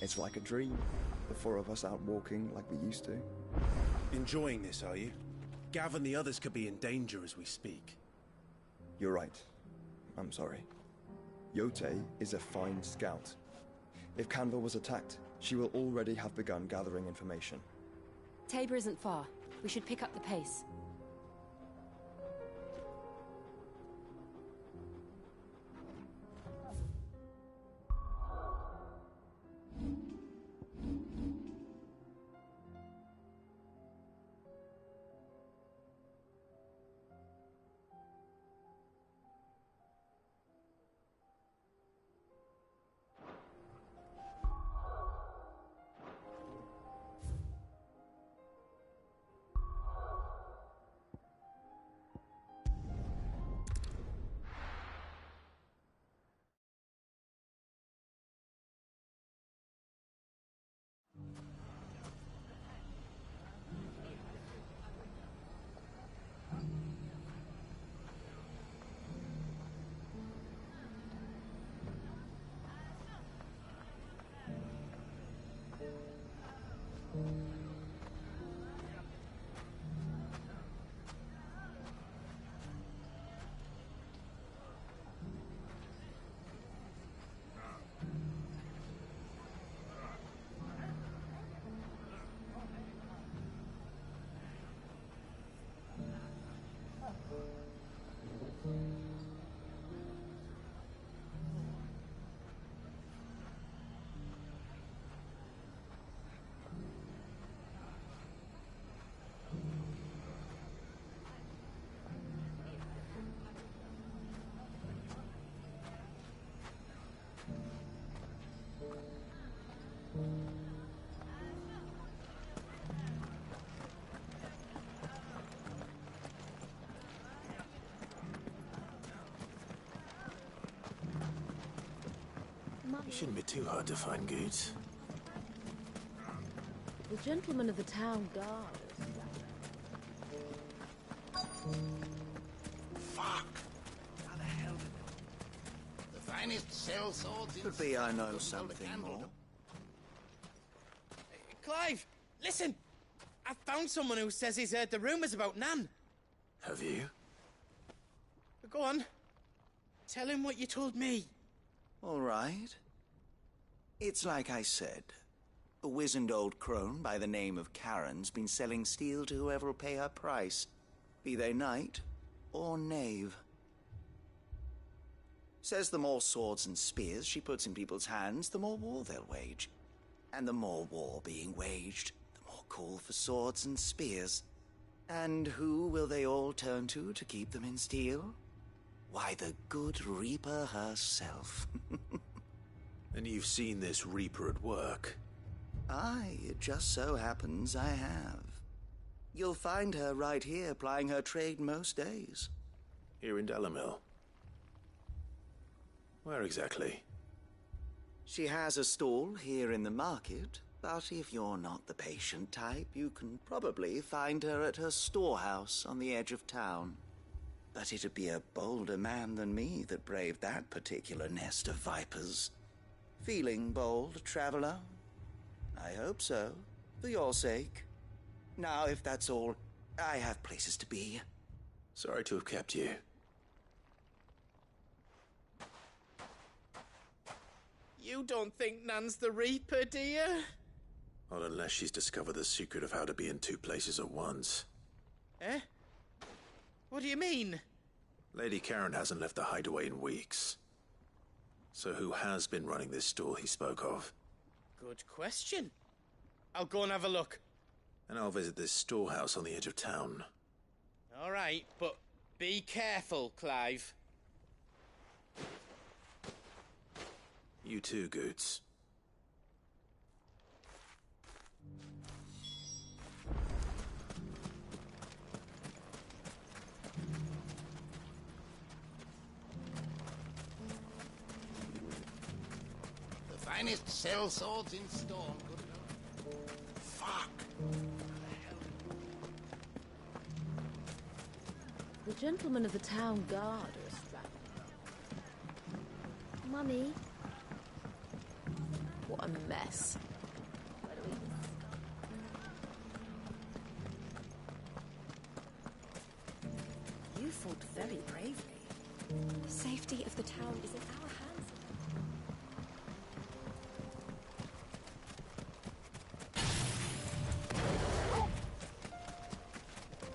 It's like a dream. The four of us out walking like we used to. Enjoying this, are you? Gav and the others could be in danger as we speak. You're right. I'm sorry. Yote is a fine scout. If Canva was attacked, she will already have begun gathering information. Tabor isn't far. We should pick up the pace. It shouldn't be too hard to find goods. The gentleman of the town guard. Fuck! How the hell did it? The finest sell swords in... Could be I know something more. Clive, listen! I found someone who says he's heard the rumours about Nan. Have you? Go on. Tell him what you told me. All right. It's like I said. A wizened old crone by the name of Karen's been selling steel to whoever will pay her price, be they knight or knave. Says the more swords and spears she puts in people's hands, the more war they'll wage. And the more war being waged, the more call for swords and spears. And who will they all turn to keep them in steel? Why, the good Reaper herself. And you've seen this Reaper at work? Aye, it just so happens I have. You'll find her right here plying her trade most days. Here in Delamil? Where exactly? She has a stall here in the market, but if you're not the patient type, you can probably find her at her storehouse on the edge of town. But it'd be a bolder man than me that braved that particular nest of vipers. Feeling bold, traveler? I hope so, for your sake. Now, if that's all, I have places to be. Sorry to have kept you. You don't think Nan's the Reaper, do you? Not unless she's discovered the secret of how to be in two places at once. Eh? What do you mean? Lady Karen hasn't left the hideaway in weeks. So who has been running this stall he spoke of? Good question. I'll go and have a look. And I'll visit this storehouse on the edge of town. All right, but be careful, Clive. You too, Goots. The finest sell swords in Storm. Fuck! The gentleman of the town guard is strapped. Mummy. What a mess. You fought very bravely. The safety of the town is in our hands.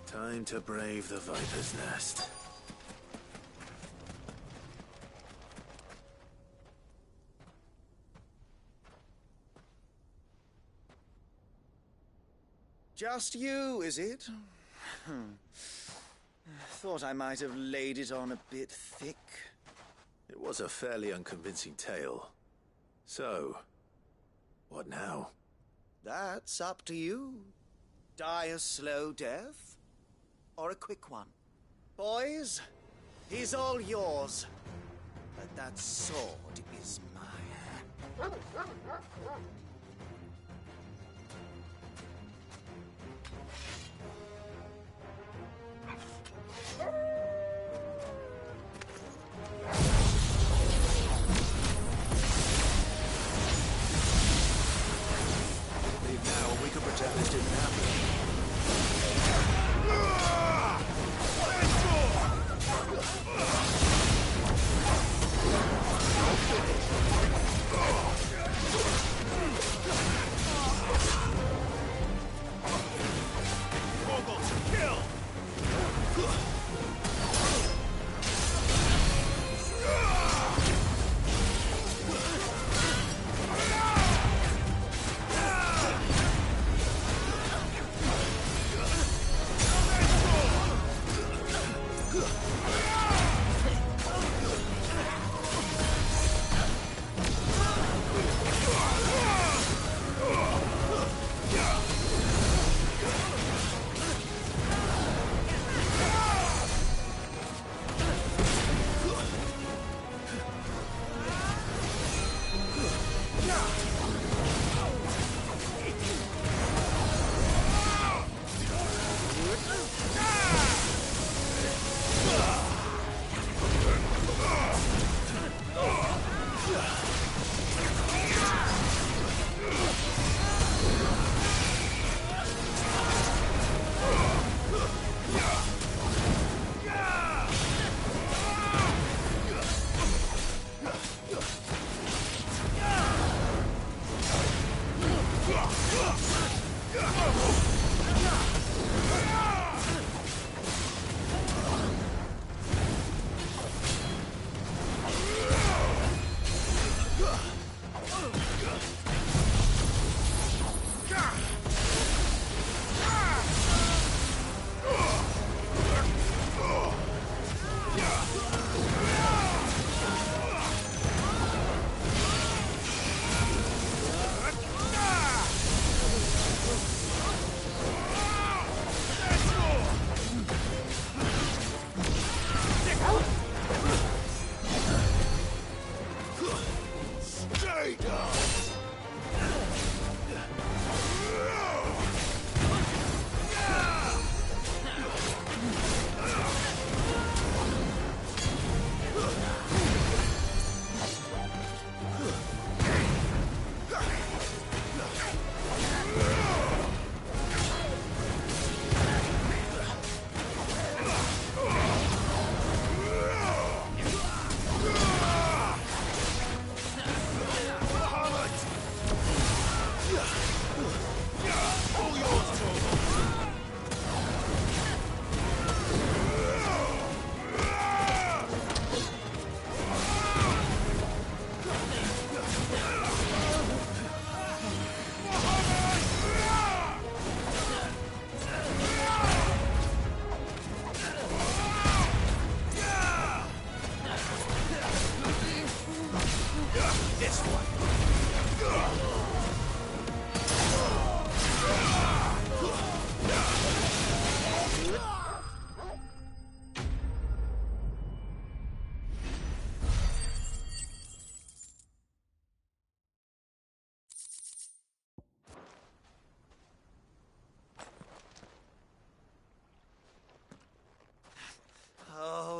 Time to brave the Viper's Nest. Just you, is it? Thought I might have laid it on a bit thick. It was a fairly unconvincing tale. So, what now? That's up to you. Die a slow death, or a quick one. Boys, he's all yours. But that sword is mine. Leave now and we can pretend this didn't happen.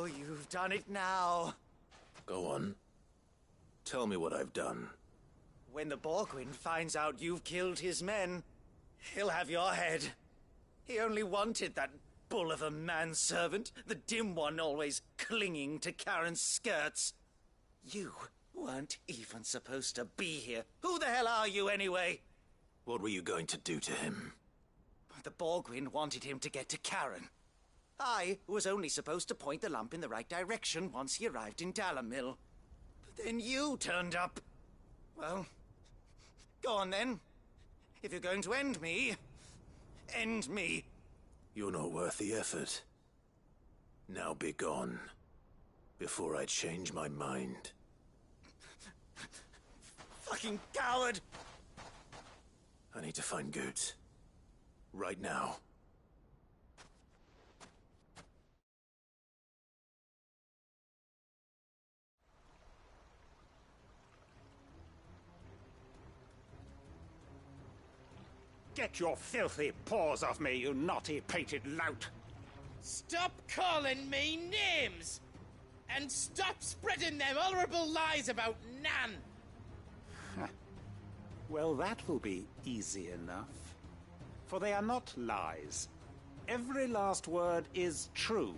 You've done it now. Go on. Tell me what I've done. When the Borgwyn finds out you've killed his men, he'll have your head. He only wanted that bull of a manservant, the dim one always clinging to Karen's skirts. You weren't even supposed to be here. Who the hell are you, anyway? What were you going to do to him? The Borgwyn wanted him to get to Karen. I was only supposed to point the lamp in the right direction once he arrived in Dalamil. But then you turned up. Well, go on then. If you're going to end me, end me. You're not worth the effort. Now be gone, before I change my mind. Fucking coward! I need to find Goots. Right now. Get your filthy paws off me, you naughty-pated lout! Stop calling me names! And stop spreading them horrible lies about Nan! Well, that will be easy enough. For they are not lies. Every last word is true.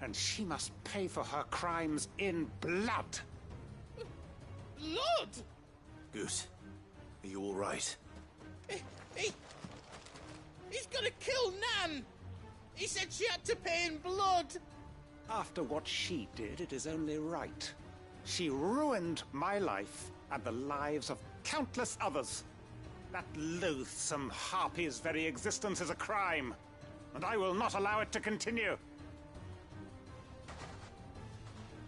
And she must pay for her crimes in blood. Blood? Goot, are you all right? He's gonna kill Nan! He said she had to pay in blood! After what she did, it is only right. She ruined my life and the lives of countless others. That loathsome harpy's very existence is a crime, and I will not allow it to continue.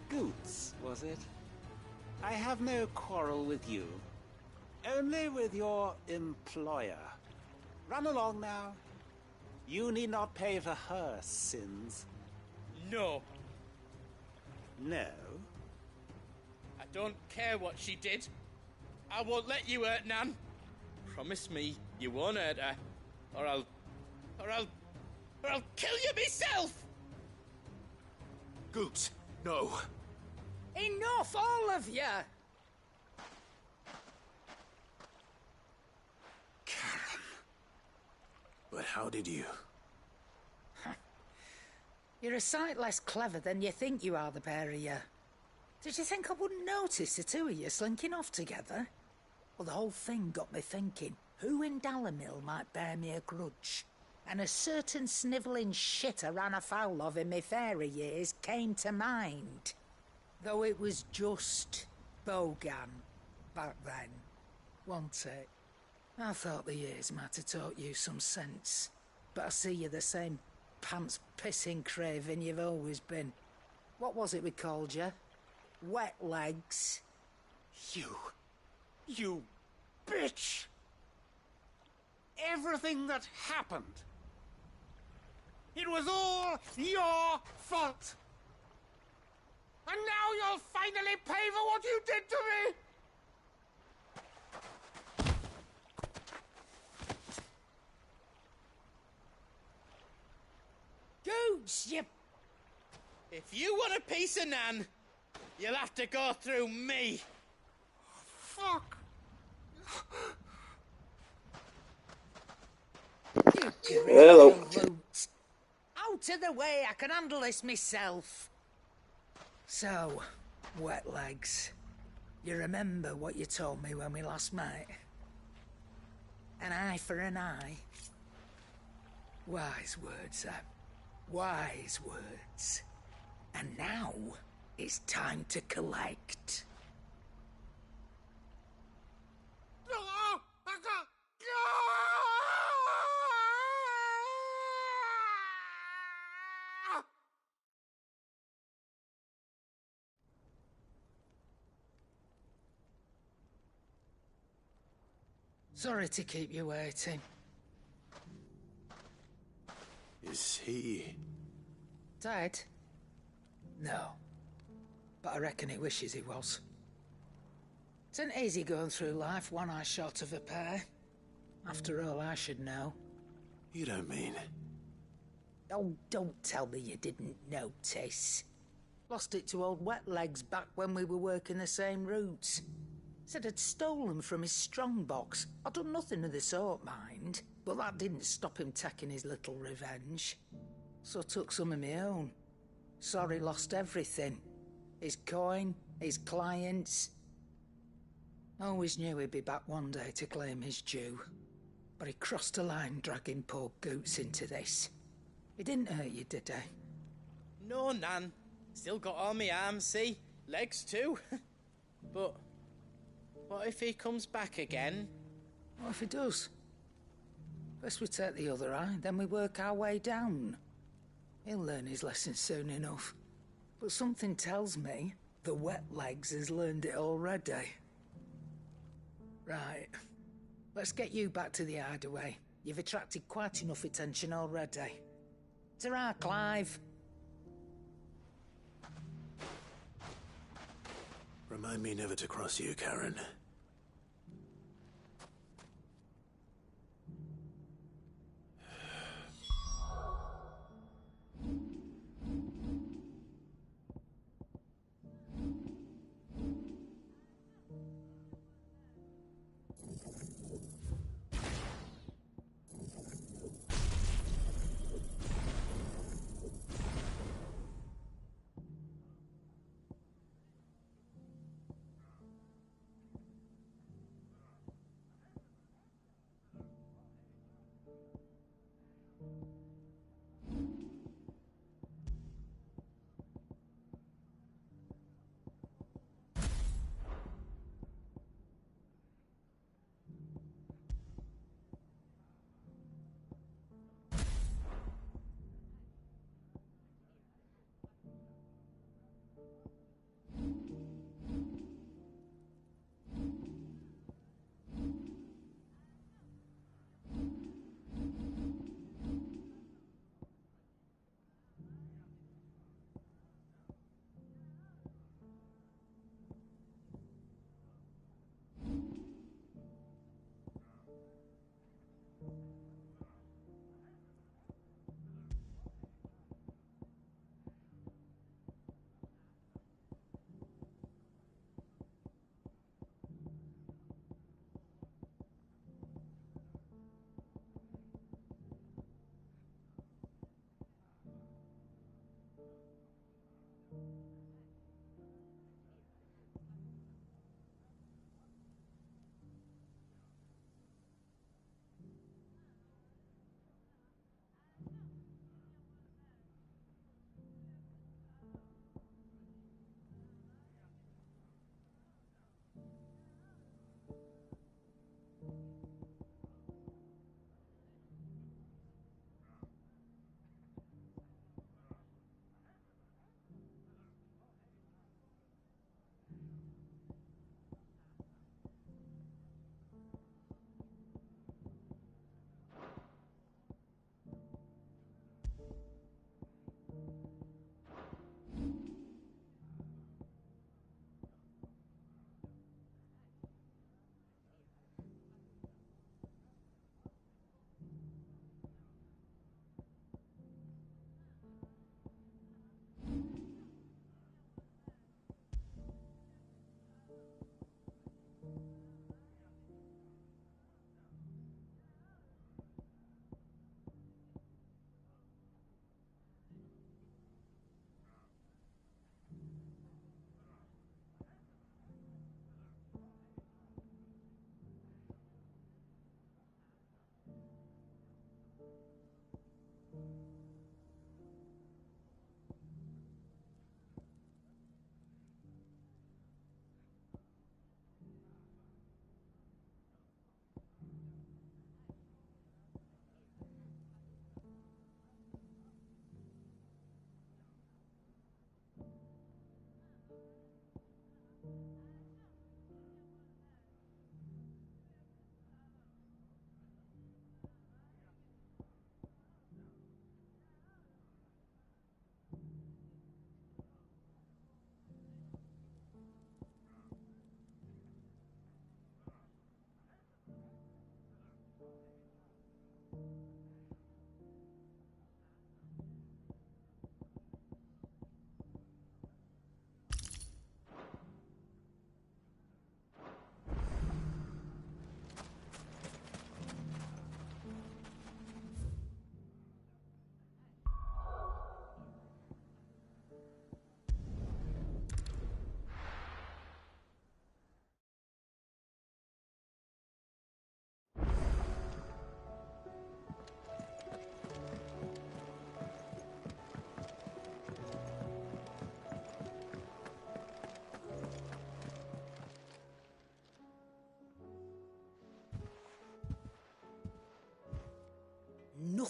Goots, was it? I have no quarrel with you. Only with your employer. Run along now. You need not pay for her sins. No. No? I don't care what she did. I won't let you hurt Nan. Promise me you won't hurt her, or I'll kill you myself! Goots, no. Enough, all of you! Karen. But how did you? You're a sight less clever than you think you are, the pair of you. Did you think I wouldn't notice the two of you slinking off together? Well, the whole thing got me thinking, who in Dalamil might bear me a grudge? And a certain snivelling shit I ran afoul of in my fairy years came to mind. Though it was just Bogan back then, wasn't it? I thought the years might have taught you some sense, but I see you're the same pants-pissing craven you've always been. What was it we called you? Wet legs? You bitch! Everything that happened, it was all your fault! And now you'll finally pay for what you did to me! Goots, you... If you want a piece of Nan, you'll have to go through me. Fuck! Hello. Out of the way, I can handle this myself. So, wet legs, you remember what you told me when we last met? An eye for an eye. Wise words, Sam. Wise words. And now, it's time to collect. Sorry to keep you waiting. Is he... Dead? No. But I reckon he wishes he was. It isn't easy going through life one eye short of a pair. After all, I should know. You don't mean... Oh, don't tell me you didn't notice. Lost it to old Wet Legs back when we were working the same routes. Said I'd stolen from his strongbox. I'd done nothing of the sort, mind, but that didn't stop him taking his little revenge. So I took some of my own. Sorry, lost everything. His coin, his clients. I always knew he'd be back one day to claim his due. But he crossed a line dragging poor Goots into this. He didn't hurt you, did he? No, Nan. Still got all my arms, see? Legs too. But what if he comes back again? What if he does? First we take the other eye, then we work our way down. He'll learn his lesson soon enough. But something tells me the wet legs has learned it already. Right. Let's get you back to the hideaway. You've attracted quite enough attention already. Ta-ra, Clive. Remind me never to cross you, Karen.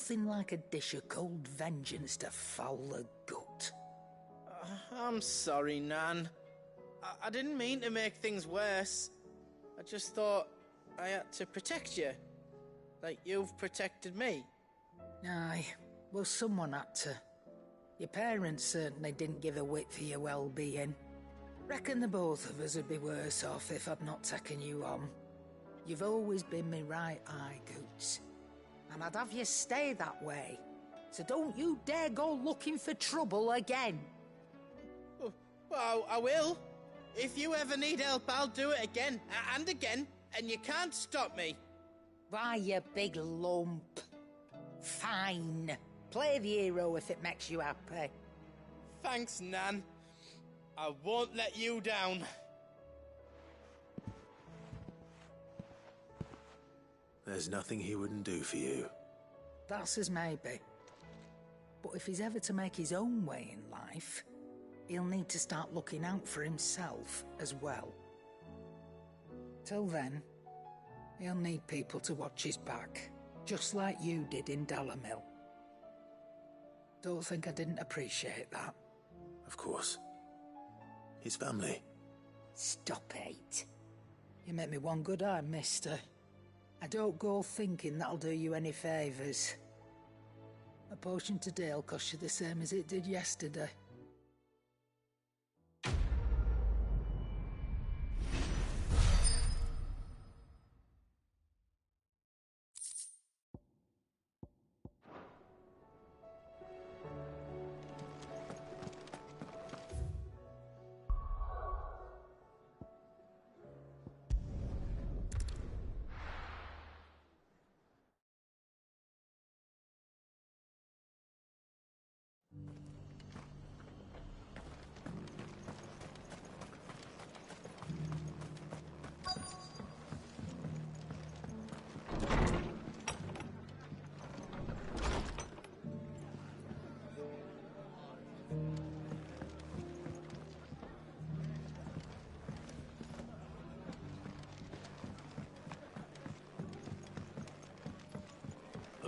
nothing like a dish of cold vengeance to foul the gut. I'm sorry, Nan. I didn't mean to make things worse. I just thought I had to protect you. Like you've protected me. Aye, well, someone had to. Your parents certainly didn't give a whit for your well-being. Reckon the both of us would be worse off if I'd not taken you on. You've always been me right eye, Goots. And I'd have you stay that way. So don't you dare go looking for trouble again. Well, I will. If you ever need help, I'll do it again and again, and you can't stop me. Why, you big lump. Fine. Play the hero if it makes you happy. Thanks, Nan. I won't let you down. There's nothing he wouldn't do for you. That's as maybe. But if he's ever to make his own way in life, he'll need to start looking out for himself as well. Till then, he'll need people to watch his back, just like you did in Dalamil. Don't think I didn't appreciate that. Of course. His family. Stop it. You make me one good eye, mister. I don't go thinking that'll do you any favours. A potion today'll cost you the same as it did yesterday.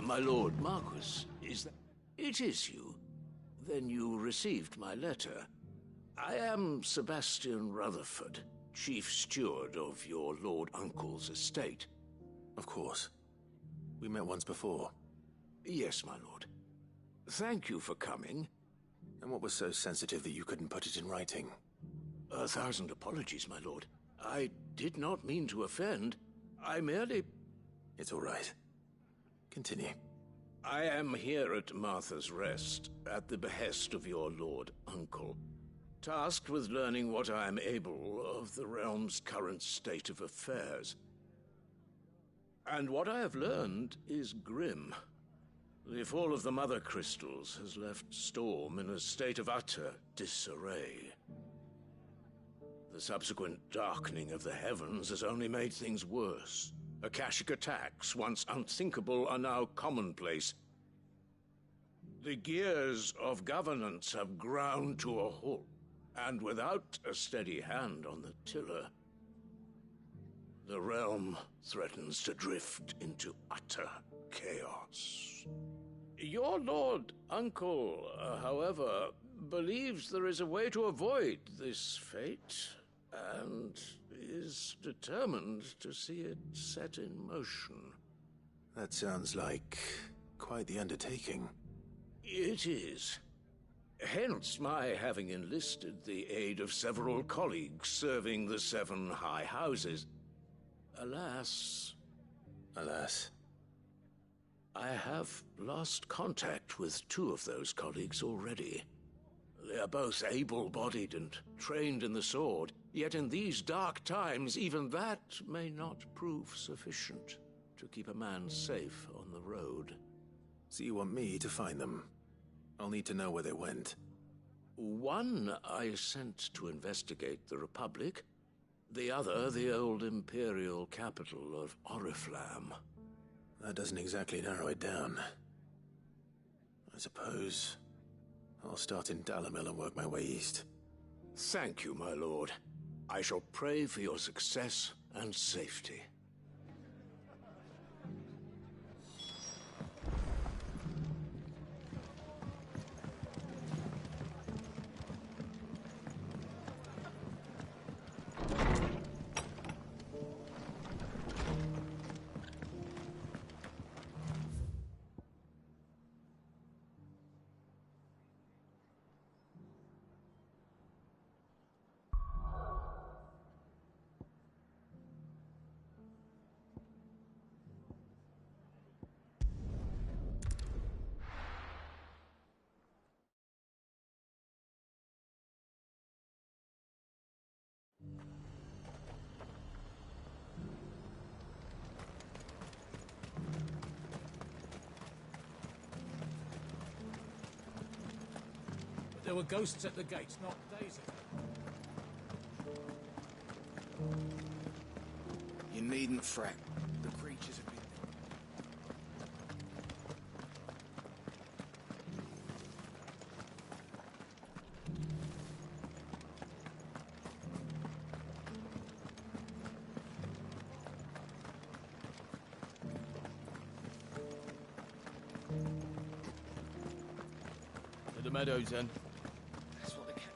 My lord Marquis, is that... It is you. Then you received my letter. I am Sebastian Rutherford, chief steward of your lord uncle's estate. Of course. We met once before. Yes, my lord. Thank you for coming. And what was so sensitive that you couldn't put it in writing? 1,000 apologies, my lord. I did not mean to offend. I merely... It's all right. Continue. I am here at Martha's Rest, at the behest of your lord uncle, tasked with learning what I am able of the realm's current state of affairs. And what I have learned is grim. The fall of the Mother Crystals has left Storm in a state of utter disarray. The subsequent darkening of the heavens has only made things worse. Akashic attacks, once unthinkable, are now commonplace. The gears of governance have ground to a halt, and without a steady hand on the tiller, the realm threatens to drift into utter chaos. Your lord uncle, however, believes there is a way to avoid this fate, and is determined to see it set in motion. That sounds like quite the undertaking. It is. Hence my having enlisted the aid of several colleagues serving the 7 high houses. Alas... Alas. I have lost contact with 2 of those colleagues already. They are both able-bodied and trained in the sword, yet in these dark times even that may not prove sufficient to keep a man safe on the road. So you want me to find them? I'll need to know where they went. One I sent to investigate the Republic, the other the old Imperial capital of Oriflamme. That doesn't exactly narrow it down. I suppose I'll start in Dalamil and work my way east. Thank you, my lord. I shall pray for your success and safety. there were ghosts at the gates not days ago. You needn't fret. The creatures have been... To the meadows, then. That's what the captain...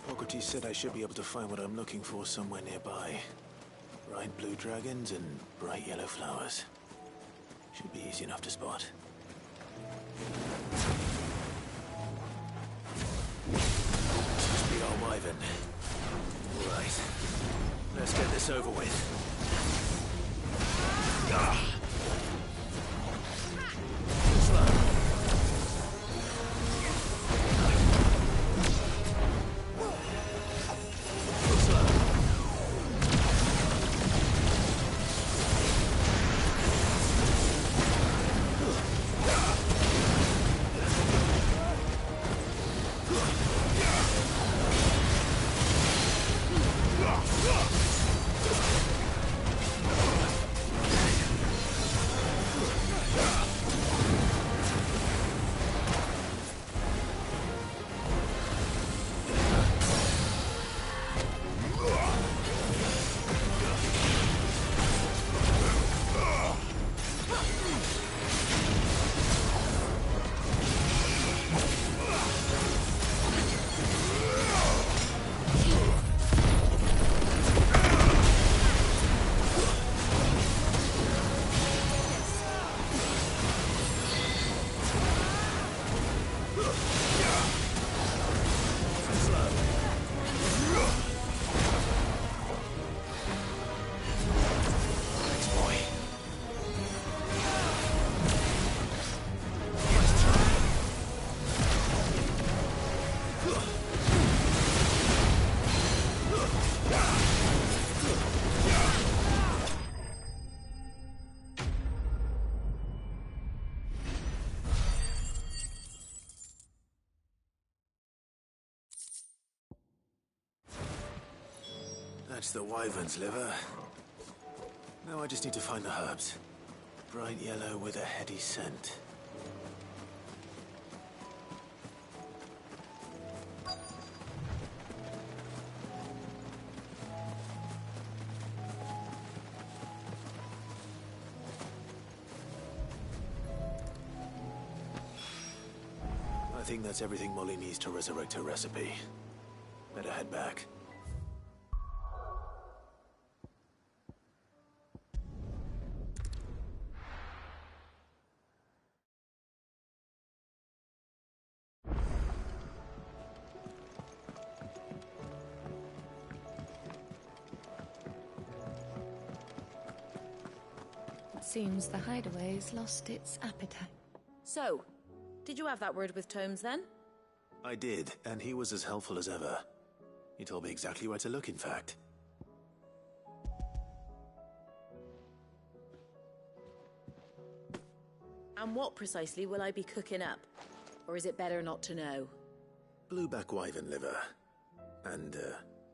Hippocrates said I should be able to find what I'm looking for somewhere nearby. Bright blue dragons and bright yellow flowers. Should be easy enough to spot. This must be our wyvern. Right. Let's get this over with. That's the wyvern's liver. Now I just need to find the herbs. Bright yellow with a heady scent. I think that's everything Molly needs to resurrect her recipe. Better head back. Seems the hideaway's lost its appetite. So, did you have that word with Tomes then? I did, and he was as helpful as ever. He told me exactly where to look, in fact. And what precisely will I be cooking up? Or is it better not to know? Blueback wyvern liver. And,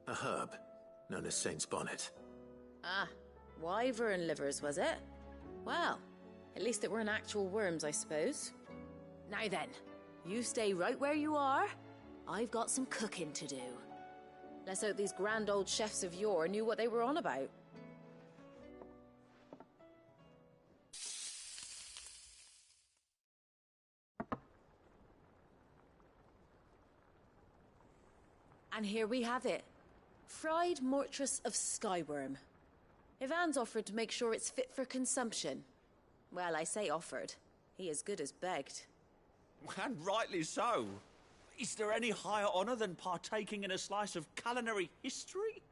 a herb known as Saint's Bonnet. Ah, wyvern livers, was it? Well, at least it weren't actual worms, I suppose. Now then, you stay right where you are. I've got some cooking to do. Let's hope these grand old chefs of yore knew what they were on about. And here we have it. Fried Mortress of Skyworm. Ivan's offered to make sure it's fit for consumption. Well, I say offered. He as good as begged. And rightly so. Is there any higher honor than partaking in a slice of culinary history?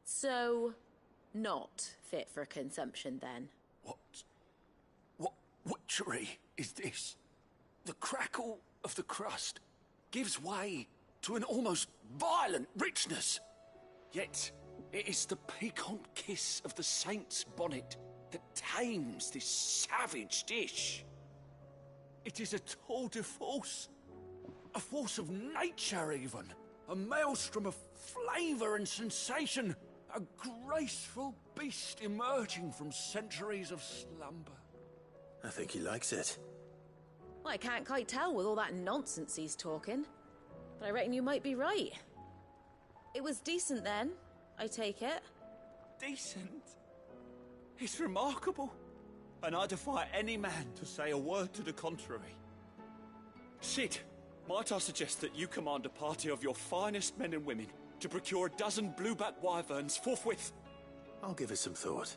So, not fit for consumption then? What witchery is this? The crackle of the crust gives way to an almost violent richness. Yet, it is the piquant kiss of the saint's bonnet that tames this savage dish. It is a tour de force. A force of nature, even. A maelstrom of flavour and sensation. A graceful beast emerging from centuries of slumber. I think he likes it. Well, I can't quite tell with all that nonsense he's talking. But I reckon you might be right. It was decent then, I take it. Decent? It's remarkable. And I defy any man to say a word to the contrary. Sid, might I suggest that you command a party of your finest men and women to procure a dozen blueback wyverns forthwith? I'll give it some thought.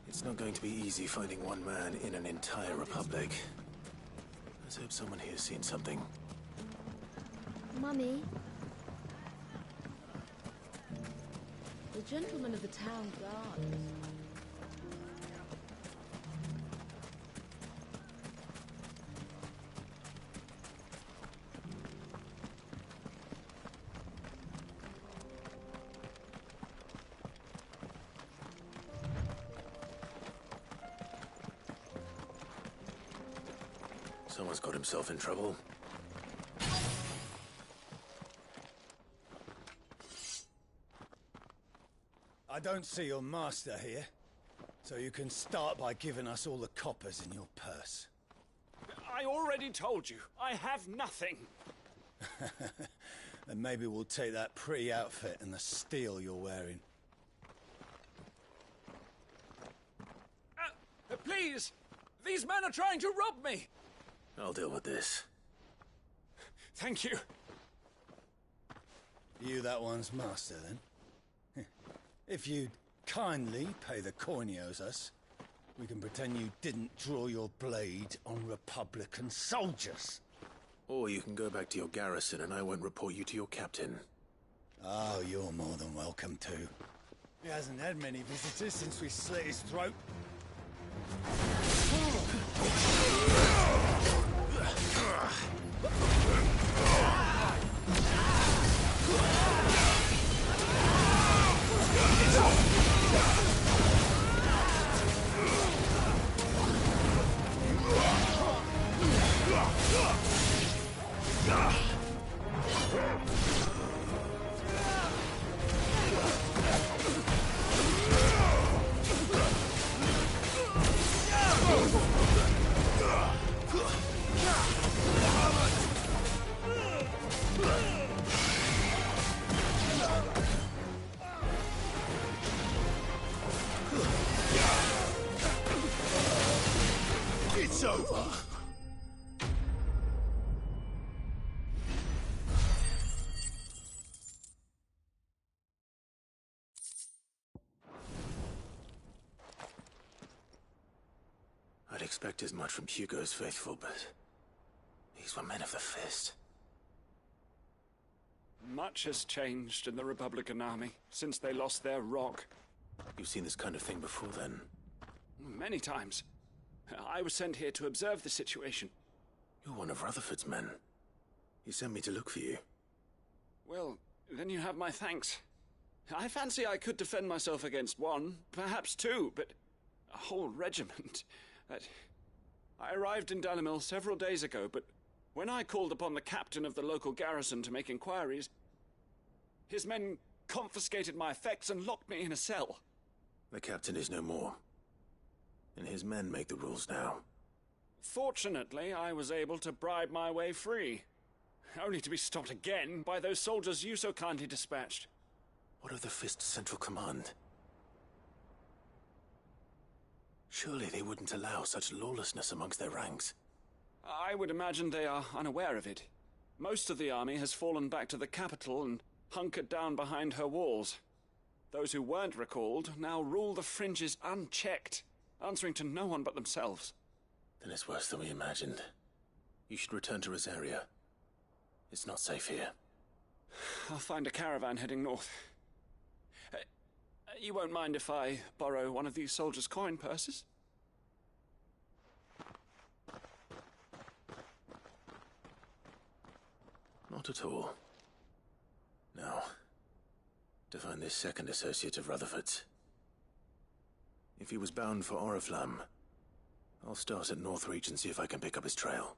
It's not going to be easy finding one man in an entire republic. Let's hope someone here's seen something. Mummy? The gentleman of the town guard. Someone's got himself in trouble. I don't see your master here, so you can start by giving us all the coppers in your purse. I already told you, I have nothing. And maybe we'll take that pretty outfit and the steel you're wearing. Please! These men are trying to rob me! I'll deal with this. Thank you. You that one's master, then? If you'd kindly pay the coin he owes us, we can pretend you didn't draw your blade on Republican soldiers. Or you can go back to your garrison and I won't report you to your captain. Oh, you're more than welcome to. He hasn't had many visitors since we slit his throat. It's over. I'd expect as much from Hugo's faithful, but these were men of the fist. Much has changed in the Republican army since they lost their rock. You've seen this kind of thing before, then? Many times. I was sent here to observe the situation. You're one of Rutherford's men. He sent me to look for you. Well, then you have my thanks. I fancy I could defend myself against one, perhaps two, but a whole regiment. I arrived in Dalimil several days ago, but when I called upon the captain of the local garrison to make inquiries, his men confiscated my effects and locked me in a cell. The captain is no more, and his men make the rules now. Fortunately, I was able to bribe my way free, only to be stopped again by those soldiers you so kindly dispatched. What of the Fist's Central Command? Surely they wouldn't allow such lawlessness amongst their ranks. I would imagine they are unaware of it. Most of the army has fallen back to the capital and hunkered down behind her walls. Those who weren't recalled now rule the fringes unchecked, answering to no one but themselves. Then it's worse than we imagined. You should return to Rosaria. It's not safe here. I'll find a caravan heading north. You won't mind if I borrow one of these soldiers' coin purses? Not at all. Now, to find this second associate of Rutherford's. If he was bound for Oriflamme, I'll start at Northreach and see if I can pick up his trail.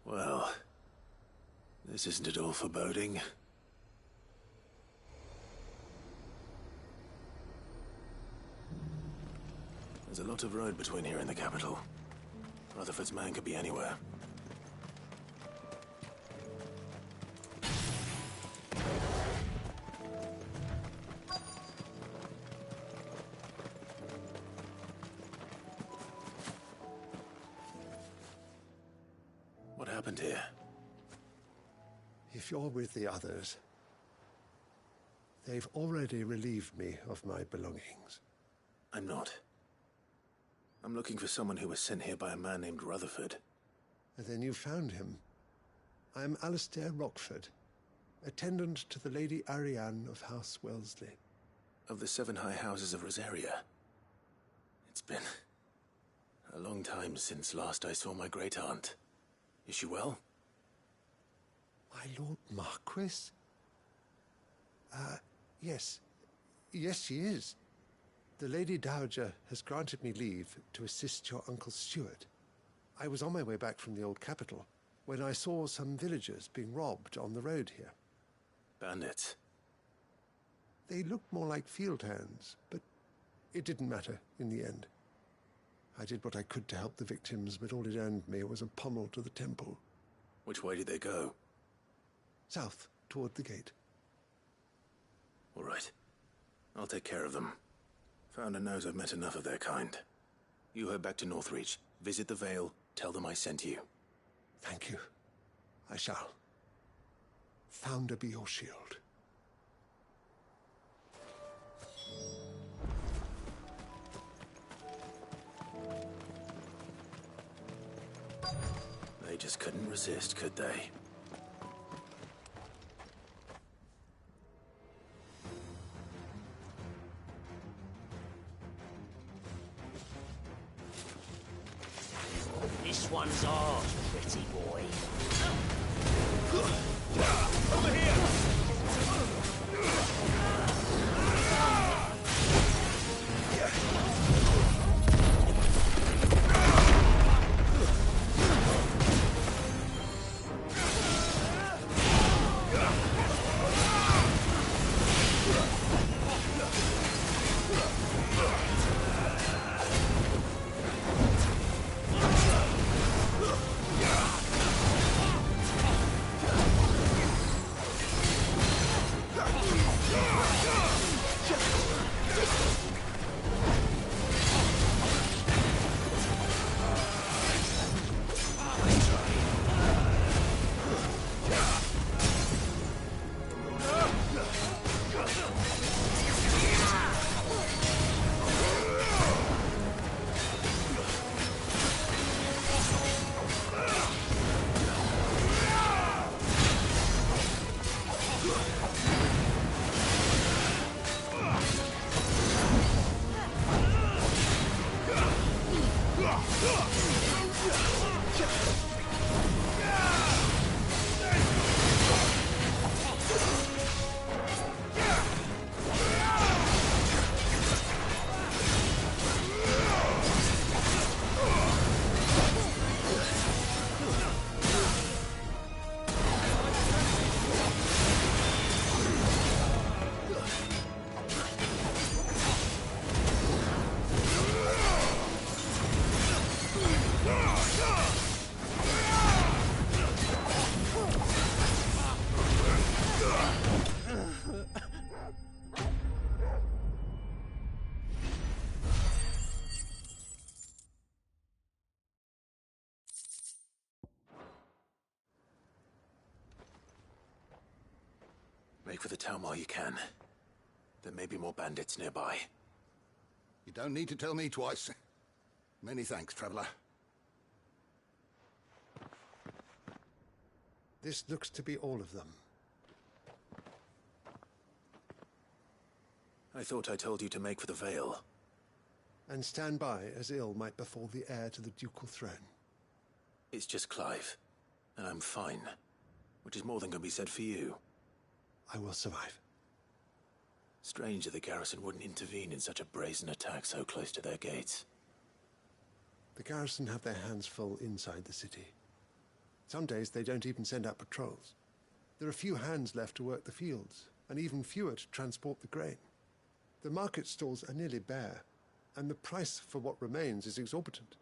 Well, this isn't at all foreboding. There's a lot of road between here and the capital. Rutherford's man could be anywhere. What happened here? If you're with the others, they've already relieved me of my belongings. I'm not. I'm looking for someone who was sent here by a man named Rutherford. And then you found him. I'm Alistair Rockford, attendant to the Lady Ariane of House Wellesley. Of the 7 high houses of Rosaria. It's been a long time since last I saw my great-aunt. Is she well? My Lord Marquis? Yes. Yes, she is. The Lady Dowager has granted me leave to assist your Uncle Stuart. I was on my way back from the old capital when I saw some villagers being robbed on the road here. Bandits? They looked more like field hands, but it didn't matter in the end. I did what I could to help the victims, but all it earned me was a pommel to the temple. Which way did they go? South, toward the gate. All right. I'll take care of them. Founder knows I've met enough of their kind. You head back to Northreach, visit the Vale, tell them I sent you. Thank you. I shall. Founder be your shield. They just couldn't resist, could they? This one's ours, pretty boy. Over here! Make for the town while you can. There may be more bandits nearby. You don't need to tell me twice. Many thanks, traveler. This looks to be all of them. I thought I told you to make for the Vale. And stand by as ill might befall the heir to the ducal throne. It's just Clive, and I'm fine. Which is more than can be said for you. I will survive. Strange that the garrison wouldn't intervene in such a brazen attack so close to their gates. The garrison have their hands full inside the city. Some days they don't even send out patrols. There are few hands left to work the fields, and even fewer to transport the grain. The market stalls are nearly bare, and the price for what remains is exorbitant.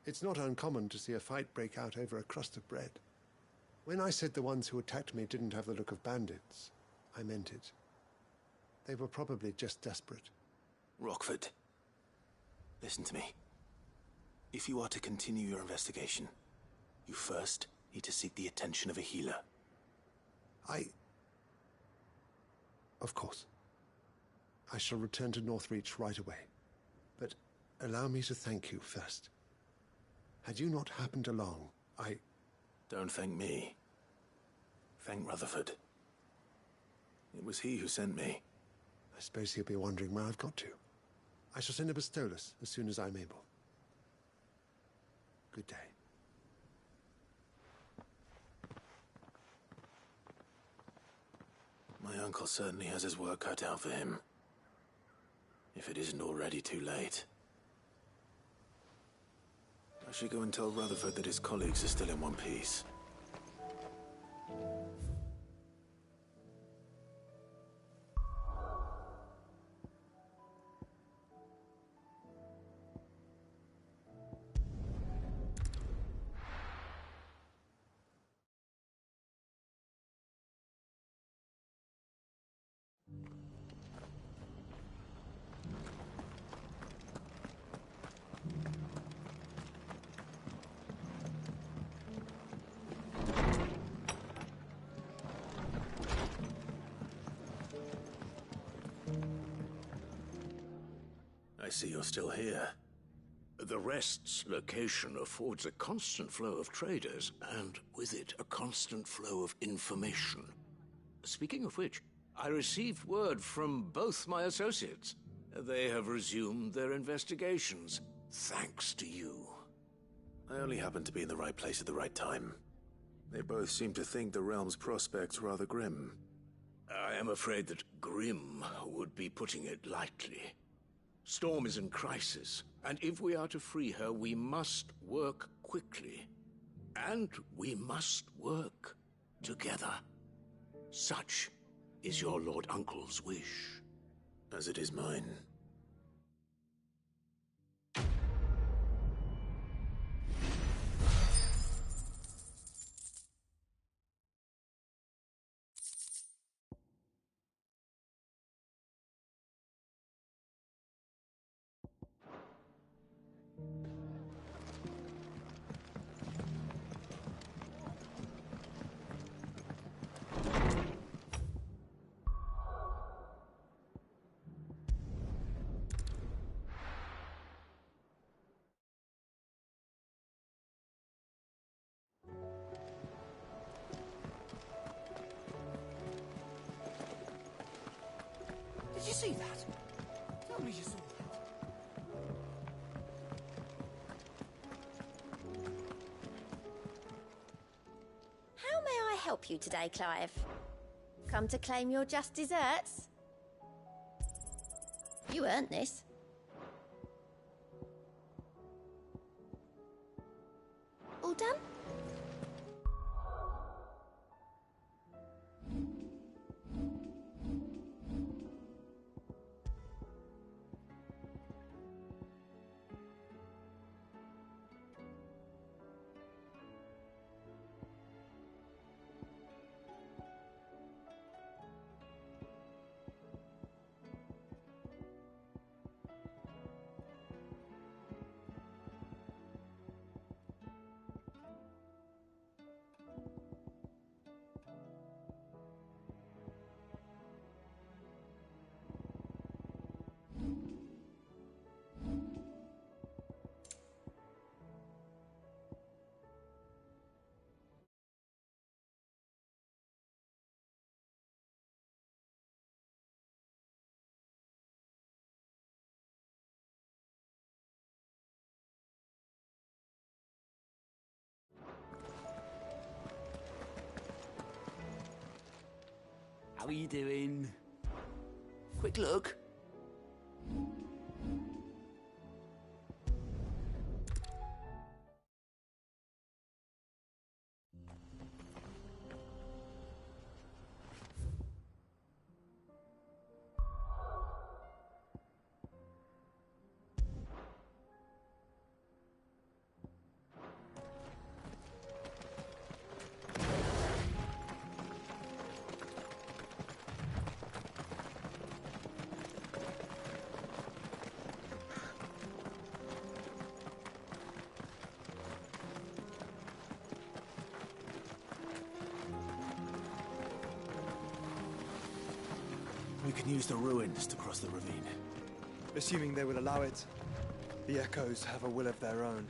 It's not uncommon to see a fight break out over a crust of bread. When I said the ones who attacked me didn't have the look of bandits, I meant it. They were probably just desperate. Rockford, listen to me. If you are to continue your investigation, you first need to seek the attention of a healer. Of course. I shall return to Northreach right away. But allow me to thank you first. Had you not happened along, Don't thank me. Thank Rutherford. It was he who sent me. I suppose he'll be wondering where I've got to. I shall send a Bastolus as soon as I'm able. Good day. My uncle certainly has his work cut out for him. If it isn't already too late. I should go and tell Rutherford that his colleagues are still in one piece. I see you're still here. The Rest's location affords a constant flow of traders, and with it, a constant flow of information. Speaking of which, I received word from both my associates. They have resumed their investigations, thanks to you. I only happened to be in the right place at the right time. They both seem to think the realm's prospects rather grim. I am afraid that grim would be putting it lightly. Storm is in crisis, and if we are to free her, we must work quickly. And we must work together. Such is your Lord Uncle's wish. As it is mine. Did you see that? Tell me you saw that. How may I help you today, Clive? Come to claim your just desserts? You earned this. All done? How are you doing? Quick look. We can use the ruins to cross the ravine. Assuming they will allow it, the echoes have a will of their own.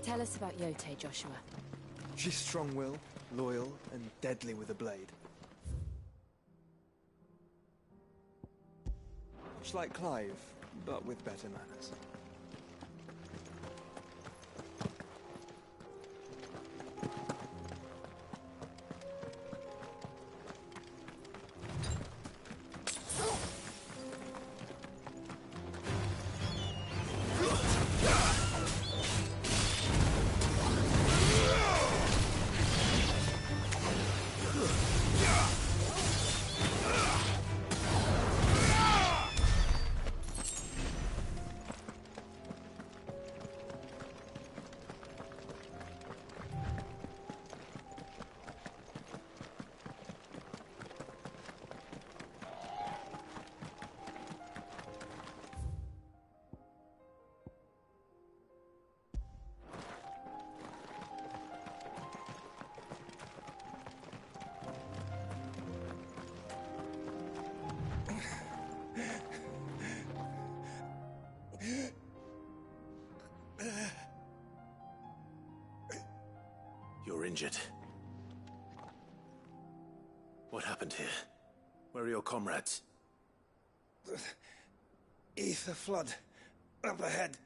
Tell us about Yote, Joshua. She's strong-willed, loyal, and deadly with a blade. Much like Clive, but with better manners. injured. What happened here? Where are your comrades? The ether flood up ahead.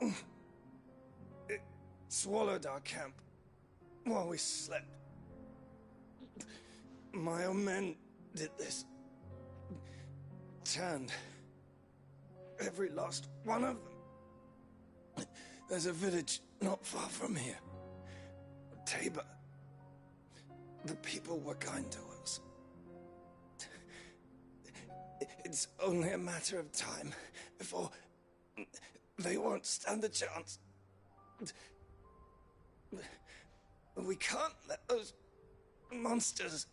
It swallowed our camp while we slept. My own men did this. Turned every last one of them. There's a village not far from here. Tabor. The people were kind to us. It's only a matter of time before they won't stand a chance. We can't let those monsters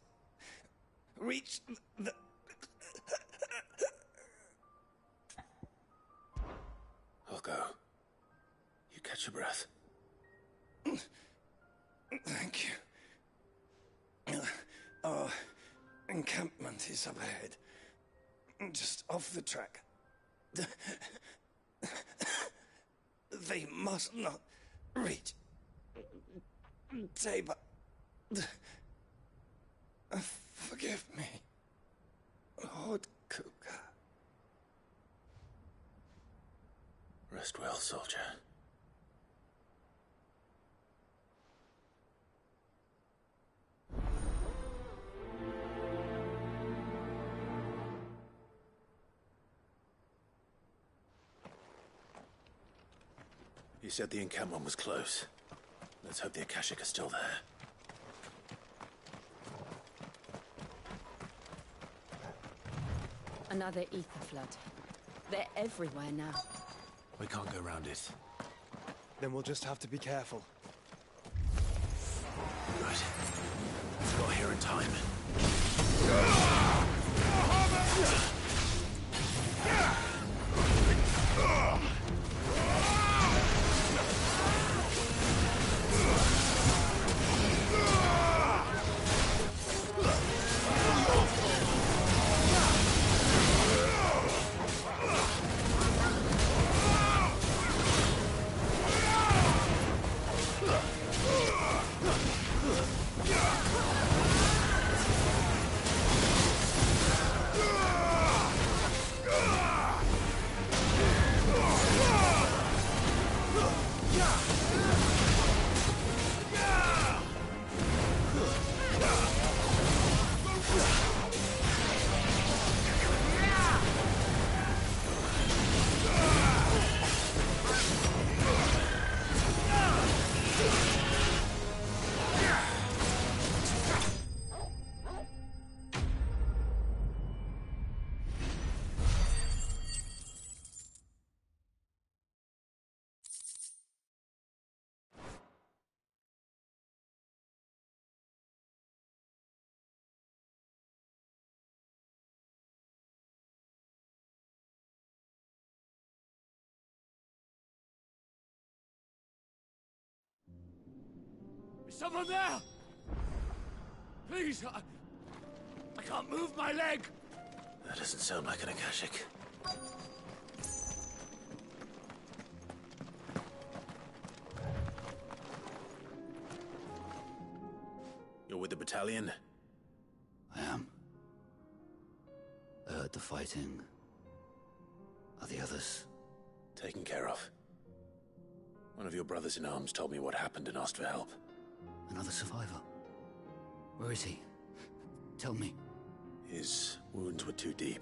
reach the... I'll go. You catch your breath. Thank you. Our encampment is up ahead. Just off the track. They must not reach Tabor. Forgive me, Lord Cougar. Rest well, soldier. You said the encampment was close. Let's hope the Akashic are still there. Another ether flood. They're everywhere now. We can't go around it. Then we'll just have to be careful. Good. We got here in time. Is someone there? Please, I can't move my leg. That doesn't sound like an Akashic. You're with the battalion? I am. I heard the fighting. Are the others? Taken care of. One of your brothers in arms told me what happened and asked for help. Another survivor? Where is he? Tell me. His wounds were too deep.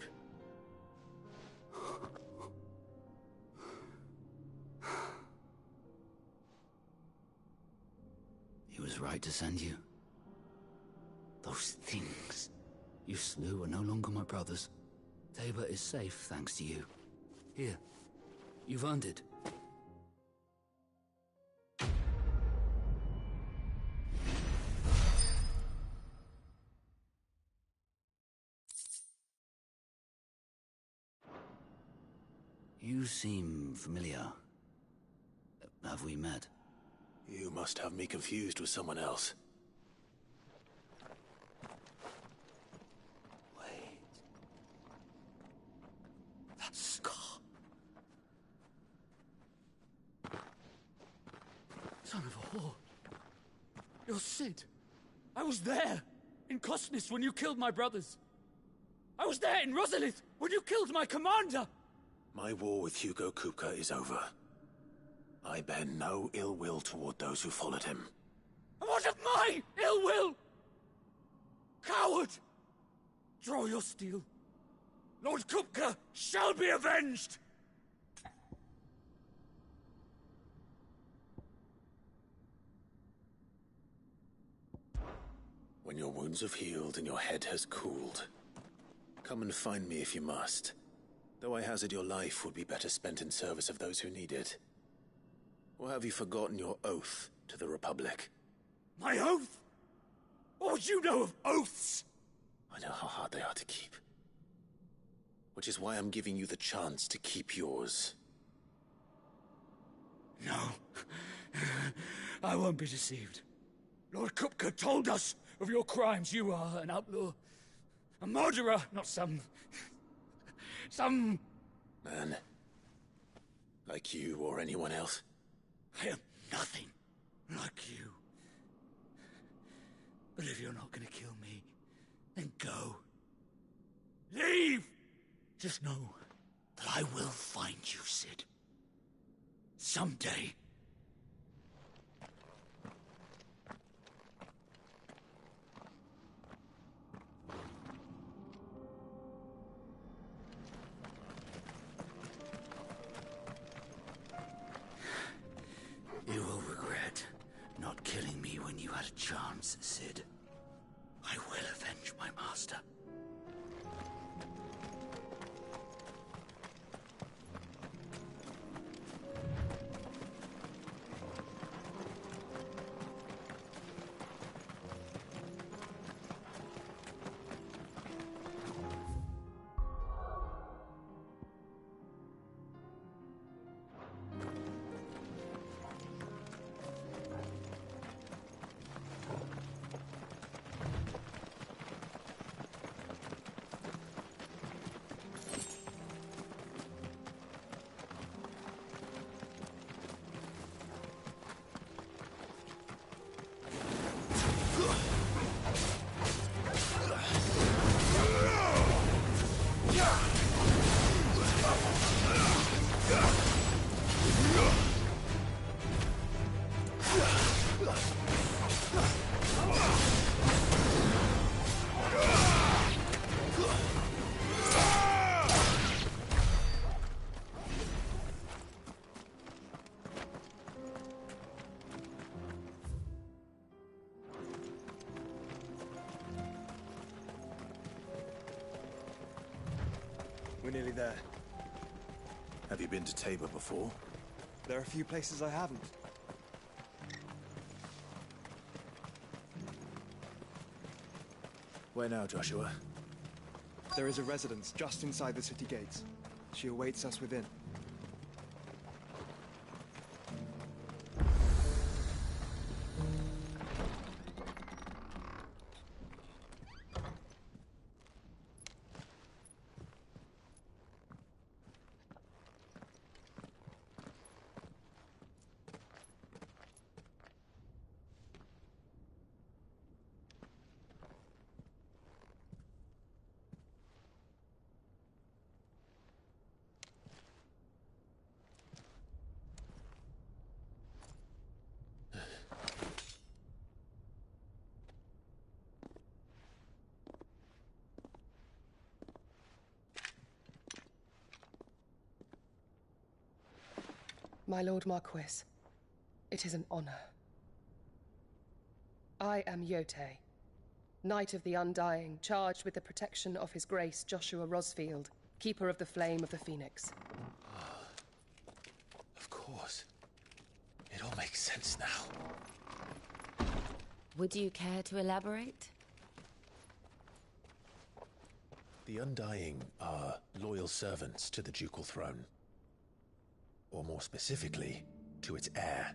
He was right to send you. Those things you slew are no longer my brothers. Tabor is safe thanks to you. Here, you've earned it. You seem familiar. Have we met? You must have me confused with someone else. Wait. That scar. Son of a whore. You're Sid. I was there, in Cosnis, when you killed my brothers. I was there in Rosalith, when you killed my commander! My war with Hugo Kupka is over. I bear no ill will toward those who followed him. And what of my ill will? Coward! Draw your steel. Lord Kupka shall be avenged! When your wounds have healed and your head has cooled, come and find me if you must. Though I hazard your life would be better spent in service of those who need it. Or have you forgotten your oath to the Republic? My oath? What would you know of oaths? I know how hard they are to keep. Which is why I'm giving you the chance to keep yours. No. I won't be deceived. Lord Kupka told us of your crimes. You are an outlaw. A murderer, not some... Man. Like you or anyone else. I am nothing like you. But if you're not gonna kill me, then go. Leave! Just know that I will find you, Sid. Someday. You will regret not killing me when you had a chance, Sid. I will avenge my master. We're nearly there. Have you been to Tabor before? There are a few places I haven't. Where now, Joshua? There is a residence just inside the city gates. She awaits us within. My Lord Marquis, it is an honor. I am Yote, Knight of the Undying, charged with the protection of His Grace Joshua Rosfield, Keeper of the Flame of the Phoenix. Of course. It all makes sense now. Would you care to elaborate? The Undying are loyal servants to the ducal throne. Or more specifically, to its heir.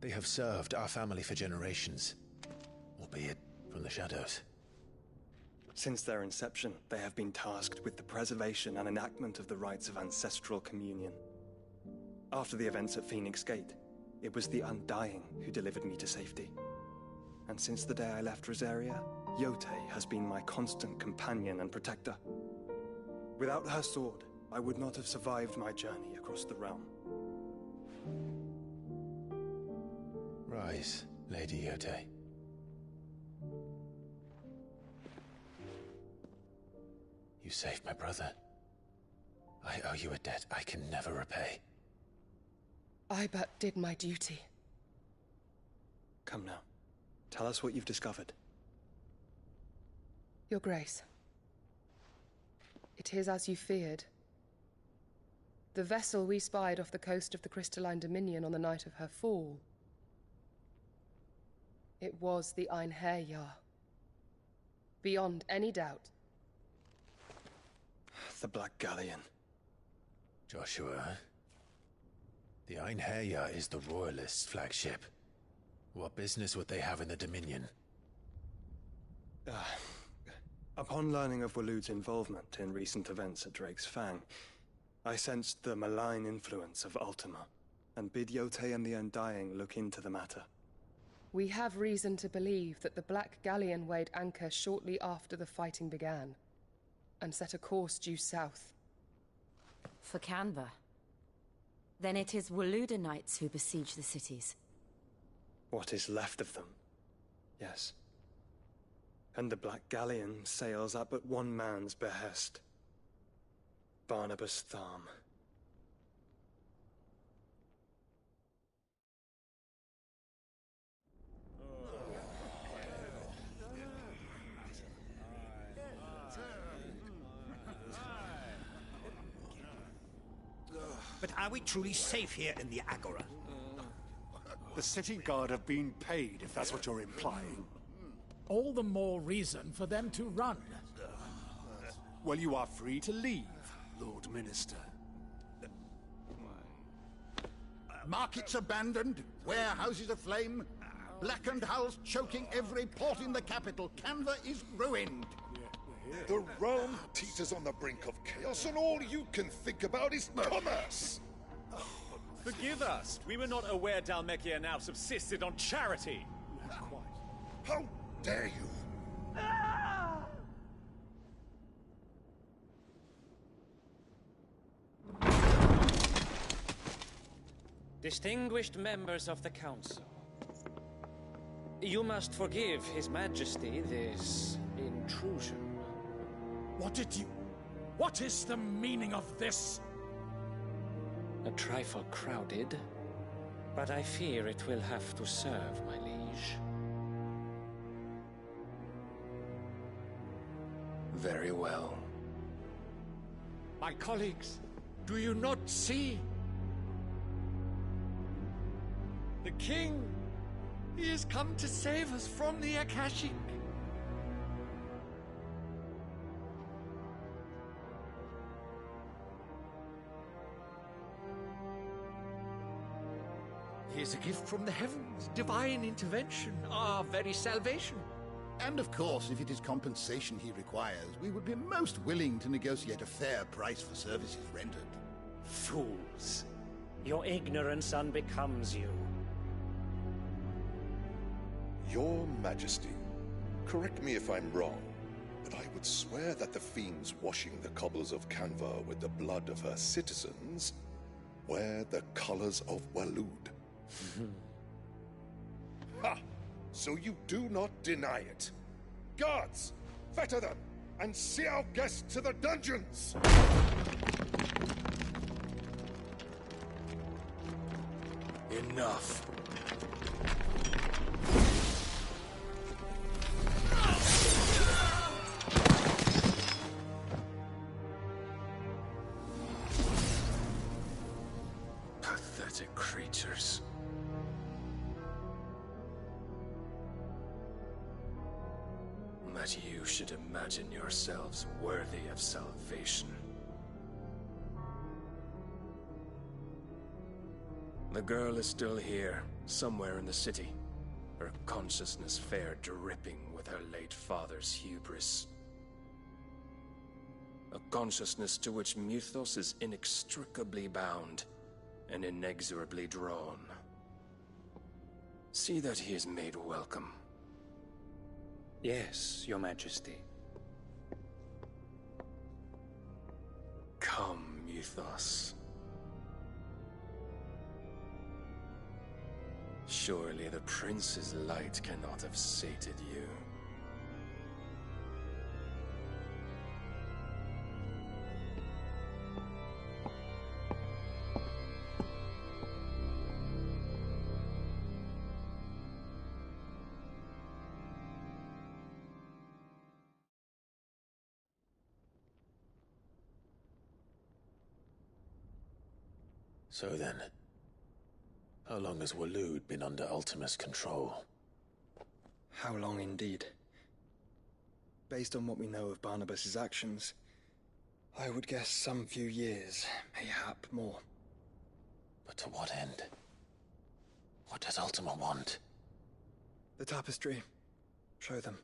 They have served our family for generations, albeit from the shadows. Since their inception, they have been tasked with the preservation and enactment of the rites of ancestral communion. After the events at Phoenix Gate, it was the Undying who delivered me to safety. and since the day I left Rosaria, Yotei has been my constant companion and protector. Without her sword, I would not have survived my journey across the realm. Rise, Lady Yotei. You saved my brother. I owe you a debt I can never repay. I but did my duty. Come now. Tell us what you've discovered. Your Grace. It is as you feared. The vessel we spied off the coast of the Crystalline Dominion on the night of her fall. It was the Einherjar. Beyond any doubt. The Black Galleon. Joshua, the Einherjar is the Royalists' flagship. What business would they have in the Dominion? Upon learning of Waloed's involvement in recent events at Drake's Fang, I sensed the malign influence of Ultima, and bid Yotei and the Undying look into the matter. We have reason to believe that the Black Galleon weighed anchor shortly after the fighting began, and set a course due south. For Canva. Then it is Waloed knights who besiege the cities. What is left of them, yes. And the Black Galleon sails at but one man's behest. Barnabas Tharm. But are we truly safe here in the Agora? The city guard have been paid, if that's what you're implying. All the more reason for them to run. Well, you are free to leave, Lord Minister. Markets abandoned, warehouses aflame, blackened hulls choking every port in the capital. Canva is ruined. The realm teeters on the brink of chaos, and all you can think about is commerce! Forgive us. We were not aware Dhalmekia now subsisted on charity. How dare you? Distinguished members of the Council, you must forgive His Majesty this intrusion. What is the meaning of this? A trifle crowded, but I fear it will have to serve, my liege. Very well. My colleagues, do you not see? The King! He has come to save us from the Akashic! He is a gift from the heavens, divine intervention, our very salvation. And of course, if it is compensation he requires, we would be most willing to negotiate a fair price for services rendered. Fools! Your ignorance unbecomes you. Your Majesty, correct me if I'm wrong, but I would swear that the fiends washing the cobbles of Canva with the blood of her citizens wear the colors of Waloed. Ha! So you do not deny it. Guards, fetter them, and see our guests to the dungeons! Enough. Pathetic creatures. That you should imagine yourselves worthy of salvation. The girl is still here, somewhere in the city. Her consciousness fair dripping with her late father's hubris. A consciousness to which Mythos is inextricably bound and inexorably drawn. See that he is made welcome, Yes, Your Majesty. Come, Euthos. Surely the Prince's light cannot have sated you. So then, how long has Waloed been under Ultima's control? How long indeed? Based on what we know of Barnabas's actions, I would guess some few years, mayhap more. But to what end? What does Ultima want? The tapestry. Show them.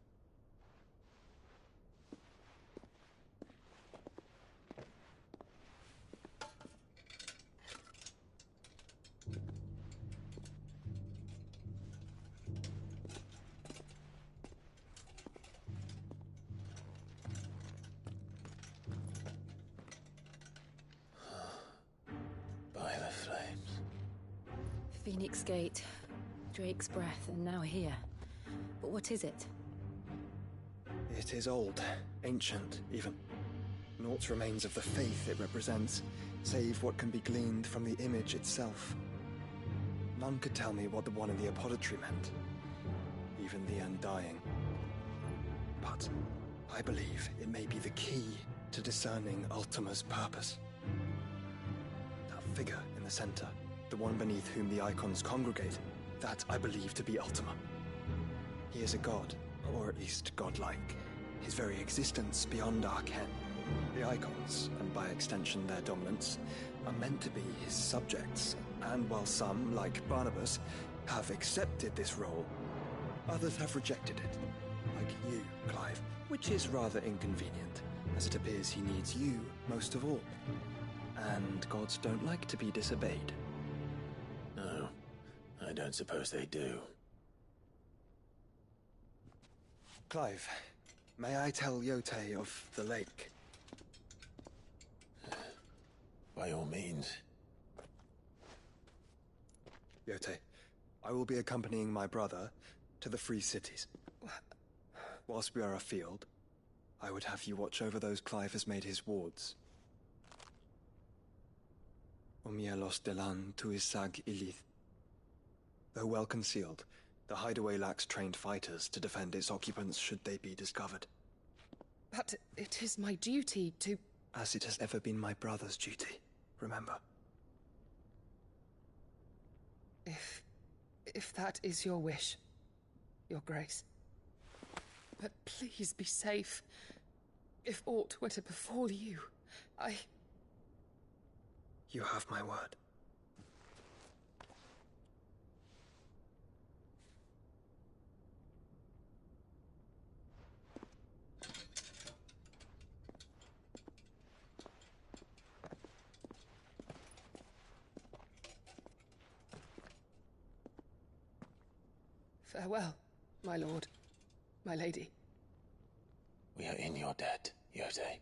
By the flames. Phoenix Gate, Drake's Breath, and now here. But what is it? It is old, ancient, even. Naught remains of the faith it represents, save what can be gleaned from the image itself. None could tell me what the one in the apothecary meant, even the Undying. But I believe it may be the key to discerning Ultima's purpose. That figure in the center, the one beneath whom the icons congregate, that I believe to be Ultima. He is a god, or at least godlike, his very existence beyond our ken. The icons, and by extension their dominants, are meant to be his subjects, and while some, like Barnabas, have accepted this role, others have rejected it, like you, Clive, which is rather inconvenient, as it appears he needs you most of all. And gods don't like to be disobeyed. No, I don't suppose they do. Clive, may I tell Yote of the lake? By all means. Yote, I will be accompanying my brother to the Free Cities. Whilst we are afield, I would have you watch over those Clive has made his wards. Omielos delan tuisag ilith. Though well concealed, the hideaway lacks trained fighters to defend its occupants should they be discovered. But it is my duty to... As it has ever been my brother's duty, remember. If that is your wish, Your Grace. But please be safe. If aught were to befall you, You have my word. Farewell, my lord, my lady. We are in your debt, Yote.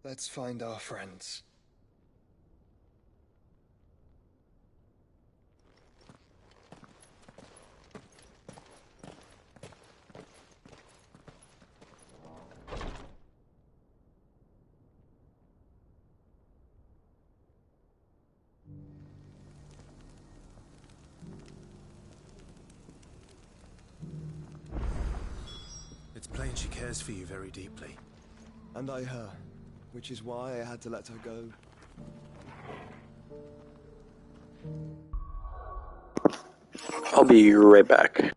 Let's find our friends. It's plain she cares for you very deeply. And I her, which is why I had to let her go. I'll be right back.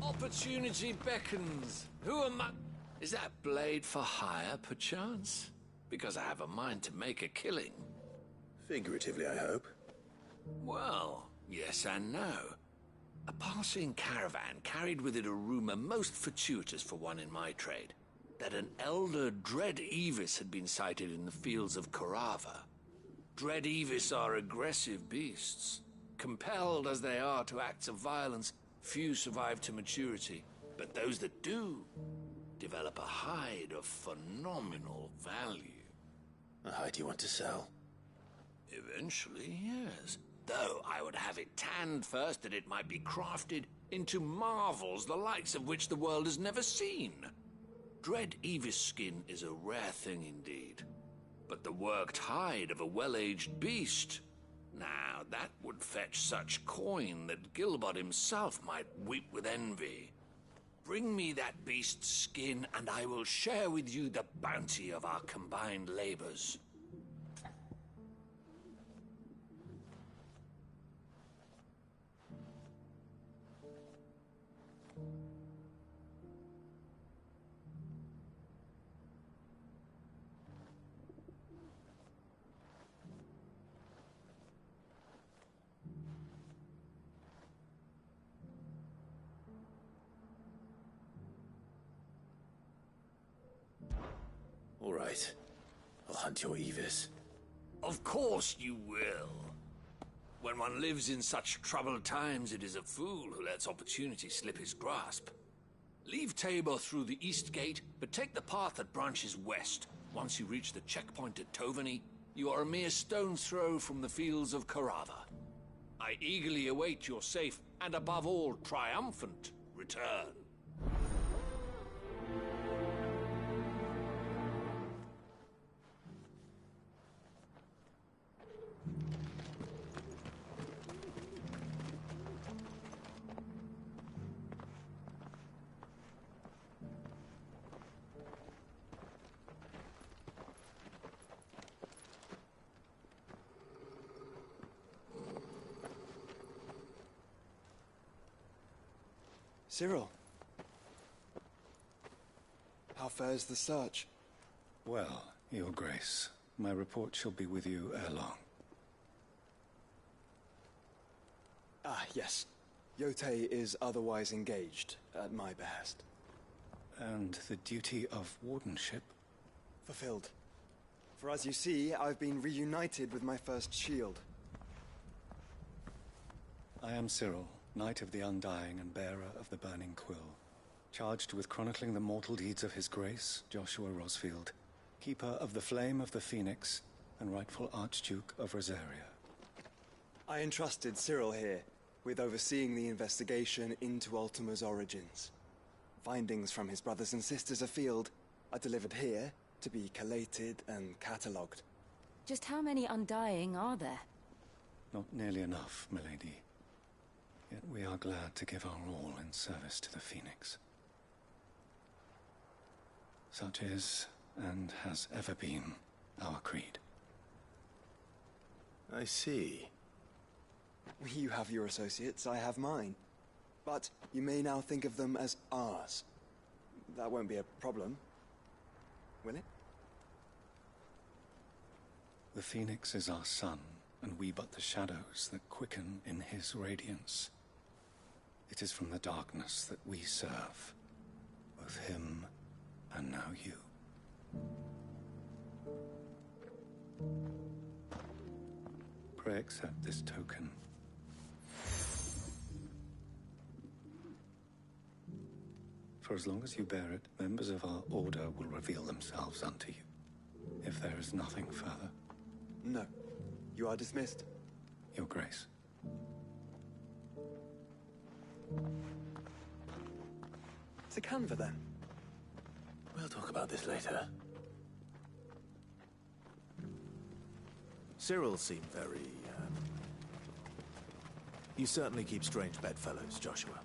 Opportunity beckons. Who am I? Is that blade for hire, perchance? Because I have a mind to make a killing. Figuratively, I hope. Well, yes and no. A passing caravan carried with it a rumor most fortuitous for one in my trade, that an elder Dread Evis had been sighted in the fields of Korava. Dread Evis are aggressive beasts. Compelled as they are to acts of violence, few survive to maturity, but those that do develop a hide of phenomenal value. A hide you want to sell? Eventually, yes. Though I would have it tanned first that it might be crafted into marvels the likes of which the world has never seen. Dread Evis skin is a rare thing indeed. But the worked hide of a well-aged beast, now that would fetch such coin that Gilbert himself might weep with envy. Bring me that beast's skin, and I will share with you the bounty of our combined labors. All right. I'll hunt your Evis. Of course you will. When one lives in such troubled times, it is a fool who lets opportunity slip his grasp. Leave Tabor through the east gate, but take the path that branches west. Once you reach the checkpoint at Tovany, you are a mere stone's throw from the fields of Korava. I eagerly await your safe, and above all, triumphant return. Cyril. How fares the search? Well, Your Grace, my report shall be with you ere long. Ah, yes. Yotei is otherwise engaged, at my behest. And the duty of wardenship? Fulfilled. For as you see, I've been reunited with my first shield. I am Cyril, Knight of the Undying and bearer of the Burning Quill, charged with chronicling the mortal deeds of His Grace, Joshua Rosfield, keeper of the Flame of the Phoenix and rightful Archduke of Rosaria. I entrusted Cyril here with overseeing the investigation into Ultima's origins. Findings from his brothers and sisters afield are delivered here to be collated and catalogued. Just how many Undying are there? Not nearly enough, milady. Yet we are glad to give our all in service to the Phoenix. Such is, and has ever been, our creed. I see. You have your associates, I have mine. But you may now think of them as ours. That won't be a problem, will it? The Phoenix is our sun, and we but the shadows that quicken in his radiance. It is from the darkness that we serve, both him and now you. Pray accept this token. For as long as you bear it, members of our order will reveal themselves unto you. If there is nothing further. No. You are dismissed. Your Grace. To Canva, then. We'll talk about this later. Cyril seemed very, You certainly keep strange bedfellows, Joshua.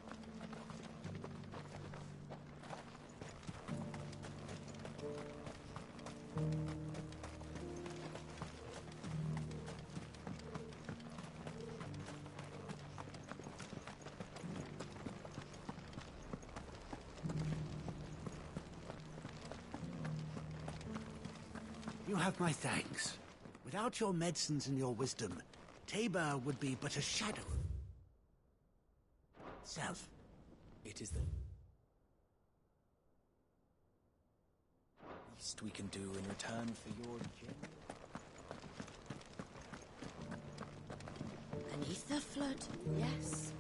You have my thanks. Without your medicines and your wisdom, Tabor would be but a shadow. Self. It is the least we can do in return for your generous... Beneath the flood, yes.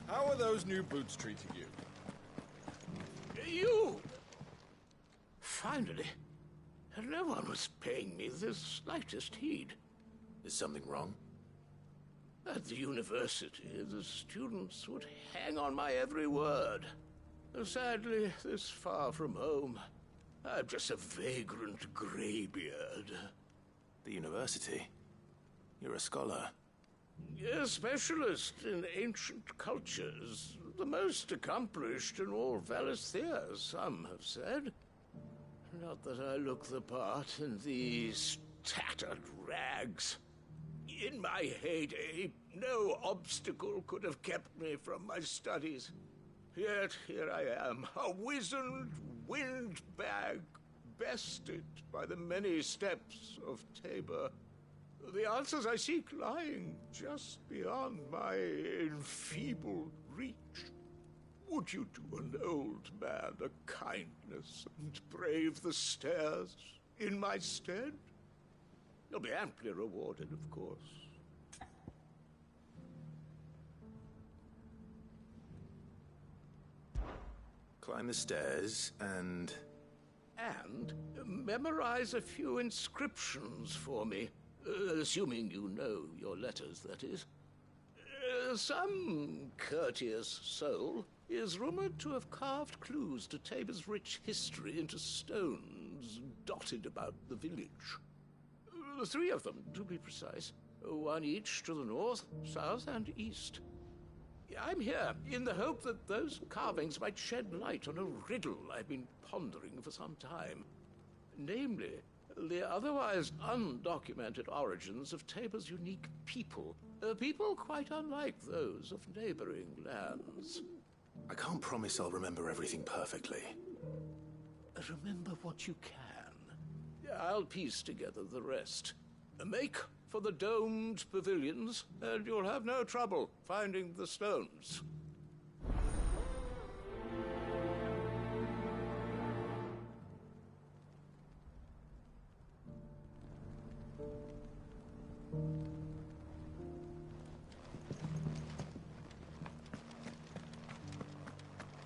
How are those new boots treating you? You! Finally. No one was paying me the slightest heed. Is something wrong? At the university, the students would hang on my every word. Sadly, this far from home, I'm just a vagrant greybeard. The university? You're a scholar. A specialist in ancient cultures. The most accomplished in all Valisthea, some have said. Not that I look the part in these tattered rags. In my heyday, no obstacle could have kept me from my studies. Yet here I am, a wizened windbag, bested by the many steps of Tabor. The answers I seek lying just beyond my enfeebled reach. Would you do an old man a kindness and brave the stairs in my stead? You'll be amply rewarded, of course. Climb the stairs and... And memorize a few inscriptions for me. Assuming you know your letters, that is. Some courteous soul is rumored to have carved clues to Tabor's rich history into stones dotted about the village. 3 of them, to be precise. 1 each to the north, south, and east. I'm here in the hope that those carvings might shed light on a riddle I've been pondering for some time. Namely, the otherwise undocumented origins of Tabor's unique people. People quite unlike those of neighboring lands. I can't promise I'll remember everything perfectly. Remember what you can. I'll piece together the rest. Make for the domed pavilions, and you'll have no trouble finding the stones.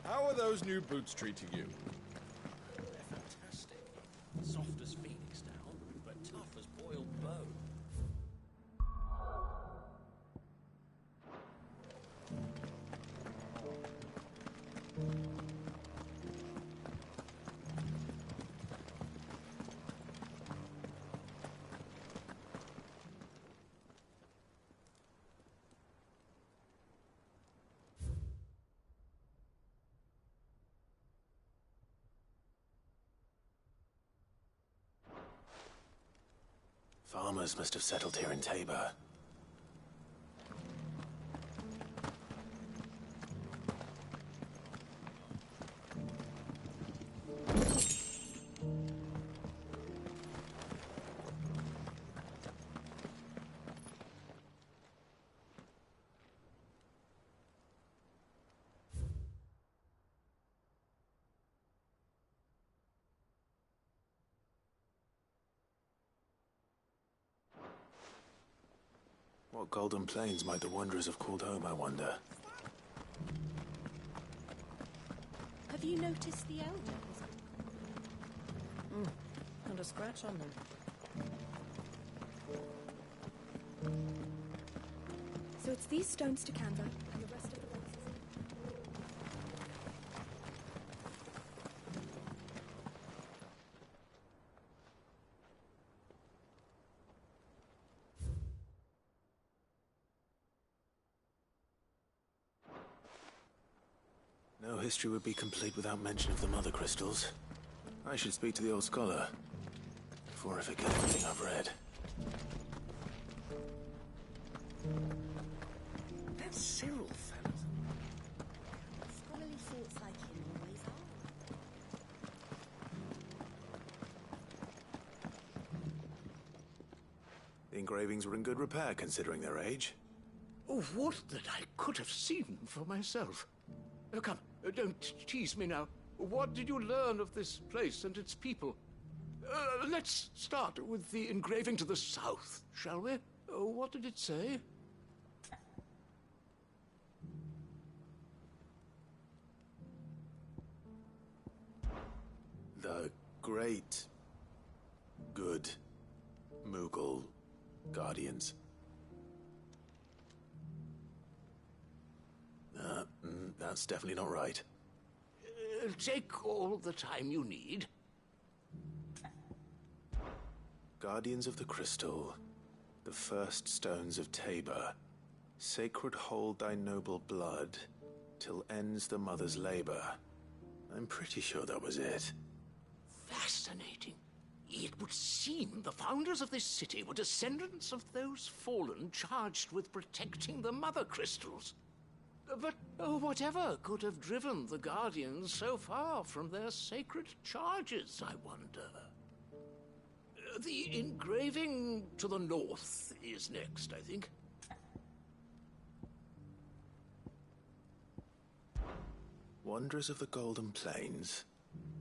How are those new boots treating you? They're fantastic. Soft as phoenix down, but tough as boiled bone. Farmers must have settled here in Tabor. What golden plains might the wanderers have called home, I wonder? Have you noticed the elders? Not a scratch on them. So it's these stones to Canva, and the rest of the boxes. No history would be complete without mention of the mother crystals. I should speak to the old scholar before I forget everything I've read. That Cyril fellow. Scholarly thoughts like him always are. The engravings were in good repair considering their age. Oh, would that I could have seen them for myself. Come, don't tease me now. What did you learn of this place and its people? Let's start with the engraving to the south, shall we? What did it say? The great, good Mughal guardians. That's definitely not right. Take all the time you need. Guardians of the Crystal, the first stones of Tabor, sacred hold thy noble blood, till ends the mother's labor. I'm pretty sure that was it. Fascinating. It would seem the founders of this city were descendants of those fallen charged with protecting the mother crystals. But whatever could have driven the Guardians so far from their sacred charges, I wonder? The engraving to the north is next, I think. Wanderers of the Golden Plains,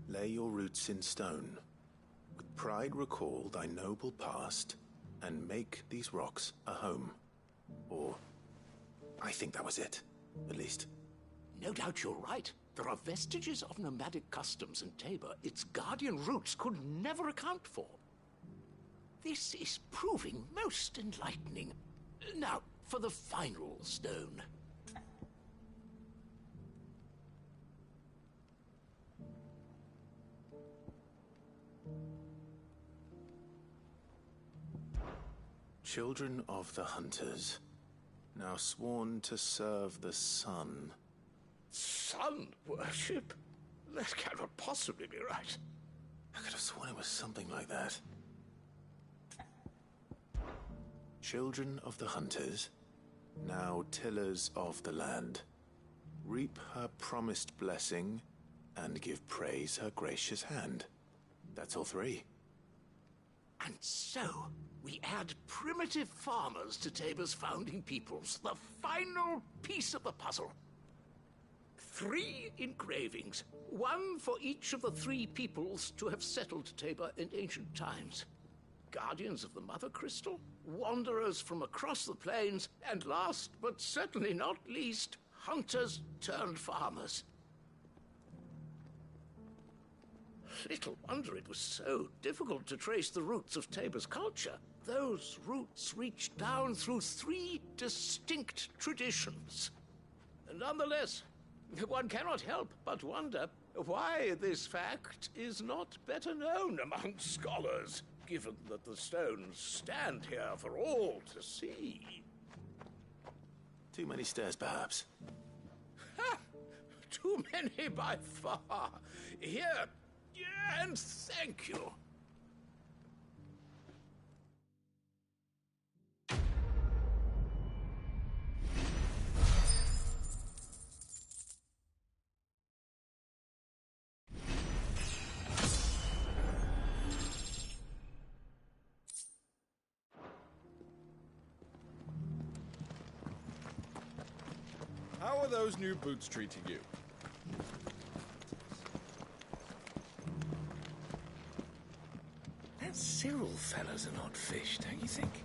lay your roots in stone. With pride recall thy noble past, and make these rocks a home. Or, I think that was it, at least. No doubt you're right. There are vestiges of nomadic customs in Tabor its guardian roots could never account for. This is proving most enlightening. Now, for the final stone. Children of the Hunters, now sworn to serve the sun. Sun worship? That cannot possibly be right. I could have sworn it was something like that. Children of the Hunters, now tillers of the land, reap her promised blessing and give praise her gracious hand. That's all three. And so, we add primitive farmers to Tabor's founding peoples, the final piece of the puzzle. 3 engravings, one for each of the 3 peoples to have settled Tabor in ancient times. Guardians of the Mother Crystal, wanderers from across the plains, and last but certainly not least, hunters turned farmers. Little wonder it was so difficult to trace the roots of Tabor's culture. Those roots reached down through 3 distinct traditions. Nonetheless, one cannot help but wonder why this fact is not better known among scholars, given that the stones stand here for all to see. Too many stairs, perhaps. Ha! Too many by far. Here, and thank you. How are those new boots treating you? That Cyril fella's an odd fish, don't you think?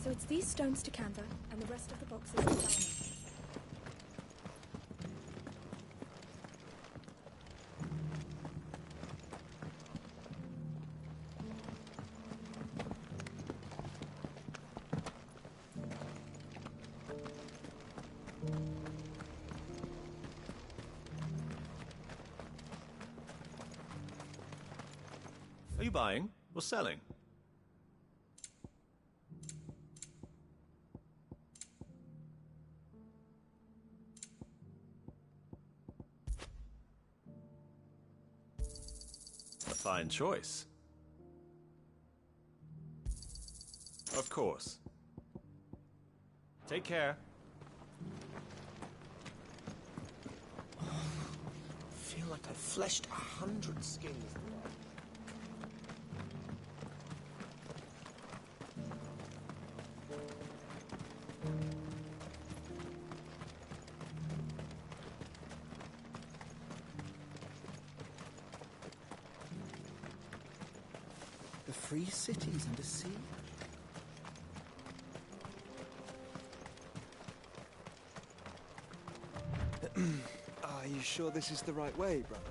So it's these stones to Canva, and the rest of the boxes are down. Are you buying or selling? A fine choice. Of course. Take care. like I fleshed 100 skins. The free cities and a sea? Are you sure this is the right way, brother?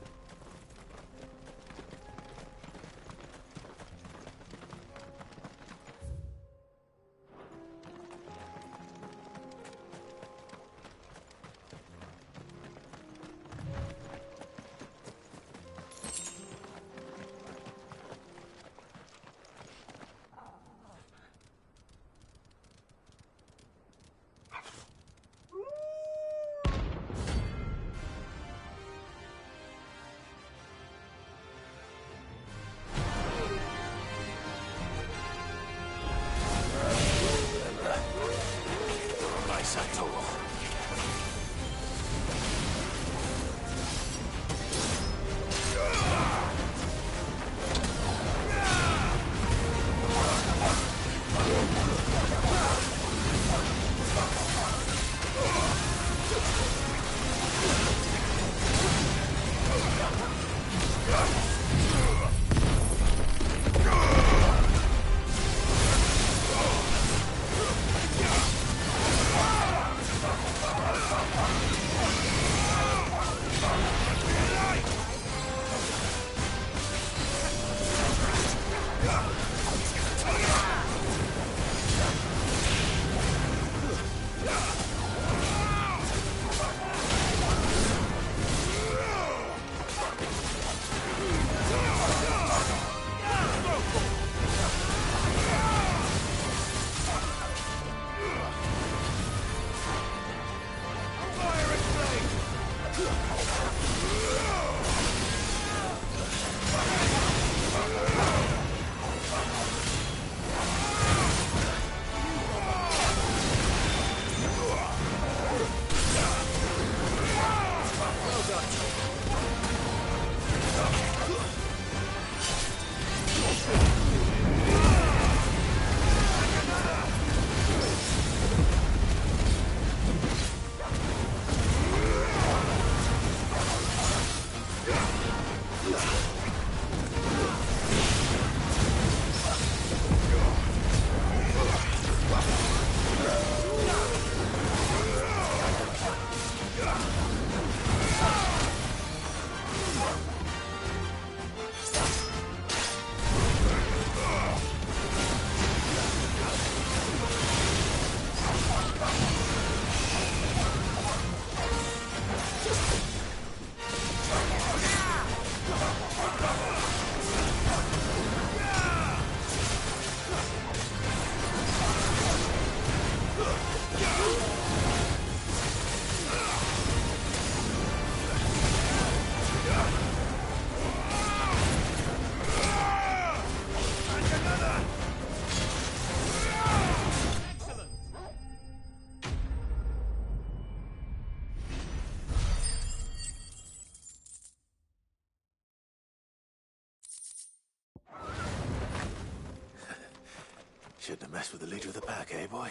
Shouldn't have messed with the leader of the pack, eh, boy?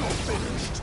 You're finished.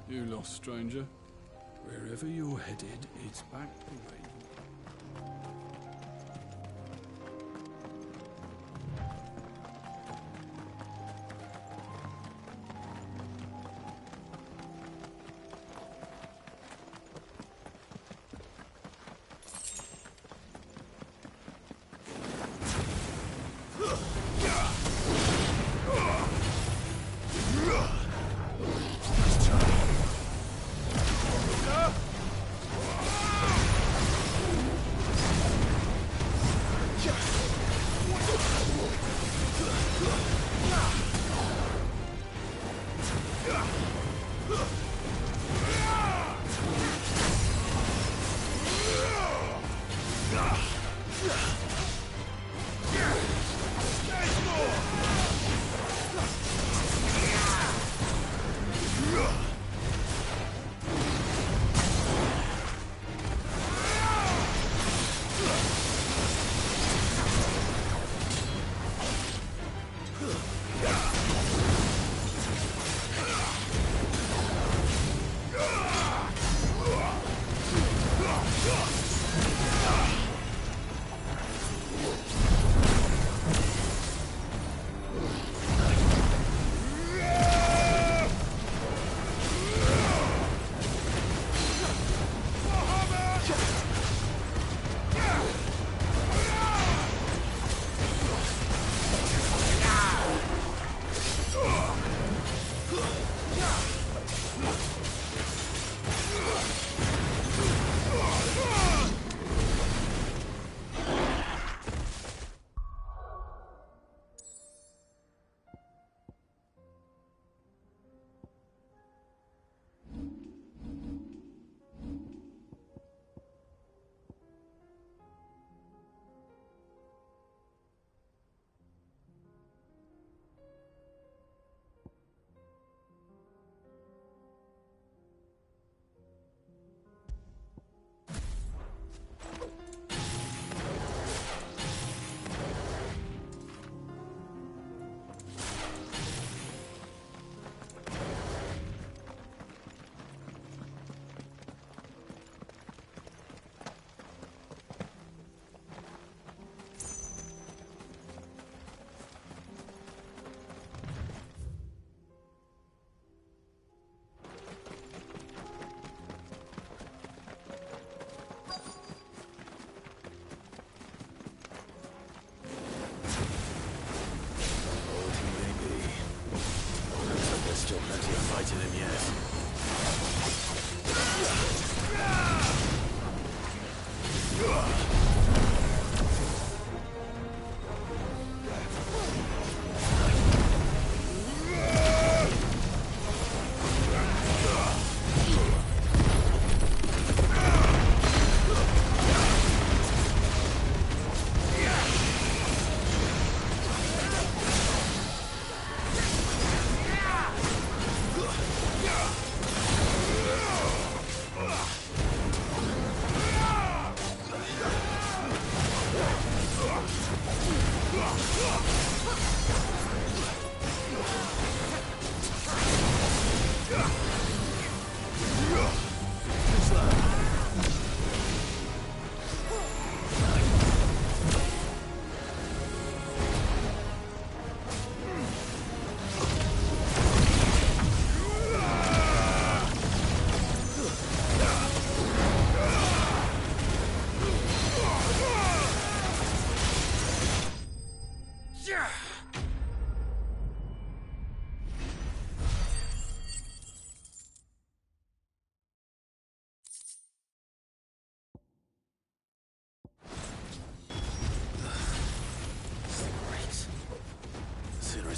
You lost, stranger. Wherever you're headed, it's back to Raven.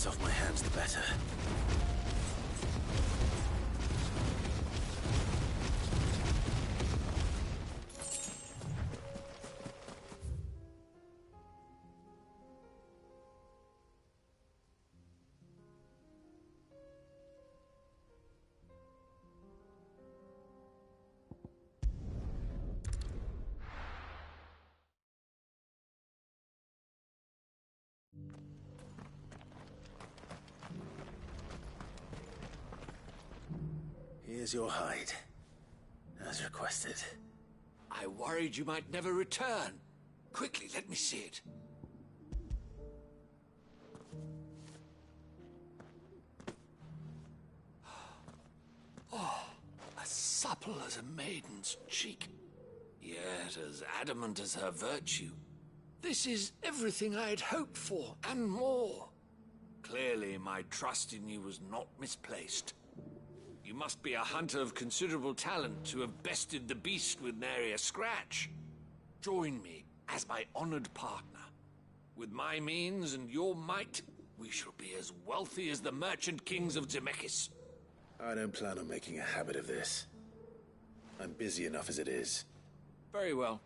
Off my hands, the better. Here's your hide, as requested. I worried you might never return. Quickly, let me see it. Oh, as supple as a maiden's cheek, yet as adamant as her virtue. This is everything I had hoped for, and more. Clearly, my trust in you was not misplaced. You must be a hunter of considerable talent to have bested the beast with nary a scratch. Join me as my honored partner. With my means and your might, we shall be as wealthy as the merchant kings of Zemeckis. I don't plan on making a habit of this. I'm busy enough as it is. Very well.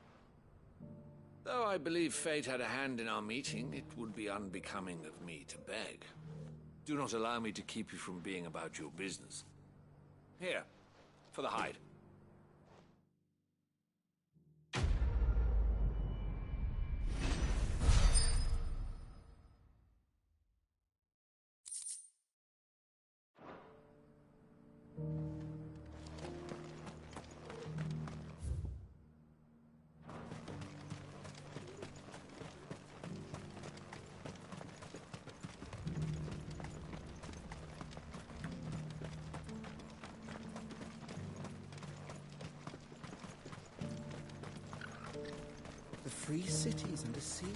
Though I believe fate had a hand in our meeting, it would be unbecoming of me to beg. Do not allow me to keep you from being about your business. Here, for the hide. The free cities and a sea?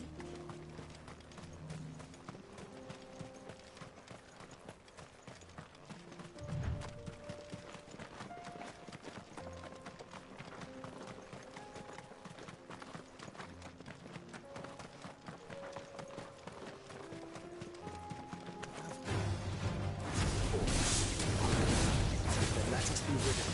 Then let us be ridden.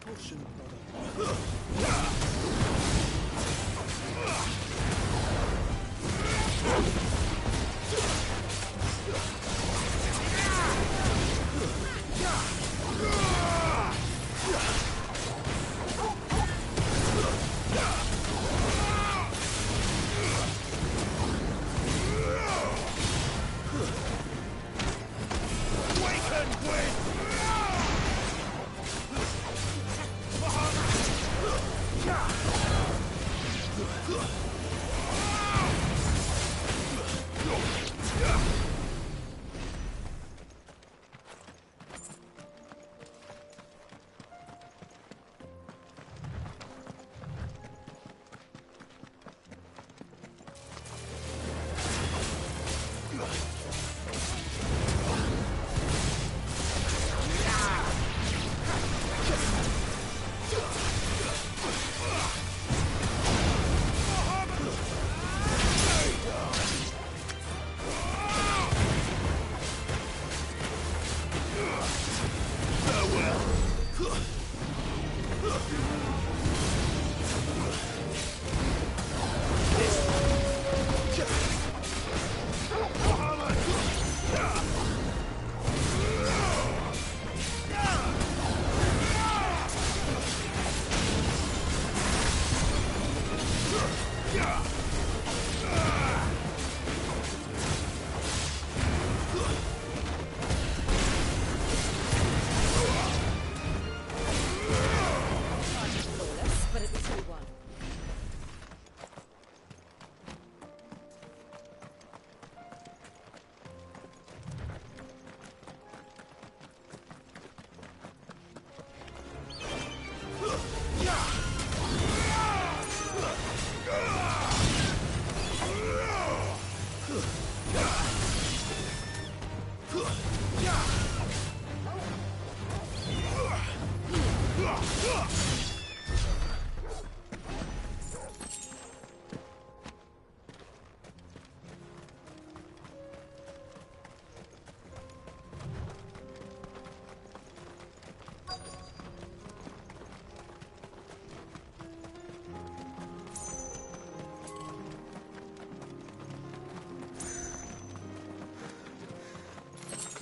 Caution, brother.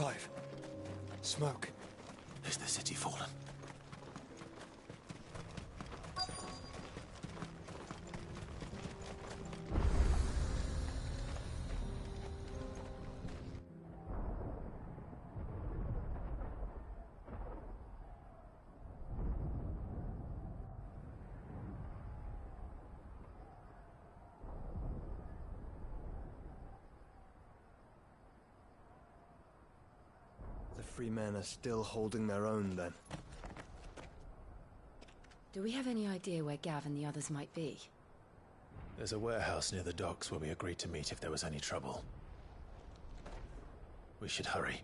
Clive. Smoke. Is the city fallen? The free men are still holding their own, then. Do we have any idea where Gav and the others might be? There's a warehouse near the docks where we agreed to meet if there was any trouble. We should hurry.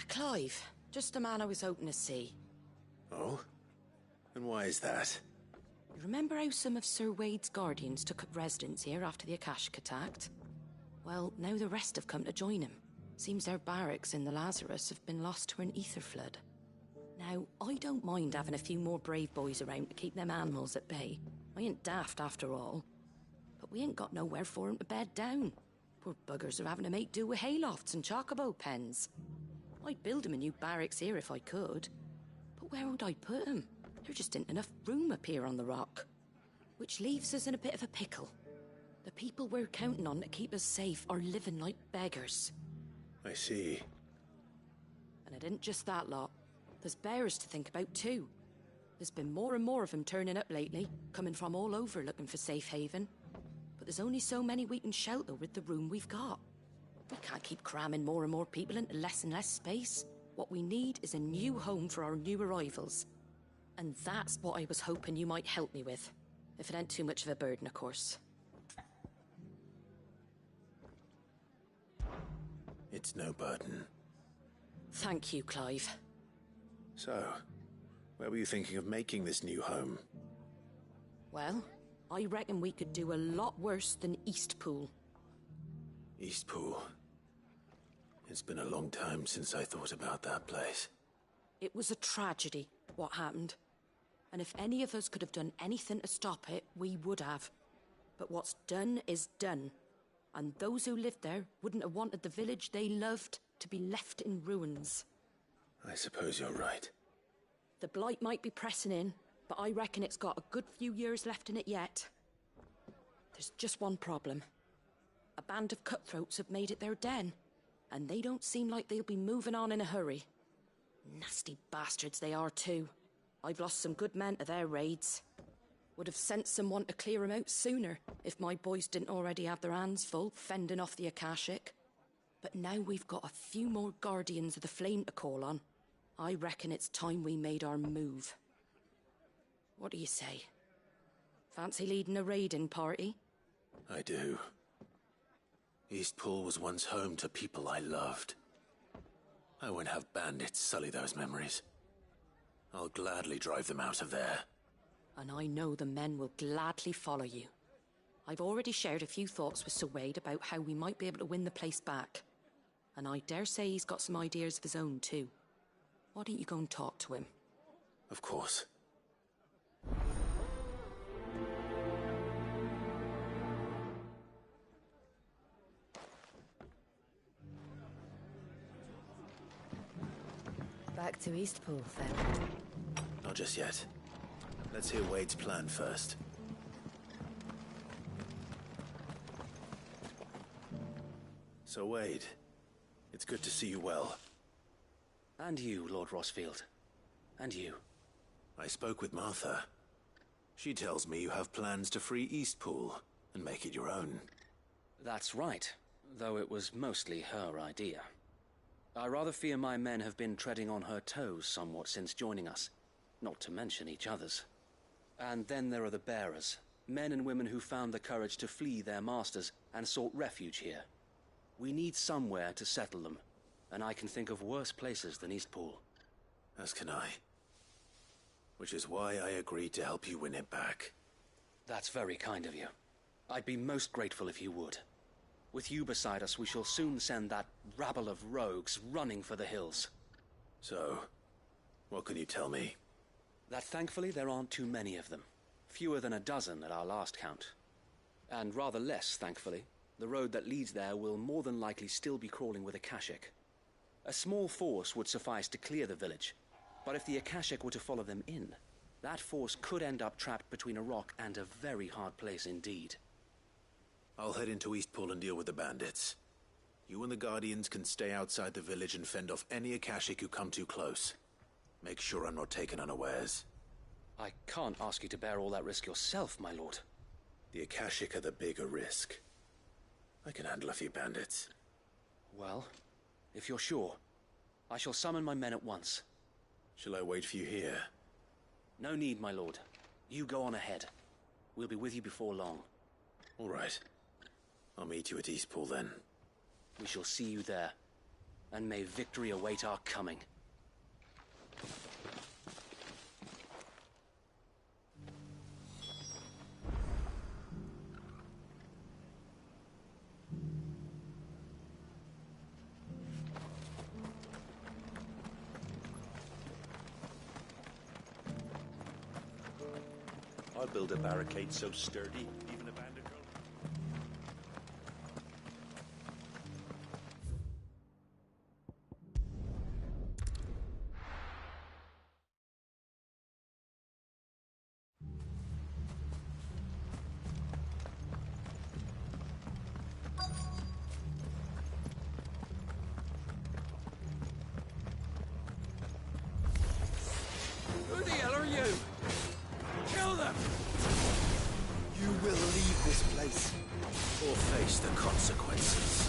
Clive, just the man I was hoping to see. Oh? And why is that? You remember how some of Sir Wade's guardians took up residence here after the Akashic attacked? Well, now the rest have come to join him. Seems their barracks in the Lazarus have been lost to an ether flood. Now, I don't mind having a few more brave boys around to keep them animals at bay. I ain't daft after all. But we ain't got nowhere for 'em to bed down. Poor buggers are having to make do with haylofts and chocobo pens. I'd build 'em a new barracks here if I could. But where would I put 'em? There just ain't enough room up here on the rock. Which leaves us in a bit of a pickle. The people we're counting on to keep us safe are living like beggars. I see. And it isn't just that lot. There's bears to think about too. There's been more and more of them turning up lately, coming from all over looking for safe haven. But there's only so many we can shelter with the room we've got. We can't keep cramming more and more people into less and less space. What we need is a new home for our new arrivals. And that's what I was hoping you might help me with. If it ain't too much of a burden, of course. It's no burden. Thank you, Clive. So, where were you thinking of making this new home? Well, I reckon we could do a lot worse than Eastpool. Eastpool. It's been a long time since I thought about that place. It was a tragedy, what happened. And if any of us could have done anything to stop it, we would have. But what's done is done. And those who lived there wouldn't have wanted the village they loved to be left in ruins. I suppose you're right. The blight might be pressing in, but I reckon it's got a good few years left in it yet. There's just one problem. A band of cutthroats have made it their den, and they don't seem like they'll be moving on in a hurry. Nasty bastards they are too. I've lost some good men to their raids. Would have sent someone to clear 'em out sooner, if my boys didn't already have their hands full fending off the Akashic. But now we've got a few more guardians of the flame to call on. I reckon it's time we made our move. What do you say? Fancy leading a raiding party? I do. Eastpool was once home to people I loved. I won't have bandits sully those memories. I'll gladly drive them out of there. And I know the men will gladly follow you. I've already shared a few thoughts with Sir Wade about how we might be able to win the place back. And I dare say he's got some ideas of his own too. Why don't you go and talk to him? Of course. Back to Eastpool, then. Not just yet. Let's hear Wade's plan first. So, Wade, it's good to see you well. And you, Lord Rosfield. And you. I spoke with Martha. She tells me you have plans to free Eastpool and make it your own. That's right, though it was mostly her idea. I rather fear my men have been treading on her toes somewhat since joining us, not to mention each other's. And then there are the bearers, men and women who found the courage to flee their masters and sought refuge here. We need somewhere to settle them, and I can think of worse places than Eastpool. As can I. Which is why I agreed to help you win it back. That's very kind of you. I'd be most grateful if you would. With you beside us, we shall soon send that rabble of rogues running for the hills. So, what can you tell me? That thankfully there aren't too many of them. Fewer than a dozen at our last count. And rather less, thankfully. The road that leads there will more than likely still be crawling with Akashic. A small force would suffice to clear the village, but if the Akashic were to follow them in, that force could end up trapped between a rock and a very hard place indeed. I'll head into Eastpool and deal with the bandits. You and the Guardians can stay outside the village and fend off any Akashic who come too close. Make sure I'm not taken unawares. I can't ask you to bear all that risk yourself, my lord. The Akashic are the bigger risk. I can handle a few bandits. Well, if you're sure, I shall summon my men at once. Shall I wait for you here? No need, my lord. You go on ahead. We'll be with you before long. All right. I'll meet you at Eastpool then. We shall see you there. And may victory await our coming. I'll build a barricade so sturdy, even a bandit girl. Who the hell are you? Kill them! You will leave this place. Or face the consequences.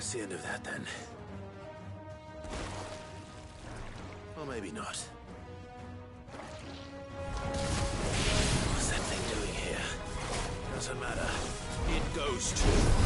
That's the end of that, then. Or maybe not. What's that thing doing here? Doesn't matter. It goes too.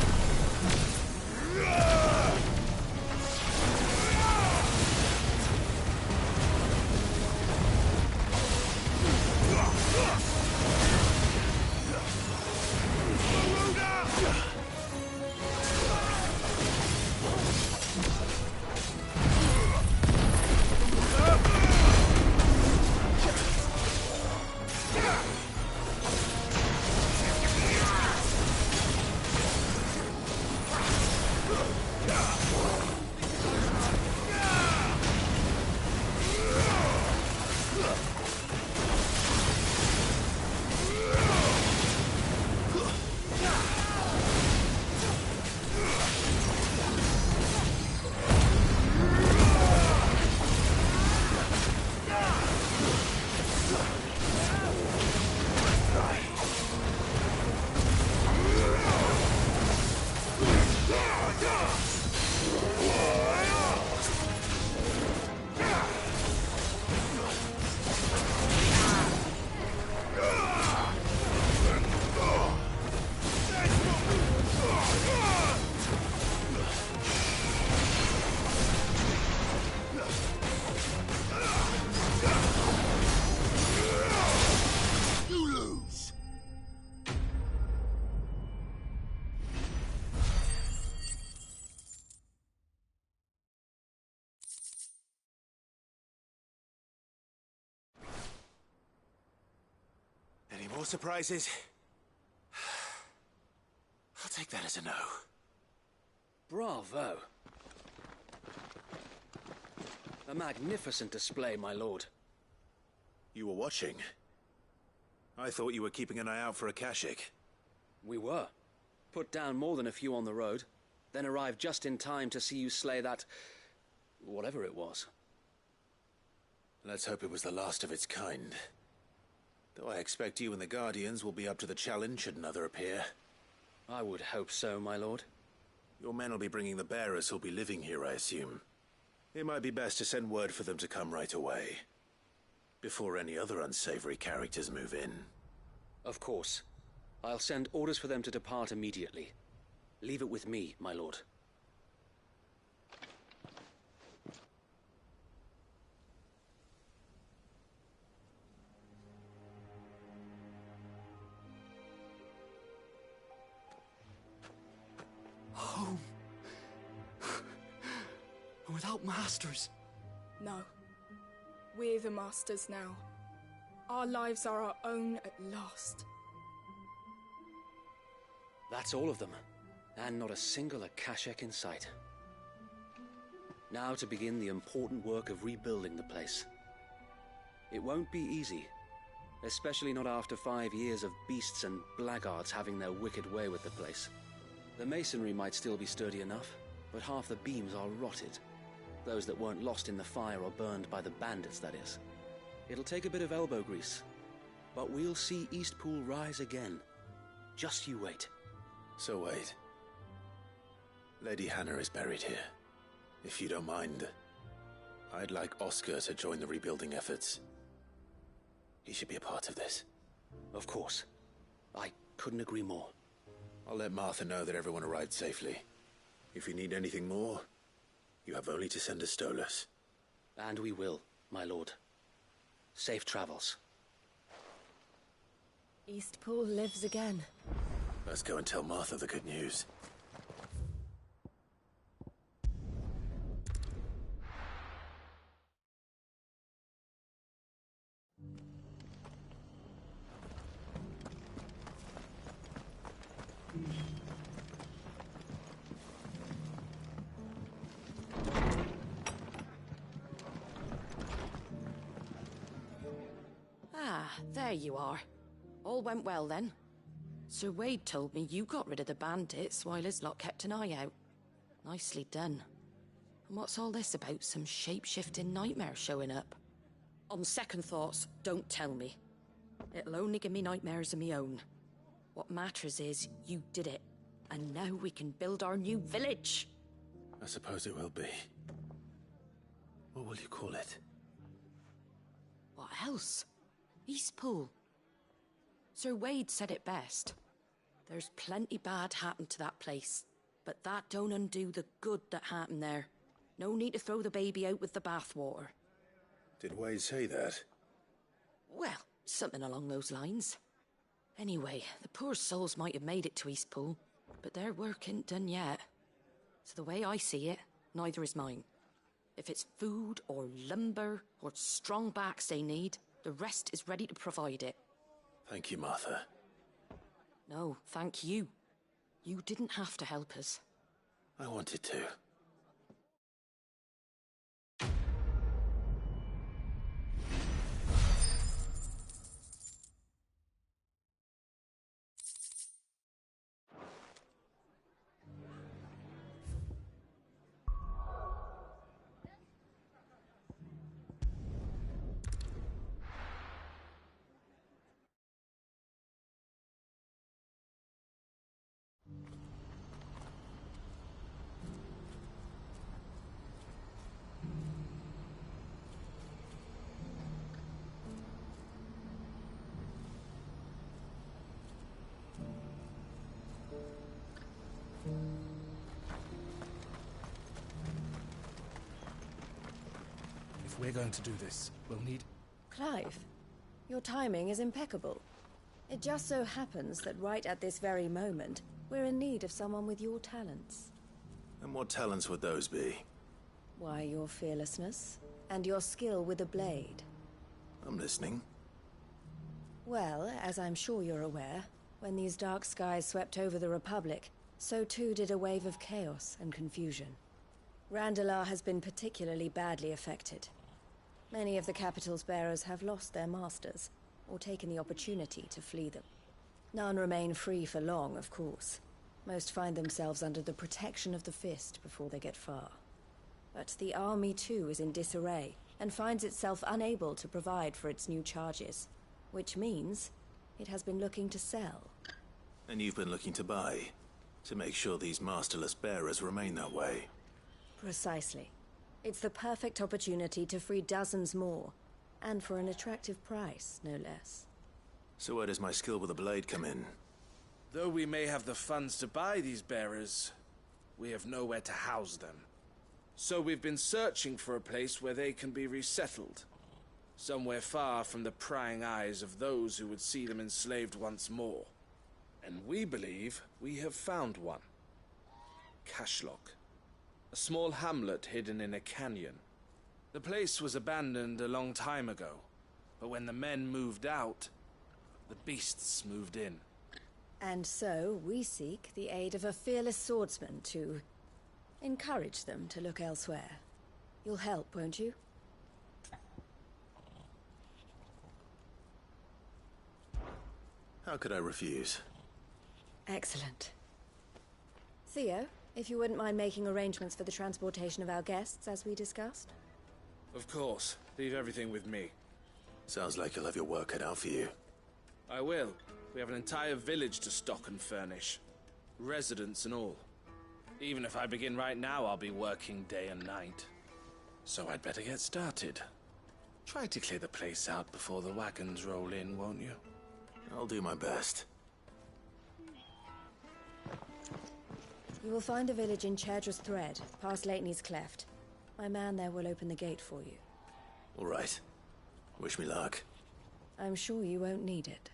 surprises. I'll take that as a no. Bravo. A magnificent display, my lord. You were watching. I thought you were keeping an eye out for a Kashik. We were. Put down more than a few on the road, then arrived just in time to see you slay that... whatever it was. Let's hope it was the last of its kind. Though I expect you and the Guardians will be up to the challenge should another appear. I would hope so, my lord. Your men will be bringing the bearers who'll be living here, I assume. It might be best to send word for them to come right away, before any other unsavory characters move in. Of course. I'll send orders for them to depart immediately. Leave it with me, my lord. Home. Without masters. No. We're the masters now. Our lives are our own at last. That's all of them, and not a single Akashek in sight. Now to begin the important work of rebuilding the place. It won't be easy, especially not after 5 years of beasts and blackguards having their wicked way with the place. The masonry might still be sturdy enough, but half the beams are rotted. Those that weren't lost in the fire or burned by the bandits, that is. It'll take a bit of elbow grease, but we'll see Eastpool rise again. Just you wait. So wait. Lady Hannah is buried here. If you don't mind, I'd like Oscar to join the rebuilding efforts. He should be a part of this. Of course. I couldn't agree more. I'll let Martha know that everyone arrived safely. If you need anything more, you have only to send a Stolas. And we will, my lord. Safe travels. Eastpool lives again. Let's go and tell Martha the good news. Ah, there you are. All went well then. Sir Wade told me you got rid of the bandits while his lot kept an eye out. Nicely done. And what's all this about some shape-shifting nightmare showing up? On second thoughts, don't tell me. It'll only give me nightmares of my own. What matters is you did it, and now we can build our new village. I suppose it will be. What will you call it? What else? Eastpool. Sir Wade said it best. There's plenty bad happened to that place, but that don't undo the good that happened there. No need to throw the baby out with the bathwater. Did Wade say that? Well, something along those lines. Anyway, the poor souls might have made it to Eastpool, but their work ain't done yet. So the way I see it, neither is mine. If it's food or lumber or strong backs they need, the rest is ready to provide it. Thank you, Martha. No, thank you. You didn't have to help us. I wanted to. If we're going to do this, we'll need... Clive, your timing is impeccable. It just so happens that right at this very moment, we're in need of someone with your talents. And what talents would those be? Why, your fearlessness, and your skill with a blade. I'm listening. Well, as I'm sure you're aware, when these dark skies swept over the Republic, so too did a wave of chaos and confusion. Randalar has been particularly badly affected. Many of the capital's bearers have lost their masters, or taken the opportunity to flee them. None remain free for long, of course. Most find themselves under the protection of the Fist before they get far. But the army too is in disarray, and finds itself unable to provide for its new charges. Which means it has been looking to sell. And you've been looking to buy, to make sure these masterless bearers remain that way. Precisely. It's the perfect opportunity to free dozens more, and for an attractive price, no less. So where does my skill with a blade come in? Though we may have the funds to buy these bearers, we have nowhere to house them. So we've been searching for a place where they can be resettled. Somewhere far from the prying eyes of those who would see them enslaved once more. And we believe we have found one. Cashlock. A small hamlet hidden in a canyon. The place was abandoned a long time ago, but when the men moved out, the beasts moved in. And so we seek the aid of a fearless swordsman to encourage them to look elsewhere. You'll help, won't you? How could I refuse? Excellent. Theo, if you wouldn't mind making arrangements for the transportation of our guests, as we discussed. Of course. Leave everything with me. Sounds like you'll have your work cut out for you. I will. We have an entire village to stock and furnish. Residents and all. Even if I begin right now, I'll be working day and night. So I'd better get started. Try to clear the place out before the wagons roll in, won't you? I'll do my best. You will find a village in Chadra's Thread, past Lateney's Cleft. My man there will open the gate for you. All right. Wish me luck. I'm sure you won't need it.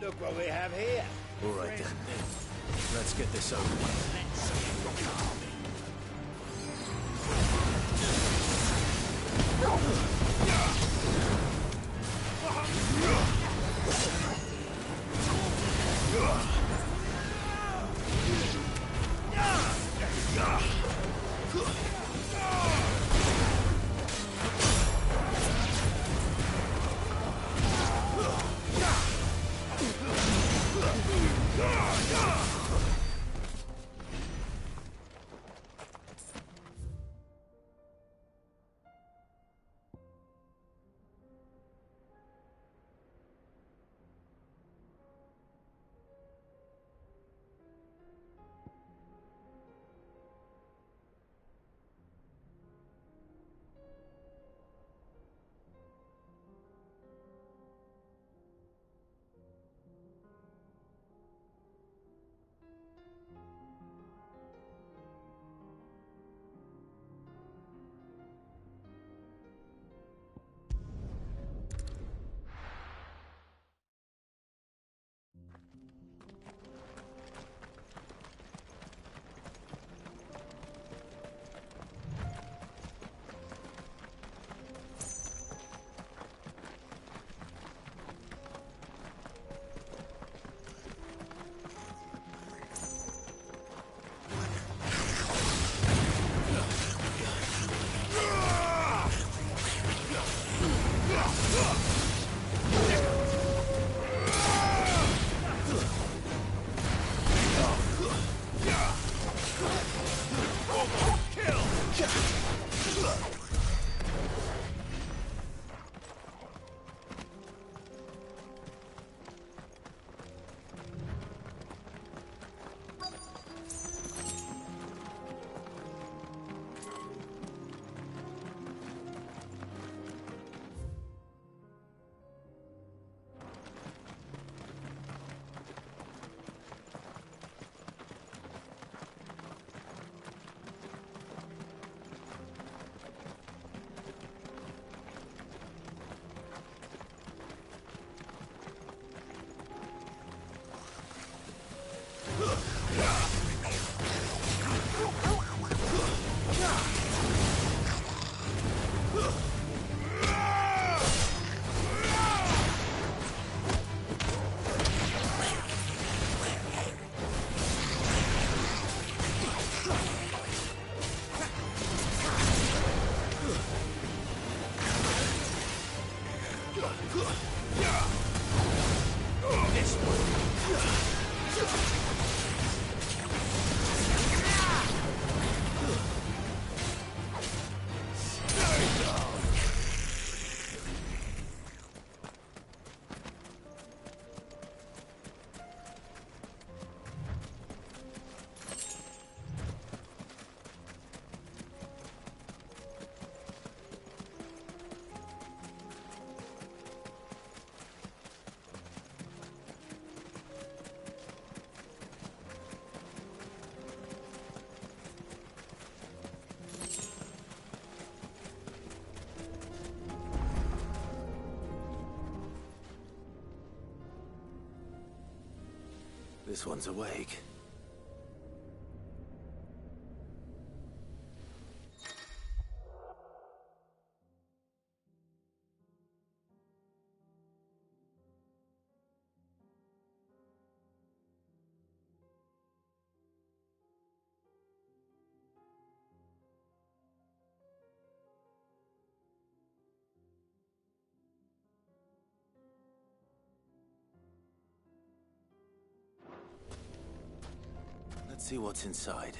Look what we have here. All right then. Let's get this over with. Let's rock army. This one's awake. Let's see what's inside.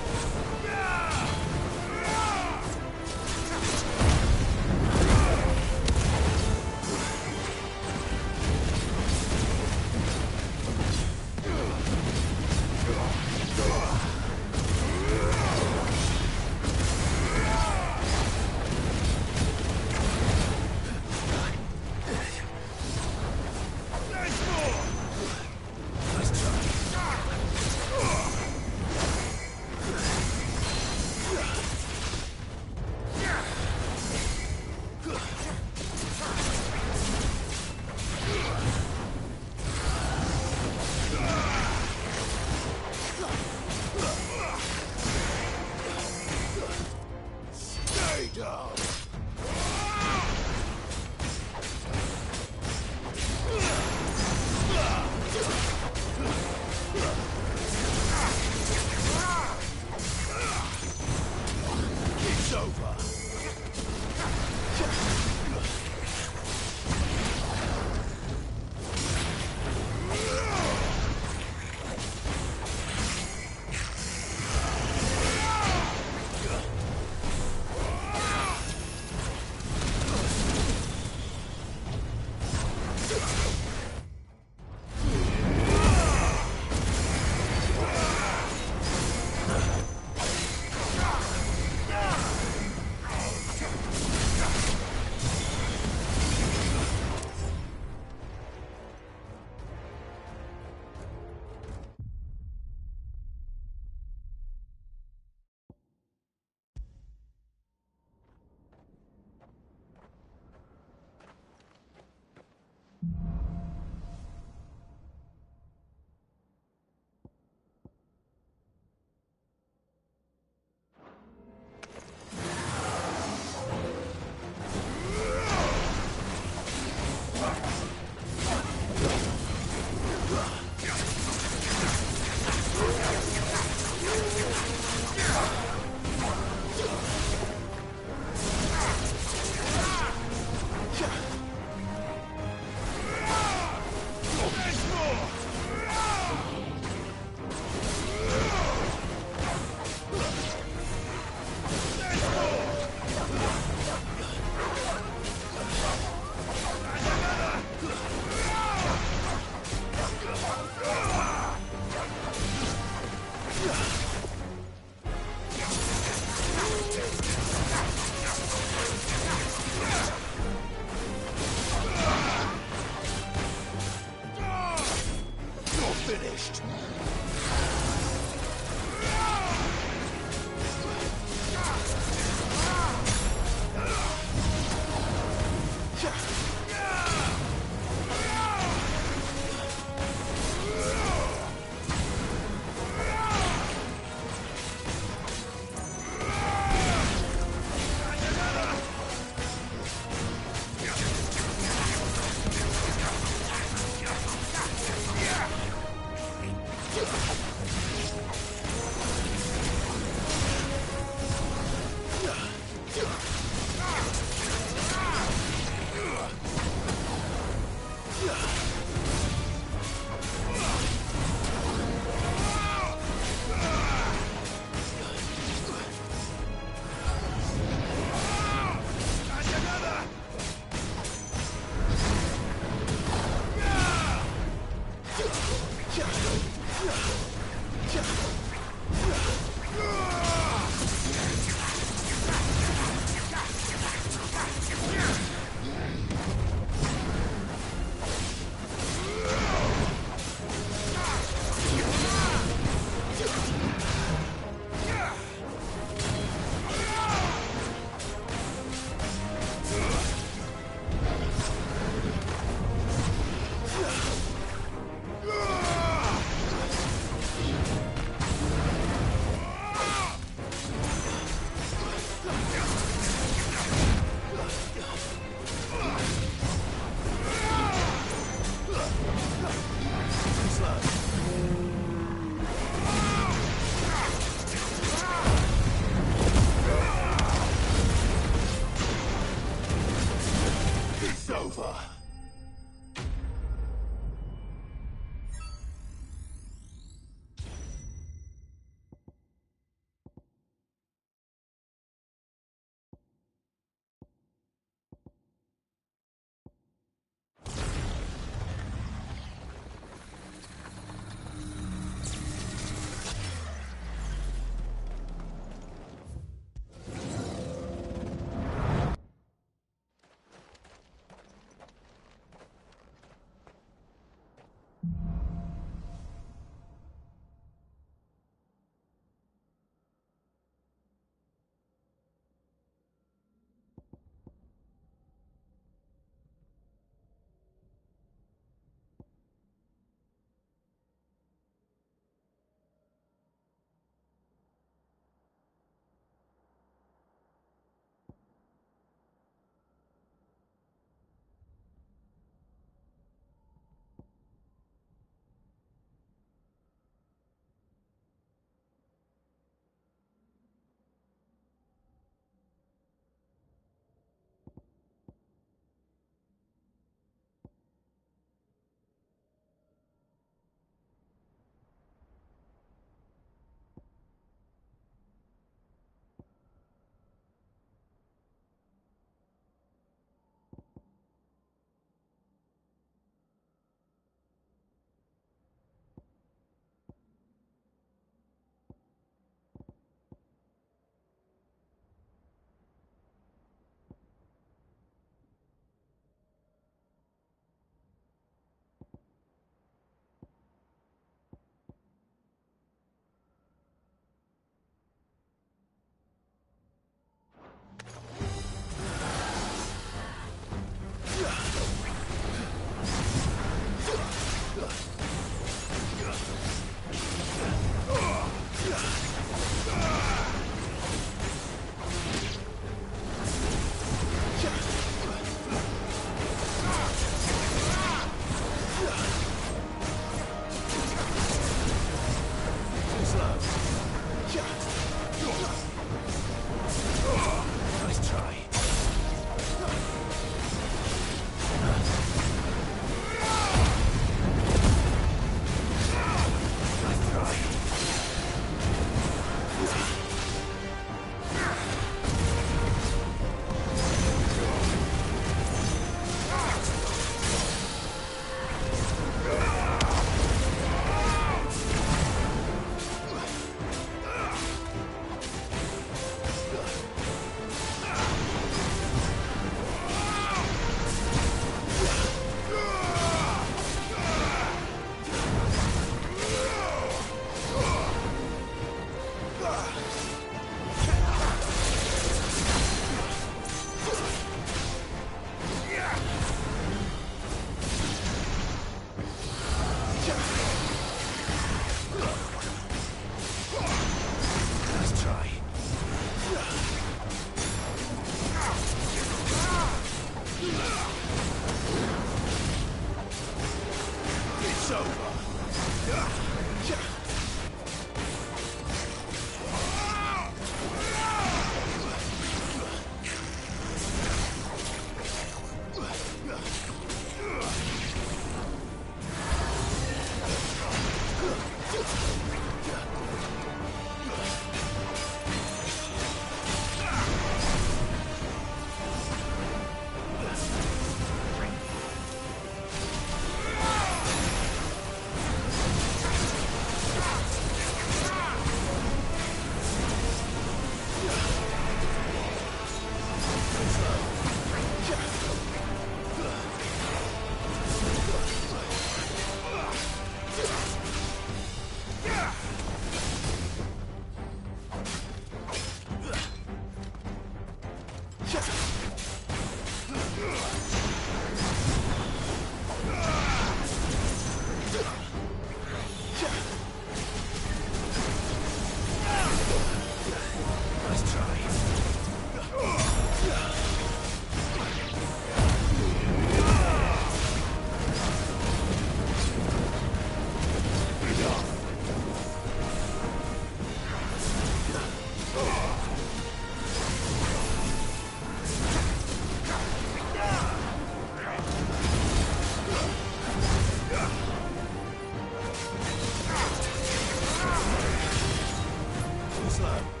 slow.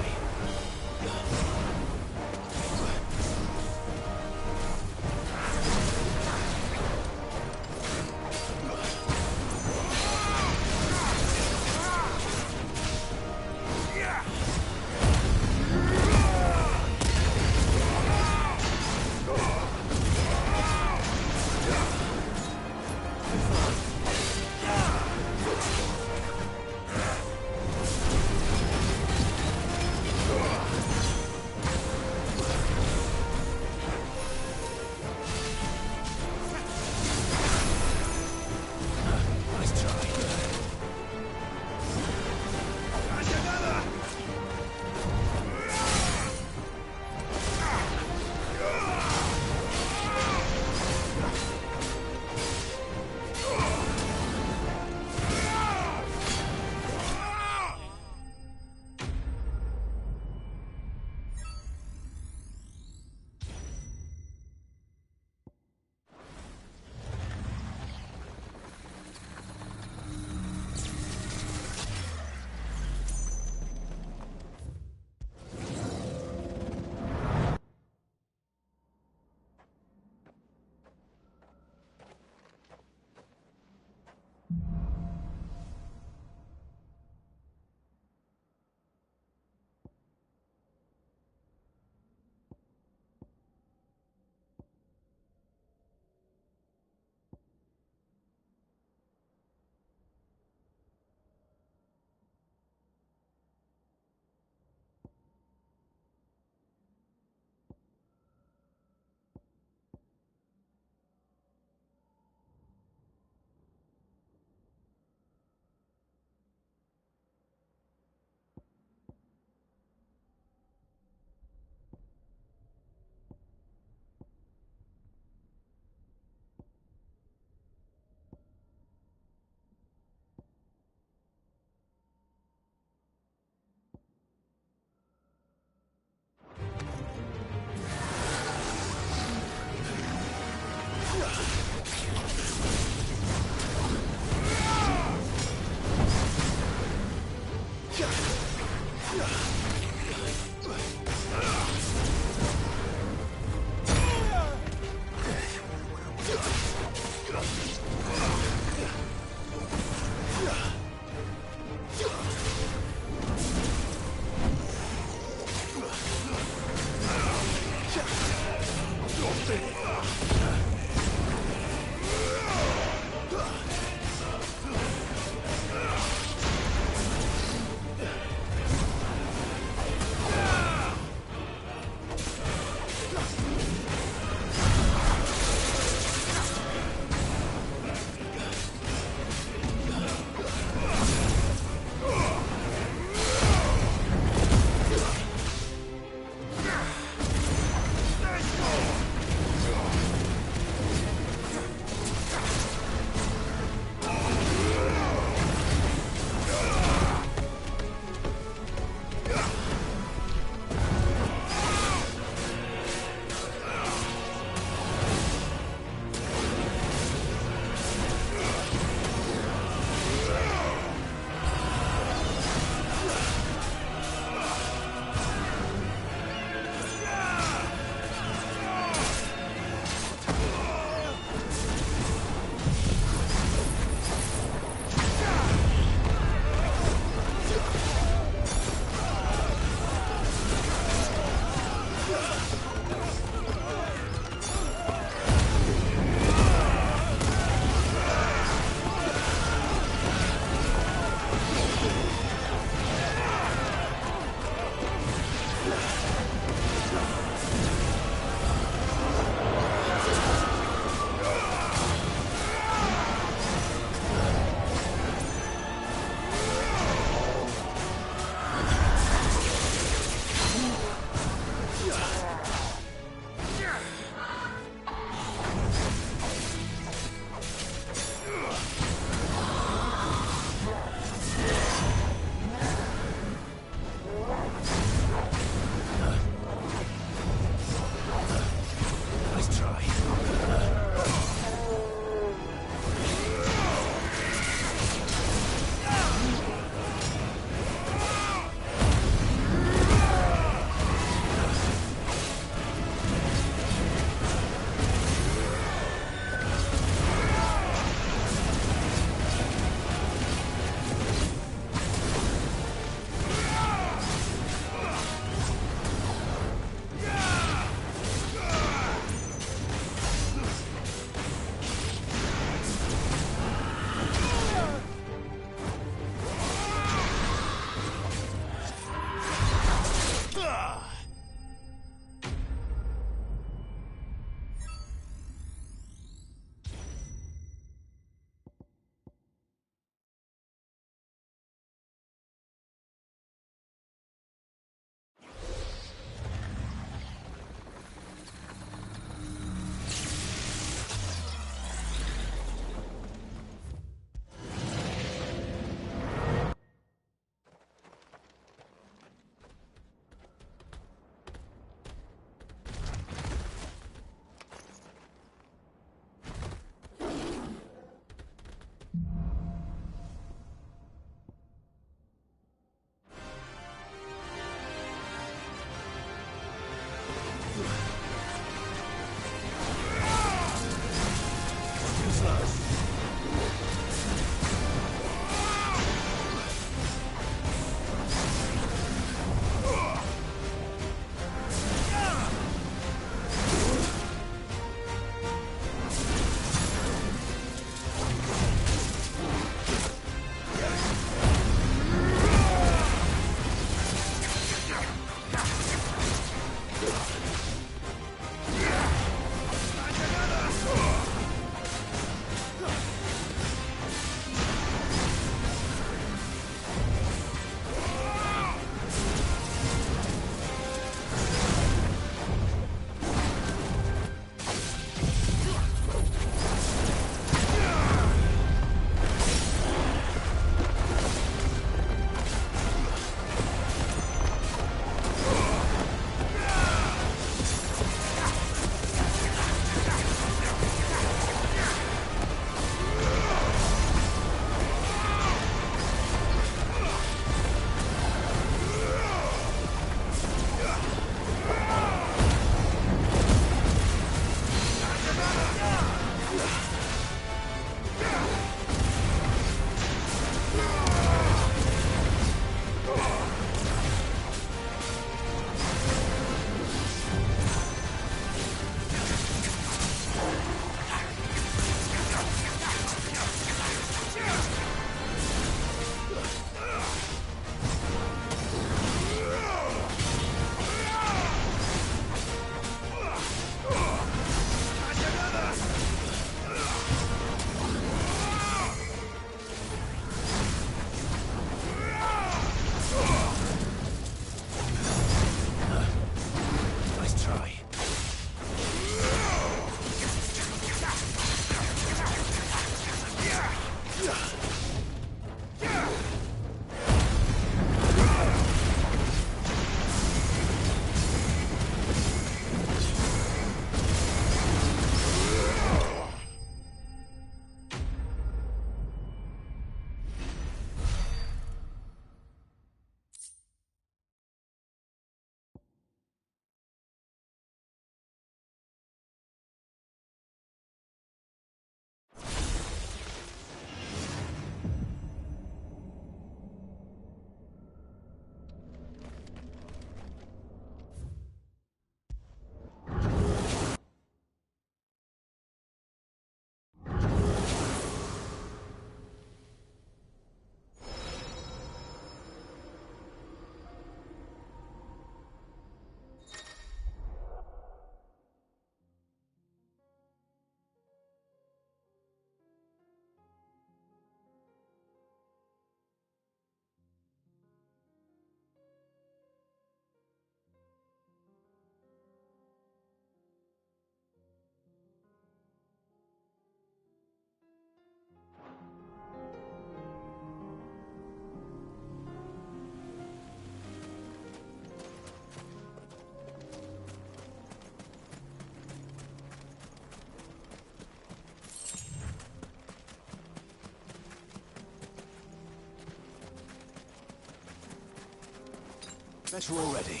Better already.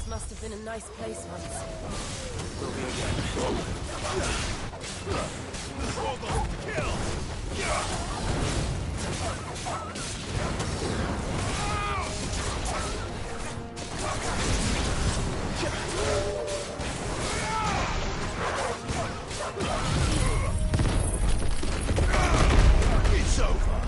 Must have been a nice place once. Will be again. Kill! It's over.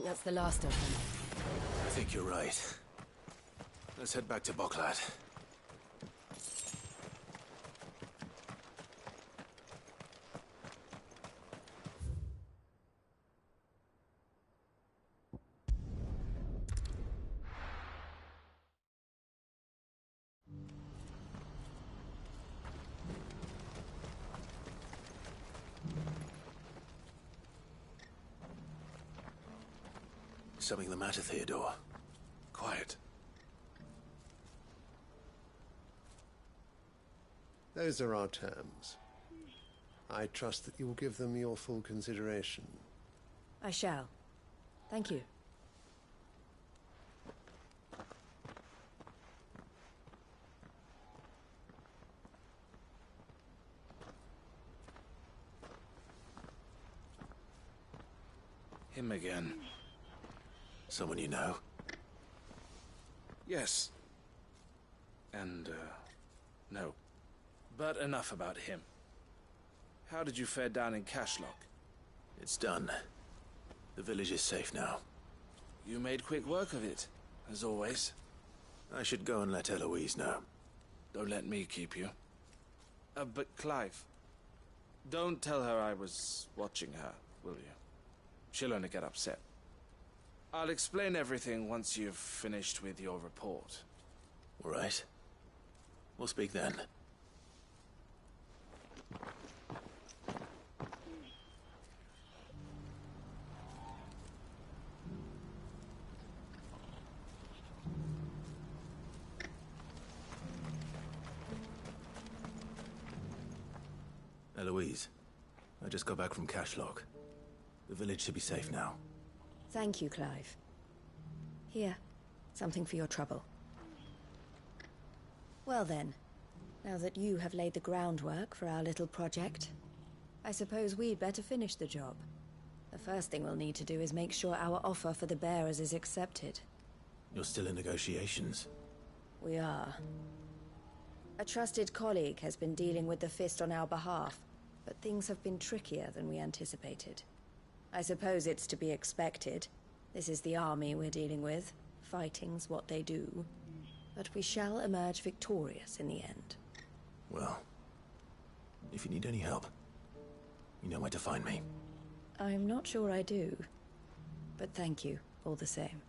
think that's the last of them. I think you're right. Let's head back to Boklad. Something the matter, Theodore? Quiet. Those are our terms. I trust that you will give them your full consideration. I shall. Thank you. Him again. Someone you know? Yes. And, no. But enough about him. How did you fare down in Cashlock? It's done. The village is safe now. You made quick work of it, as always. I should go and let Eloise know. Don't let me keep you. But Clive, don't tell her I was watching her, will you? She'll only get upset. I'll explain everything once you've finished with your report. All right. We'll speak then. Eloise, I just got back from Cashlock. The village should be safe now. Thank you, Clive. Here, something for your trouble. Well then, now that you have laid the groundwork for our little project, I suppose we'd better finish the job. The first thing we'll need to do is make sure our offer for the bearers is accepted. You're still in negotiations? We are. A trusted colleague has been dealing with the Fist on our behalf, but things have been trickier than we anticipated. I suppose it's to be expected. This is the army we're dealing with. Fighting's what they do. But we shall emerge victorious in the end. Well, if you need any help, you know where to find me. I'm not sure I do. But thank you, all the same.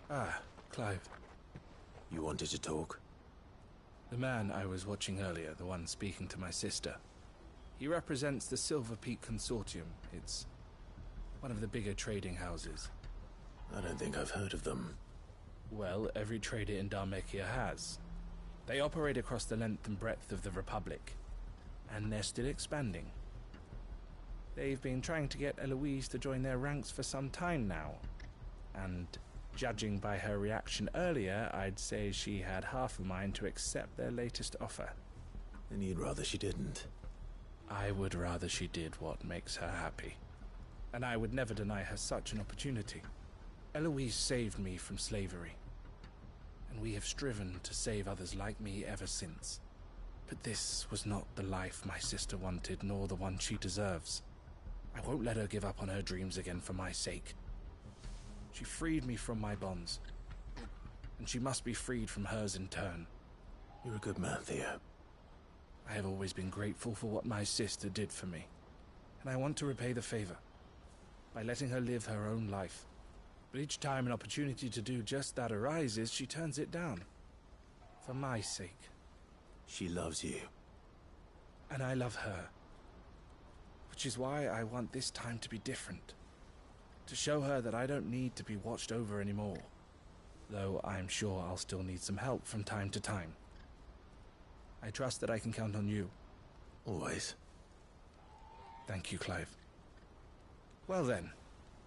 Ah, Clive. You wanted to talk? The man I was watching earlier, the one speaking to my sister. He represents the Silver Peak Consortium. It's one of the bigger trading houses. I don't think I've heard of them. Well, every trader in Dharmekia has. They operate across the length and breadth of the Republic, and they're still expanding. They've been trying to get Eloise to join their ranks for some time now, and judging by her reaction earlier, I'd say she had half a mind to accept their latest offer. And you'd rather she didn't? I would rather she did what makes her happy. And I would never deny her such an opportunity. Eloise saved me from slavery, and we have striven to save others like me ever since. But this was not the life my sister wanted, nor the one she deserves. I won't let her give up on her dreams again for my sake. She freed me from my bonds, and she must be freed from hers in turn. You're a good man, Theo. I have always been grateful for what my sister did for me, and I want to repay the favor by letting her live her own life. But each time an opportunity to do just that arises, she turns it down. For my sake. She loves you. And I love her. Which is why I want this time to be different. To show her that I don't need to be watched over anymore. Though I'm sure I'll still need some help from time to time. I trust that I can count on you. Always. Thank you, Clive. Well then,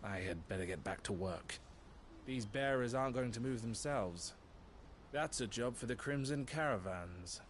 I had better get back to work. These bearers aren't going to move themselves. That's a job for the Crimson Caravans.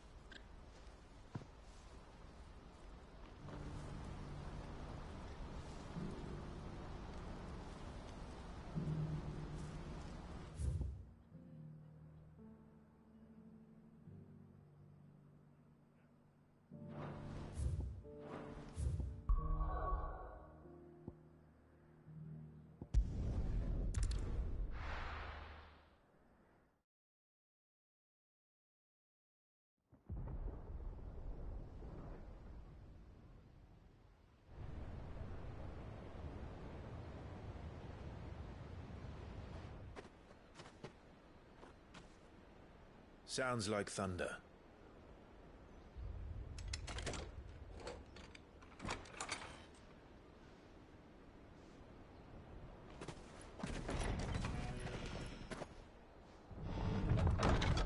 Sounds like thunder.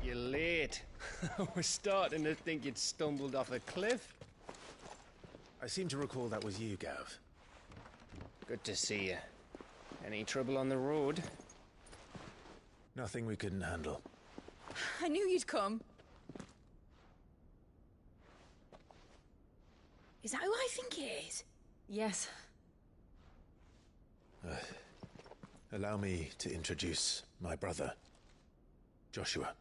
You're late. We're starting to think you'd stumbled off a cliff. I seem to recall that was you, Gav. Good to see you. Any trouble on the road? Nothing we couldn't handle. I knew you'd come. Is that who I think it is? Yes. Allow me to introduce my brother, Joshua.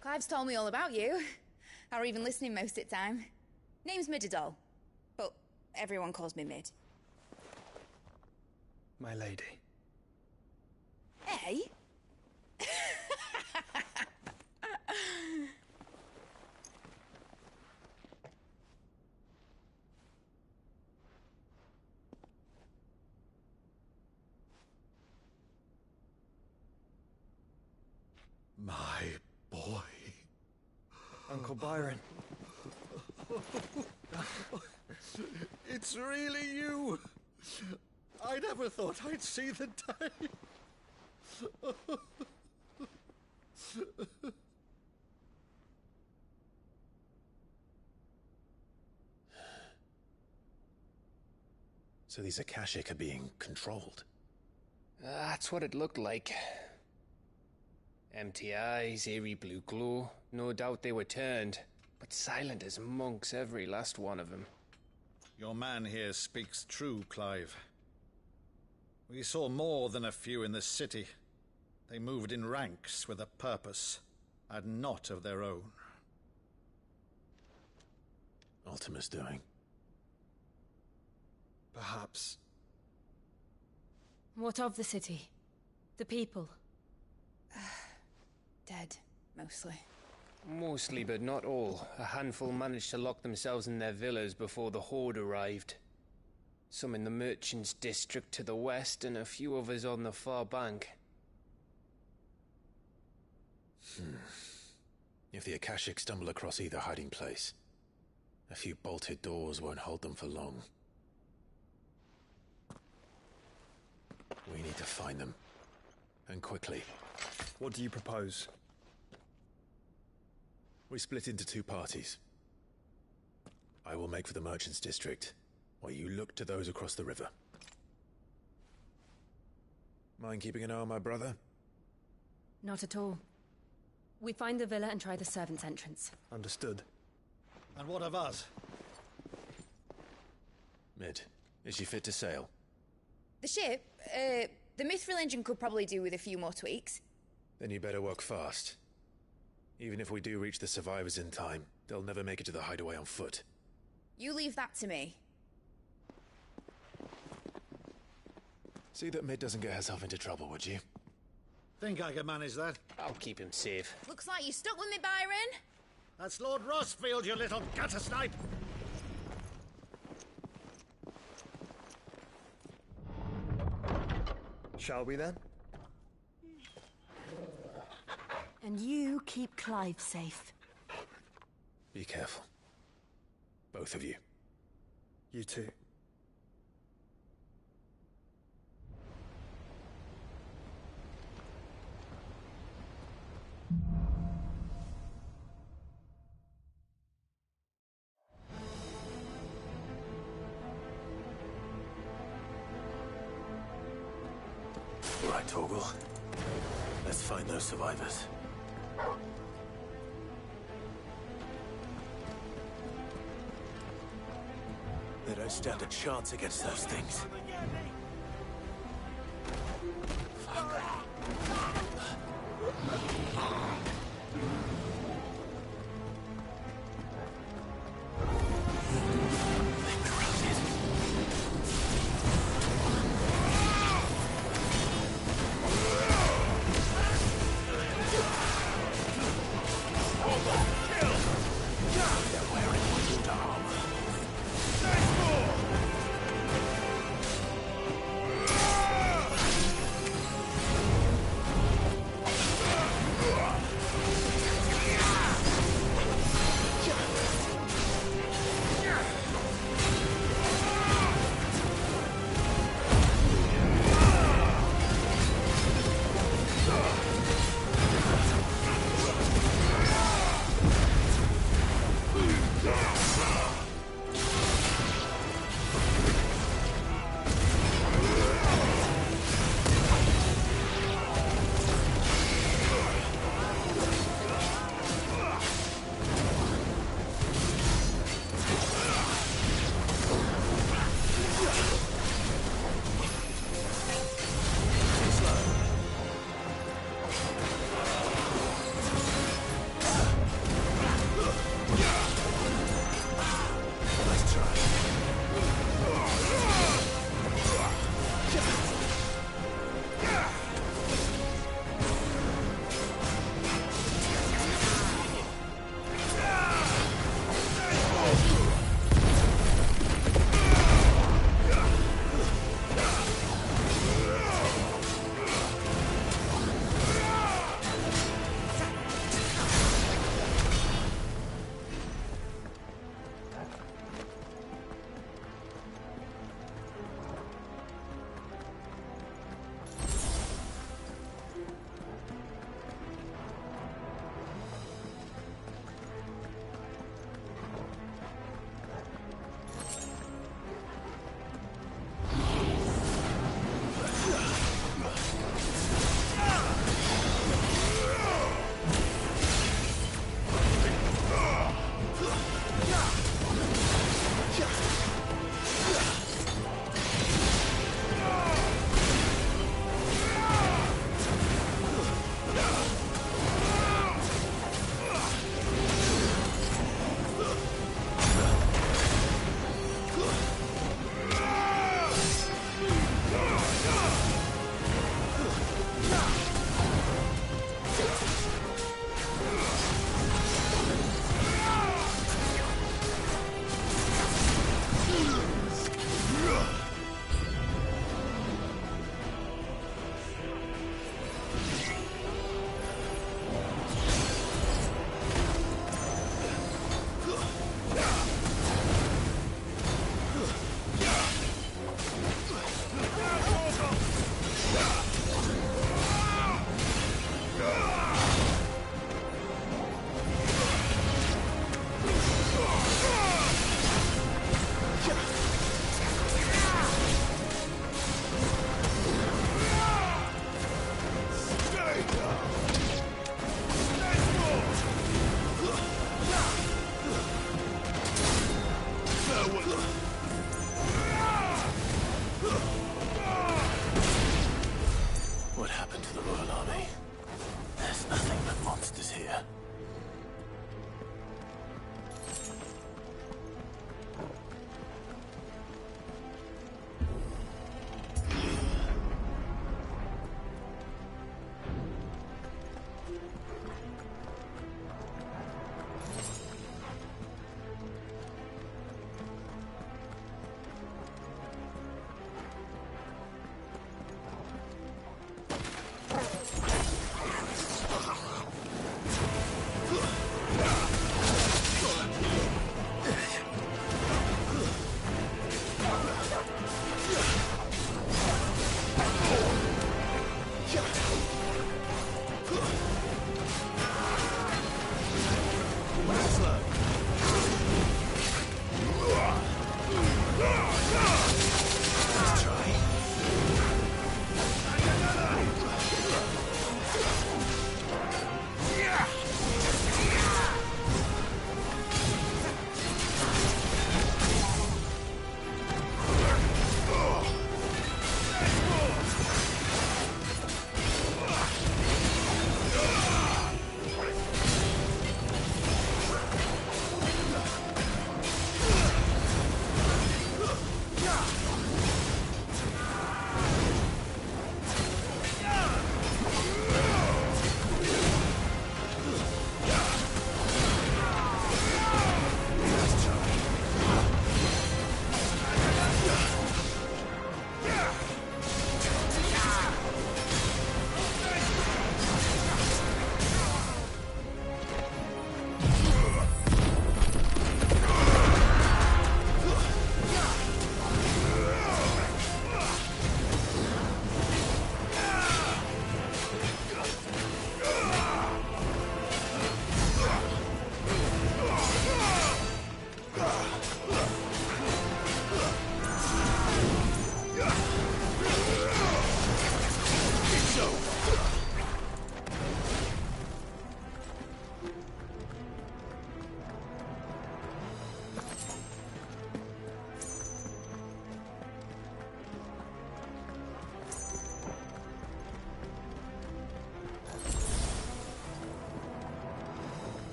Clive's told me all about you. Or even listening most of the time. Name's Midadol, but everyone calls me Mid. My lady. Hey? My boy. Uncle Byron. It's really you. I never thought I'd see the day. So these Akashic are being controlled. That's what it looked like. Empty eyes, eerie blue glow. No doubt they were turned, but silent as monks, every last one of them. Your man here speaks true, Clive. We saw more than a few in the city. They moved in ranks with a purpose, and not of their own. Ultima's doing. Perhaps. What of the city? The people? Dead, mostly. Mostly, but not all. A handful managed to lock themselves in their villas before the Horde arrived. Some in the Merchants' District to the west, and a few others on the far bank. If the Akashic stumble across either hiding place, a few bolted doors won't hold them for long. We need to find them. And quickly. What do you propose? We split into two parties. I will make for the Merchants' District, while you look to those across the river. Mind keeping an eye on my brother? Not at all. We find the villa and try the servants' entrance. Understood. And what of us? Mid, is she fit to sail? The ship, the Mithril engine could probably do with a few more tweaks. Then you better work fast. Even if we do reach the survivors in time, they'll never make it to the hideaway on foot. You leave that to me. See that Mid doesn't get herself into trouble, would you? Think I can manage that? I'll keep him safe. Looks like you stuck with me, Byron. That's Lord Rossfield, you little gutter snipe! Shall we then? And you keep Clive safe. Be careful. Both of you. You too. All right, Torgal. Let's find those survivors. They don't stand a chance against those things.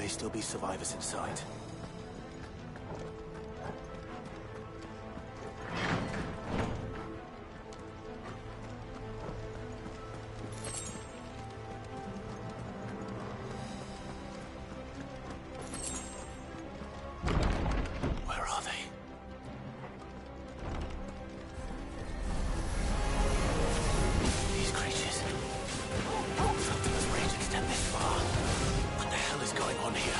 Still be survivors inside. Where are they? These creatures. Something's range extend this far. What the hell is going on here?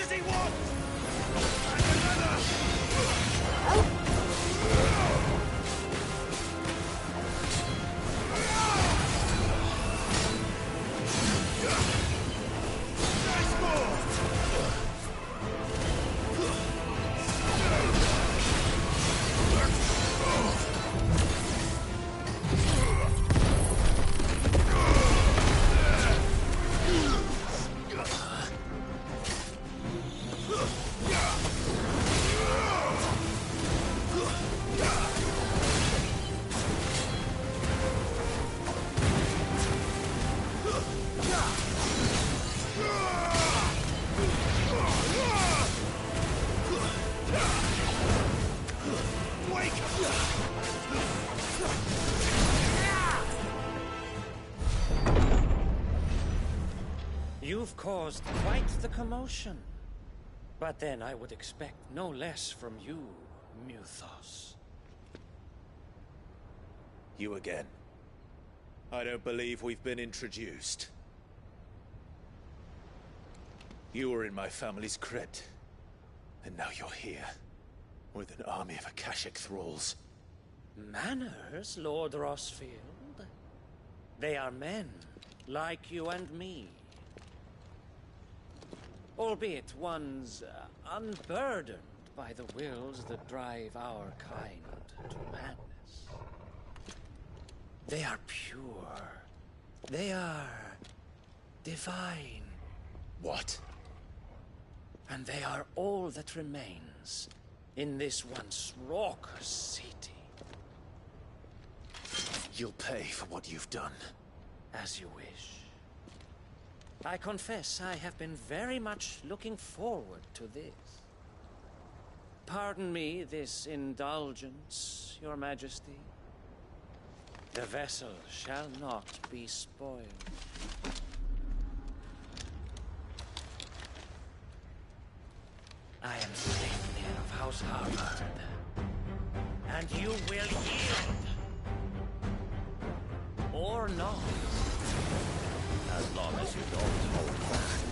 does he want? You've caused quite the commotion. But then I would expect no less from you, Muthos. You again. I don't believe we've been introduced. You were in my family's crypt. And now you're here. With an army of Akashic thralls. Manners, Lord Rosfield? They are men, like you and me. Albeit ones unburdened by the wills that drive our kind to madness. They are pure. They are divine. What? And they are all that remains in this once raucous city. You'll pay for what you've done. As you wish. I confess I have been very much looking forward to this. Pardon me this indulgence, Your Majesty. The vessel shall not be spoiled. I am Saintmere of House Harvard, and you will yield. Or not. As long as you don't hold back.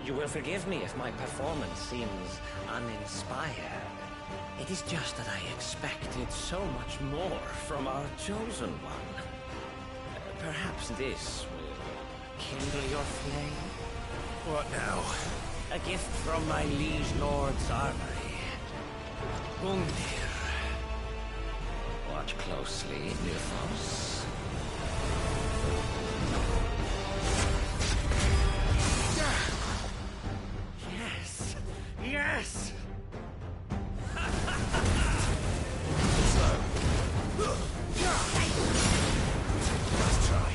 You will forgive me if my performance seems uninspired. It is just that I expected so much more from our chosen one. Perhaps this will kindle your flame? What now? A gift from my liege lord's armory. Gungnir. Watch closely, Muthos. Yes! Yes! Let's try.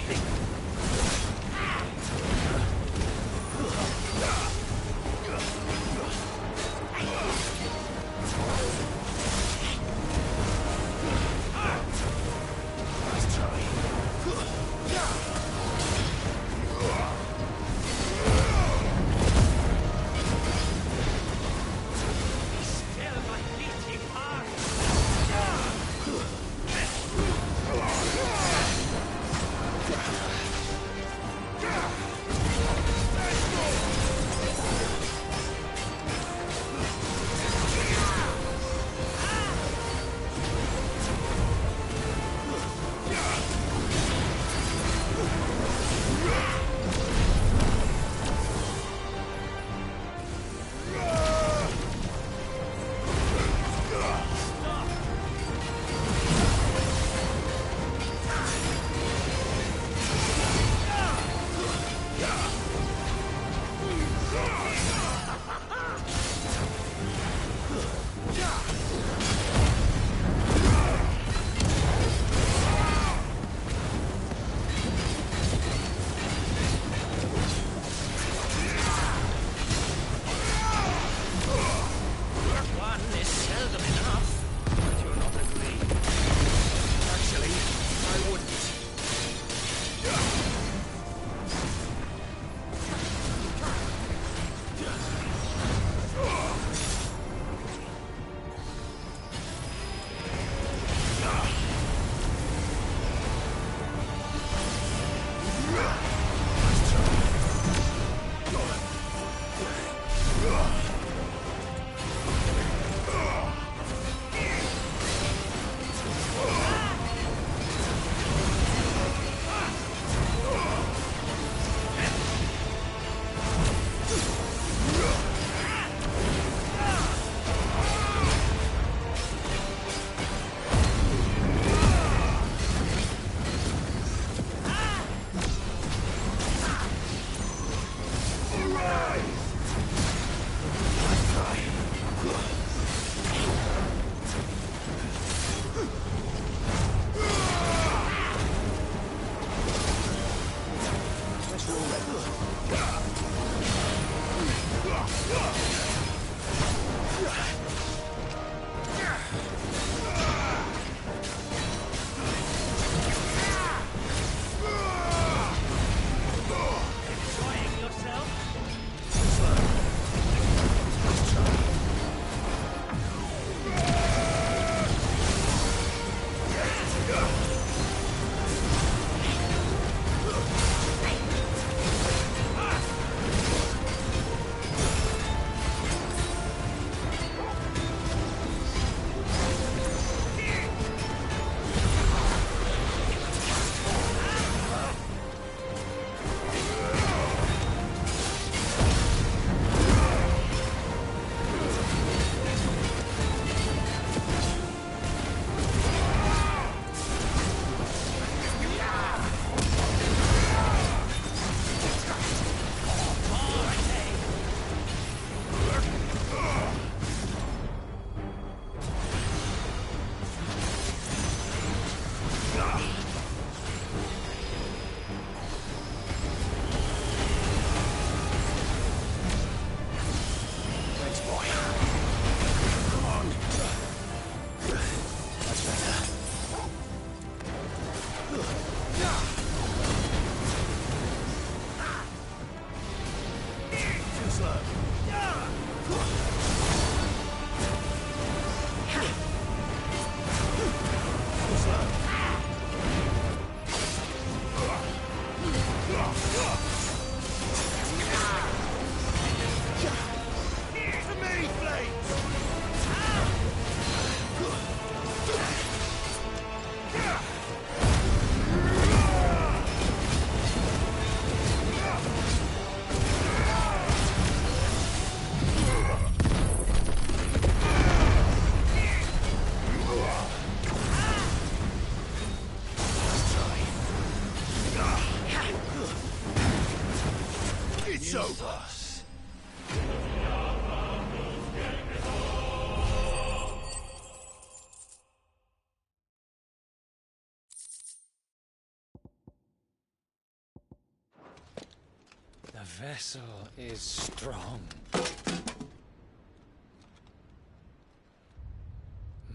vessel is strong.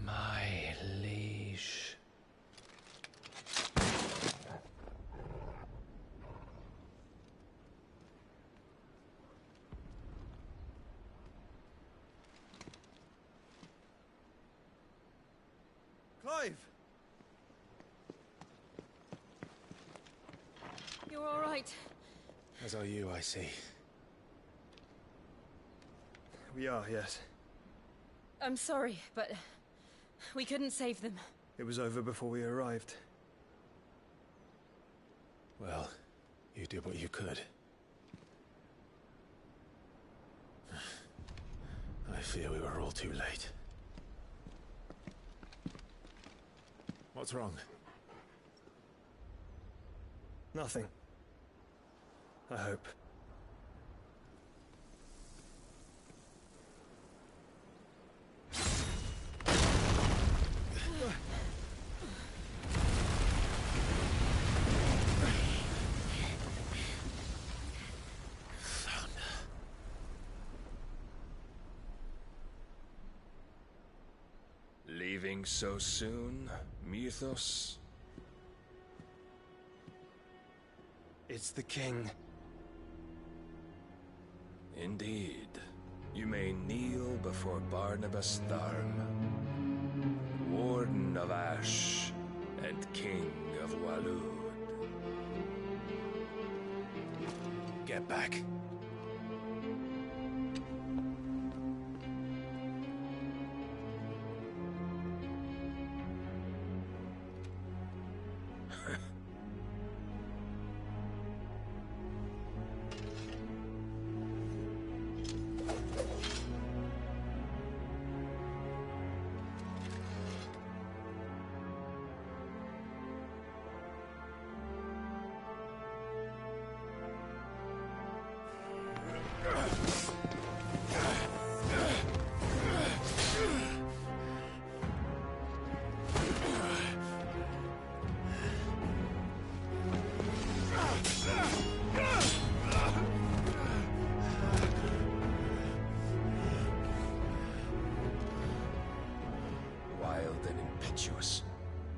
My liege. Clive! You're all right. As are you, I see. We are, yes. I'm sorry, but we couldn't save them. It was over before we arrived. Well, you did what you could. I fear we were all too late. What's wrong? Nothing. I hope. Leaving so soon, Mythos? It's the king. Indeed. You may kneel before Barnabas Tharm, Warden of Ash and King of Waloed. Get back.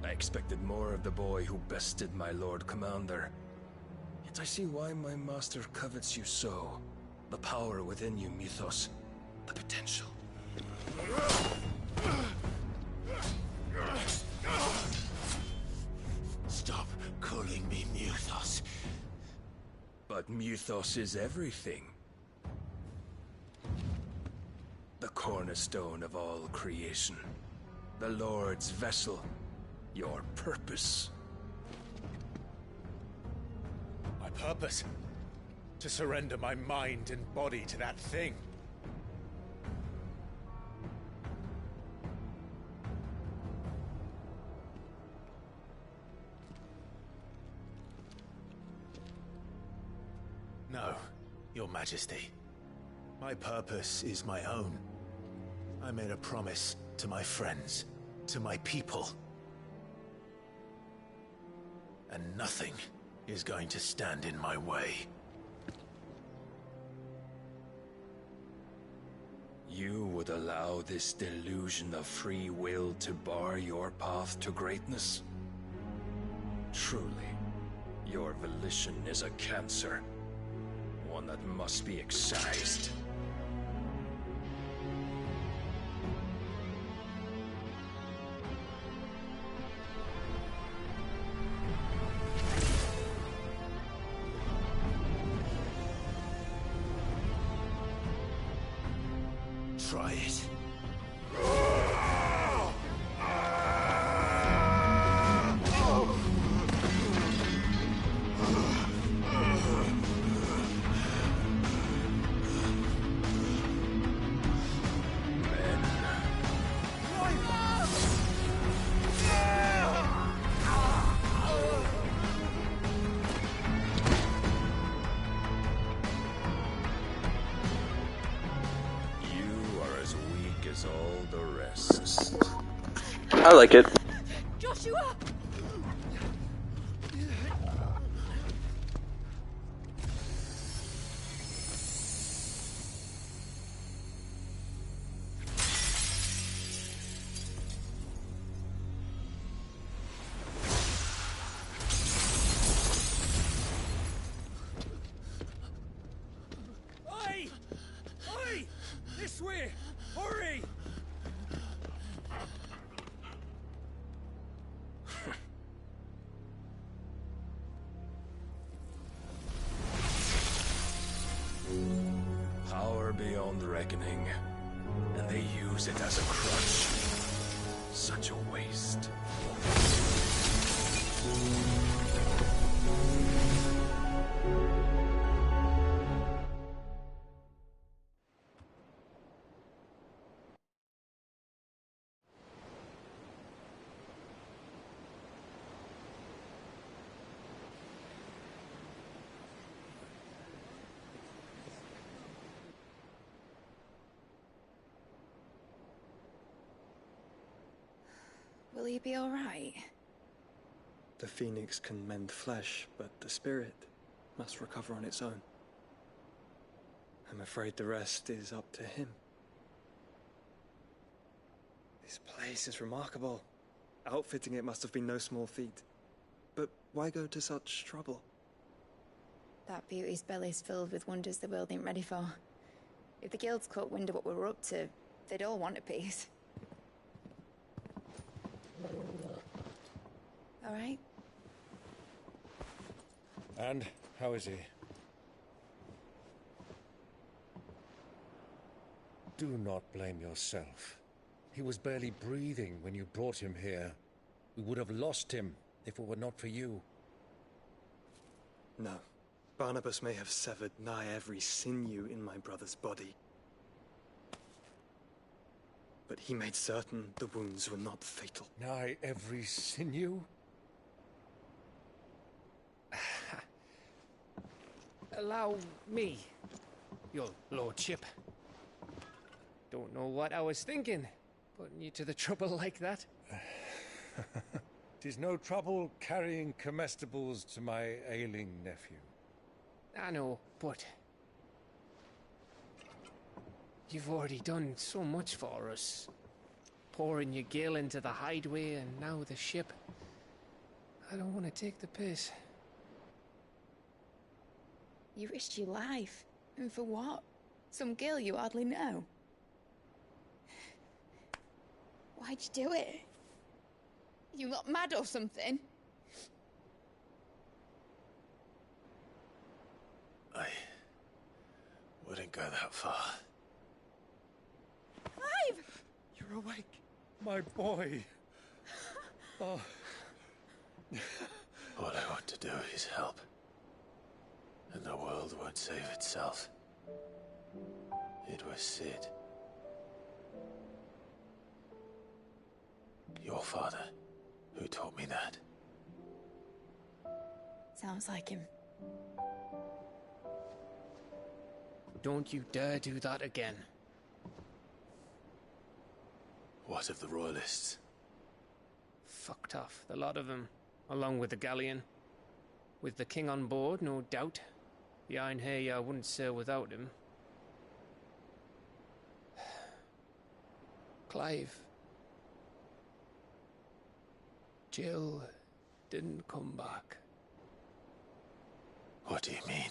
I expected more of the boy who bested my Lord Commander. Yet I see why my master covets you so. The power within you, Mythos. The potential. Stop calling me Mythos. But Mythos is everything. The cornerstone of all creation. The Lord's vessel. Your purpose. My purpose? To surrender my mind and body to that thing. No, Your Majesty. My purpose is my own. I made a promise to my friends, to my people. And nothing is going to stand in my way. You would allow this delusion of free will to bar your path to greatness? Truly, your volition is a cancer. One that must be excised. Try it. I like it. Joshua! way! Hurry! Power beyond reckoning, and they use it as a crutch. Such a waste. Will he be all right? The phoenix can mend flesh, but the spirit must recover on its own. I'm afraid the rest is up to him. This place is remarkable. Outfitting it must have been no small feat. But why go to such trouble? That beauty's belly's filled with wonders the world ain't ready for. If the guilds caught wind of what we were up to, they'd all want a piece. All right? And how is he? Do not blame yourself. He was barely breathing when you brought him here. We would have lost him if it were not for you. No. Barnabas may have severed nigh every sinew in my brother's body. But he made certain the wounds were not fatal. Nigh every sinew? Allow me, your lordship. Don't know what I was thinking, putting you to the trouble like that. 'Tis no trouble carrying comestibles to my ailing nephew. I know, but you've already done so much for us. Pouring your gale into the hideaway and now the ship. I don't want to take the piss. You risked your life. And for what? Some girl you hardly know. Why'd you do it? You got mad or something? I wouldn't go that far. Clive! You're awake, my boy. Oh. All I want to do is help. And the world won't save itself. It was Sid. Your father, who taught me that. Sounds like him. Don't you dare do that again. What of the Royalists? Fucked off, the lot of them, along with the galleon. With the king on board, no doubt. The Iron Hair wouldn't sail without him. Clive. Jill didn't come back. What do you mean?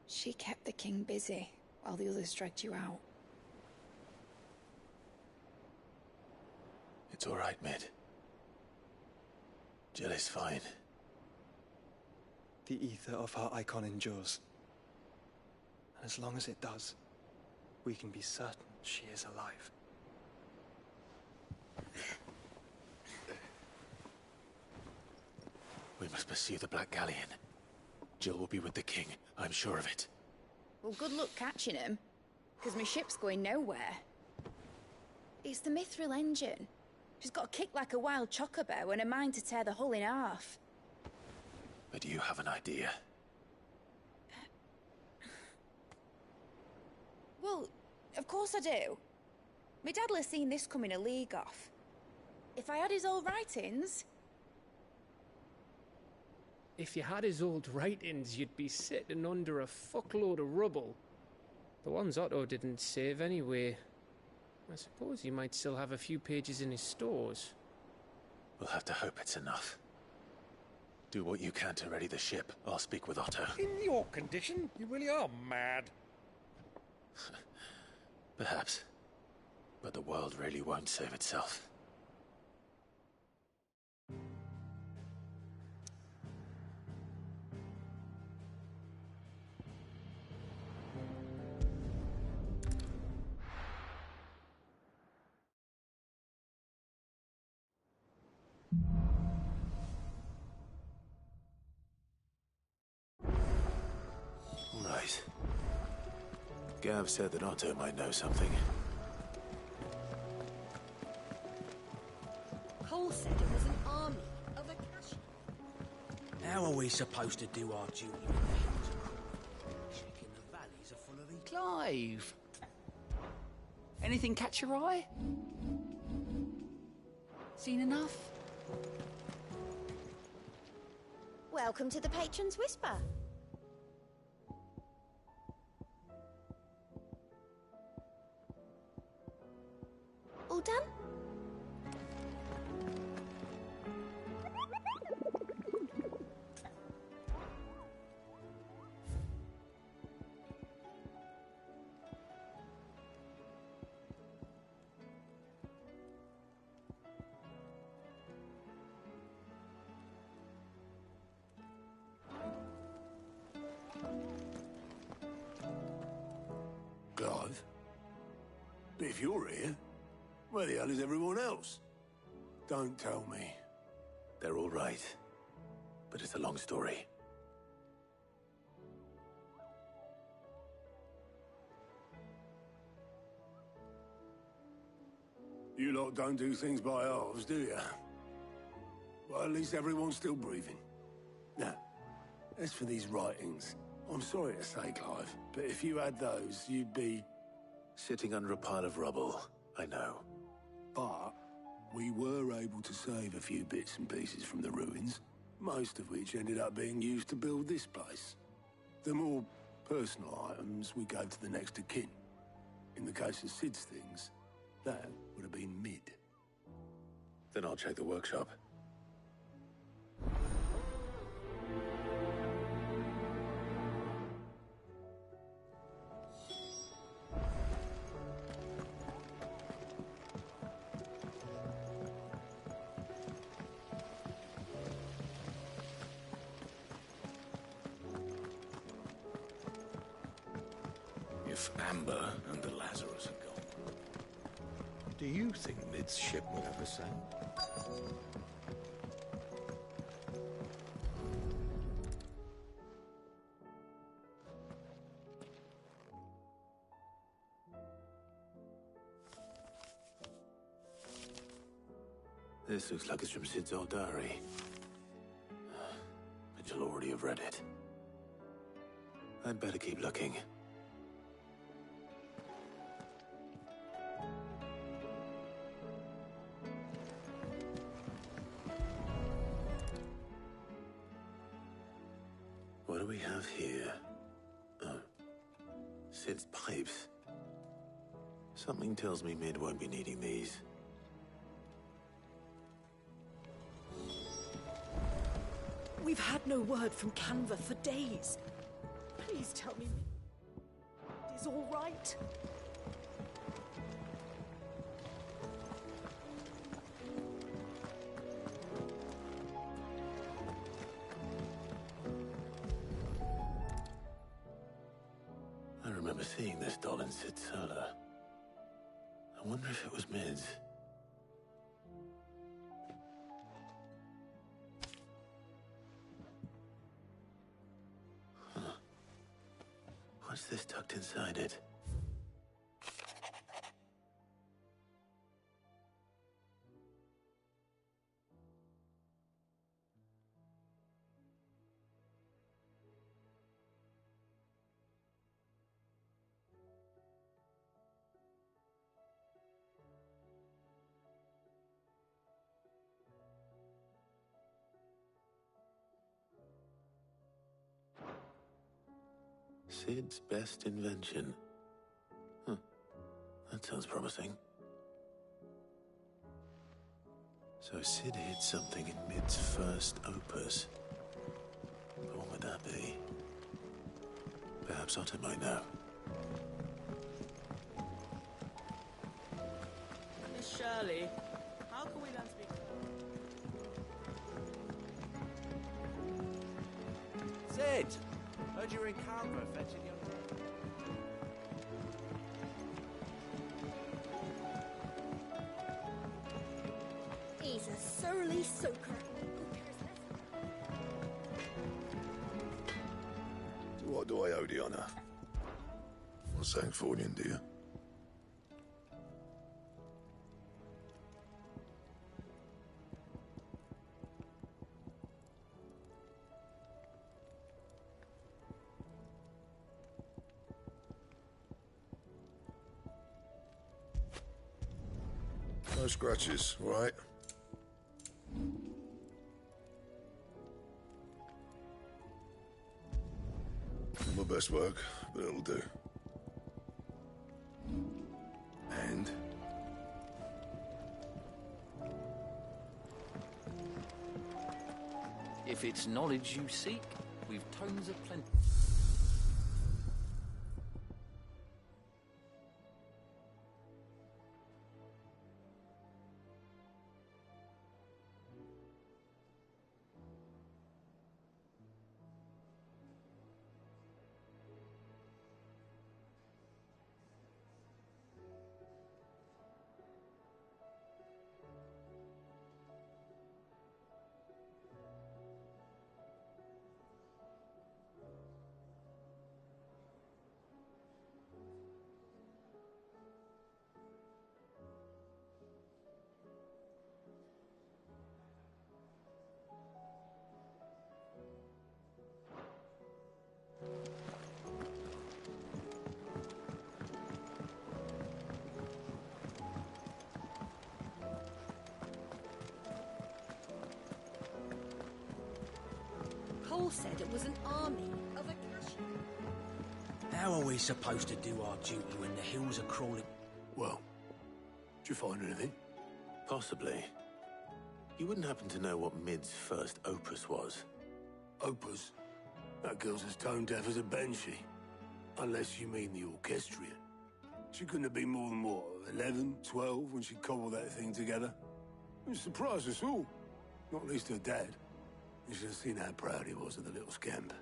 She kept the king busy while the others dragged you out. It's all right, Mid. Jill is fine. The ether of her icon endures. And as long as it does, we can be certain she is alive. We must pursue the Black Galleon. Jill will be with the king, I'm sure of it. Well, good luck catching him, because my ship's going nowhere. It's the Mithril engine. She's got a kick like a wild chocobo and a mind to tear the hull in half. But you have an idea. Well, of course I do. My dad'll have seen this coming a league off. If I had his old writings... If you had his old writings, you'd be sitting under a fuckload of rubble. The ones Otto didn't save anyway. I suppose he might still have a few pages in his stores. We'll have to hope it's enough. Do what you can to ready the ship. I'll speak with Otto. In your condition, you really are mad. Perhaps. But the world really won't save itself. Right. Gav said that Otto might know something. Cole said it was an army of Akashi. How are we supposed to do our duty when the hills are crawling? Checking the valleys are full of these. Clive! Anything catch your eye? Seen enough? Welcome to the Patron's Whisper. All done? Clive? But if you're here, where the hell is everyone else? Don't tell me. They're all right. But it's a long story. You lot don't do things by halves, do you? Well, at least everyone's still breathing. Now, as for these writings, I'm sorry to say, Clive, but if you had those, you'd be... Sitting under a pile of rubble, I know. But we were able to save a few bits and pieces from the ruins, most of which ended up being used to build this place. The more personal items we gave to the next of kin. In the case of Sid's things, that would have been mid. Then I'll check the workshop. If Amber and the Lazarus are gone, Do you think Mid's ship will ever sail? This looks like it's from Sid's old diary. But you'll already have read it. I'd better keep looking. What do we have here? Oh. Sid's pipes. Something tells me Mid won't be needing these. We've had no word from Canva for days. Please tell me it is all right. I remember seeing this doll in Sid's cellar. I wonder if it was Mid's. What's this tucked inside it? Sid's best invention. Huh. That sounds promising. So Sid hid something in Mid's first opus. But what would that be? Perhaps Otto might know. early. How can we learn to speak? Sid! Heard you were in Canberra fetching young... He's a surly soaker. What do I owe the honor? For St. Fornian, dear. No scratches, right? My best work, but it'll do. And? If it's knowledge you seek, we've tomes of plenty. Cole said it was an army of a cashew. How are we supposed to do our duty when the hills are crawling? Well, did you find anything? Possibly. You wouldn't happen to know what Mid's first opus was? Opus? That girl's as tone deaf as a banshee. Unless you mean the orchestrion. She couldn't have been more than, what, 11, 12 when she cobbled that thing together? It surprised us all. Not least her dad. You should have seen how proud he was of the little scamp.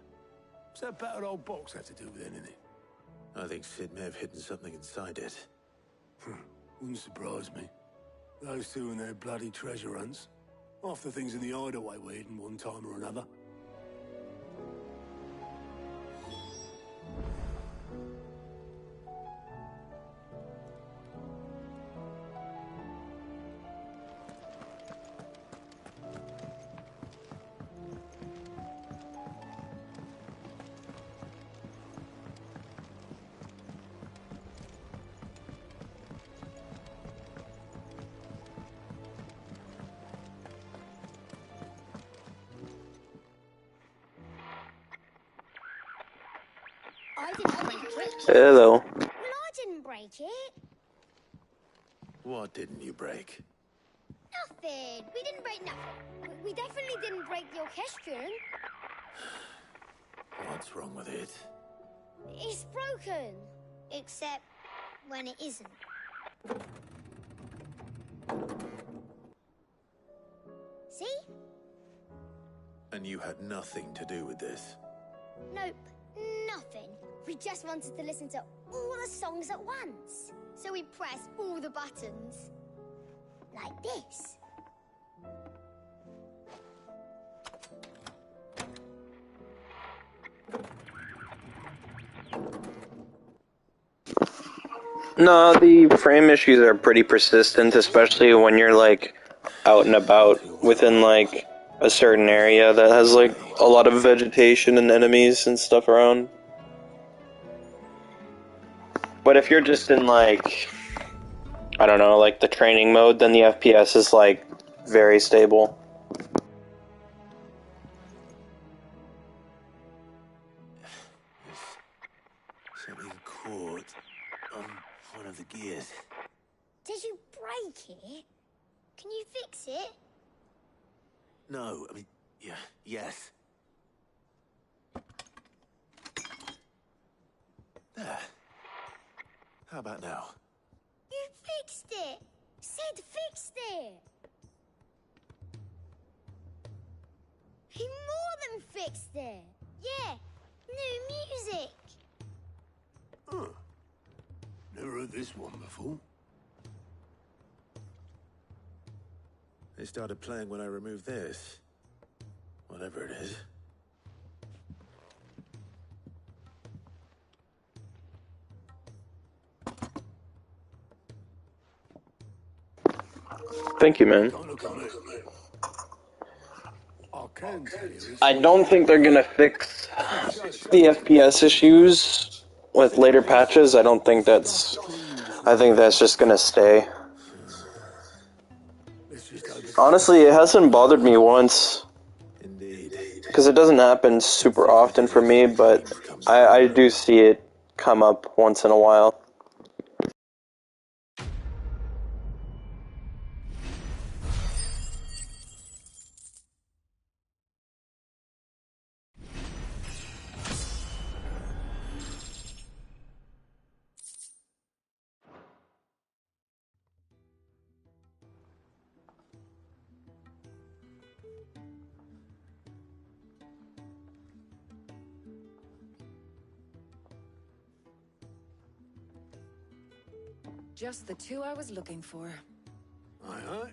What's that battered old box have to do with anything? I think Sid may have hidden something inside it. Wouldn't surprise me. Those two and their bloody treasure hunts. Half the things in the hideaway were hidden one time or another. I didn't break it. Hello. Well, I didn't break it. What didn't you break? Nothing. We didn't break nothing. We definitely didn't break the orchestrion. What's wrong with it? It's broken. Except when it isn't. See? And you had nothing to do with this? Nope. Nothing. We just wanted to listen to all the songs at once. So we pressed all the buttons. Like this. No, the frame issues are pretty persistent, especially when you're like out and about within like a certain area that has like a lot of vegetation and enemies and stuff around. But if you're just in like, I don't know, like the training mode, then the FPS is like very stable. Something caught on one of the gears. Did you break it? Can you fix it? No, I mean, yeah, yes. There. How about now? You fixed it. Sid fixed it! He more than fixed it! Yeah, new music! Huh. Never heard this one before. They started playing when I removed this. Whatever it is. Thank you, man. I don't think they're gonna fix the FPS issues with later patches. I think that's just gonna stay. Honestly, it hasn't bothered me once. Because it doesn't happen super often for me, but I do see it come up once in a while. Just the two I was looking for. Aye.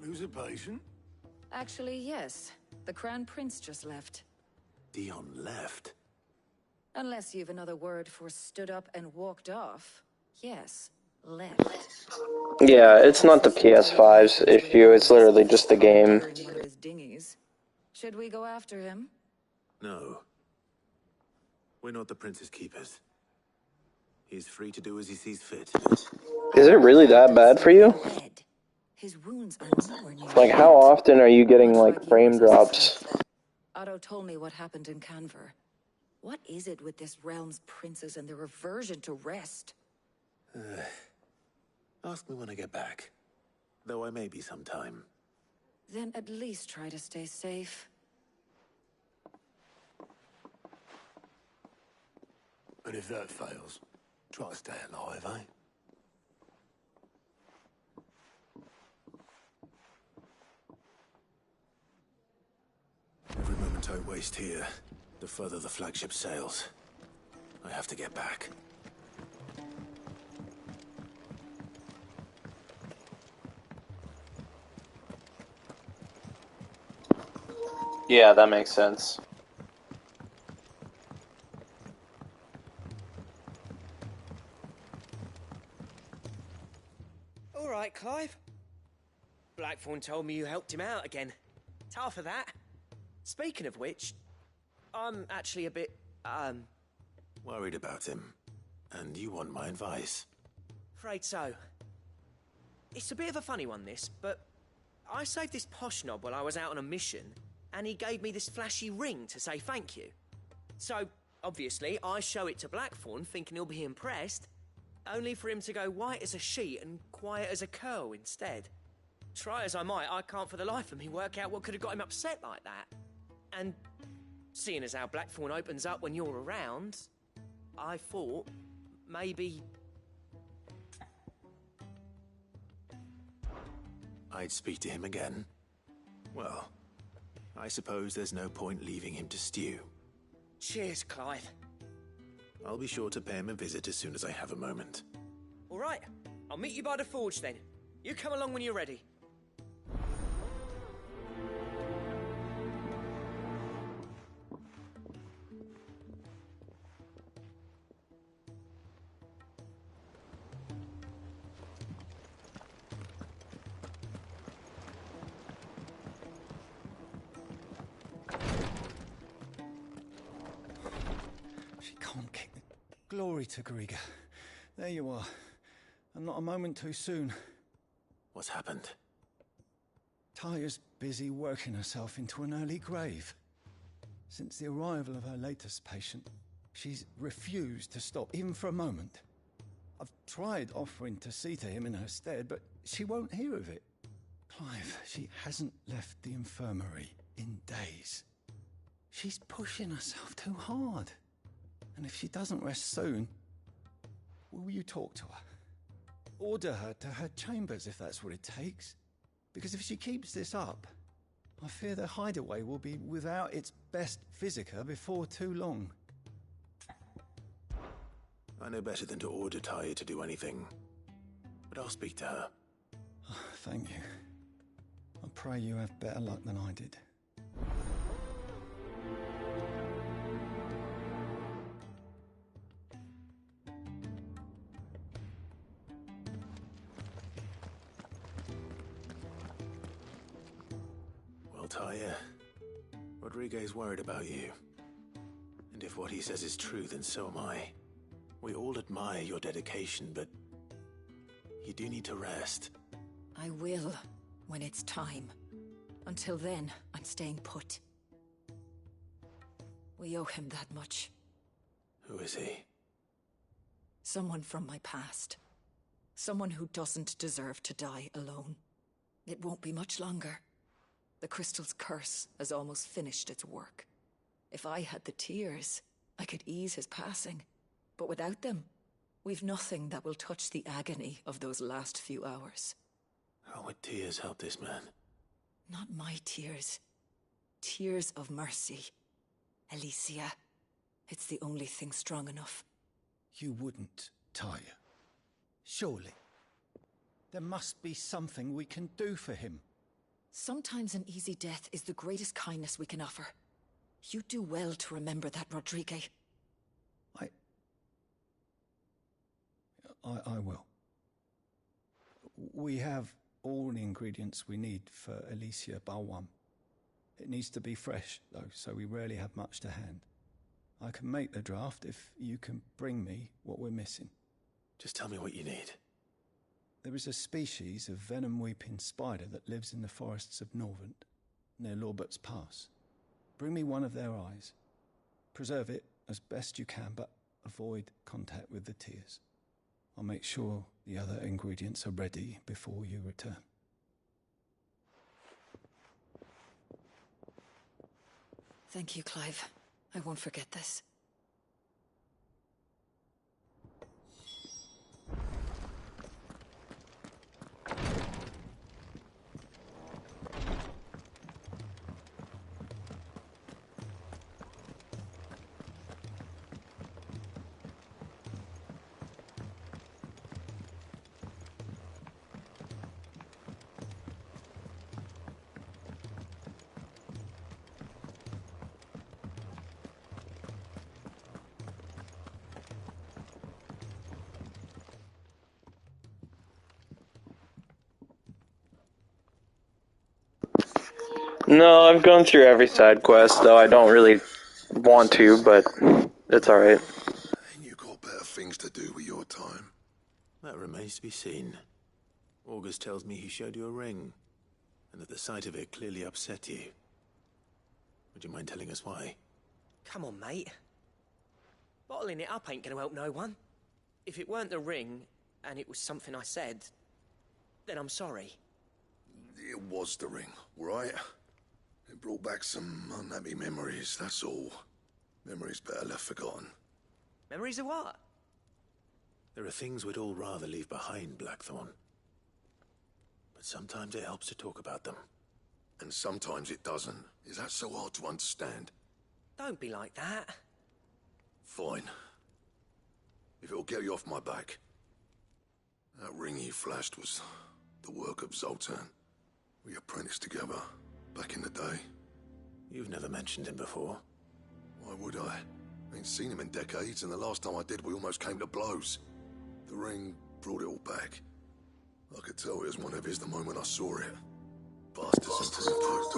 Lose a patient? Actually, yes. The Crown Prince just left. Dion left? Unless you've another word for stood up and walked off. Yes, left. Yeah, it's not the PS5's issue, it's literally just the game. One of his dinghies. Should we go after him? No. We're not the Prince's keepers. He's free to do as he sees fit. Is it really that bad for you? His wounds are nowhere near. Like, how often are you getting, like, frame drops? Otto told me what happened in Canver. What is it with this realm's princes and their aversion to rest? Ask me when I get back. Though I may be sometime. Then at least try to stay safe. And if that fails, try to stay alive, eh? Every moment I waste here, the further the flagship sails. I have to get back. Yeah, that makes sense. All right, Clive. Blackthorn told me you helped him out again. Tough for that. Speaking of which, I'm actually a bit, Worried about him. And you want my advice? afraid so. It's a bit of a funny one, this, but I saved this posh knob while I was out on a mission, and he gave me this flashy ring to say thank you. So, obviously, I show it to Blackthorn, thinking he'll be impressed, only for him to go white as a sheet and quiet as a curl instead. Try as I might, I can't for the life of me work out what could have got him upset like that. And seeing as how Blackthorn opens up when you're around, I thought maybe I'd speak to him again. Well, I suppose there's no point leaving him to stew. Cheers, Clive. I'll be sure to pay him a visit as soon as I have a moment. All right, I'll meet you by the forge then. You come along when you're ready. She can't kick the glory to Griga. There you are. And not a moment too soon. What's happened? Taya's busy working herself into an early grave. Since the arrival of her latest patient, she's refused to stop, even for a moment. I've tried offering to see to him in her stead, but she won't hear of it. Clive, she hasn't left the infirmary in days. She's pushing herself too hard. And if she doesn't rest soon, will you talk to her? order her to her chambers if that's what it takes. Because if she keeps this up, I fear the hideaway will be without its best physiker before too long. I know better than to order Tyre to do anything, but I'll speak to her. Thank you. I pray you have better luck than I did. Well, Tyre, Rodriguez worried about you. And if what he says is true, then so am I. We all admire your dedication, but you do need to rest. I will, when it's time. Until then, I'm staying put. We owe him that much. Who is he? Someone from my past. Someone who doesn't deserve to die alone. It won't be much longer. The crystal's curse has almost finished its work. If I had the tears, I could ease his passing. But without them, we've nothing that will touch the agony of those last few hours. How would tears help this man? Not my tears. Tears of mercy. Alicia, it's the only thing strong enough. You wouldn't, Tyre. Surely. There must be something we can do for him. Sometimes an easy death is the greatest kindness we can offer. You do well to remember that, Rodriguez. I will. We have all the ingredients we need for Alicia Balwam. It needs to be fresh, though, so we rarely have much to hand. I can make the draft if you can bring me what we're missing. Just tell me what you need. There is a species of venom-weeping spider that lives in the forests of Norvent, near Lorbert's Pass. Bring me one of their eyes. Preserve it as best you can, but avoid contact with the tears. I'll make sure the other ingredients are ready before you return. Thank you, Clive. I won't forget this. No, I've gone through every side quest, though I don't really want to, but it's alright. And you got better things to do with your time. That remains to be seen. August tells me he showed you a ring, and that the sight of it clearly upset you. Would you mind telling us why? Come on, mate. Bottling it up ain't gonna help no one. If it weren't the ring, and it was something I said, then I'm sorry. It was the ring, right? It brought back some unhappy memories, that's all. Memories better left forgotten. Memories of what? There are things we'd all rather leave behind, Blackthorn. But sometimes it helps to talk about them. And sometimes it doesn't. Is that so hard to understand? Don't be like that. Fine. If it'll get you off my back. That ring you flashed was the work of Zoltan. We apprenticed together, back in the day. You've never mentioned him before. Why would I? Ain't seen him in decades, and the last time I did, we almost came to blows. The ring brought it all back. I could tell it was one of his the moment I saw it.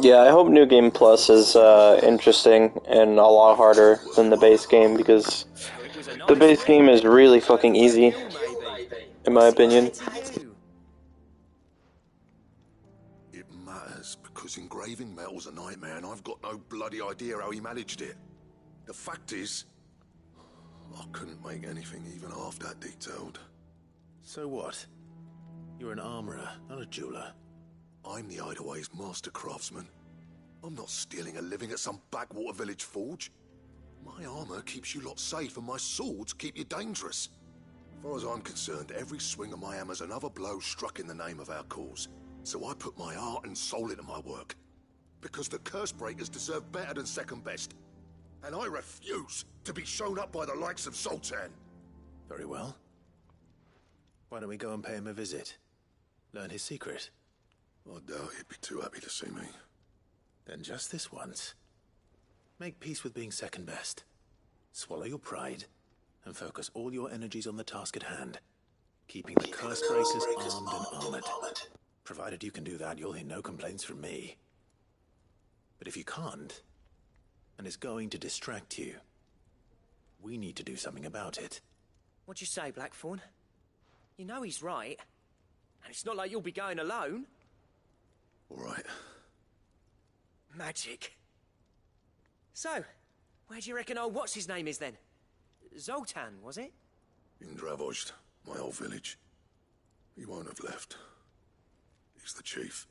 Yeah, I hope New Game Plus is interesting and a lot harder than the base game, because the base game is really fucking easy, in my opinion. It matters, because engraving metal's a nightmare, and I've got no bloody idea how he managed it. The fact is, I couldn't make anything even half that detailed. So what? You're an armorer, not a jeweler. I'm the Hideaway's master craftsman. I'm not stealing a living at some backwater village forge. My armor keeps you lot safe, and my swords keep you dangerous. far as I'm concerned, every swing of my hammer's another blow struck in the name of our cause. So I put my heart and soul into my work. Because the curse breakers deserve better than second best. And I refuse to be shown up by the likes of Zoltan. Very well. Why don't we go and pay him a visit? Learn his secret. I doubt he'd be too happy to see me. Then just this once. Make peace with being second best. Swallow your pride, and focus all your energies on the task at hand. Keeping the curse breakers armed and armored. Provided you can do that, you'll hear no complaints from me. But if you can't, and it's going to distract you, we need to do something about it. What'd you say, Blackthorn? You know he's right. And it's not like you'll be going alone. All right. Magic. So, where do you reckon old what's-his-name is then? Zoltan, was it? In Dravozd, my old village. He won't have left. He's the chief.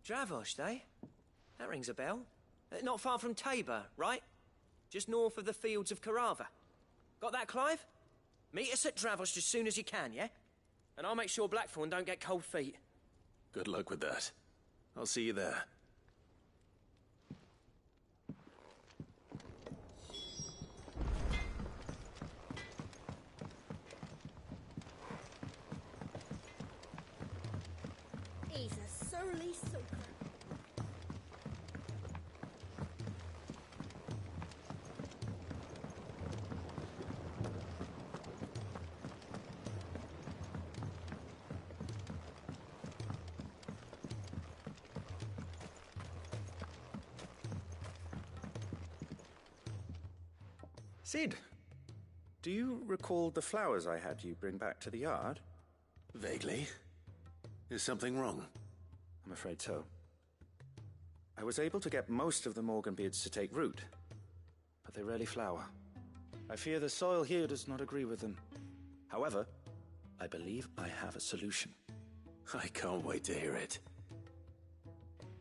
Dravozd, eh? That rings a bell. Not far from Tabor, right? Just north of the fields of Carava. Got that, Clive? Meet us at Dravozd as soon as you can, yeah? And I'll make sure Blackthorn don't get cold feet. Good luck with that. I'll see you there. He's a surly soaker. Sid, do you recall the flowers I had you bring back to the yard? Vaguely. Is something wrong? I'm afraid so. I was able to get most of the Morganbeards to take root, but they rarely flower. I fear the soil here does not agree with them. However, I believe I have a solution. I can't wait to hear it.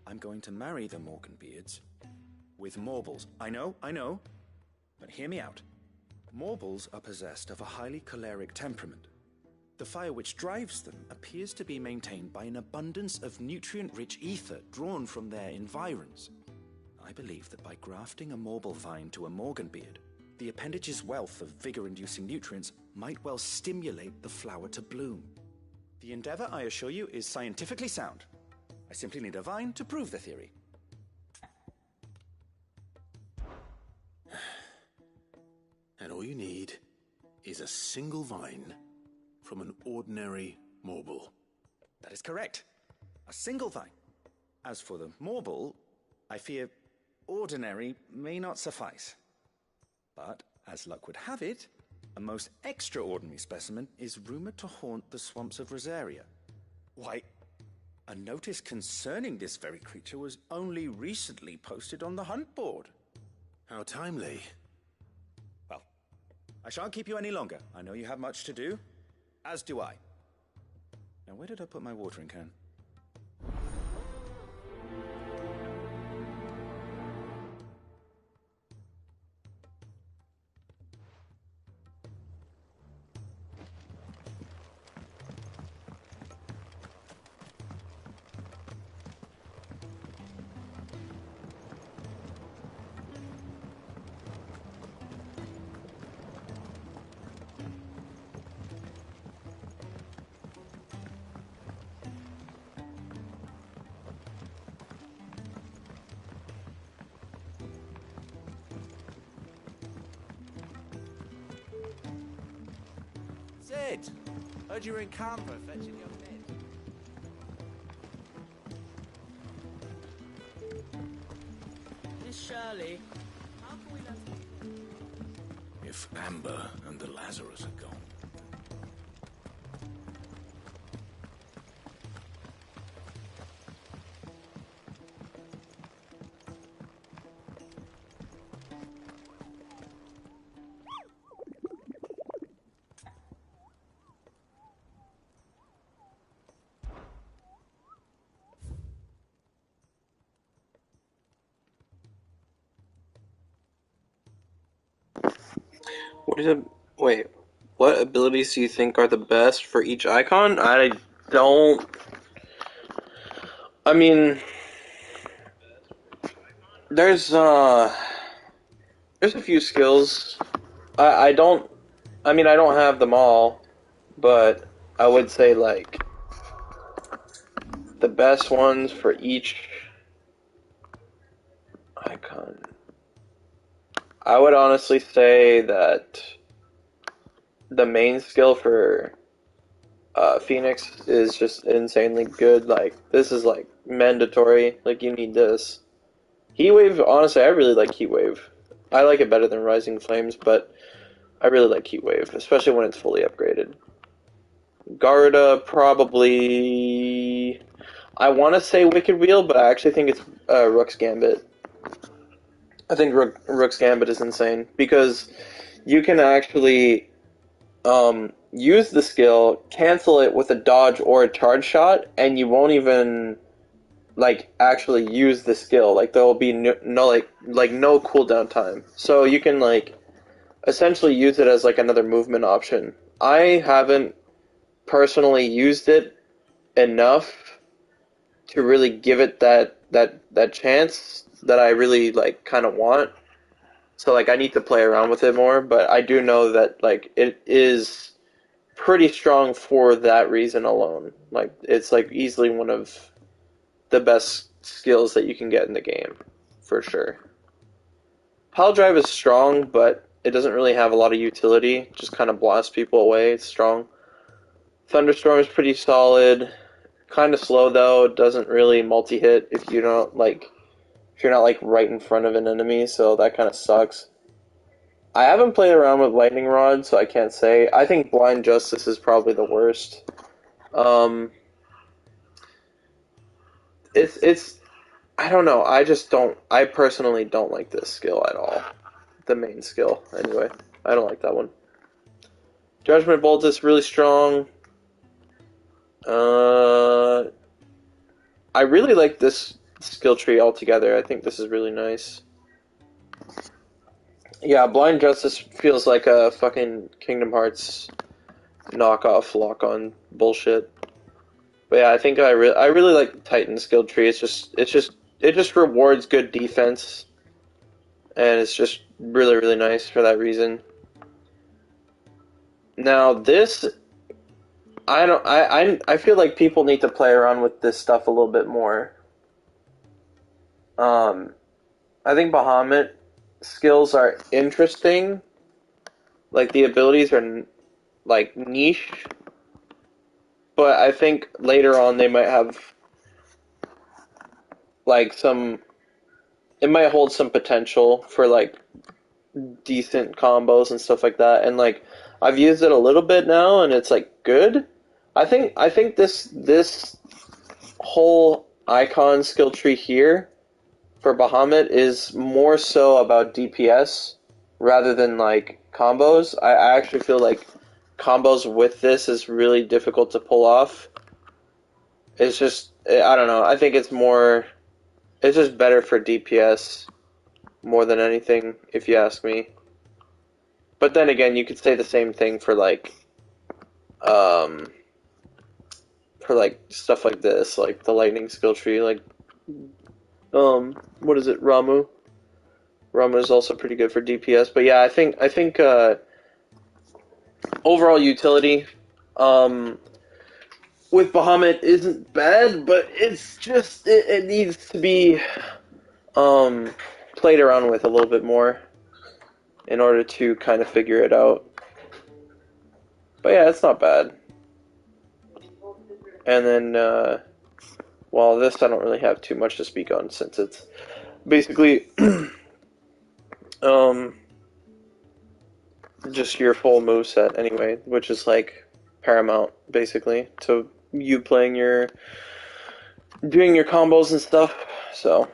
I'm going to marry the Morganbeards with Morbles. I know, but hear me out. Morbles are possessed of a highly choleric temperament. The fire which drives them appears to be maintained by an abundance of nutrient-rich ether drawn from their environs. I believe that by grafting a Morble vine to a Morganbeard, the appendage's wealth of vigor-inducing nutrients might well stimulate the flower to bloom. The endeavor, I assure you, is scientifically sound. I simply need a vine to prove the theory. And all you need is a single vine from an ordinary Morble. That is correct. A single vine. As for the Morble, I fear ordinary may not suffice. But, as luck would have it, a most extraordinary specimen is rumored to haunt the swamps of Rosaria. Why, a notice concerning this very creature was only recently posted on the hunt board. How timely. Well, I shan't keep you any longer. I know you have much to do, as do I. Now, where did I put my watering can? Sid, heard you were in Canberra fetching your men. Miss Shirley, how can we learn? If Amber and the Lazarus are gone. What is it? Wait, What abilities do you think are the best for each icon? I don't... I mean... There's a few skills. I don't... I mean, I don't have them all, but I would say, like, the best ones for each icon. I would honestly say that the main skill for Phoenix is just insanely good. Like, this is, like, mandatory. Like, you need this. Heatwave, honestly, I really like Heatwave. I like it better than Rising Flames, but I really like Heatwave, especially when it's fully upgraded. Garda, probably... I want to say Wicked Wheel, but I actually think it's Rook's Gambit. I think Rook's Gambit is insane, because you can actually use the skill, cancel it with a dodge or a charge shot, and you won't even... like actually use the skill. Like there will be no cooldown time. So you can like essentially use it as like another movement option. I haven't personally used it enough to really give it that chance that I really like kind of want. So like I need to play around with it more, but I do know that like it is pretty strong for that reason alone. Like it's like easily one of the best skills that you can get in the game, for sure. Pile Drive is strong, but it doesn't really have a lot of utility. Just kind of blasts people away. It's strong. Thunderstorm is pretty solid. Kind of slow though. It doesn't really multi-hit if you don't if you're not like right in front of an enemy. So that kind of sucks. I haven't played around with Lightning Rod, so I can't say. I think Blind Justice is probably the worst. It's I don't know. I personally don't like this skill at all. The main skill, anyway. I don't like that one. Judgment Bolt is really strong. I really like this skill tree altogether. I think this is really nice. Yeah, Blind Justice feels like a fucking Kingdom Hearts knockoff lock-on bullshit. But yeah, I think I really like Titan skill tree. It just rewards good defense, and it's just really, really nice for that reason. Now this, I feel like people need to play around with this stuff a little bit more. I think Bahamut skills are interesting. Like the abilities are like niche, but I think later on they might have like some. It might hold some potential for like decent combos and stuff like that. And like I've used it a little bit now, and it's like good. I think this whole icon skill tree here for Bahamut is more so about DPS rather than like combos. I actually feel like combos with this is really difficult to pull off. It's just I don't know. I think it's just better for DPS more than anything, if you ask me. But then again, you could say the same thing for like stuff like this, like the lightning skill tree, like what is it, Ramu? Ramu is also pretty good for DPS, but yeah, I think overall utility with Bahamut isn't bad, but it's just it needs to be played around with a little bit more in order to kind of figure it out. But yeah, it's not bad. And then, well, this I don't really have too much to speak on since it's basically just your full moveset anyway, which is like paramount basically to you doing your combos and stuff. So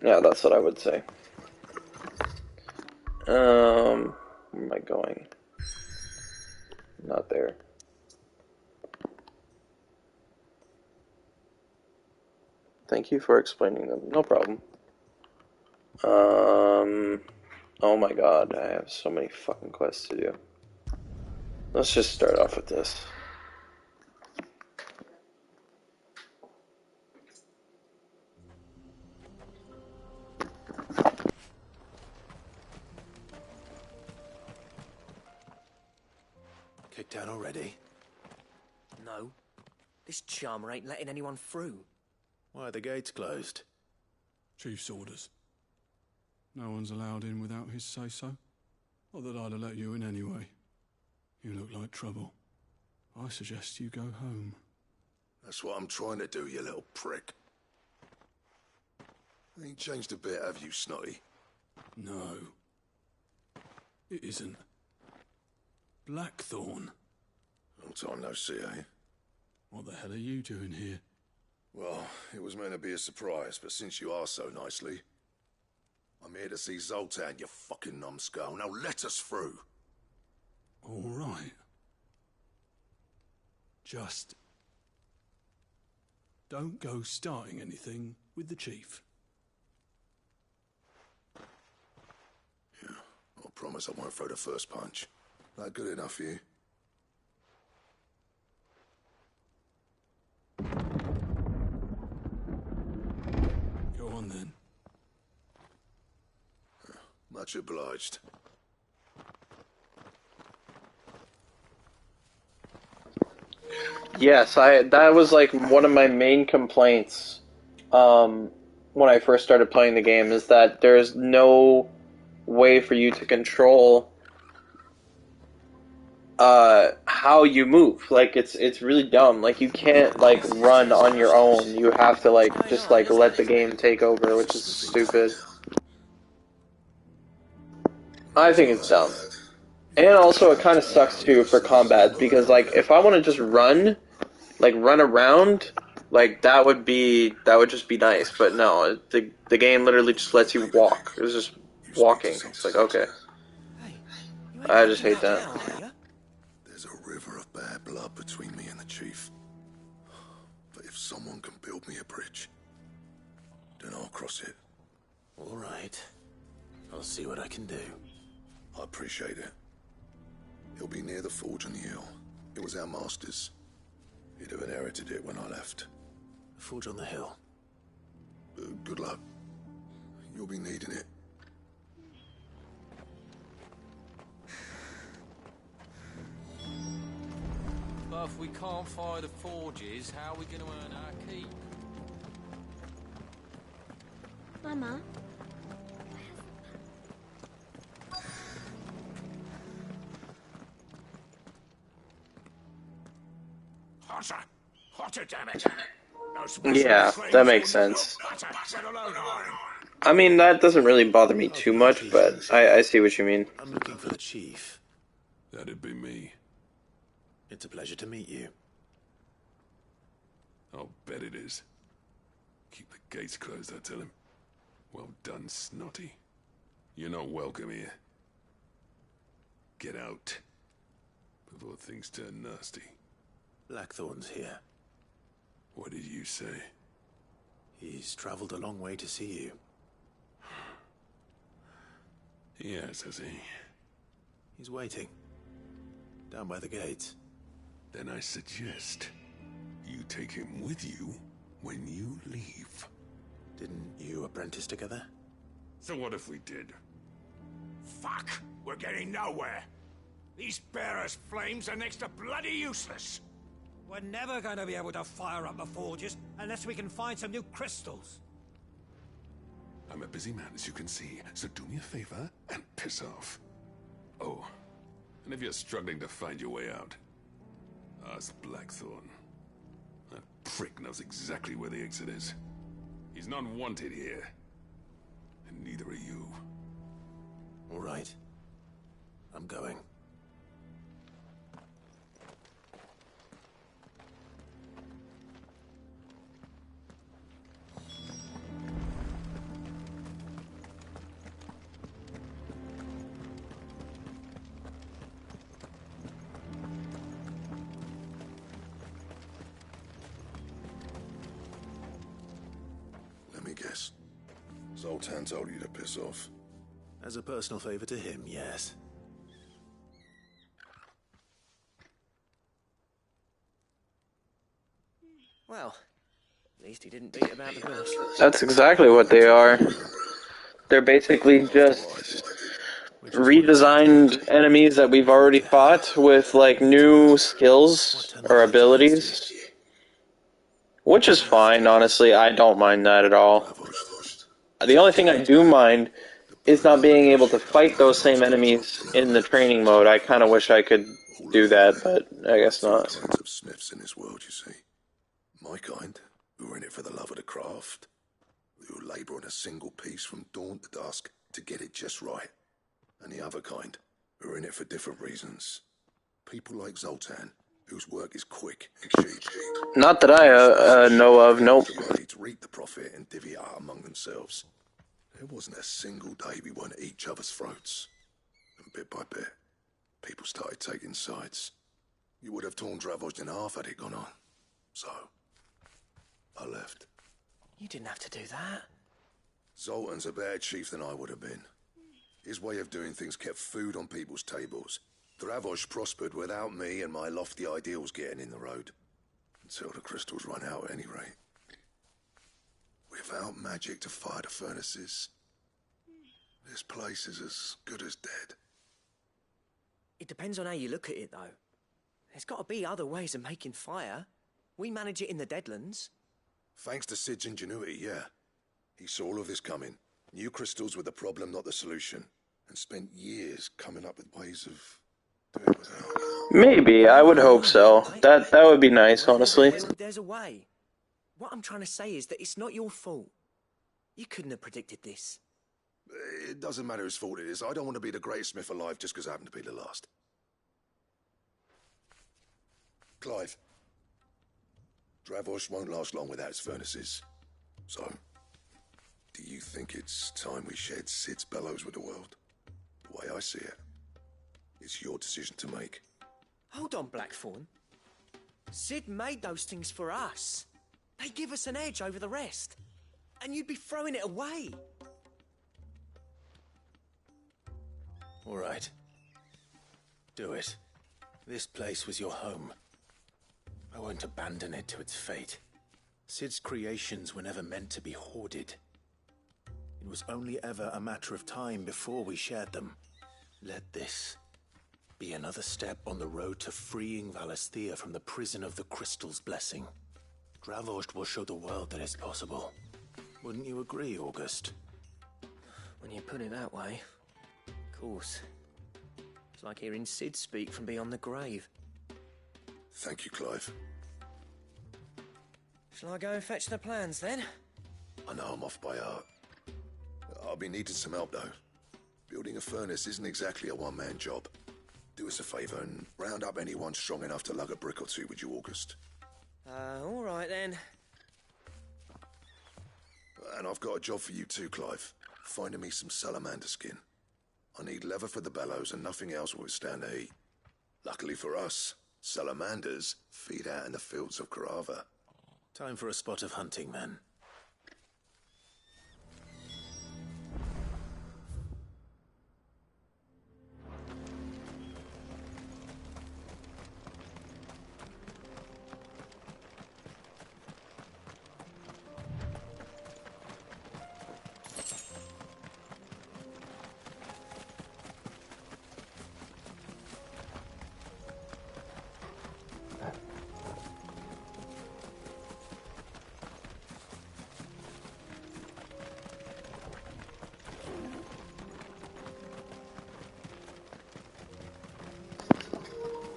yeah, that's what I would say. Where am I going? Not there. Thank you for explaining them. No problem. Oh my god, I have so many fucking quests to do. Let's just start off with this. Kicked out already? No. This charmer ain't letting anyone through. Why are the gates closed? Chief's orders. No one's allowed in without his say-so. Not that I'd have let you in anyway. You look like trouble. I suggest you go home. That's what I'm trying to do, you little prick. Ain't changed a bit, have you, Snotty? No. It isn't. Blackthorn. Long time no see, eh? What the hell are you doing here? Well, it was meant to be a surprise, but since you asked so nicely, I'm here to see Zoltan, you fucking numbskull. Now let us through. All right. Just don't go starting anything with the chief. Yeah, I promise I won't throw the first punch. That good enough for you? Go on then. Much obliged. Yes, that was like one of my main complaints when I first started playing the game, is that there's no way for you to control how you move. Like it's really dumb. Like you can't like run on your own. You have to like just like let the game take over, which is stupid. I think it's dumb. And also it kind of sucks too for combat, because like if I want to just run around, like that would just be nice, but no, the game literally just lets you walk. It was just walking. It's like, okay. I just hate that. There's a river of bad blood between me and the chief. But if someone can build me a bridge, then I'll cross it. All right. I'll see what I can do. I appreciate it. It'll be near the forge on the hill. It was our master's. He'd have inherited it when I left. The forge on the hill? Good luck. You'll be needing it. But if we can't fire the forges, how are we going to earn our keep? Mama? Hotter! Hotter, damn it! Yeah, that makes sense. I mean, that doesn't really bother me too much, but I see what you mean. I'm looking for the chief. That'd be me. It's a pleasure to meet you. I'll bet it is. Keep the gates closed, I tell him. Well done, Snotty. You're not welcome here. Get out before things turn nasty. Blackthorn's here. What did you say? He's traveled a long way to see you. Yes, has he? He's waiting. Down by the gates. Then I suggest you take him with you when you leave. Didn't you apprentice together? So what if we did? Fuck! We're getting nowhere! These bearers' flames are next to bloody useless! We're never going to be able to fire up the forges unless we can find some new crystals. I'm a busy man, as you can see, so do me a favor and piss off. Oh, and if you're struggling to find your way out, ask Blackthorn. That prick knows exactly where the exit is. He's not wanted here. And neither are you. All right. I'm going. Let me guess. Zoltan told you to piss off. As a personal favor to him, yes. Well, at least he didn't beat about the bush. That's exactly what they are. They're basically just redesigned enemies that we've already fought with, like, new skills or abilities. Which is fine, honestly. I don't mind that at all. The only thing I do mind is not being able to fight those same enemies in the training mode. I kind of wish I could do that, but I guess not. Tons of smiths in this world, you see. My kind, who are in it for the love of the craft, who labour on a single piece from dawn to dusk to get it just right. And the other kind, who are in it for different reasons. People like Zoltan, whose work is quick and cheap. Not that I know of, nope. To reap the profit and divvy it out among themselves. There wasn't a single day we weren't at each other's throats. And bit by bit, people started taking sides. You would have torn Dravos in half had it gone on. So, I left. You didn't have to do that. Zoltan's a better chief than I would have been. His way of doing things kept food on people's tables. Dravos prospered without me and my lofty ideals getting in the road. Until the crystals run out at any rate. Without magic to fire the furnaces, this place is as good as dead. It depends on how you look at it, though. There's got to be other ways of making fire. We manage it in the Deadlands. Thanks to Sid's ingenuity, yeah. He saw all of this coming. Knew crystals were the problem, not the solution. And spent years coming up with ways of doing it without. Maybe, I would hope so. That would be nice, honestly. There's a way. What I'm trying to say is that it's not your fault. You couldn't have predicted this. It doesn't matter whose fault it is. I don't want to be the greatest smith alive just because I happen to be the last. Clive. Dravos won't last long without its furnaces. So, do you think it's time we shared Sid's bellows with the world? The way I see it, it's your decision to make. Hold on, Blackthorn. Sid made those things for us. They give us an edge over the rest. And you'd be throwing it away. All right. Do it. This place was your home. I won't abandon it to its fate. Sid's creations were never meant to be hoarded. It was only ever a matter of time before we shared them. Let this be another step on the road to freeing Valisthea from the prison of the Crystal's blessing. Dravos will show the world that it's possible. Wouldn't you agree, August? When you put it that way, of course. It's like hearing Sid speak from beyond the grave. Thank you, Clive. Shall I go and fetch the plans, then? I know I'm off by heart. I'll be needing some help, though. Building a furnace isn't exactly a one-man job. Do us a favour and round up anyone strong enough to lug a brick or two with you, August. All right, then. And I've got a job for you too, Clive. Finding me some salamander skin. I need leather for the bellows and nothing else will withstand the heat. Luckily for us, salamanders feed out in the fields of Carava. Time for a spot of hunting, then.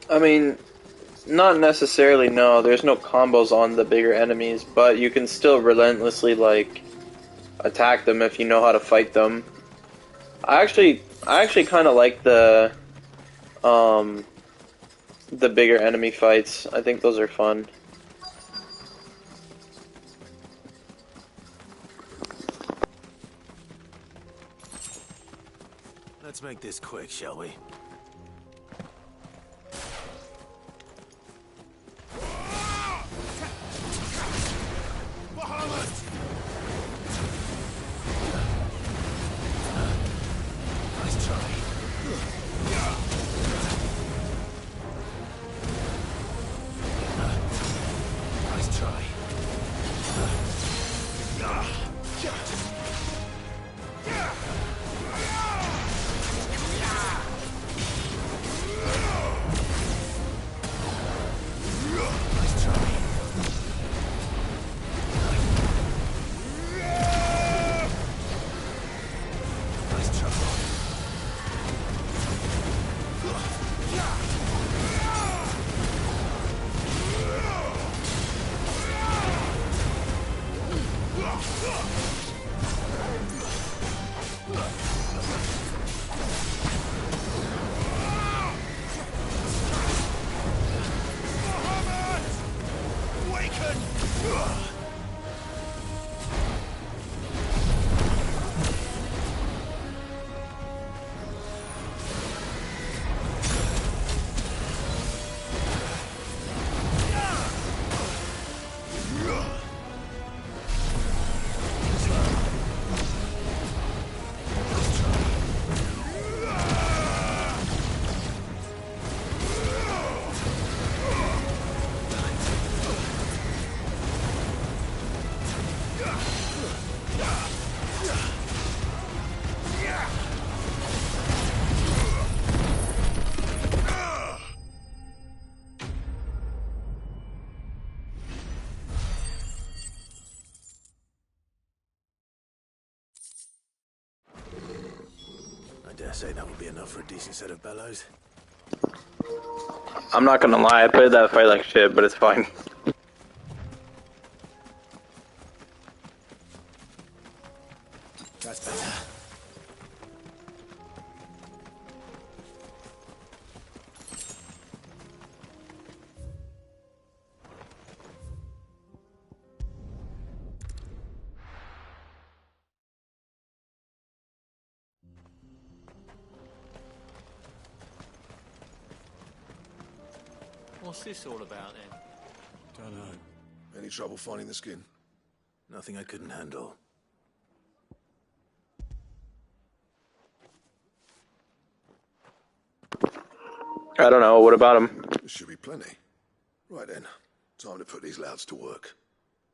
I mean, not necessarily, no. There's no combos on the bigger enemies, but you can still relentlessly, like, attack them if you know how to fight them. I actually kind of like the bigger enemy fights. I think those are fun. Let's make this quick, shall we? I dare say that would be enough for a decent set of bellows. I'm not gonna lie, I played that fight like shit, but it's fine. That's better. What's this all about then? Don't know. Any trouble finding the skin? Nothing I couldn't handle. I don't know, what about him? There should be plenty. Right then, time to put these louts to work.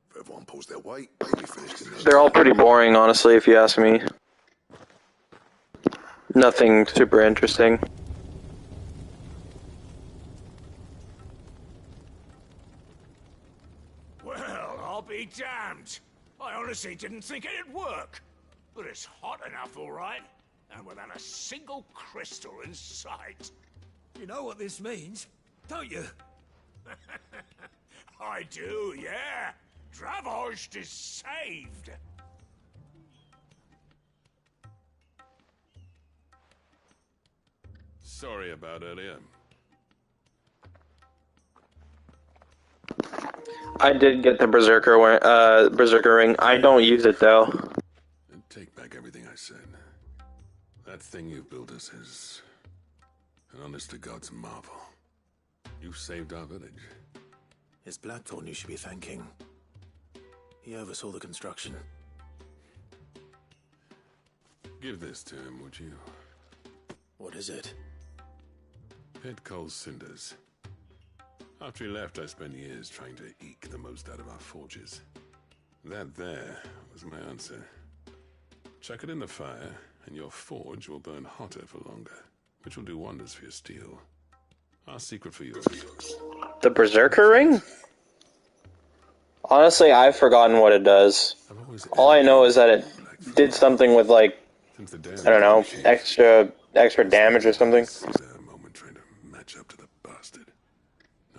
If everyone pulls their weight, they'll be finished in They're all pretty boring, honestly, if you ask me. Nothing super interesting. Well, I'll be damned. I honestly didn't think it'd work. But it's hot enough, all right. And without a single crystal in sight. You know what this means, don't you? I do, yeah. Dravost is saved. Sorry about earlier. I did get the Berserker ring. I don't use it, though. And take back everything I said. That thing you built us is an honest-to-God's marvel. You saved our village. It's Blackthorn you should be thanking. He oversaw the construction. Give this to him, would you? What is it? Pit Coal's cinders. After he left, I spent years trying to eke the most out of our forges. That there was my answer. Chuck it in the fire, and your forge will burn hotter for longer, which will do wonders for your steel. Our secret for yours. The Berserker ring? Honestly, I've forgotten what it does. All I know is that it did something with, like, I don't know, extra damage or something. Match up to the bastard.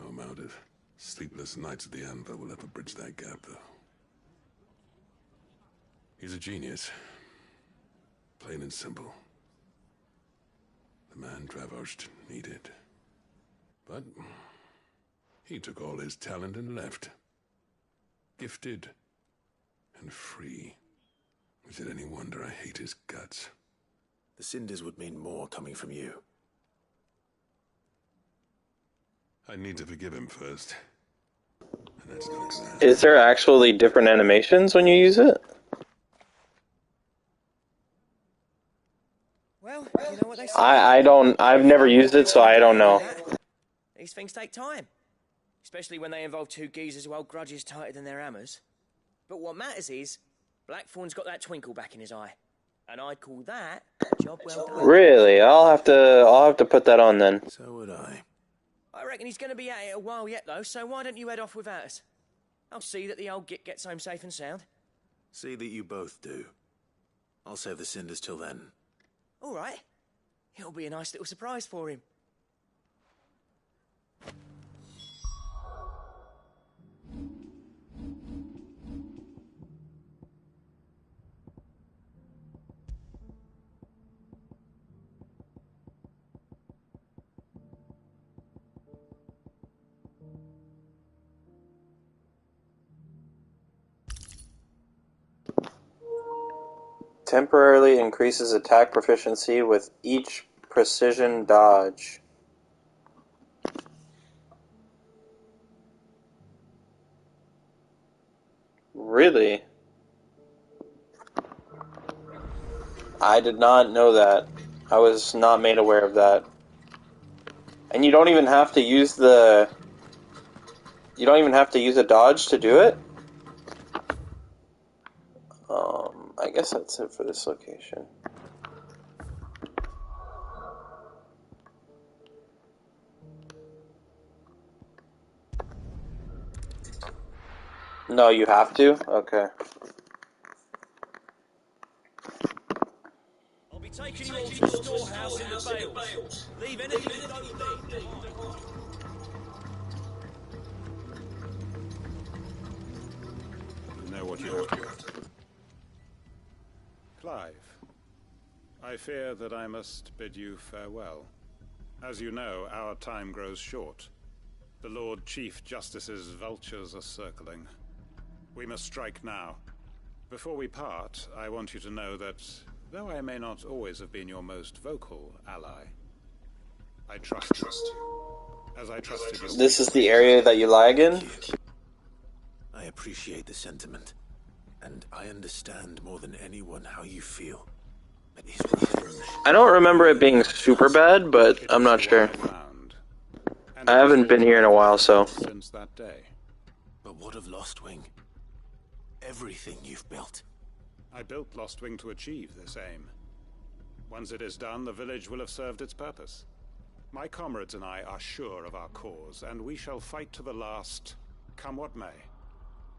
No amount of sleepless nights at the Anvil will ever bridge that gap, though. He's a genius. Plain and simple. The man Dravost needed. But he took all his talent and left. Gifted and free. Is it any wonder I hate his guts? The cinders would mean more coming from you. I need to forgive him first. And that's not gonna happen. Is there actually different animations when you use it? Well, you know what they say. I've never used it, so I don't know. These things take time. Especially when they involve two geezers who hold grudges tighter than their hammers. But what matters is, Blackthorn's got that twinkle back in his eye. And I'd call that a job well done. Really? I'll have to put that on then. So would I. I reckon he's going to be at it a while yet, though, so why don't you head off without us? I'll see that the old git gets home safe and sound. See that you both do. I'll save the cinders till then. All right. It'll be a nice little surprise for him. Temporarily increases attack proficiency with each precision dodge. Really? I did not know that. I was not made aware of that. And you don't even have to use the... You don't even have to use a dodge to do it? I guess that's it for this location. No, you have to? Okay. I'll be taking you all to the storehouse in the Vales. Leave anything you don't need. You know what you have to do. Clive, I fear that I must bid you farewell. As you know, our time grows short. The Lord Chief Justice's vultures are circling. We must strike now. Before we part, I want you to know that, though I may not always have been your most vocal ally, I trust you. As I trusted you. This is the area that you lag in? I appreciate the sentiment, and I understand more than anyone how you feel. But his revenge... I don't remember it being super bad, but I'm not sure. I haven't been here in a while, so... Since that day. But what of Lostwing? Everything you've built. I built Lostwing to achieve this aim. Once it is done, the village will have served its purpose. My comrades and I are sure of our cause, and we shall fight to the last, come what may.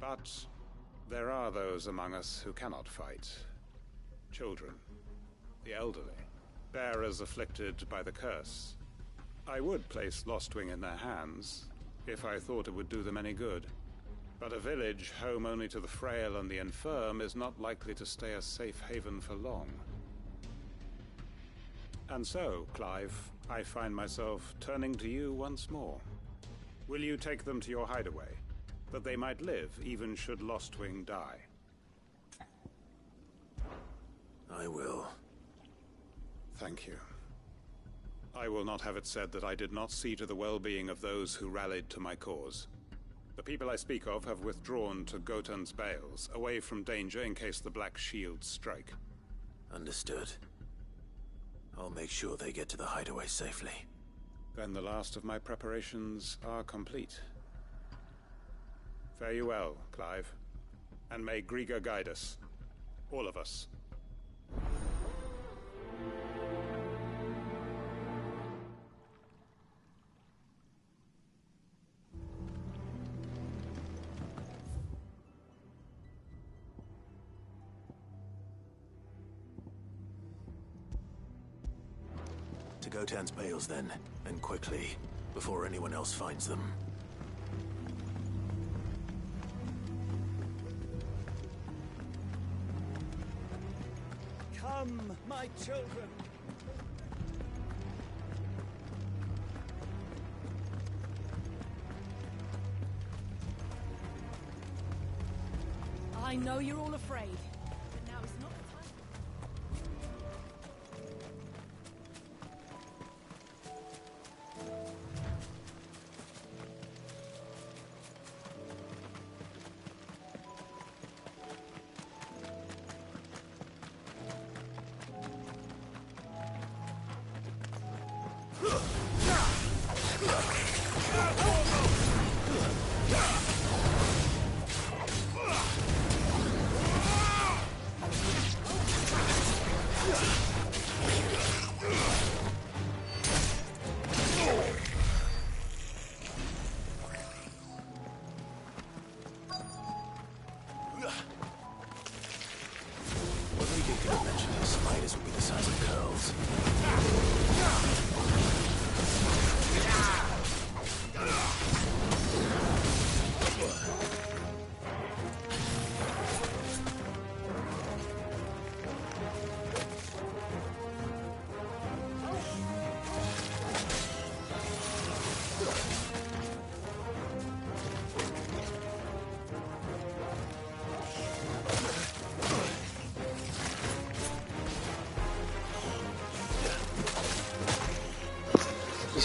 But there are those among us who cannot fight. Children, the elderly, bearers afflicted by the curse. I would place Lostwing in their hands, if I thought it would do them any good. But a village home only to the frail and the infirm is not likely to stay a safe haven for long. And so, Clive, I find myself turning to you once more. Will you take them to your hideaway, that they might live even should Lostwing die? I will. Thank you. I will not have it said that I did not see to the well-being of those who rallied to my cause. The people I speak of have withdrawn to Gotan's Bales, away from danger in case the Black Shields strike. Understood. I'll make sure they get to the hideaway safely. Then the last of my preparations are complete. Fare you well, Clive. And may Griga guide us. All of us. To Gotan's Bales, then, and quickly, before anyone else finds them. Come, my children. I know you're all afraid, but now is not the time.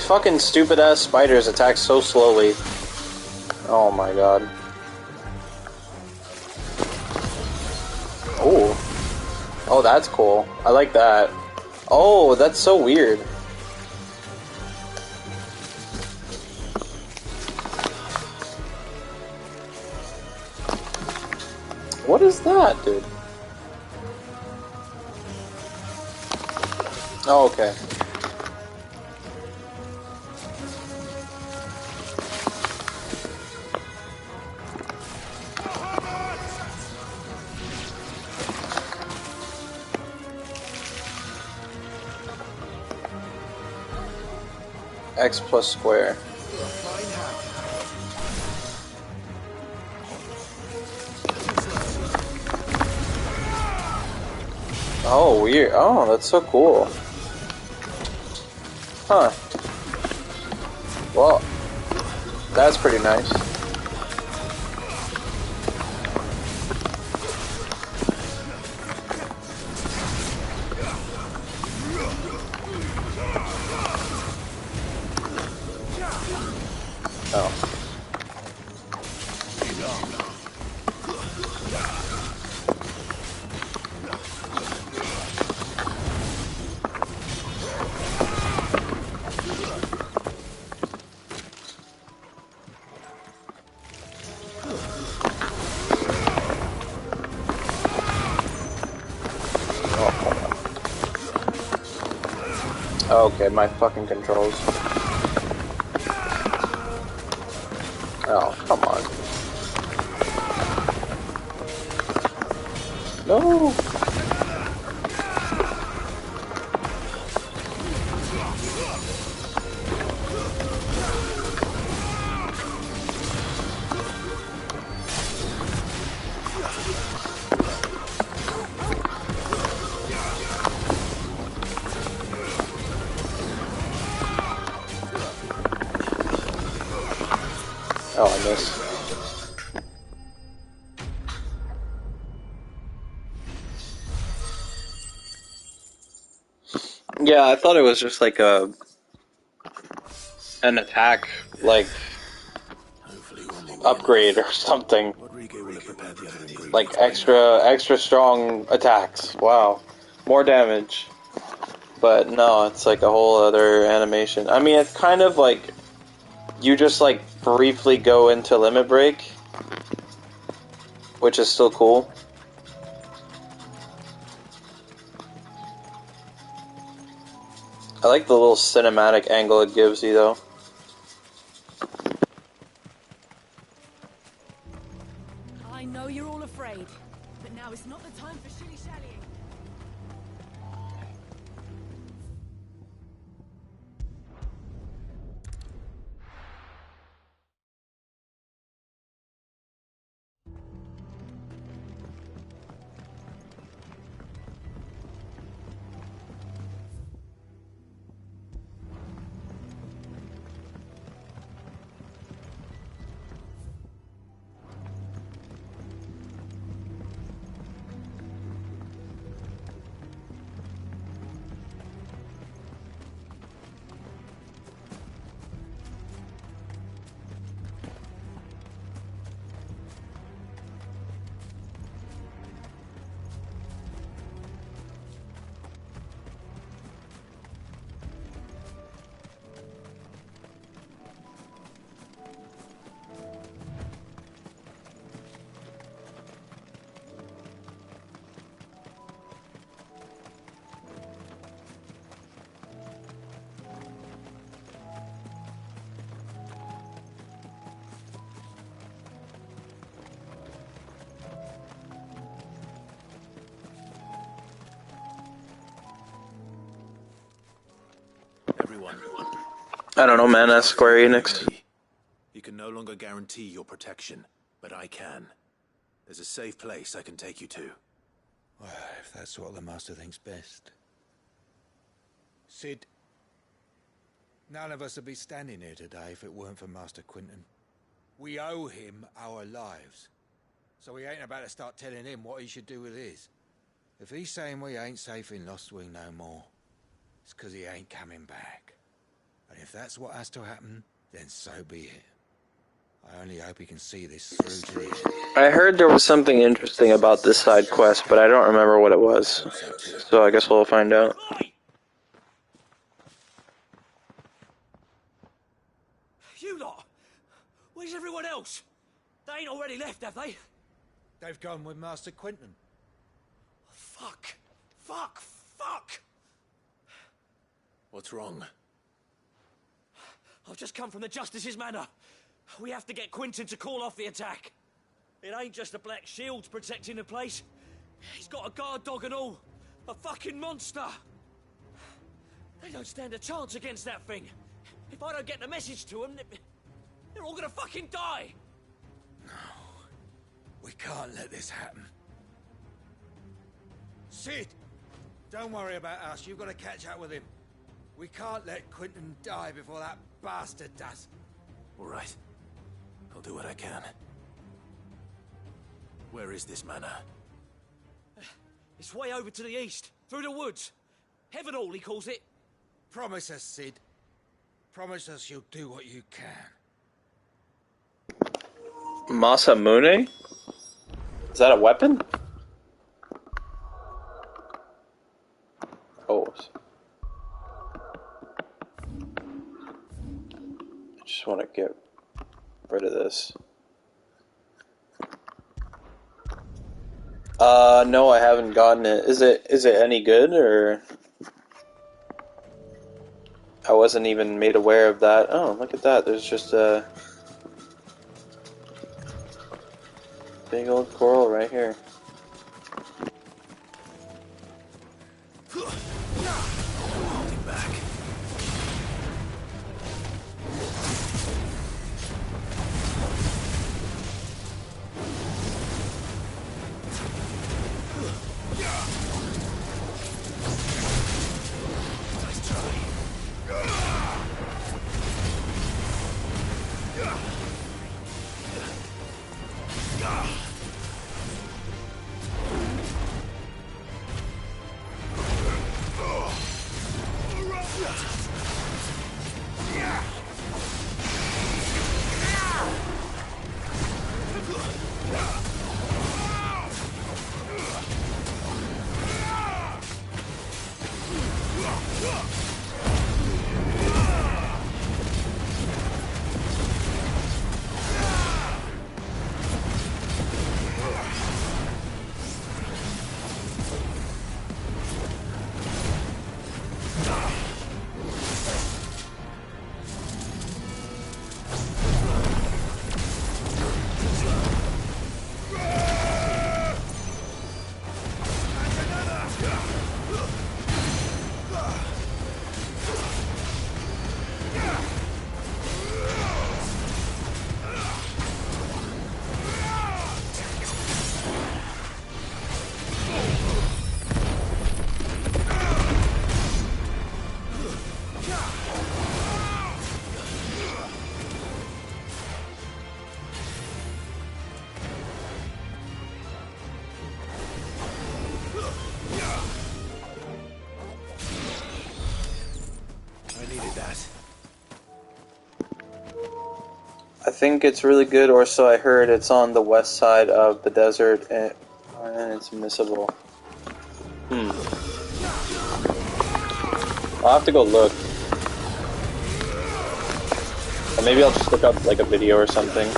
fucking stupid ass spiders attack so slowly. Oh my god. Oh. Oh, that's cool. I like that. Oh, that's so weird. What is that, dude? Oh, okay. X plus square. Oh, weird. Oh, that's so cool. Huh. Well, that's pretty nice. Oh. Okay, my fucking controls. Oh, come on. No! Oh, I missed. Yeah, I thought it was just like an attack, like upgrade or something. Like extra strong attacks. Wow, more damage. But no, it's like a whole other animation. I mean, it's kind of like you just like briefly go into limit break, which is still cool. I like the little cinematic angle it gives you, though. I know you're all afraid, but now is not the time for shilly-shallying. I don't know, man. That's Square Enix. You can no longer guarantee your protection, but I can. There's a safe place I can take you to. Well, if that's what the Master thinks best. Sid, none of us would be standing here today if it weren't for Master Quinton. We owe him our lives. So we ain't about to start telling him what he should do with his. If he's saying we ain't safe in Lost Wing no more, it's 'cause he ain't coming back. But if that's what has to happen, then so be it. I only hope he can see this through to the end. I heard there was something interesting about this side quest, but I don't remember what it was. So I guess we'll find out. You lot! Where's everyone else? They ain't already left, have they? They've gone with Master Quentin. Fuck! Fuck! Fuck! What's wrong? I've just come from the Justice's Manor. We have to get Quentin to call off the attack. It ain't just the Black Shields protecting the place. He's got a guard dog and all. A fucking monster. They don't stand a chance against that thing. If I don't get the message to them, they're all gonna fucking die. No. We can't let this happen. Sid! Don't worry about us. You've got to catch up with him. We can't let Quentin die before that bastard does. All right. I'll do what I can. Where is this manor? It's way over to the east, through the woods. Heaven Hall, he calls it. Promise us, Sid. Promise us you'll do what you can. Masamune? Is that a weapon? Oh. I just want to get rid of this. No, I haven't gotten it. Is it any good, or? I wasn't even made aware of that. Oh, look at that. There's just a big old coral right here. I think it's really good, or so I heard. It's on the west side of the desert, and it's missable. I'll have to go look. Or maybe I'll just look up like a video or something.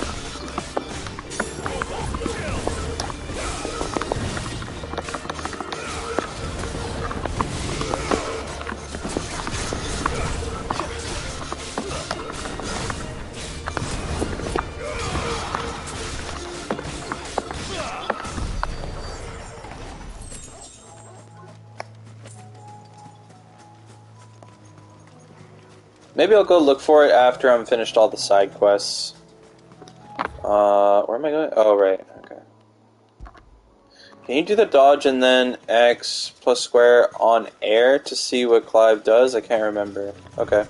Maybe I'll go look for it after I'm finished all the side quests. Where am I going? Oh, right. Okay. Can you do the dodge and then X plus square on air to see what Clive does? I can't remember. Okay.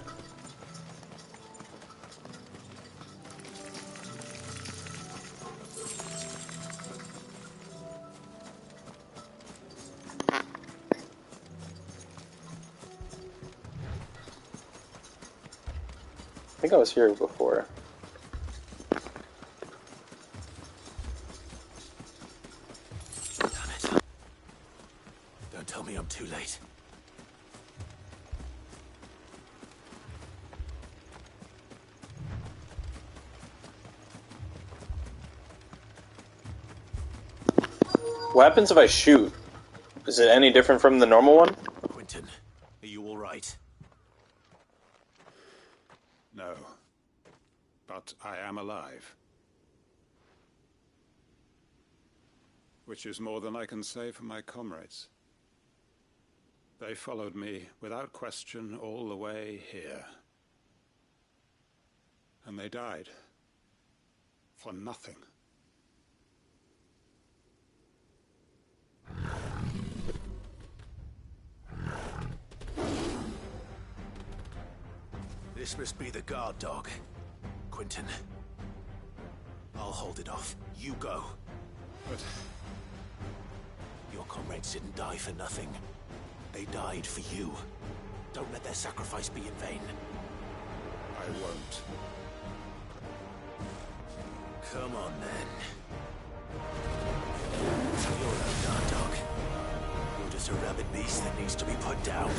think I was here before. Damn it. Don't tell me I'm too late. What happens if I shoot? Is it any different from the normal one? Quentin, are you all right? No. But I am alive. Which is more than I can say for my comrades. They followed me without question all the way here. And they died. For nothing. This must be the guard dog. Quentin. I'll hold it off. You go. But... your comrades didn't die for nothing. They died for you. Don't let their sacrifice be in vain. I won't. Come on, then. You're a guard dog. You're just a rabid beast that needs to be put down.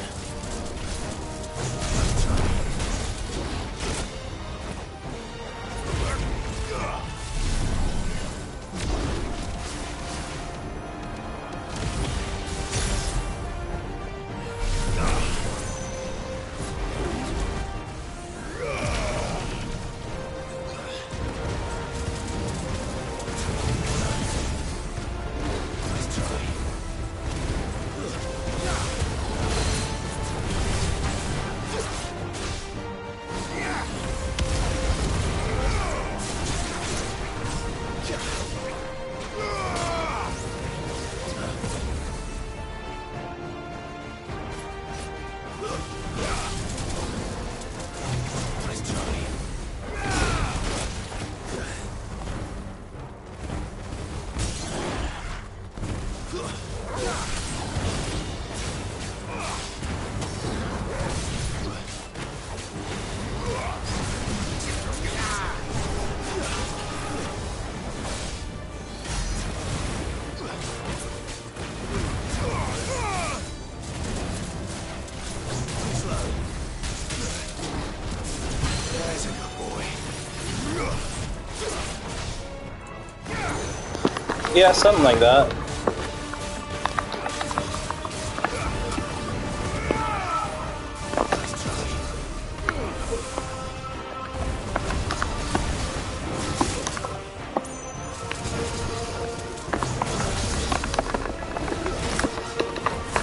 Yeah, something like that.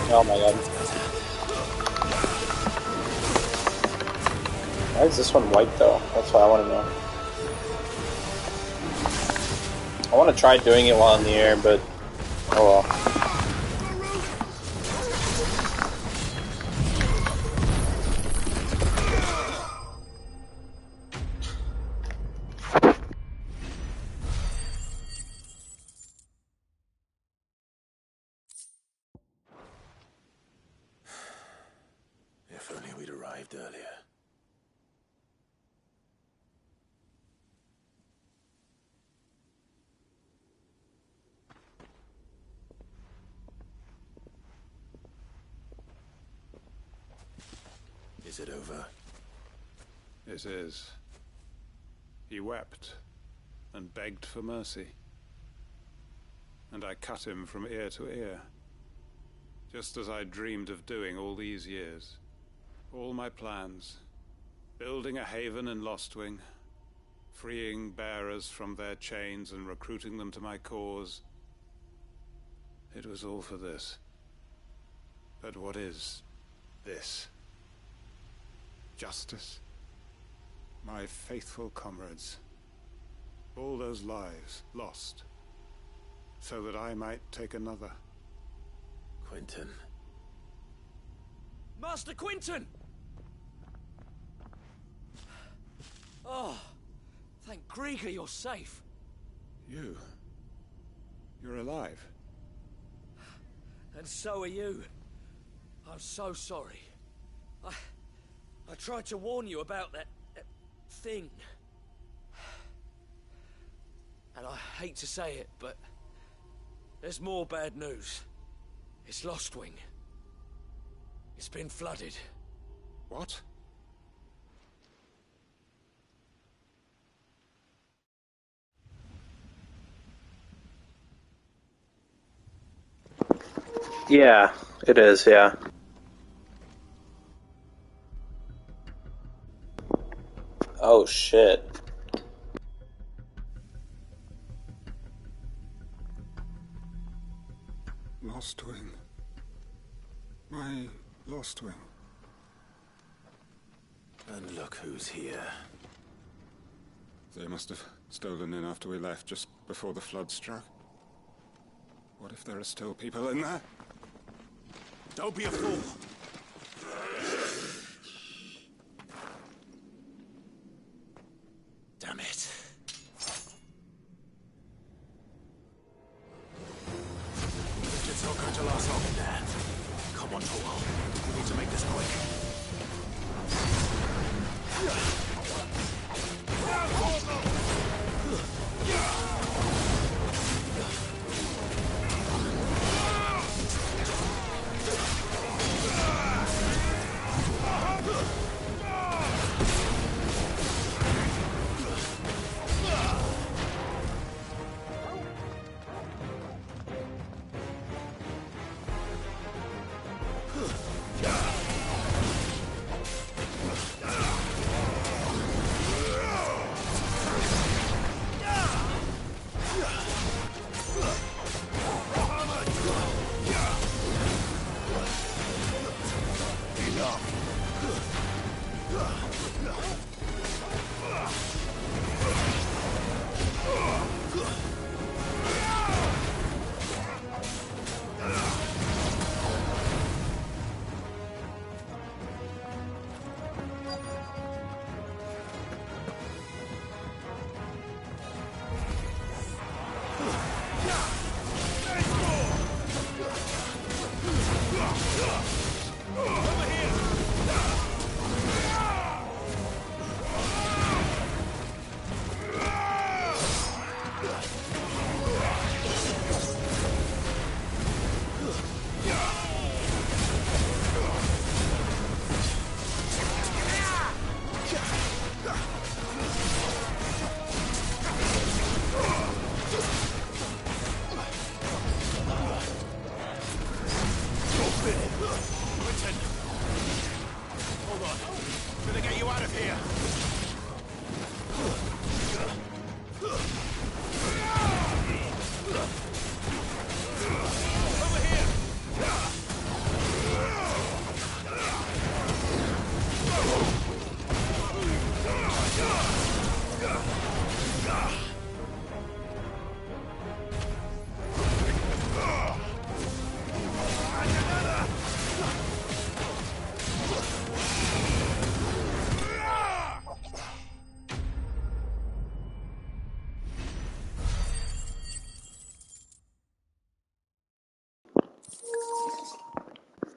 Oh my god. Why is this one white though? That's what I want to know. I want to try doing it while in the air, but oh well. If only we'd arrived earlier. Is it over? It is. He wept and begged for mercy. And I cut him from ear to ear. Just as I dreamed of doing all these years. All my plans. Building a haven in Lostwing. Freeing bearers from their chains and recruiting them to my cause. It was all for this. But what is this? Justice? My faithful comrades. All those lives lost. So that I might take another. Quentin. Master Quentin! Oh, thank Grieger you're safe. You're alive. And so are you. I'm so sorry. I tried to warn you about that thing. And I hate to say it, but there's more bad news. It's Lostwing. It's been flooded. What? Yeah, it is, yeah. Oh shit. Lostwing. My Lostwing. And look who's here. They must have stolen in after we left, just before the flood struck. What if there are still people in there? Don't be a fool. Damn it. It's not going to last long in there. Come on, Torwal. We need to make this quick.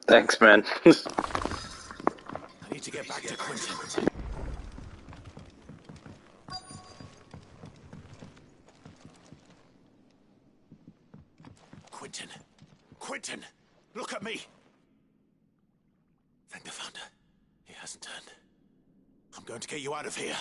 Thanks, man. I need to get back to Quentin. Quentin! Quentin! Look at me! Thank the Founder. He hasn't turned. I'm going to get you out of here.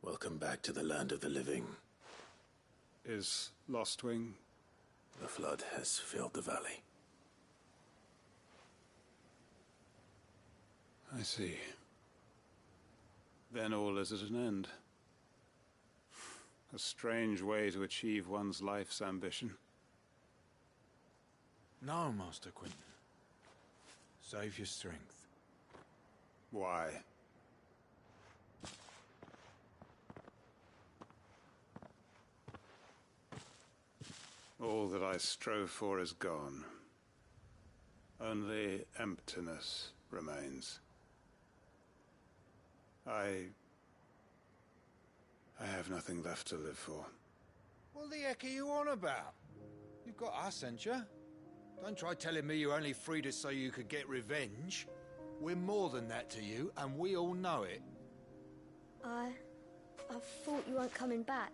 Welcome back to the land of the living. Is Lostwing? The flood has filled the valley. I see. Then all is at an end. A strange way to achieve one's life's ambition. No, Master Quentin. Save your strength. Why? All that I strove for is gone. Only emptiness remains. I have nothing left to live for. What the heck are you on about? You've got us, ain't you? Don't try telling me you only freed us so you could get revenge. We're more than that to you, and we all know it. I thought you weren't coming back.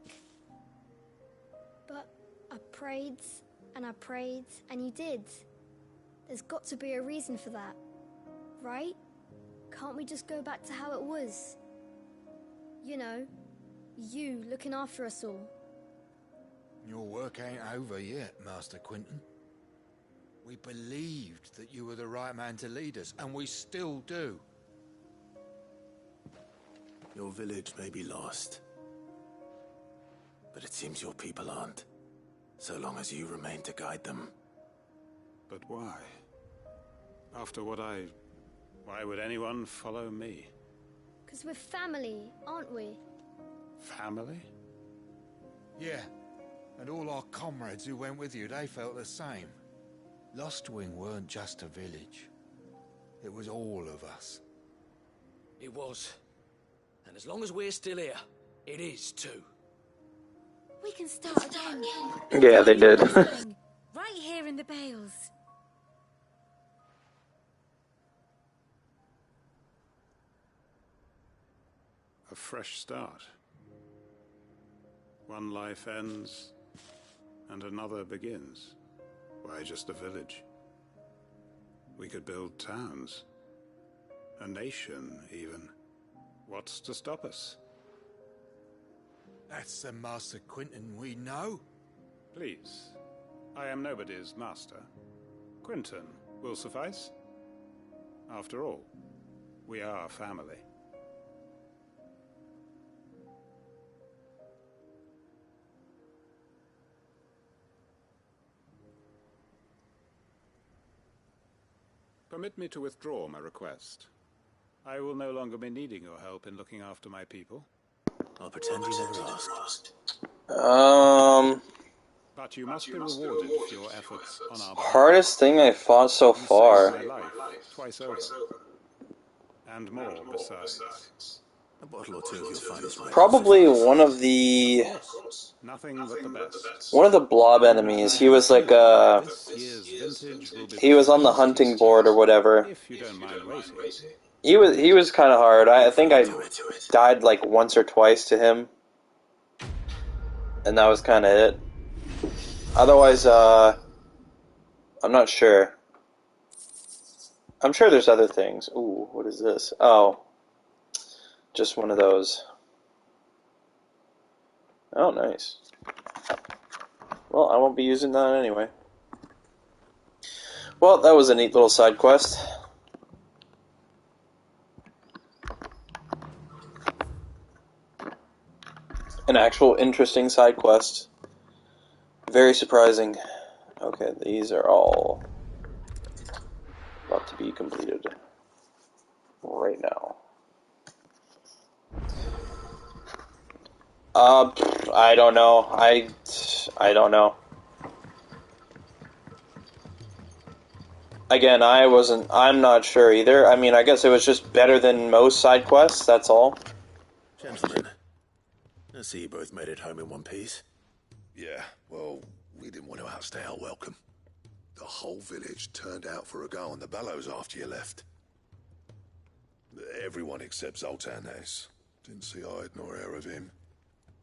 But I prayed, and you did. There's got to be a reason for that, right? Can't we just go back to how it was? You know, you looking after us all. Your work ain't over yet, Master Quentin. We believed that you were the right man to lead us, and we still do. Your village may be lost, but it seems your people aren't, so long as you remain to guide them. But why? After what why would anyone follow me? 'Cause we're family, aren't we? Family? Yeah, and all our comrades who went with you, they felt the same. Lostwing weren't just a village. It was all of us. It was. And as long as we're still here, it is too. We can start again. Yeah, they did. Right here in the bales. A fresh start. One life ends, and another begins. Why just a village? We could build towns. A nation, even. What's to stop us? That's the Master Quentin we know. Please. I am nobody's master. Quentin will suffice. After all, we are family. Permit me to withdraw my request. I will no longer be needing your help in looking after my people. I'll pretend you never asked. But you must be rewarded for your efforts on our behalf. Hardest thing I fought so far. My life, twice over. And more besides. A bottle or two of your finest wine. Probably one of the... Nothing but the best. One of the blob enemies. He was like he was on the hunting board or whatever. If you don't mind waiting. He was kind of hard. I think I died like once or twice to him. And that was kind of it. Otherwise, I'm not sure. I'm sure there's other things. Ooh, what is this? Oh. Just one of those. Oh, nice. Well, I won't be using that anyway. Well, that was a neat little side quest. An actual interesting side quest. Very surprising. Okay, these are all about to be completed right now. I don't know. I don't know. Again, I'm not sure either. I mean, I guess it was just better than most side quests, that's all. Gentlemen, I see you both made it home in one piece. Yeah, well, we didn't want to outstay our welcome. The whole village turned out for a go on the bellows after you left. Everyone except Zoltan has. Didn't see hide nor hair of him.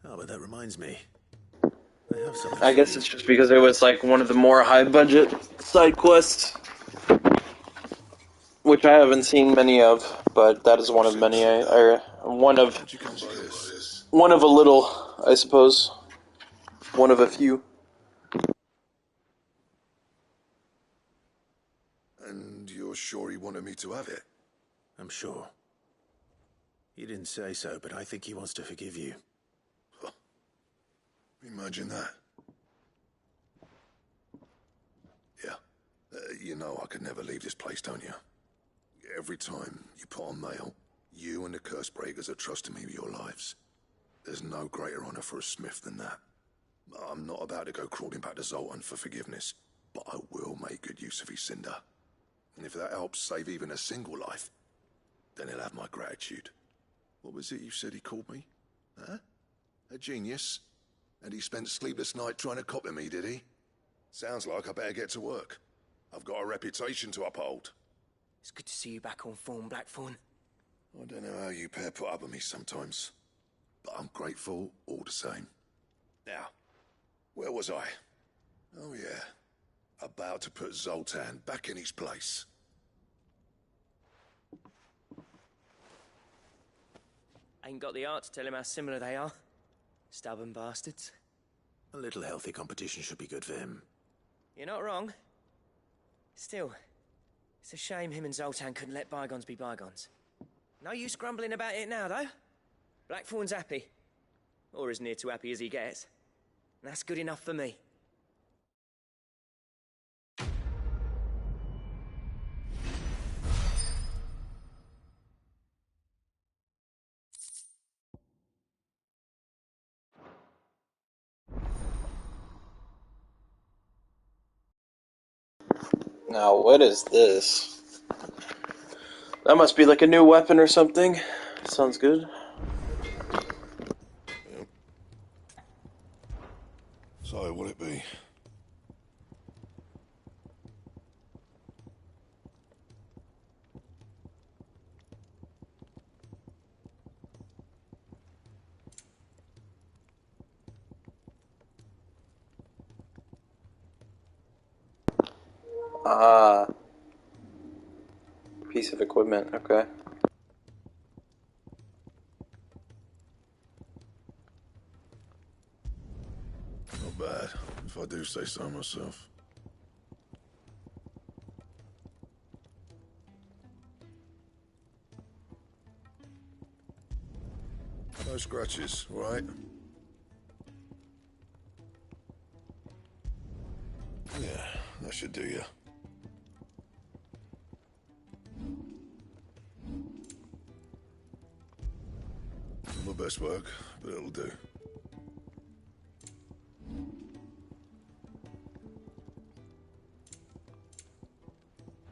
Oh, but that reminds me. I have something. I guess it's just because it was like one of the more high-budget side quests, which I haven't seen many of, but that is one of many. One of a little, I suppose. One of a few. And you're sure he wanted me to have it? I'm sure. He didn't say so, but I think he wants to forgive you. Huh. Imagine that. Yeah. You know I could never leave this place, don't you? Every time you put on mail, you and the Curse Breakers are trusting me with your lives. There's no greater honor for a smith than that. I'm not about to go crawling back to Zoltan for forgiveness, but I will make good use of his cinder. And if that helps save even a single life, then he'll have my gratitude. What was it you said he called me? Huh? A genius? And he spent sleepless night trying to copy me, did he? Sounds like I better get to work. I've got a reputation to uphold. It's good to see you back on form, Blackthorn. I don't know how you pair put up with me sometimes, but I'm grateful all the same. Now, where was I? Oh yeah, about to put Zoltan back in his place. Ain't got the art to tell him how similar they are. Stubborn bastards. A little healthy competition should be good for him. You're not wrong. Still, it's a shame him and Zoltan couldn't let bygones be bygones. No use grumbling about it now, though. Blackthorn's happy. Or as near to happy as he gets. And that's good enough for me. Now, what is this? That must be like a new weapon or something. Sounds good. Yep. So, what'll it be? Ah. Piece of equipment, okay. Not bad, if I do say so myself. No scratches, right? Yeah, that should do you. Not my best work, but it'll do.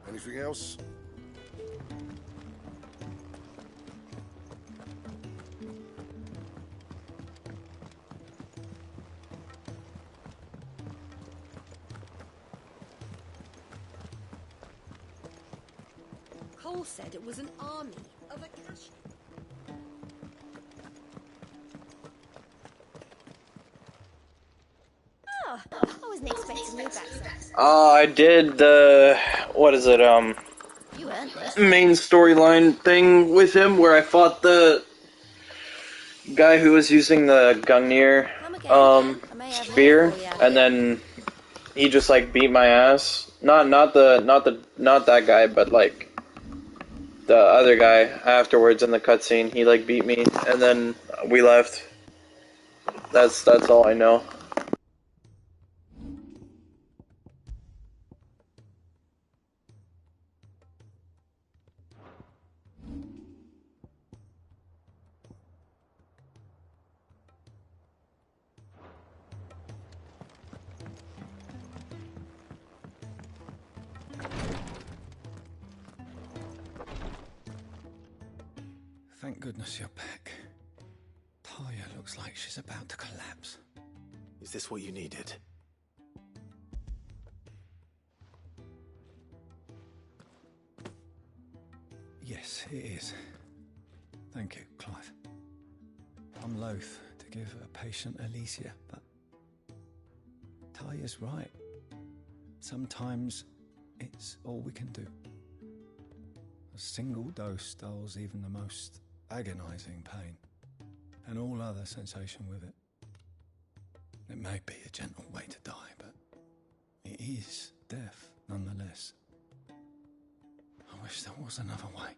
Anything else? Cole said it was an army of Akashi. Oh, I wasn't expecting you back, sir. I did the, what is it, You earned this. main storyline thing with him where I fought the guy who was using the Gungnir, spear, and then he just like beat my ass. Not that guy, but like the other guy afterwards in the cutscene. He like beat me, and then we left. That's all I know. Thank goodness you're back. Talia looks like she's about to collapse. Is this what you needed? Yes, it is. Thank you, Clive. I'm loath to give a patient Alicia, but Talia's right. Sometimes it's all we can do. A single dose dulls even the most agonizing pain, and all other sensation with it. It may be a gentle way to die, but it is death nonetheless. I wish there was another way.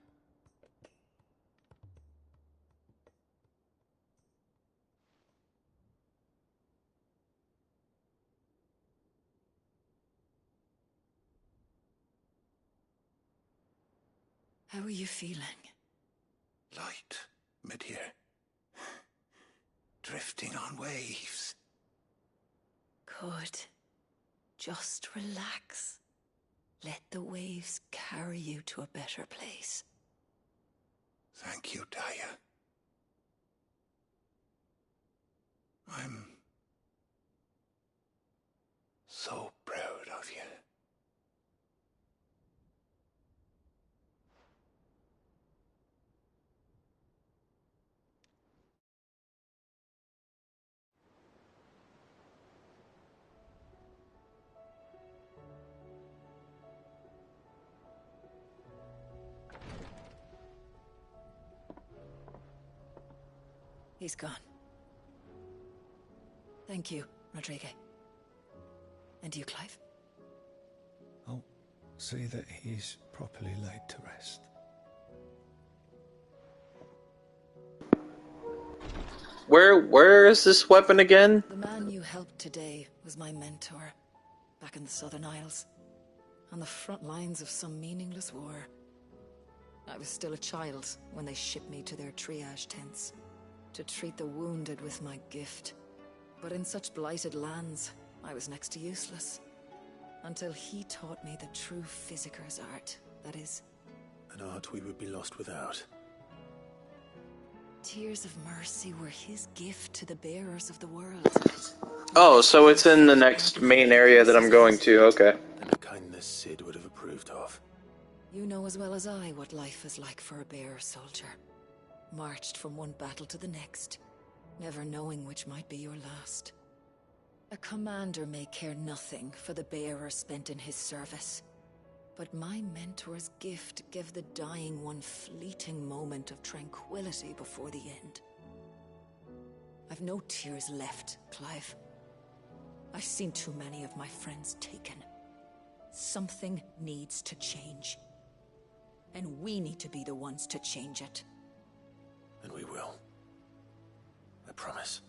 How are you feeling? Light, mid here. Drifting on waves. Good. Just relax. Let the waves carry you to a better place. Thank you, Taya. I'm so proud of you. He's gone. Thank you, Rodrigue. And you, Clive? I'll see that he's properly laid to rest. Where is this weapon again? The man you helped today was my mentor, back in the Southern Isles, on the front lines of some meaningless war. I was still a child when they shipped me to their triage tents, to treat the wounded with my gift. But in such blighted lands, I was next to useless. Until he taught me the true physicker's art, that is... An art we would be lost without. Tears of mercy were his gift to the bearers of the world. Oh, so it's in the next main area that I'm going to, okay. And a kindness Sid would have approved of. You know as well as I what life is like for a bearer soldier. Marched from one battle to the next, never knowing which might be your last. A commander may care nothing for the bearer spent in his service. But my mentor's gift gave the dying one fleeting moment of tranquility before the end. I've no tears left, Clive. I've seen too many of my friends taken. Something needs to change. And we need to be the ones to change it. And we will. I promise.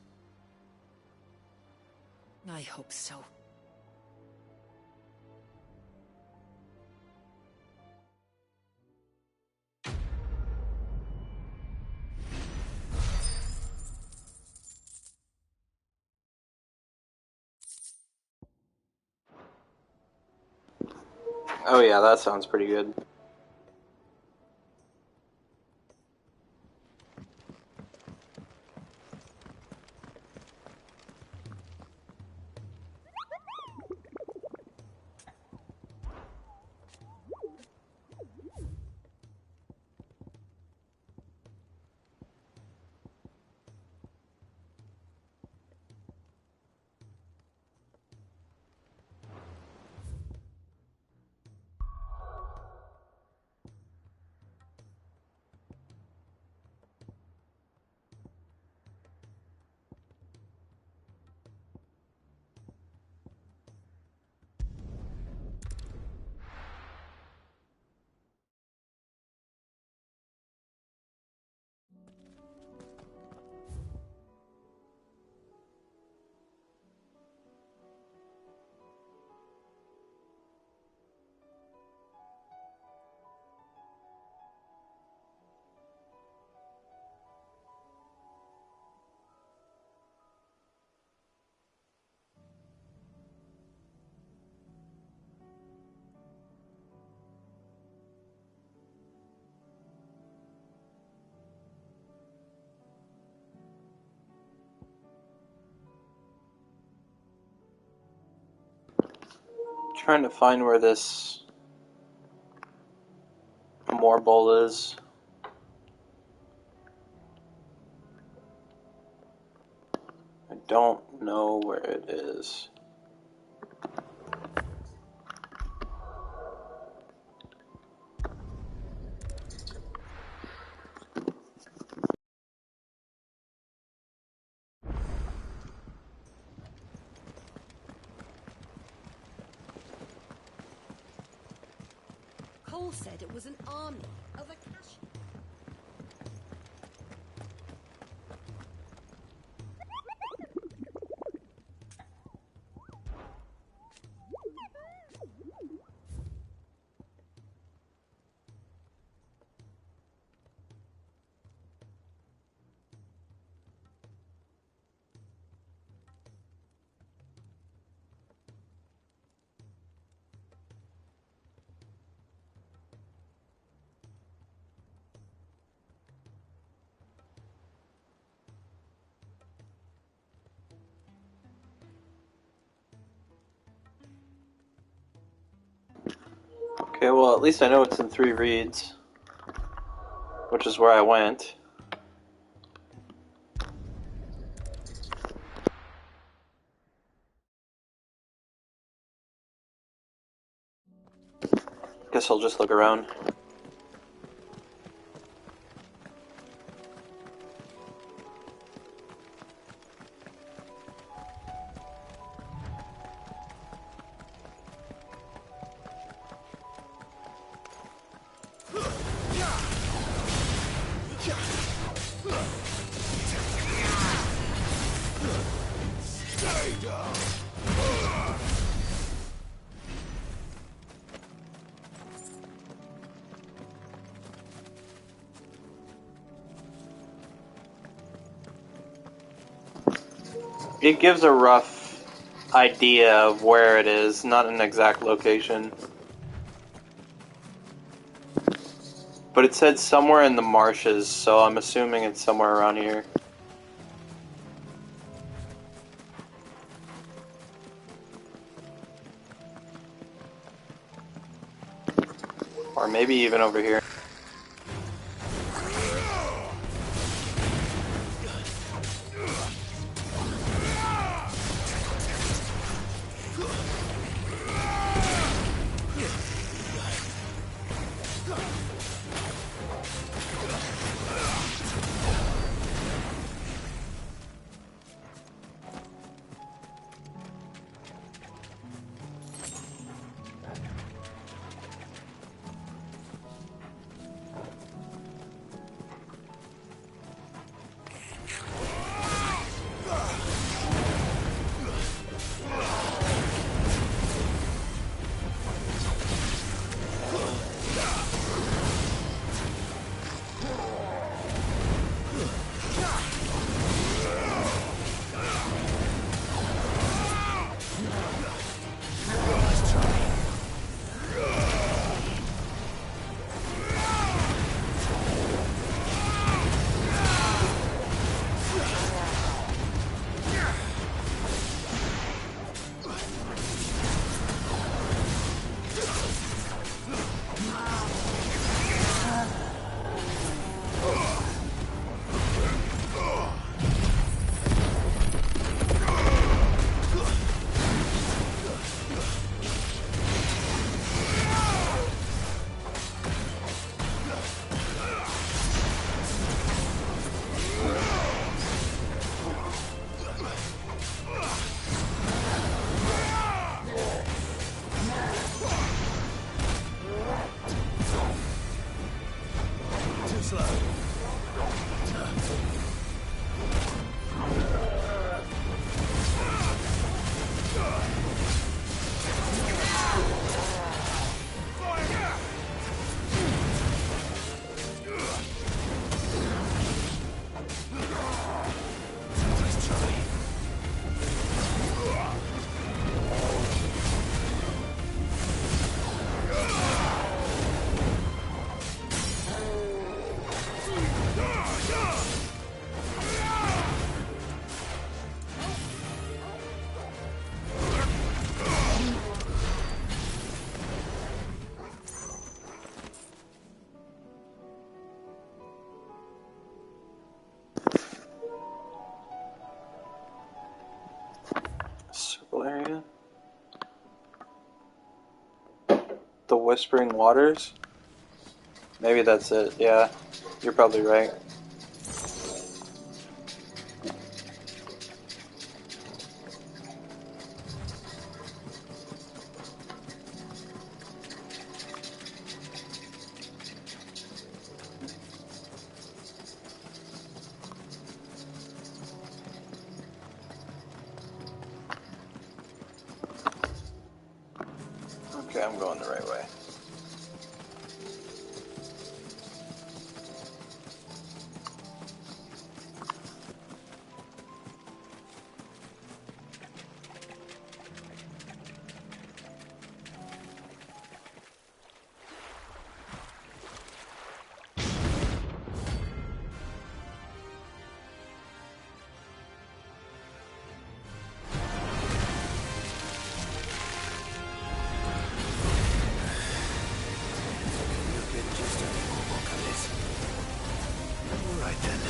I hope so. Oh yeah, that sounds pretty good. Trying to find where this Morbol is. I don't know where it is. Cole said it was an army of Akashi. Okay, well, at least I know it's in 3 reads, which is where I went. Guess I'll just look around. It gives a rough idea of where it is, not an exact location. But it said somewhere in the marshes, so I'm assuming it's somewhere around here. Or maybe even over here. Circle area. The Whispering Waters? Maybe that's it, yeah. You're probably right. Okay, I'm going the right way. right then.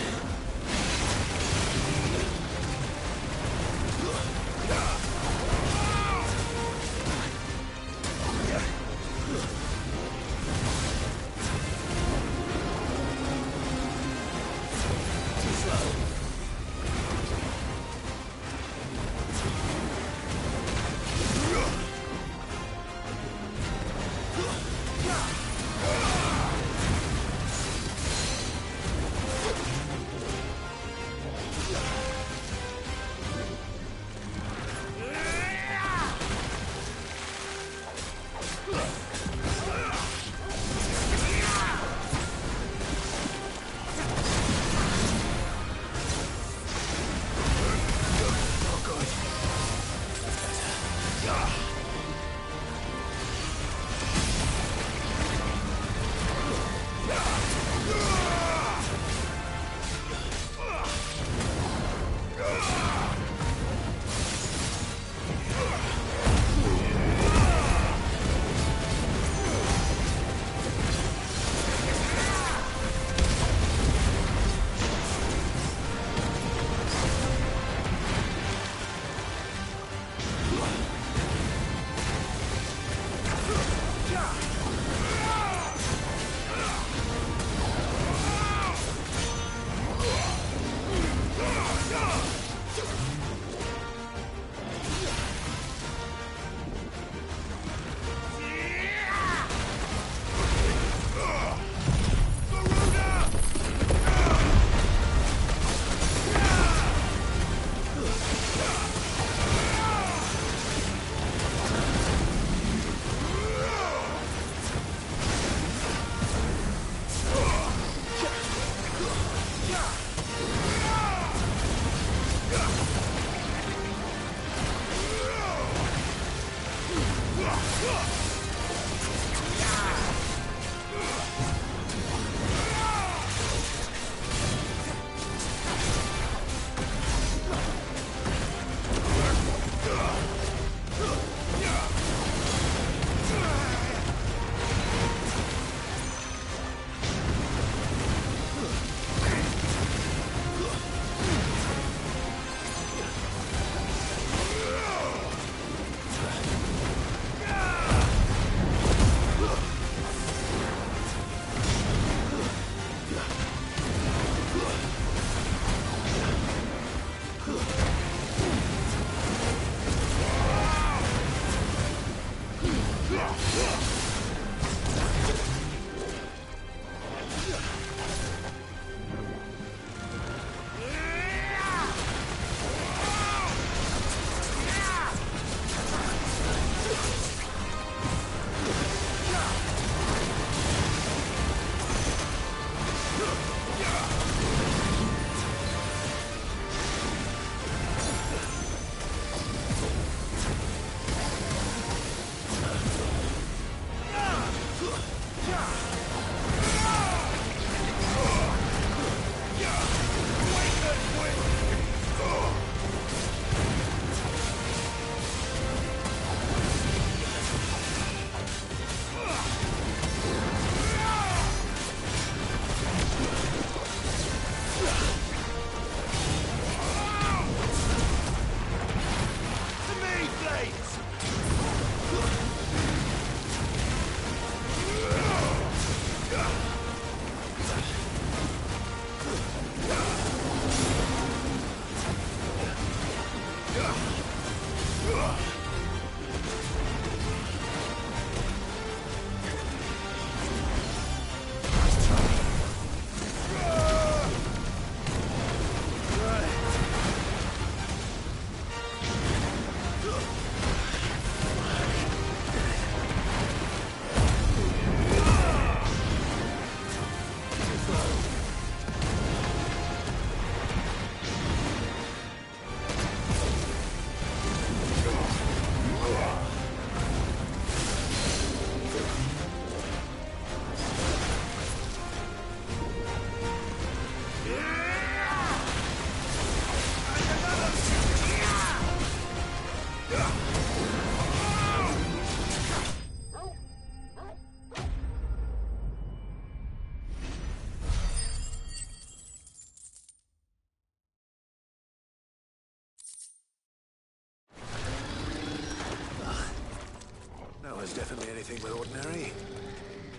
definitely anything but ordinary.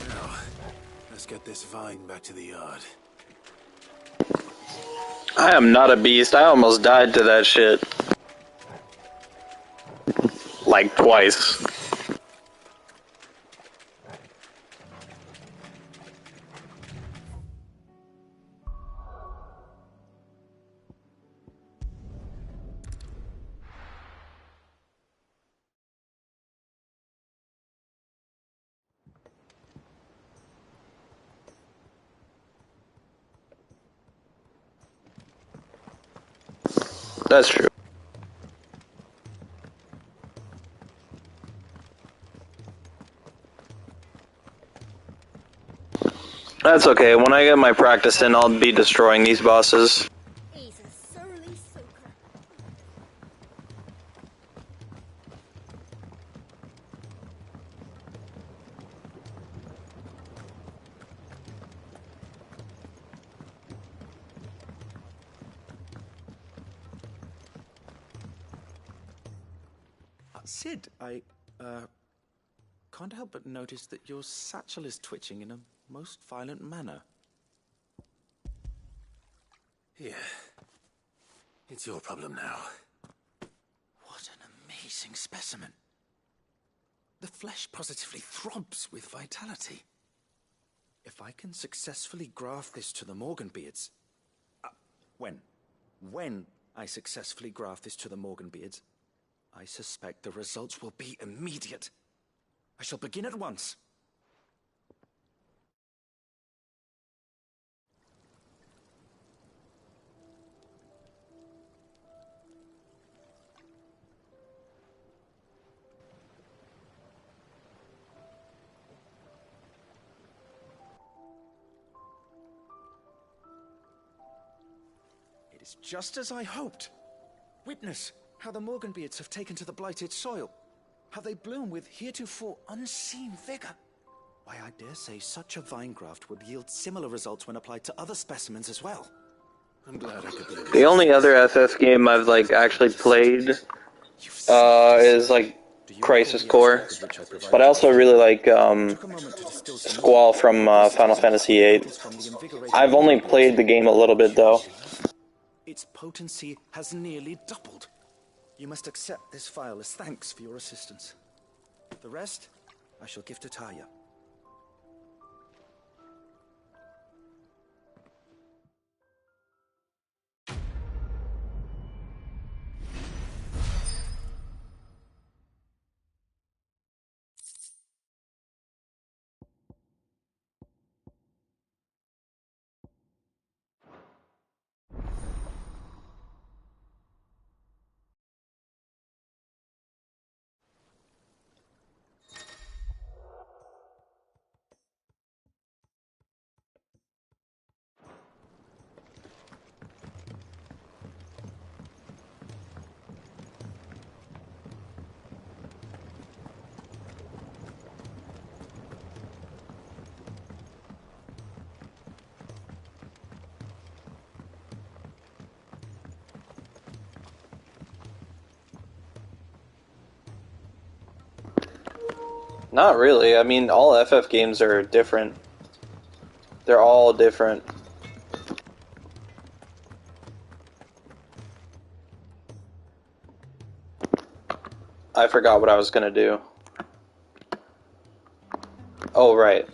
Now, let's get this vine back to the yard. I am not a beast. I almost died to that shit. Like twice. That's true. That's okay. When I get my practice in, I'll be destroying these bosses. He's a surly soaker. Sid, I can't help but notice that your satchel is twitching in a most violent manner. Here. It's your problem now. What an amazing specimen. The flesh positively throbs with vitality. If I can successfully graft this to the Morganbeards... When I successfully graft this to the Morganbeards, I suspect the results will be immediate. I shall begin at once. It is just as I hoped. Witness how the Morganbeards have taken to the blighted soil. How they bloom with heretofore unseen vigor. Why, I dare say such a vine graft would yield similar results when applied to other specimens as well. I'm glad I could be of The only other FF game I've actually played is Crisis Core, but I also really like Squall from Final Fantasy VIII. I've only played the game a little bit though. Its potency has nearly doubled. You must accept this file as thanks for your assistance. The rest, I shall give to Taya. Not really. I mean, all FF games are different. They're all different. I forgot what I was gonna do. Oh, right.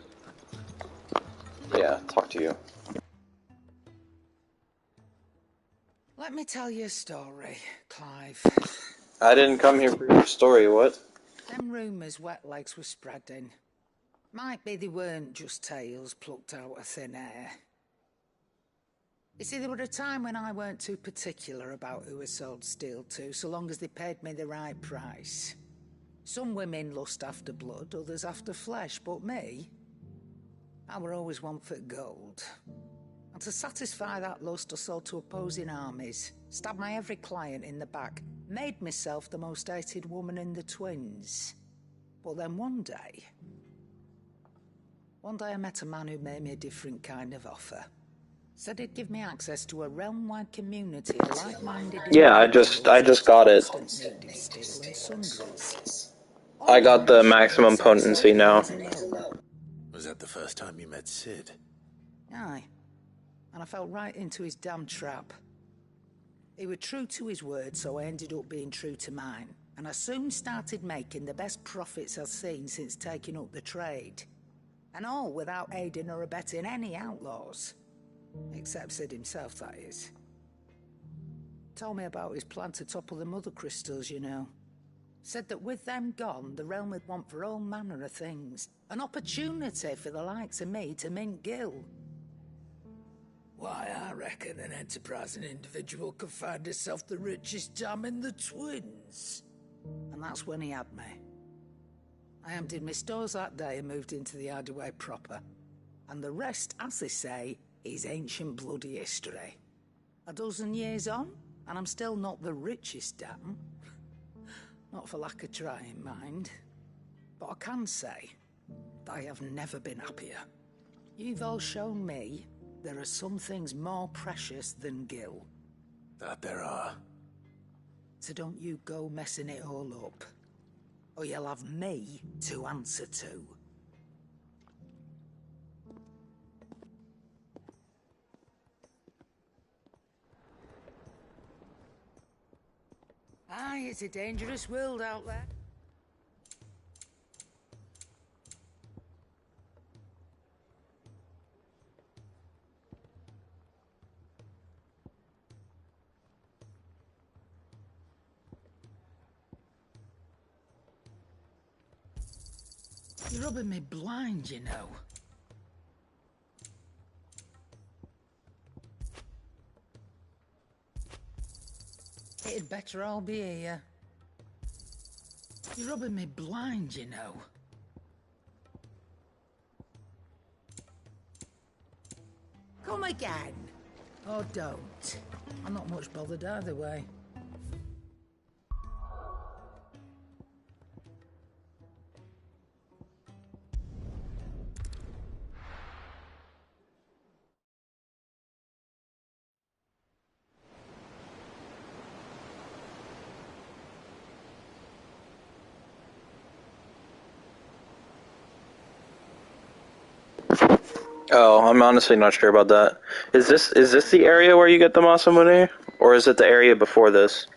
Yeah, talk to you. Let me tell you a story, Clive. I didn't come here for your story, what? Them rumours Wetlegs were spreading. Might be they weren't just tales plucked out of thin air. You see, there were a time when I weren't too particular about who I sold steel to, so long as they paid me the right price. Some women lust after blood, others after flesh, but me, I were always one for gold. And to satisfy that lust, I sold to opposing armies, stabbed my every client in the back, made myself the most hated woman in the twins. But then one day I met a man who made me a different kind of offer. Said he'd give me access to a realm-wide community of like-minded Yeah, I just got it. Native steel and sundries. I got the maximum potency now. Was that the first time you met Sid? Aye. And I fell right into his damn trap. He was true to his word, so I ended up being true to mine. And I soon started making the best profits I've seen since taking up the trade. And all without aiding or abetting any outlaws. Except Sid himself, that is. Told me about his plan to topple the mother crystals, you know. Said that with them gone, the realm would want for all manner of things. An opportunity for the likes of me to mint gil. Why, I reckon an enterprising individual could find himself the richest dam in the Twins. And that's when he had me. I emptied my stores that day and moved into the Hideaway proper. And the rest, as they say, is ancient bloody history. A dozen years on, and I'm still not the richest dam. Not for lack of trying, mind. But I can say, I have never been happier. You've all shown me there are some things more precious than gil. That there are. So don't you go messing it all up. Or you'll have me to answer to. Aye, it's a dangerous world out there. You're rubbing me blind, you know. It'd better all be here. You're rubbing me blind, you know. Come again. Or don't. I'm not much bothered either way. Oh, I'm honestly not sure about that. Is this the area where you get the Masamune? Or is it the area before this?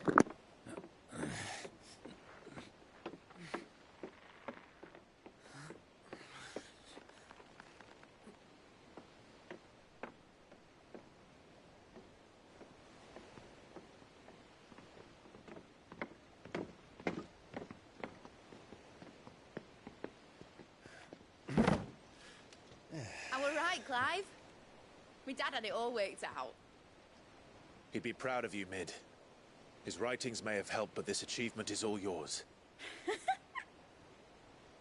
I were right, Clive. My dad had it all worked out. He'd be proud of you, Mid. His writings may have helped, but this achievement is all yours.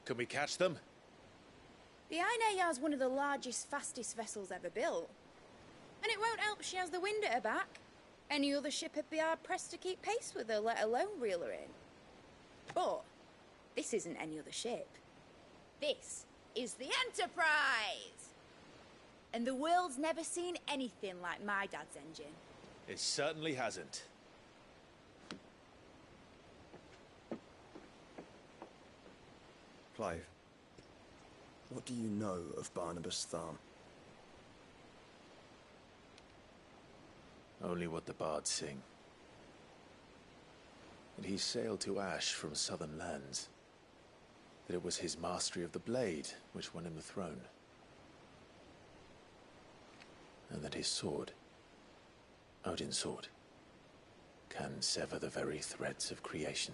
Can we catch them? The Ainayar's one of the largest, fastest vessels ever built. And it won't help she has the wind at her back. Any other ship would be hard-pressed to keep pace with her, let alone reel her in. But this isn't any other ship. This is the Enterprise! And the world's never seen anything like my dad's engine. It certainly hasn't. Clive, what do you know of Barnabas Tharm? Only what the bards sing. That he sailed to Ash from southern lands. That it was his mastery of the blade which won him the throne. And that his sword, Odin's sword, can sever the very threads of creation.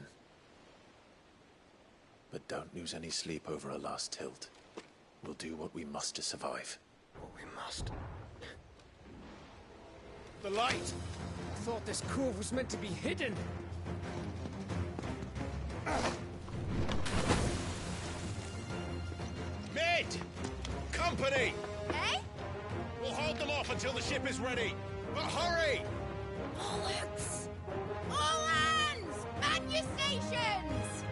But don't lose any sleep over a last tilt. We'll do what we must to survive. What we must. The light! I thought this cove was meant to be hidden. Mid! Company! Eh? We'll hold them off until the ship is ready. But hurry! Bollocks! All hands! Man your stations!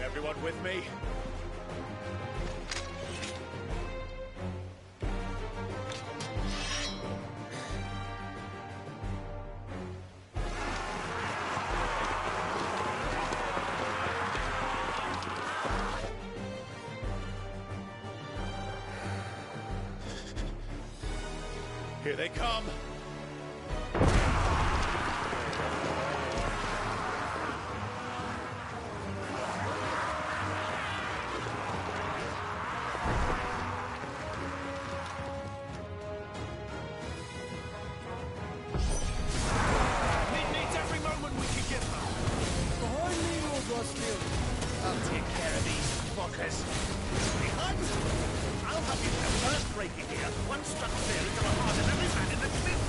Everyone with me? Here they come. Needs every moment we can get them. Behind me, Lord Rosfield. I'll take care of these fuckers. Behind you. I'll have you the first breaking here. One struck clear into the heart of every man in the cliffs.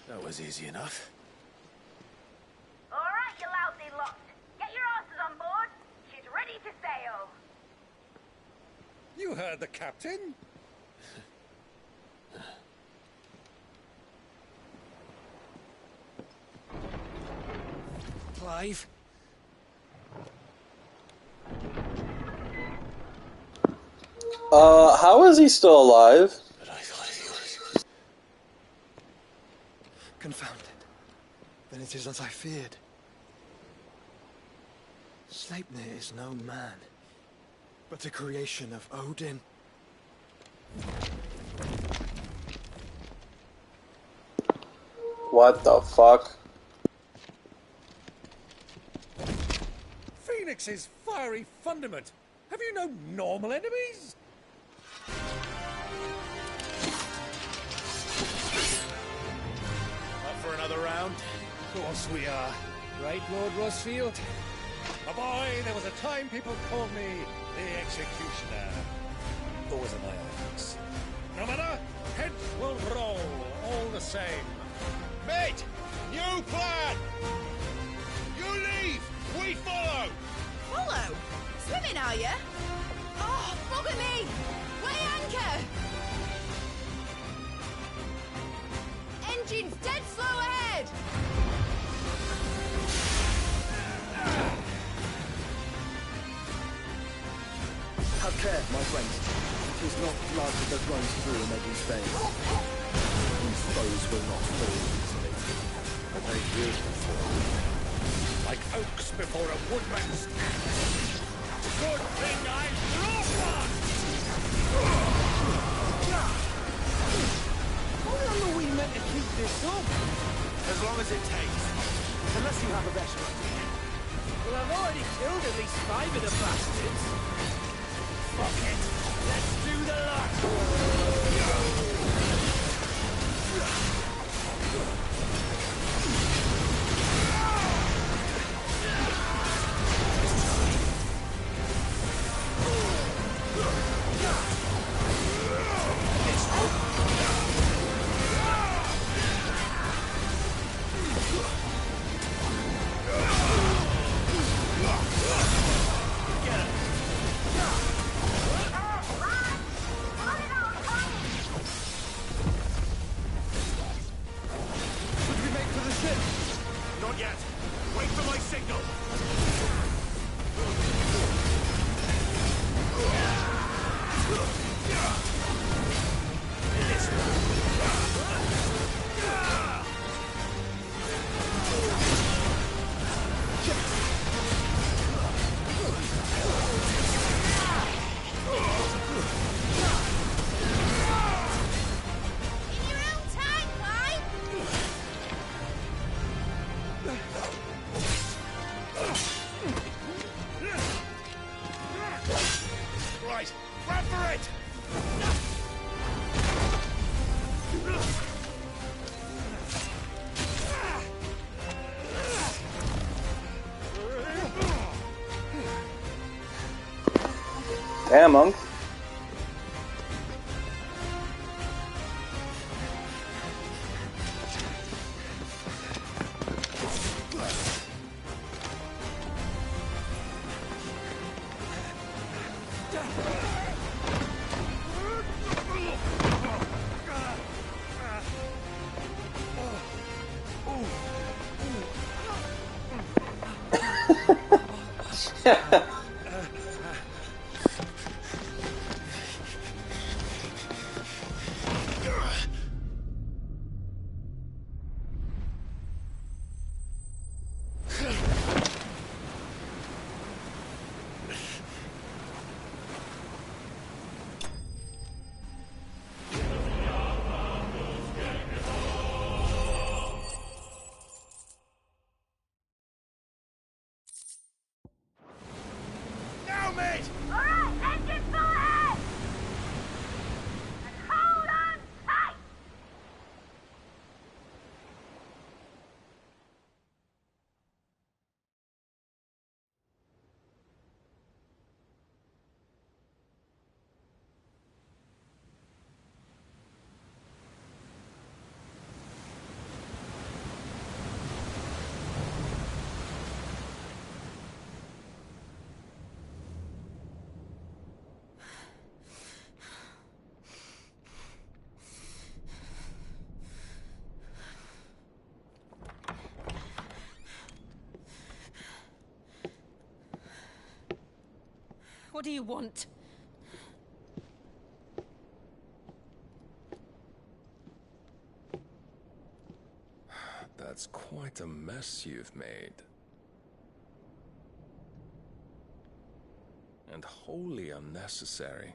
That was easy enough. All right, you lousy lot. Get your asses on board. She's ready to sail. You heard the captain. Clive? How is he still alive? Confounded. Then it is as I feared. Sleipnir is no man, but a creation of Odin. What the fuck? Phoenix's fiery fundament. Have you no normal enemies? around. Of course we are. Right, Lord Rosfield? A boy, there was a time people called me the Executioner. Those are my eyes. No matter, heads will roll, all the same. Mate! New plan! You leave! We follow! Follow? Swimming, are you? Oh, bugger me! Weigh anchor! Engine's dead slow ahead! Have care, my friends. 'Tis not blood that runs through in every vein. These foes will not fall easily, but they will fall. Like oaks before a woodman's axe. Good thing I brought one! How long are we meant to keep this up? As long as it takes. Unless you have a better idea. Well, I've already killed at least 5 of the bastards. Fuck it. Let's do the lot. Not yet. Wait for my signal. In your own time, Clive! Right, run for it! Damn, monk. Now, mate! Alright, engine full ahead! And hold on tight! What do you want? That's quite a mess you've made. And wholly unnecessary.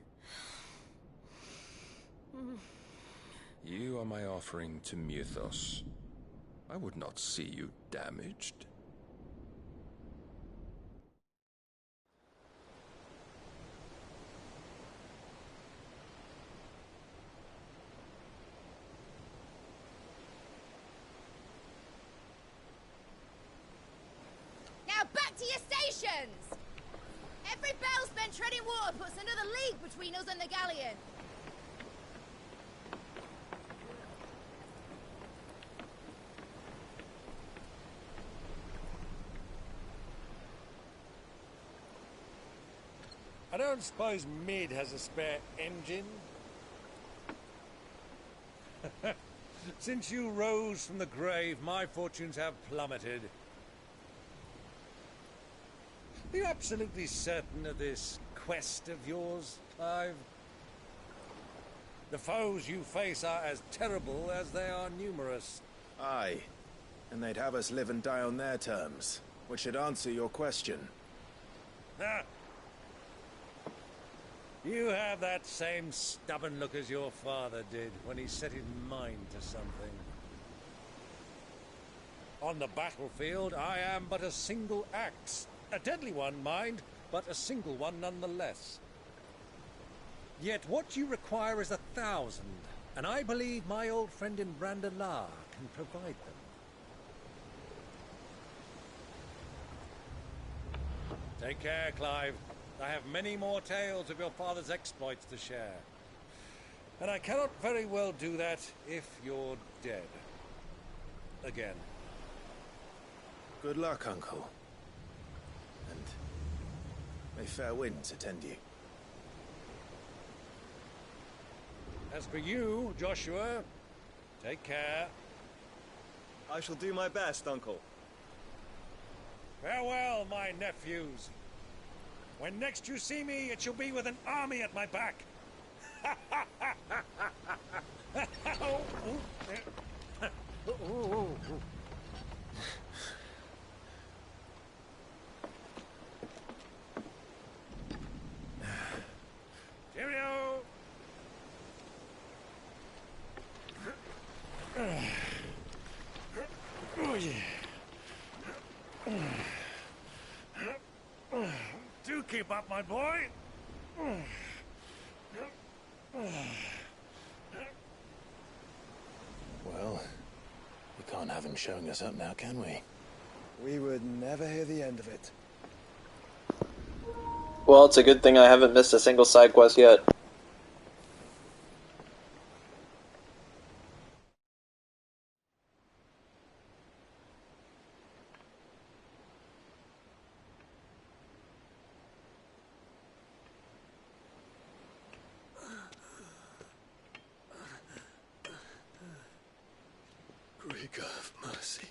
You are my offering to Mythos. I would not see you damaged. galleons! Every bell spent treading water puts another league between us and the galleon. I don't suppose Mid has a spare engine? Since you rose from the grave, my fortunes have plummeted. Are you absolutely certain of this quest of yours, Clive? The foes you face are as terrible as they are numerous. Aye. And they'd have us live and die on their terms, which should answer your question. Ha! You have that same stubborn look as your father did when he set his mind to something. On the battlefield, I am but a single axe. A deadly one, mind, but a single one nonetheless. Yet what you require is 1,000, and I believe my old friend in Brandalar can provide them. Take care, Clive. I have many more tales of your father's exploits to share. And I cannot very well do that if you're dead. Again. Good luck, Uncle. And may fair winds attend you. As for you, Joshua, take care. I shall do my best, Uncle. Farewell, my nephews. When next you see me, it shall be with an army at my back. Cheerio! Oh, yeah. Do keep up, my boy. Well, we can't have him showing us up now, can we? We would never hear the end of it. Well, it's a good thing I haven't missed a single side quest yet. Great God of mercy.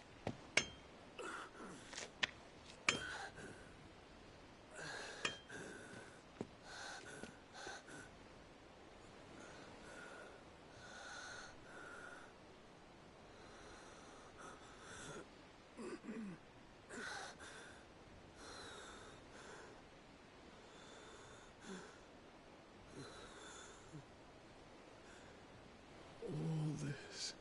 All this.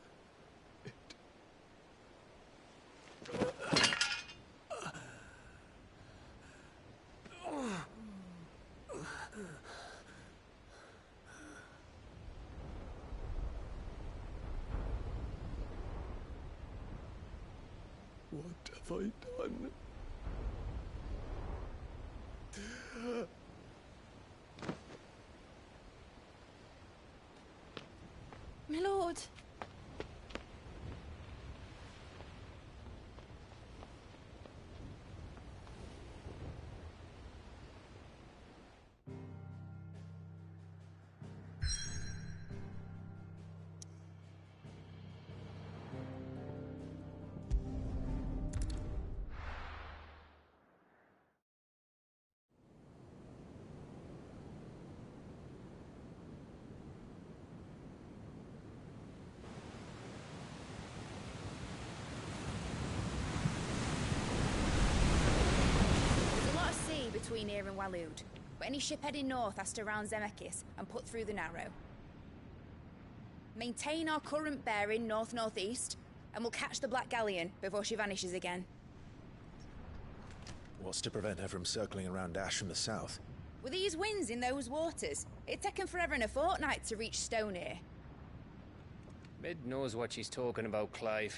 What have I done? My lord. Between here and Waloed, but any ship heading north has to round Zemeckis and put through the Narrow. Maintain our current bearing north-northeast, and we'll catch the Black Galleon before she vanishes again. What's to prevent her from circling around Ash from the south? With these winds in those waters, it'd taken forever and a fortnight to reach Stonehere. Mid knows what she's talking about, Clive.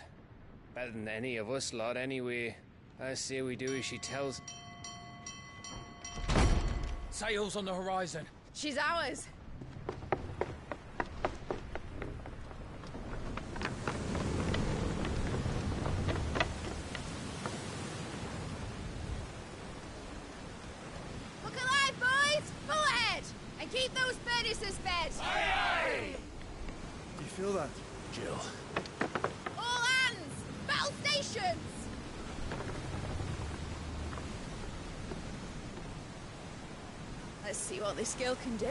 Better than any of us lot, anyway. I say we do as she tells... sails on the horizon. She's ours. Look alive, boys! Full ahead! And keep those furnaces fed! Aye, aye! You feel that? Jill. All hands! Battle stations! Let's see what this girl can do.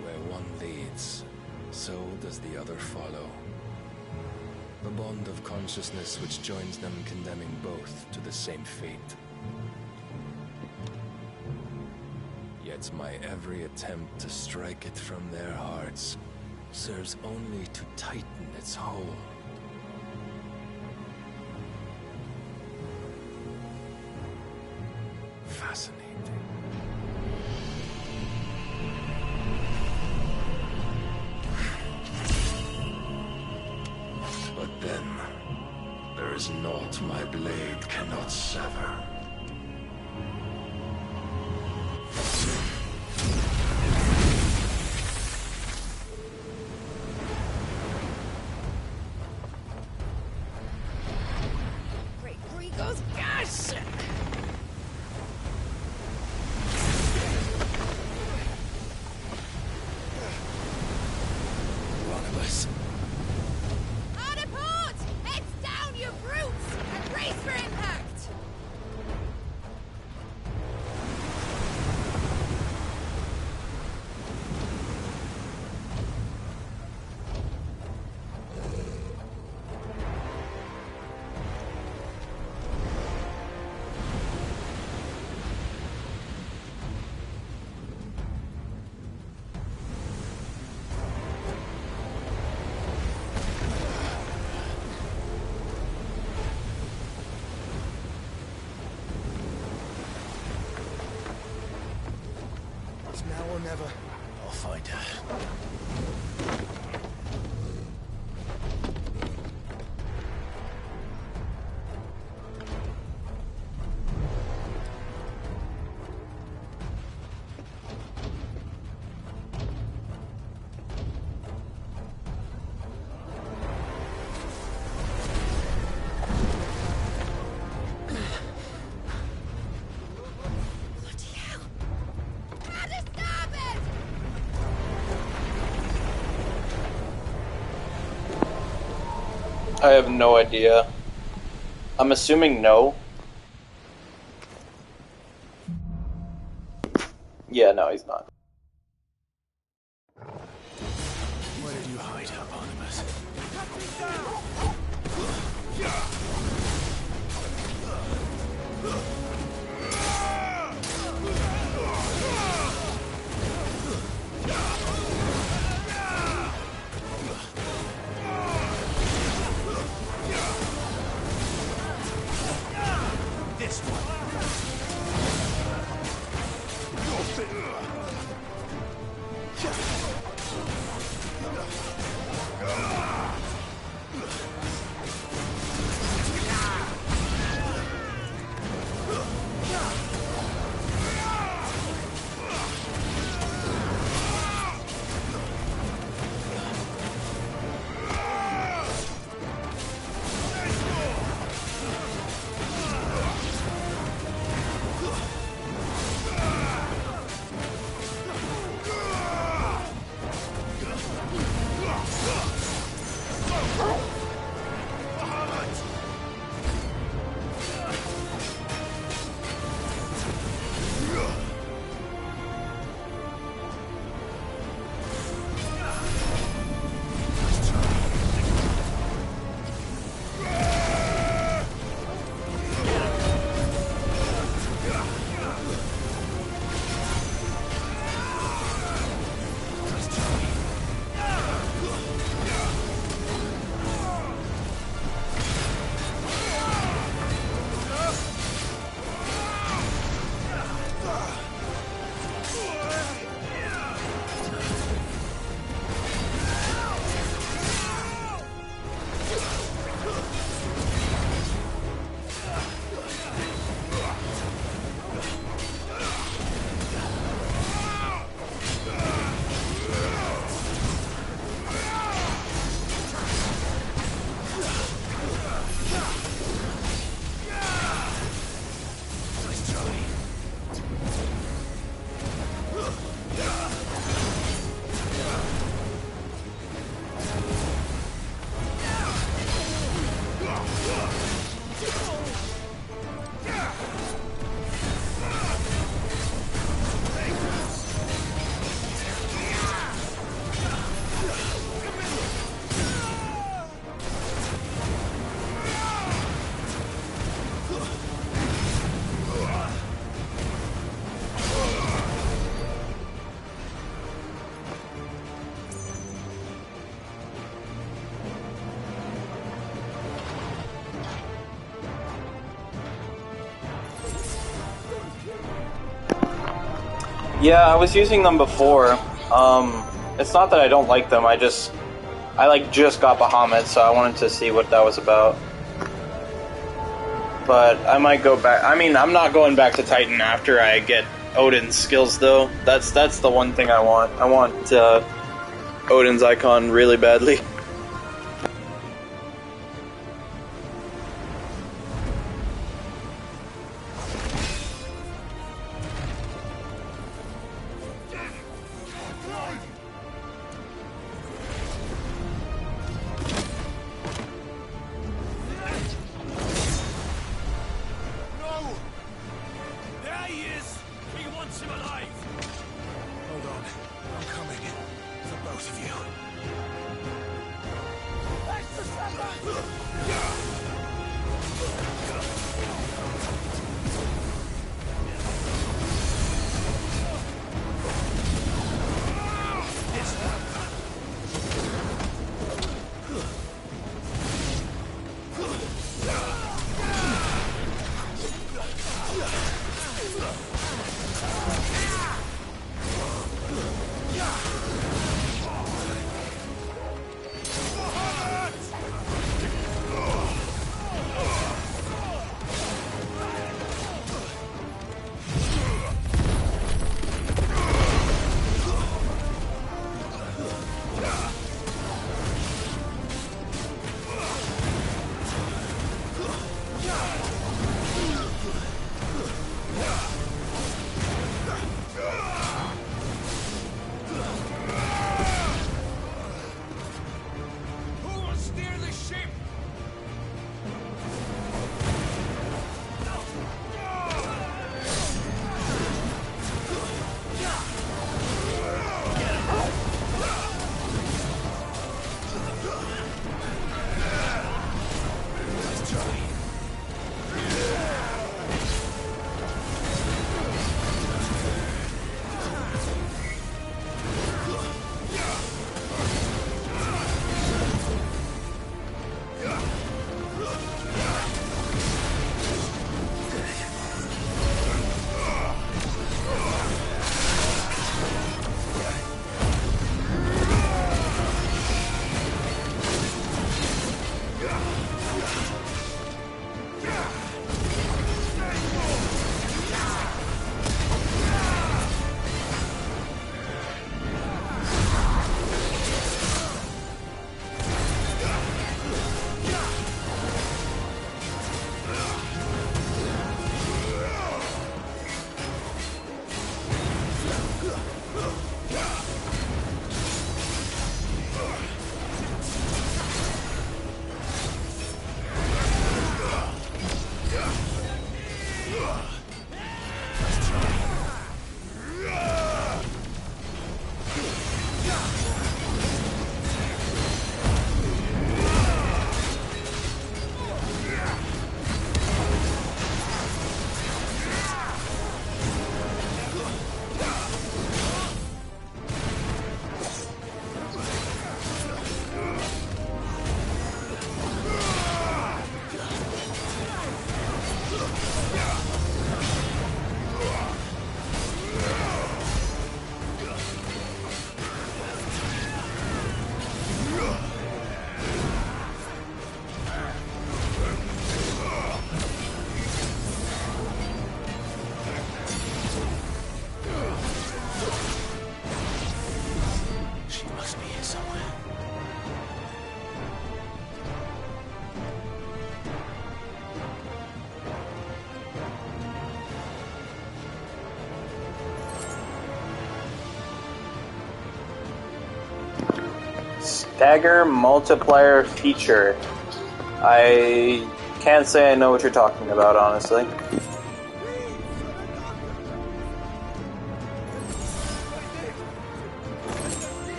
Where one leads, so does the other follow. The bond of consciousness which joins them condemning both to the same fate. Yet my every attempt to strike it from their hearts serves only to tighten its hold. Fascinating. But then, there is naught my blade cannot sever. Great Gregor's gas! One of us. Hard a port! Heads down, you brutes! And brace for impact! It's now or never. I'll find her. Bloody hell! Out of starboard! I have no idea. I'm assuming no. Yeah, no, he's not. Where did you hide her, Barnabas? This one. Yeah, I was using them before. It's not that I don't like them, I just got Bahamut, so I wanted to see what that was about. But I might go back. I mean, I'm not going back to Titan after I get Odin's skills, though. That's the one thing I want. I want Odin's icon really badly. Stagger multiplier feature. I can't say I know what you're talking about, honestly.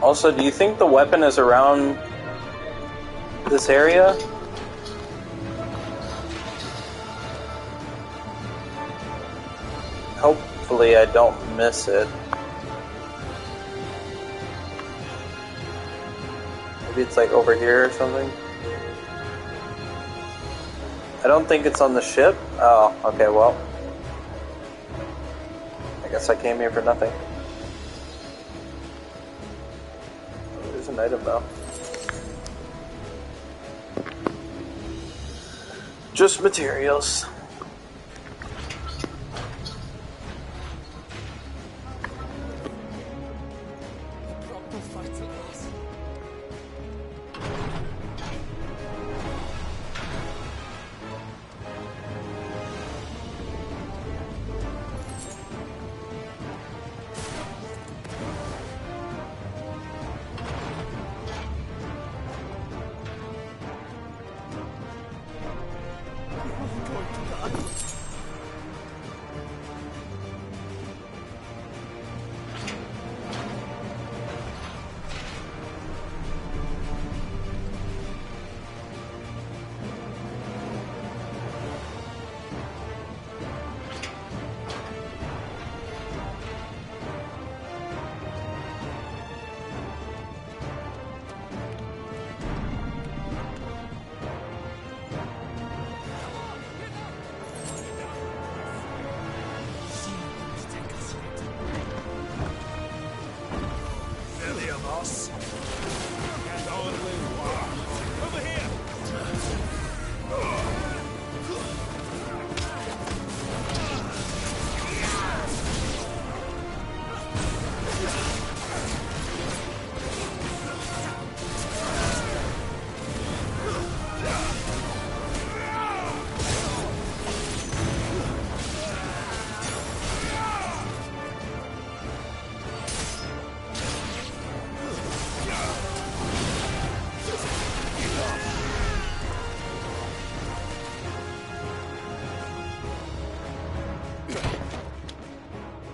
Also, do you think the weapon is around this area? Hopefully I don't miss it. Maybe it's like over here or something? I don't think it's on the ship. Oh, okay, well. I guess I came here for nothing. There's an item though. Just materials.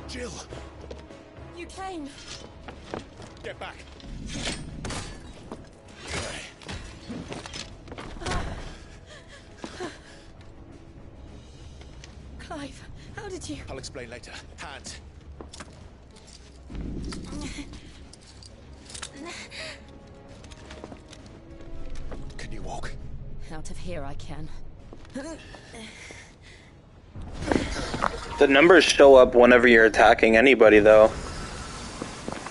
Jill! You came. Get back. Clive, how did you... I'll explain later. Hands. Can you walk? Out of here I can. The numbers show up whenever you're attacking anybody, though.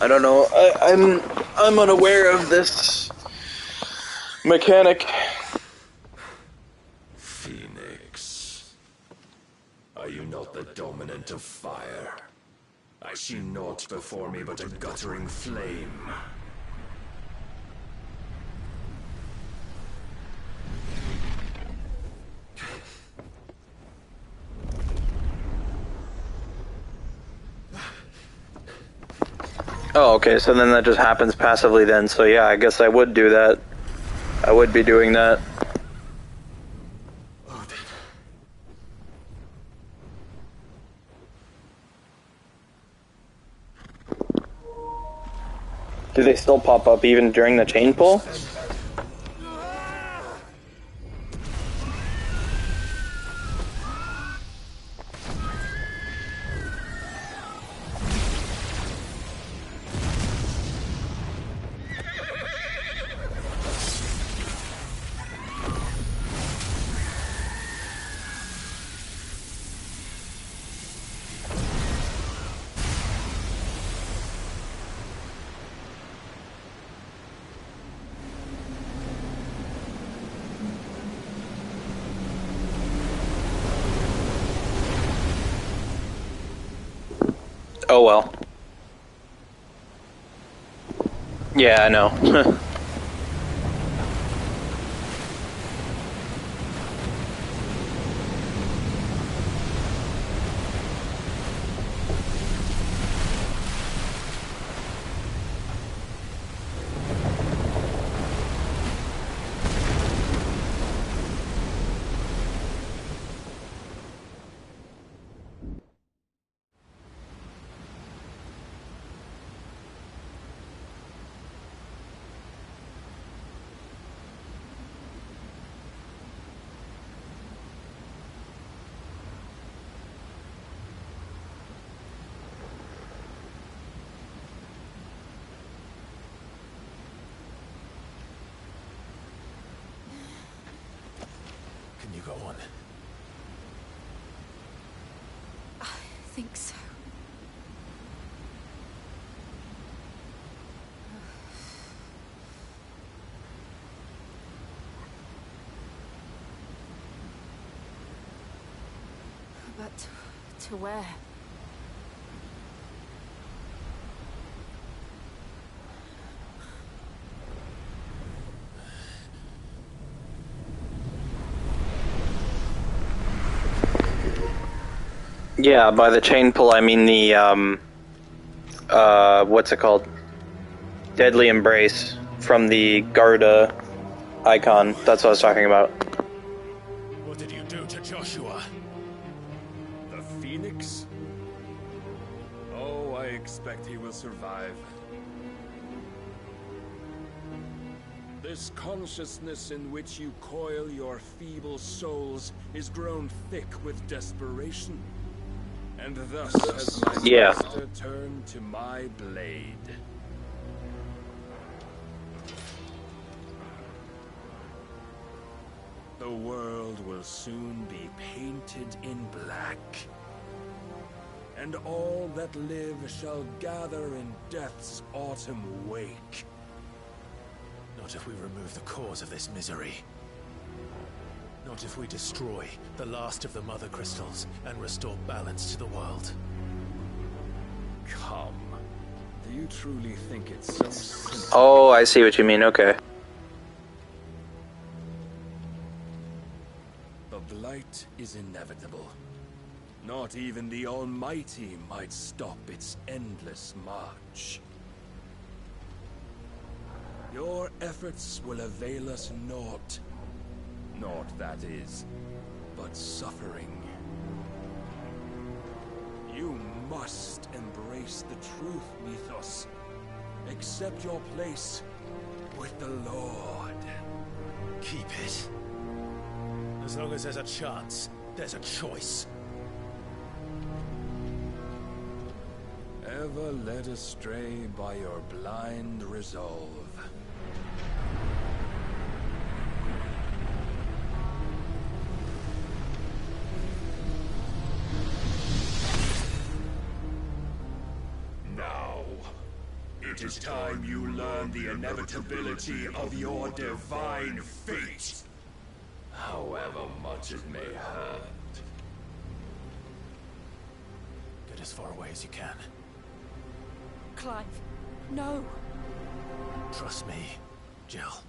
I don't know. I'm unaware of this mechanic. Phoenix, are you not the dominant of fire? I see naught before me but a guttering flame. Oh, okay, so then that just happens passively then, so yeah, I guess I would do that. I would be doing that. Do they still pop up even during the chain pull? Oh well. Yeah, I know. You go on. I think so. But to where? Yeah, by the chain pull I mean the, what's it called? Deadly Embrace from the Garda icon. That's what I was talking about. What did you do to Joshua? The Phoenix? Oh, I expect he will survive. This consciousness in which you coil your feeble souls is grown thick with desperation. And thus has my master turned to my blade. The world will soon be painted in black. And all that live shall gather in death's autumn wake. Not if we remove the cause of this misery. Not if we destroy the last of the Mother Crystals and restore balance to the world. Come. Do you truly think it's so simple? Oh, I see what you mean, okay. The blight is inevitable. Not even the Almighty might stop its endless march. Your efforts will avail us naught. Naught, that is, but suffering. You must embrace the truth, Mythos. Accept your place with the Lord. Keep it. As long as there's a chance, there's a choice. Ever led astray by your blind resolve. It is time you learn the inevitability of your divine fate, however much it may hurt. Get as far away as you can. Clive, no. Trust me, Jill.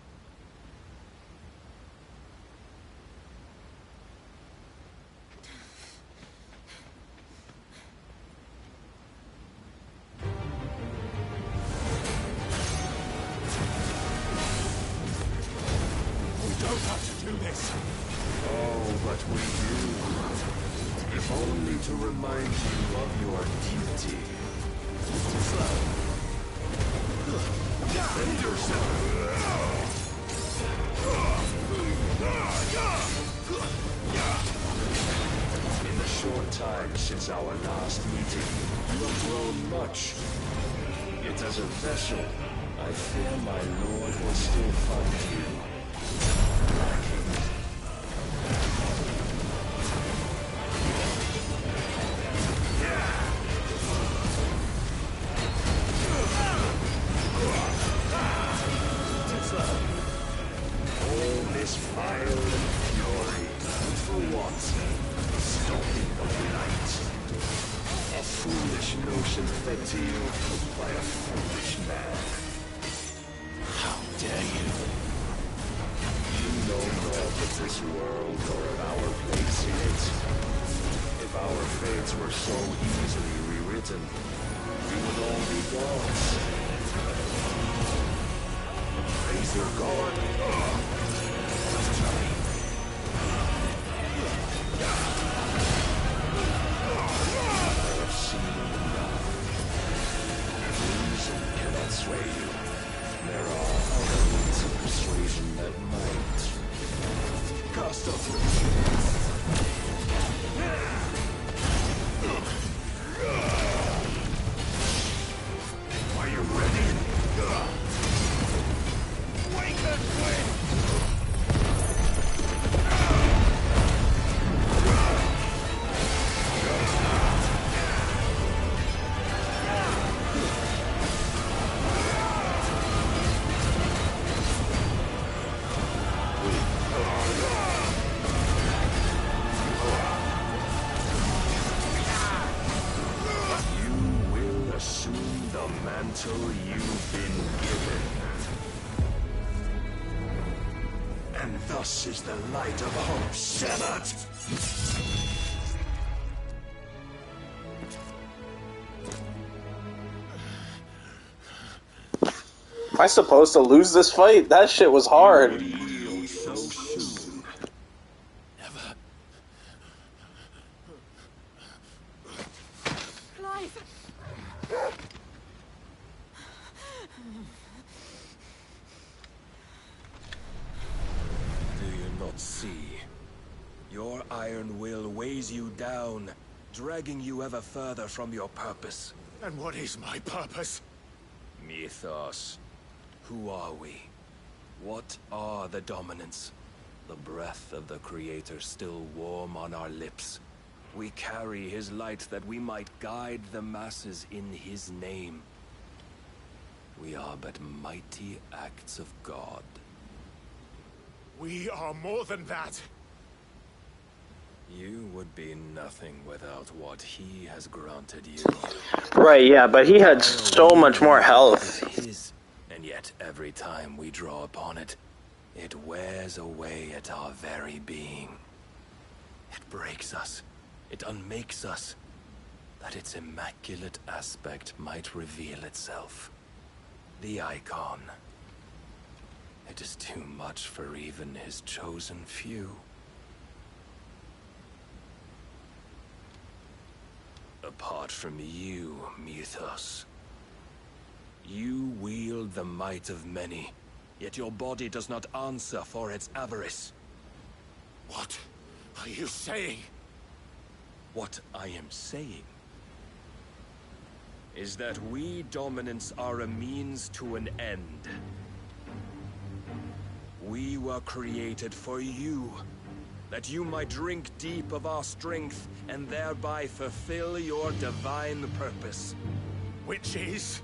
Only to remind you of your duty. Defend yourself. In the short time since our last meeting, you have grown much. Yet as a vessel, I fear my lord will still find you lacking. To you by a foolish man. How dare you? You know naught of this world or of our place in it. If our fates were so easily rewritten, we would all be gods. Raise your guard. I have seen enough. Reason cannot sway you. There are other means of persuasion that might. Cast off your shields. Are you ready? Wake and win! mantle you've been given. And thus is the light of hope severed. Am I supposed to lose this fight? That shit was hard. Yield so soon. Never. Clive! Do you not see? Your iron will weighs you down, dragging you ever further from your purpose. And what is my purpose? Mythos. Who are we? What are the dominants? The breath of the Creator still warm on our lips. We carry his light that we might guide the masses in his name. We are but mighty acts of God. We are more than that. You would be nothing without what he has granted you. Right, yeah, but he had so much more health. And yet every time we draw upon it, it wears away at our very being. It breaks us. It unmakes us, that its immaculate aspect might reveal itself. The icon. It is too much for even his chosen few. Apart from you, Mythos. You wield the might of many, yet your body does not answer for its avarice. What are you saying? What I am saying is that we dominants are a means to an end. We were created for you, that you might drink deep of our strength and thereby fulfill your divine purpose. Which is?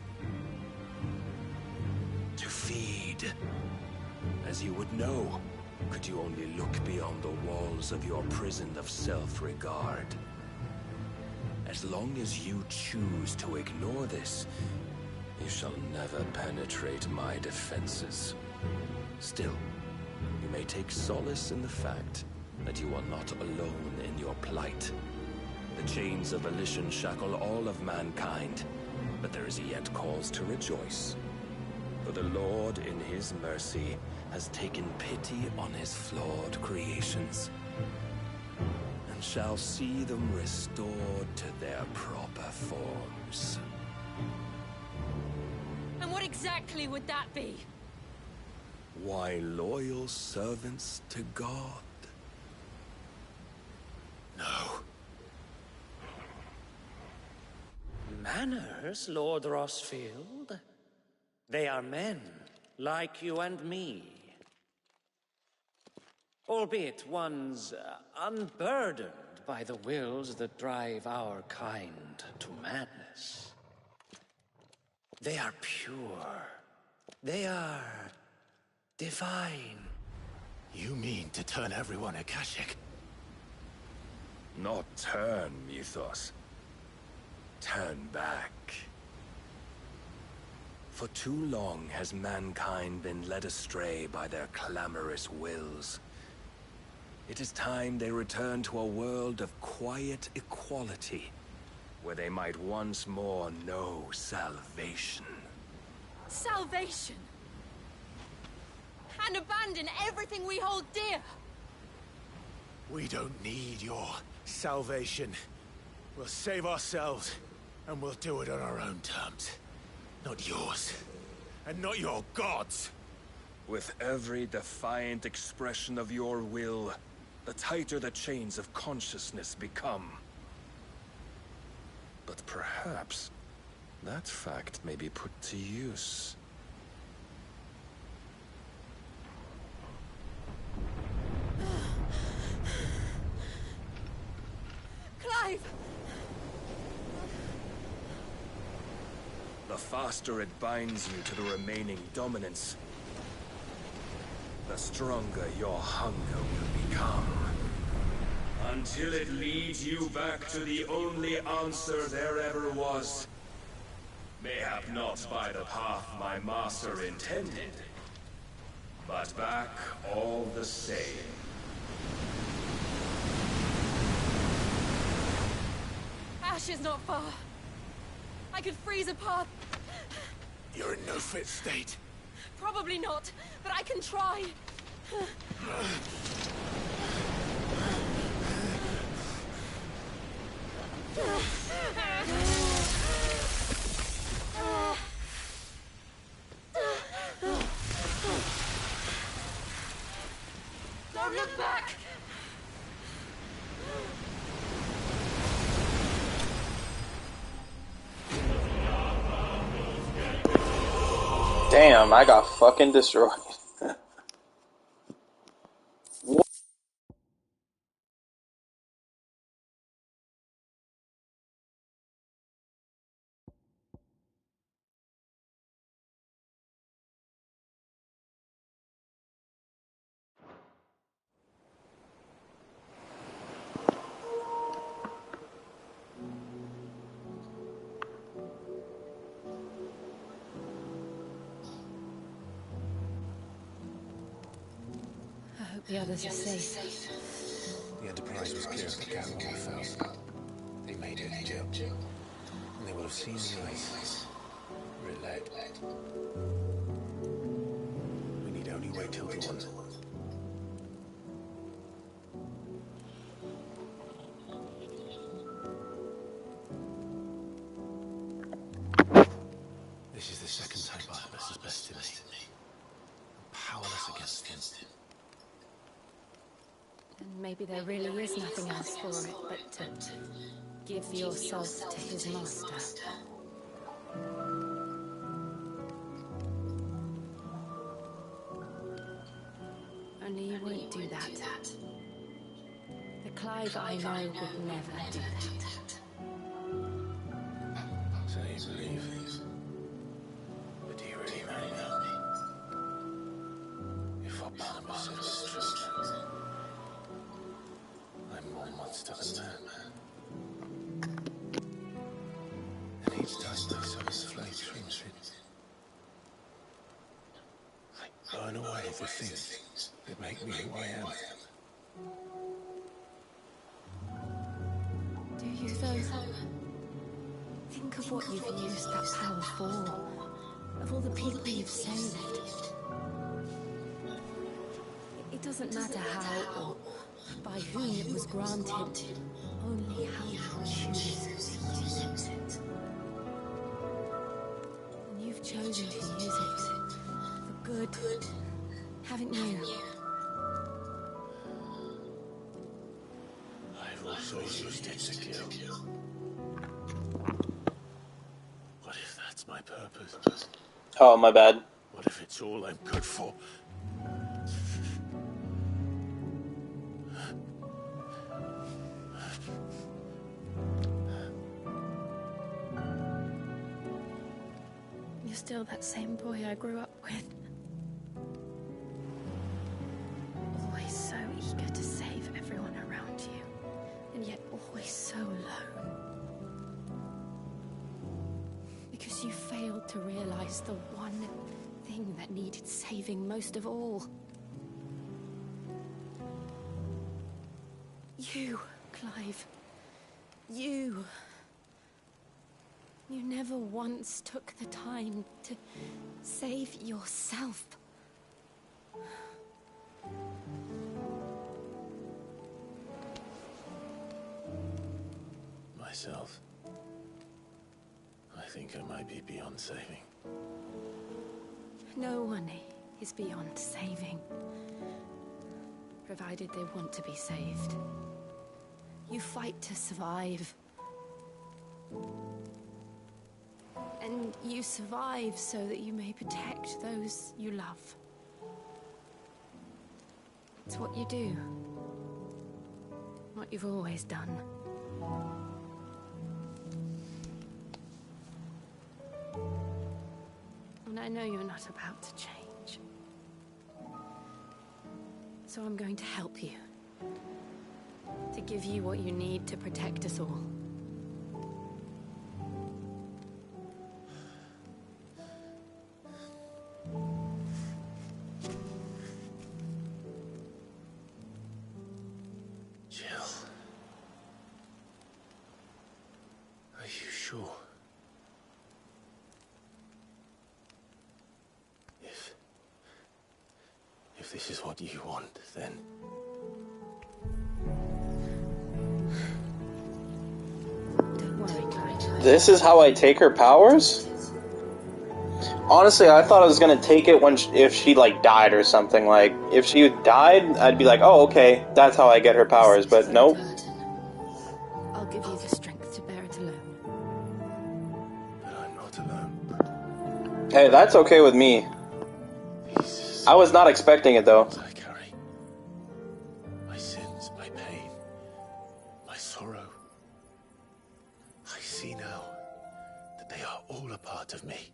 To feed. As you would know, could you only look beyond the walls of your prison of self-regard. As long as you choose to ignore this, you shall never penetrate my defenses. Still, you may take solace in the fact that you are not alone in your plight. The chains of volition shackle all of mankind, but there is yet cause to rejoice. For the Lord, in his mercy, has taken pity on his flawed creations, and shall see them restored to their proper forms. And what exactly would that be? Why, loyal servants to God. No. Manners, Lord Rossfield? They are men, like you and me. Albeit ones unburdened by the wills that drive our kind to madness. They are pure. They are divine. You mean to turn everyone Akashic? Not turn, Mythos. Turn back. For too long has mankind been led astray by their clamorous wills. It is time they return to a world of quiet equality, where they might once more know salvation. Salvation? And abandon everything we hold dear? We don't need your salvation. We'll save ourselves, and we'll do it on our own terms. Not yours. And not your gods. With every defiant expression of your will, the tighter the chains of consciousness become. But perhaps that fact may be put to use. Clive! The faster it binds you to the remaining dominance, the stronger your hunger will become. Until it leads you back to the only answer there ever was. Mayhap not by the path my master intended, but back all the same. Ash is not far. I could freeze a path. You're in no fit state. Probably not, but I can try. Don't look back! Damn, I got fucking destroyed. I hope the others are safe. The Enterprise was clear of the gap when we fell. They made it here, and they will have seen the ice. Relay. We need only wait till dawn. This is the second time Barnabas has bested me. I'm powerless against him. And maybe there really is nothing else for it but to give yourself to his master. Only you won't do that. The Clive I know would never do that. So you believe? But do you really know me? If what Barnabas said was true, I'm more monster than man. And each time my soul's flame shrinks it, I burn away the things that make me who I am. Do you, though? Think of what you've used that power for. Of all the people you've saved. It doesn't matter how or by whom it was granted. Only how you choose to use it. And you've chosen to use it for good, haven't you? I've also used it to kill. What if that's my purpose? Oh, my bad. What if it's all I'm good for? You're still that same boy I grew up with. Always so eager to save everyone around you, and yet always so alone. Because you failed to realize the one thing that needed saving most of all. You, Clive. You. You never once took the time to save yourself. Myself. I think I might be beyond saving. No one is beyond saving. Provided they want to be saved. You fight to survive. And you survive so that you may protect those you love. It's what you do. What you've always done. And I know you're not about to change. So I'm going to help you. To give you what you need to protect us all. sure. If this is what you want, then... Don't worry, Clyde. This is how I take her powers? Honestly, I thought I was gonna take it when if she like died or something. Like if she died, I'd be like, oh, okay, that's how I get her powers. But nope. I'll give you the strength to bear it alone. But I'm not alone. Hey, that's okay with me. I was not expecting it though. I carry my sins, my pain, my sorrow. I see now that they are all a part of me.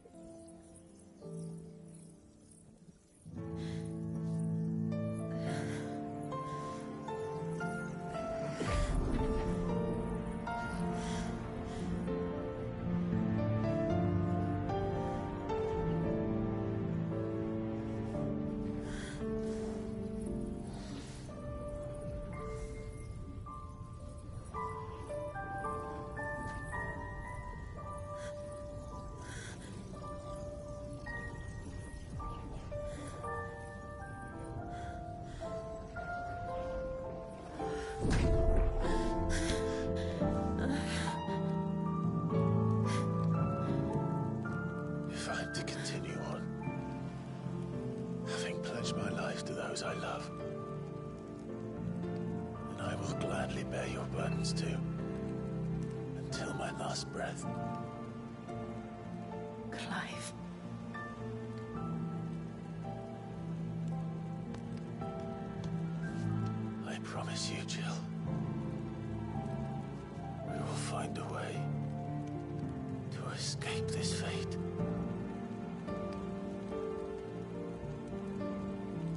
If I am to continue on, having pledged my life to those I love, then I will gladly bear your burdens too, until my last breath. Clive. I promise you, Jill, we will find a way to escape this fate.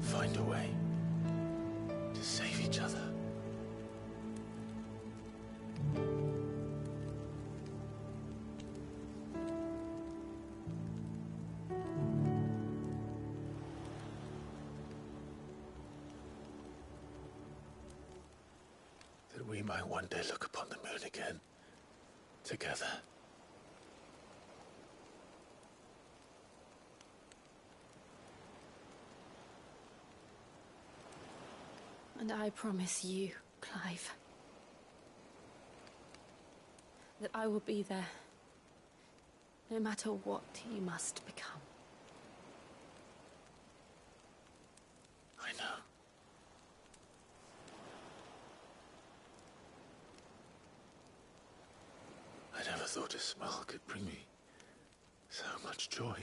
Find a way to save each other. That we might one day look upon the moon again, together. And I promise you, Clive, that I will be there, no matter what you must become. I know. I never thought a smile could bring me so much joy.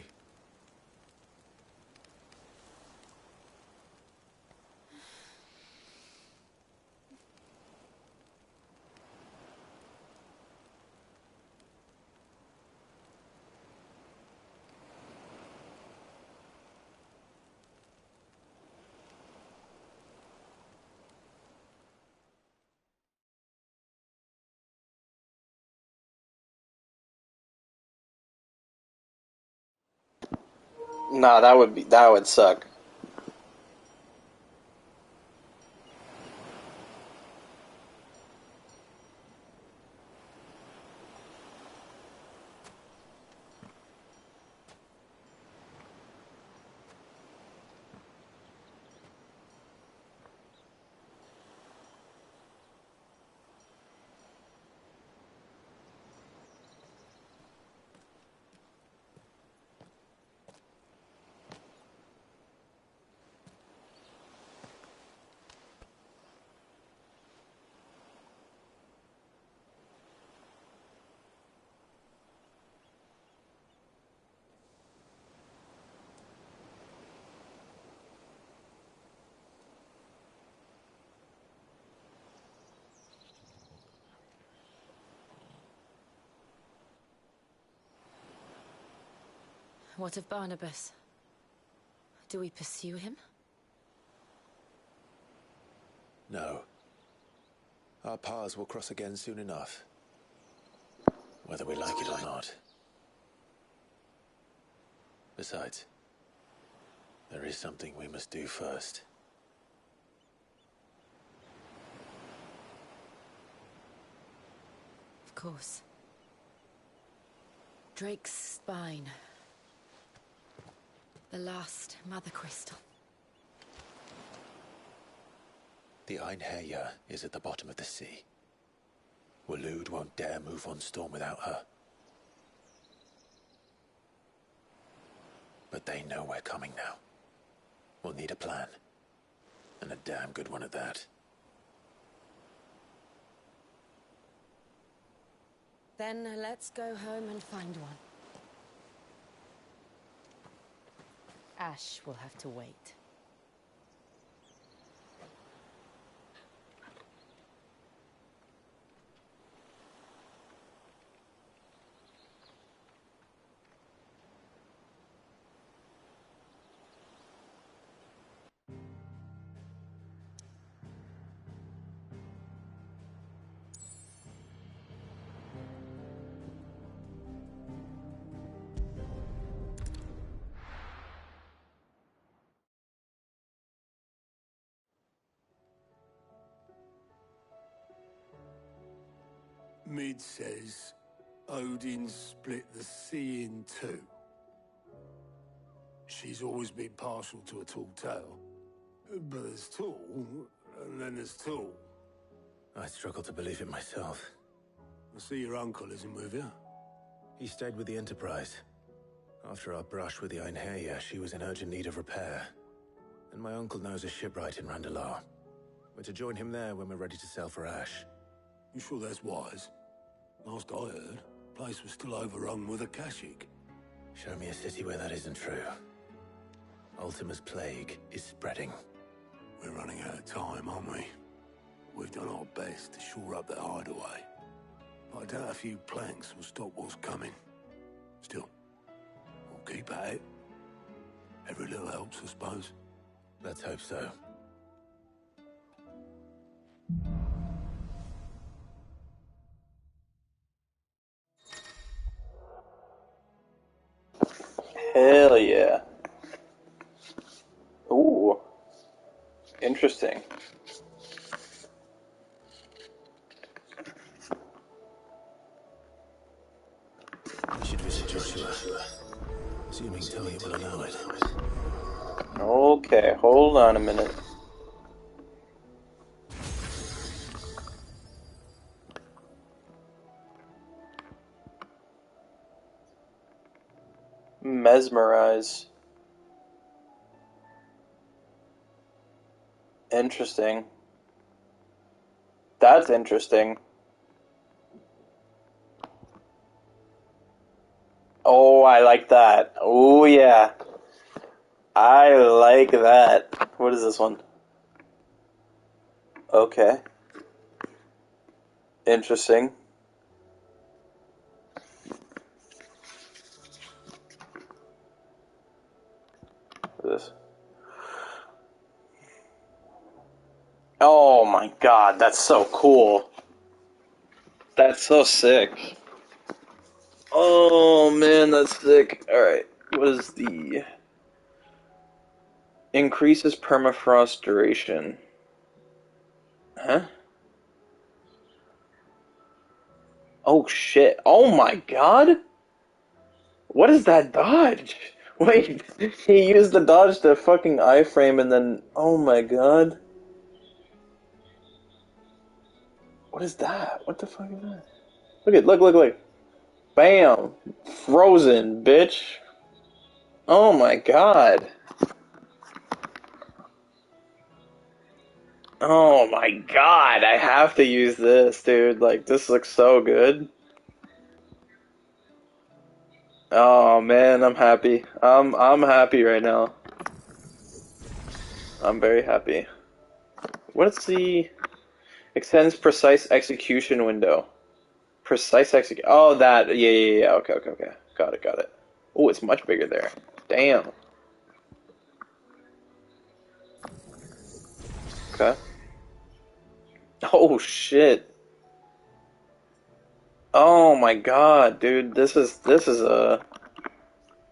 Nah, that would suck. What of Barnabas? Do we pursue him? No. Our paths will cross again soon enough. Whether we like it or not. Besides, there is something we must do first. Of course. Drake's spine. The last Mother Crystal. The Einherja is at the bottom of the sea. Waloed won't dare move on Storm without her. But they know we're coming now. We'll need a plan. And a damn good one at that. Then let's go home and find one. Ash will have to wait. Mid says Odin split the sea in two. She's always been partial to a tall tale. But there's tall, and then there's tall. I struggle to believe it myself. I see your uncle isn't with you. He stayed with the Enterprise. After our brush with the Einherja, she was in urgent need of repair. And my uncle knows a shipwright in Randalar. We're to join him there when we're ready to sail for Ash. You sure that's wise? Last I heard, the place was still overrun with Akashic. Show me a city where that isn't true. Ultima's plague is spreading. We're running out of time, aren't we? We've done our best to shore up that hideaway. But I doubt a few planks will stop what's coming. Still, we'll keep at it. Every little helps, I suppose. Let's hope so. Hell yeah. Ooh. Interesting. We should visit Joshua. Assuming Tony will allow it. Okay, hold on a minute. Mesmerize. Interesting. That's interesting. Oh, I like that. Oh, yeah. I like that. What is this one? Okay. Interesting. What is this? Oh my god, that's so cool. That's so sick. Oh man, that's sick. Alright, what is the... Increases permafrost duration. Huh? Oh shit. Oh my god? What is that dodge? Wait, he used the dodge to fucking iframe and then... Oh my god. What is that? What the fuck is that? Look. Bam! Frozen, bitch. Oh my god. Oh my god, I have to use this, dude. Like, this looks so good. Oh man, I'm happy. I'm happy right now. I'm very happy. What's the... Extends precise execution window. Precise execution... Oh, that... Yeah. Okay. Got it. Oh, it's much bigger there. Damn. Okay. Oh, shit. Oh my god, dude. This is a...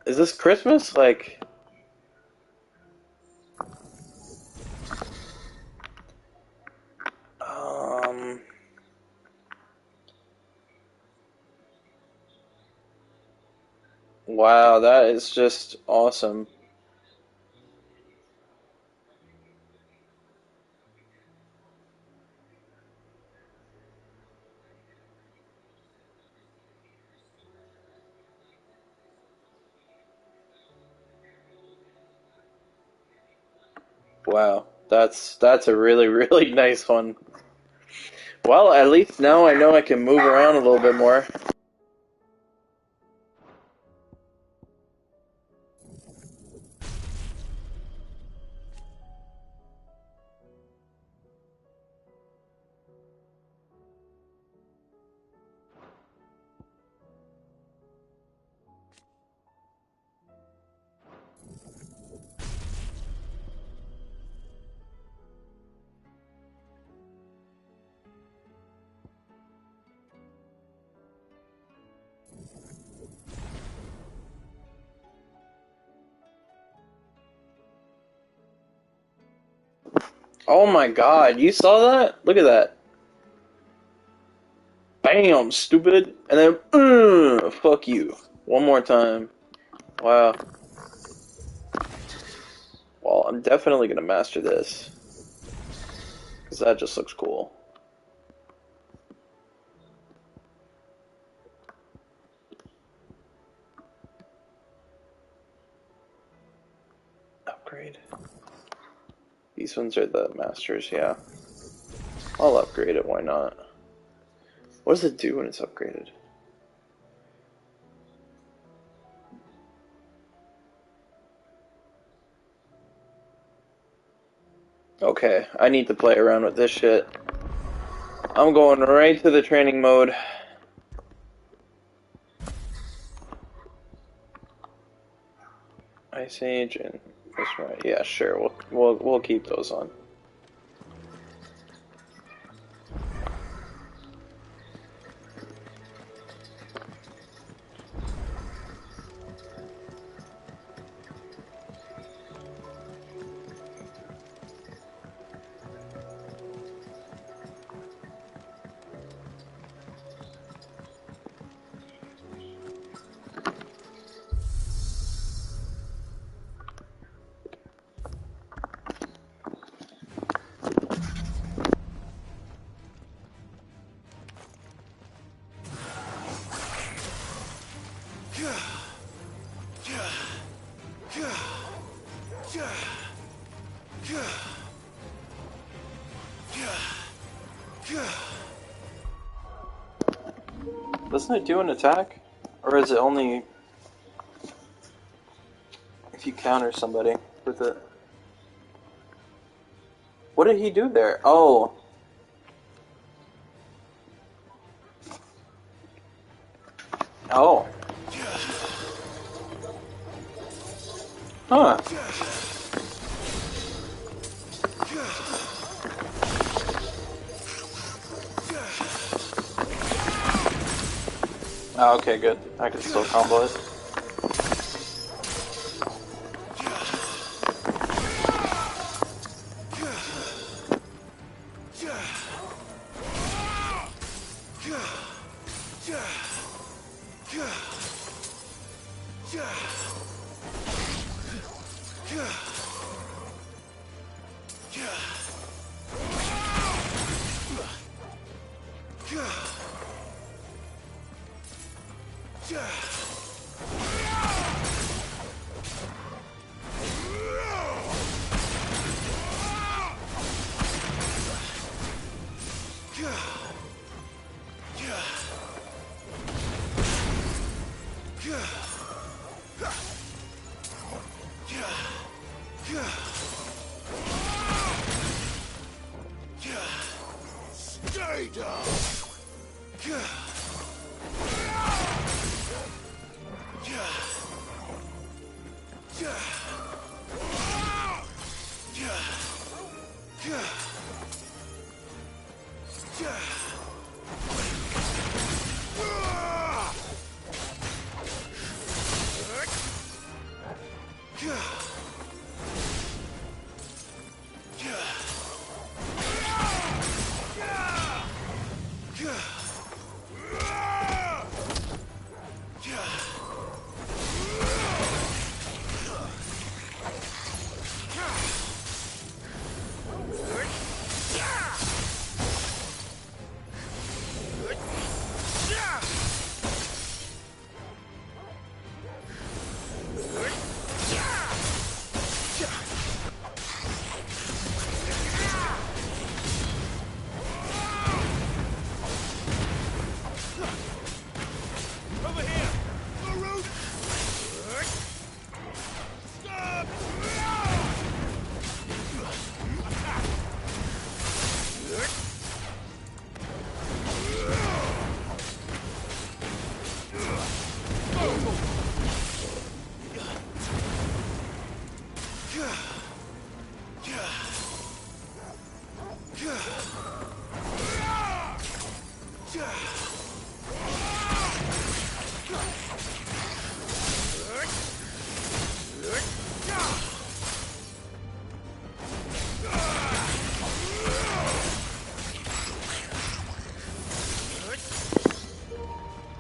Is this Christmas? Like... Wow, that is just awesome. Wow, that's a really, really nice one. Well, at least now I know I can move around a little bit more. Oh my god, you saw that? Look at that. Bam, stupid. And then, fuck you. One more time. Wow. Well, I'm definitely gonna master this. Because that just looks cool. Upgrade. These ones are the masters, yeah. I'll upgrade it, why not? What does it do when it's upgraded? Okay, I need to play around with this shit. I'm going right to the training mode. Ice Age and this one. Yeah, sure. We'll keep those on. Doesn't it do an attack? Or is it only if you counter somebody with it? What did he do there? Oh. Oh. Huh. Oh, okay, good. I can still combo it.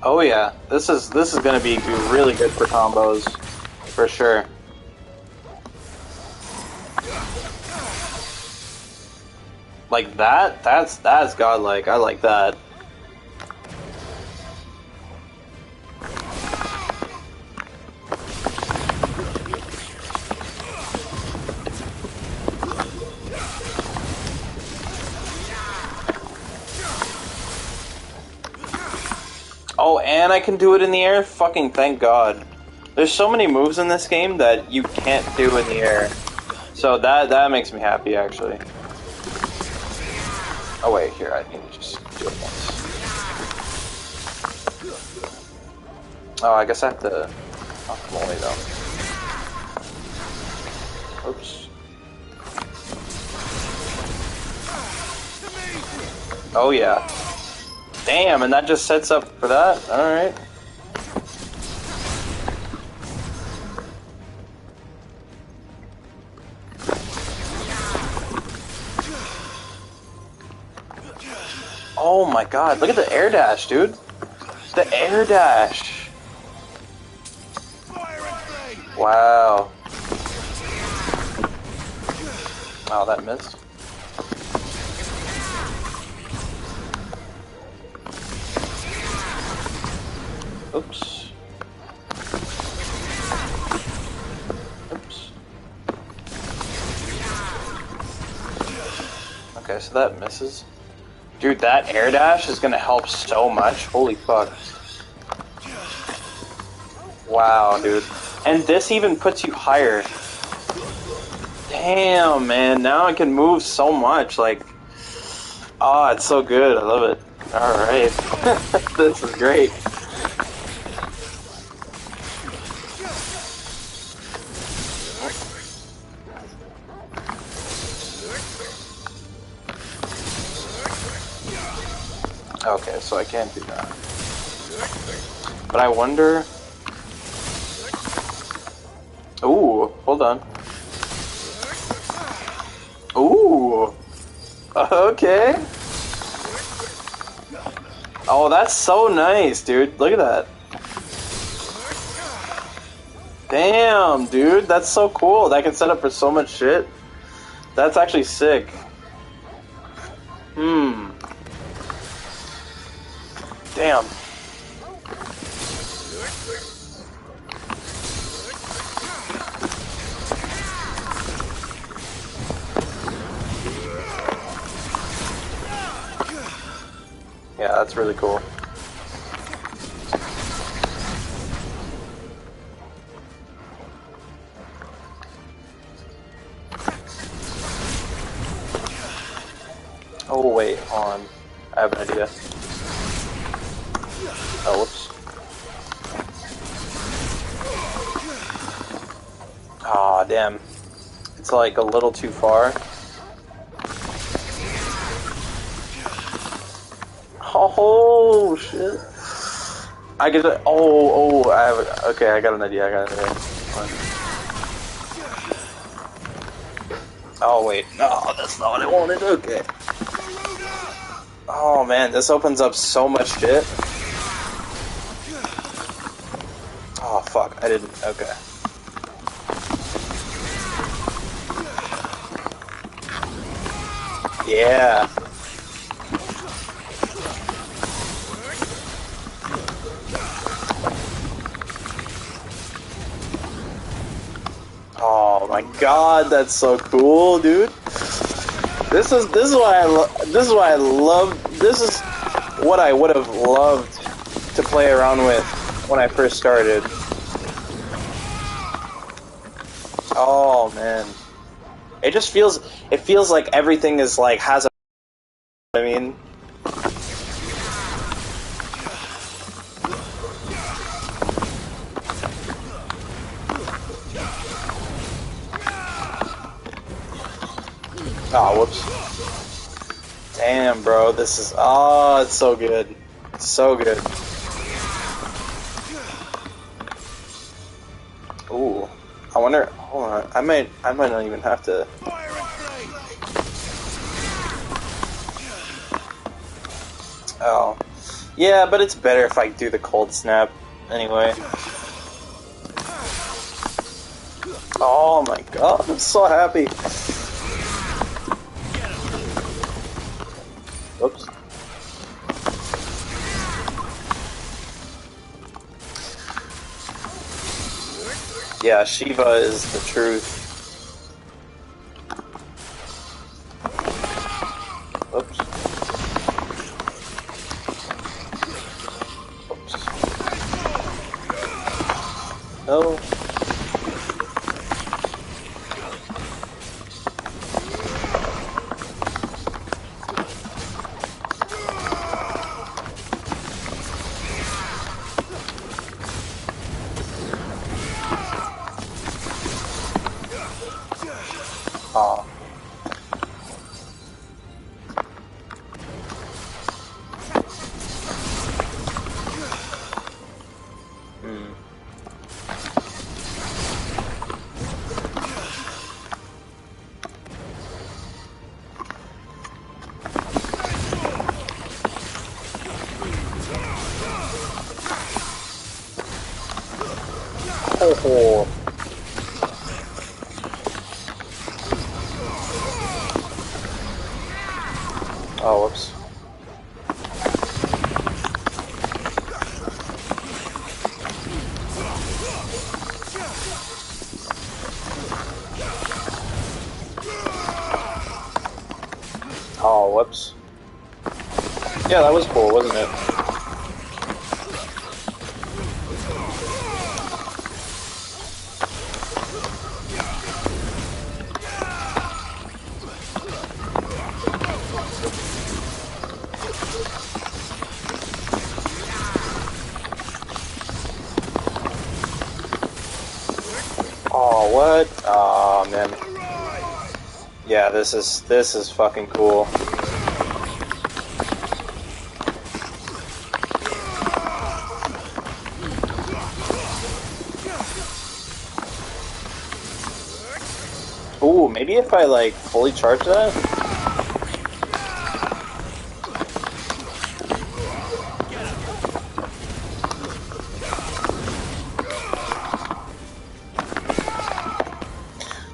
Oh yeah, this is gonna be really good for combos, for sure. Like that's godlike. I like that. Oh, and I can do it in the air? Fucking thank God. There's so many moves in this game that you can't do in the air. So that makes me happy, actually. Oh wait, here, I need to just do it once. Oh, I guess I have to... Guacamole, though. Oops. Oh yeah. Damn, and that just sets up for that? Alright. Oh my god, look at the air dash, dude. The air dash. Wow. Oh, that missed. Oops. Oops. Okay, so that misses. Dude, that air dash is gonna help so much. Holy fuck. Wow, dude. And this even puts you higher. Damn, man. Now I can move so much. Like, oh, it's so good. I love it. Alright. This is great. Okay, so I can't do that. But I wonder... Ooh, hold on. Ooh! Okay. Oh, that's so nice, dude. Look at that. Damn, dude. That's so cool. That can set up for so much shit. That's actually sick. Damn. Yeah, that's really cool. Oh, wait, hold on. I have an idea. Oh, whoops. Aw, damn. It's like a little too far. Oh, shit. I get it. Oh, I have it. Okay, I got an idea. Oh, wait. No, that's not what I wanted. Okay. Oh, man, this opens up so much shit. Oh, fuck. I didn't. Okay. Yeah. Oh my god, that's so cool, dude. This is why I love. This is what I would have loved to play around with when I first started. Oh man, it just feels. It feels like everything is like has a. I mean. Oh, whoops. Damn, bro, this is... Oh, it's so good. It's so good. Ooh. I wonder... Hold on. I might not even have to... Oh. Yeah, but it's better if I do the cold snap anyway. Oh my god, I'm so happy. Oops. Yeah, Shiva is the truth. Oops. Oops. No. Aw. Oh. Oh, whoops. Oh, whoops. Yeah, that was cool, wasn't it? Oh, what? Oh, man. Yeah, this is fucking cool. Ooh, maybe if I, like, fully charge that?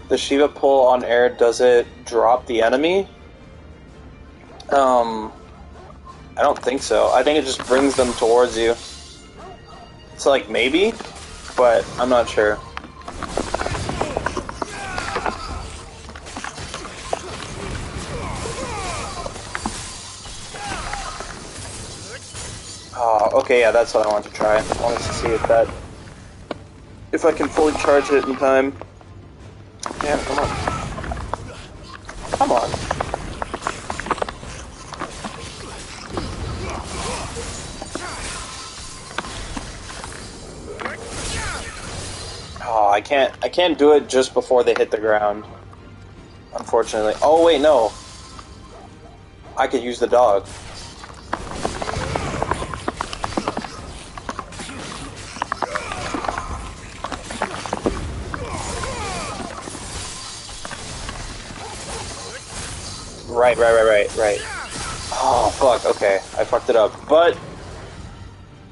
The Shiva pull on air, does it drop the enemy? I don't think so. I think it just brings them towards you. So, like, maybe? But I'm not sure. Oh, okay, yeah, that's what I want to try. I wanted to see if I can fully charge it in time. Yeah, come on. Come on. Oh, I can't do it just before they hit the ground. Unfortunately. Oh wait, no. I could use the dog. Right. Oh, fuck, okay. I fucked it up. But,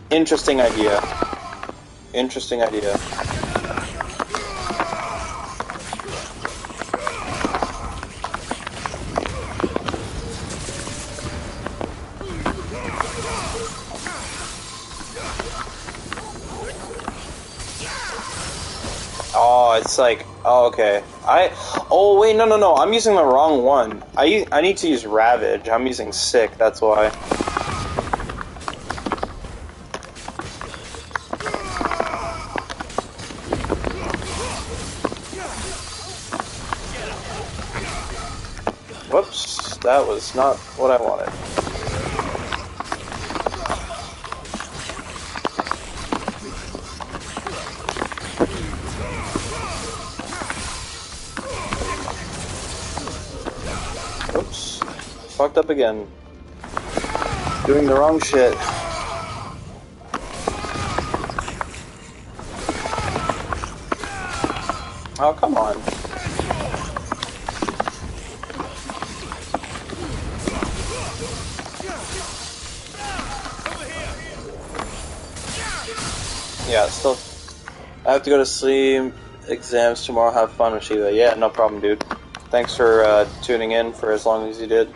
interesting idea. Interesting idea. Oh, it's like, oh, okay. Oh, wait, no, I'm using the wrong one. I need to use Ravage. I'm using Sick, that's why. Whoops, that was not what I wanted. Oops, fucked up again. Doing the wrong shit. Oh, come on. Yeah, still. I have to go to sleep. Exams tomorrow. Have fun with Shiva. Yeah, no problem, dude. Thanks for tuning in for as long as you did.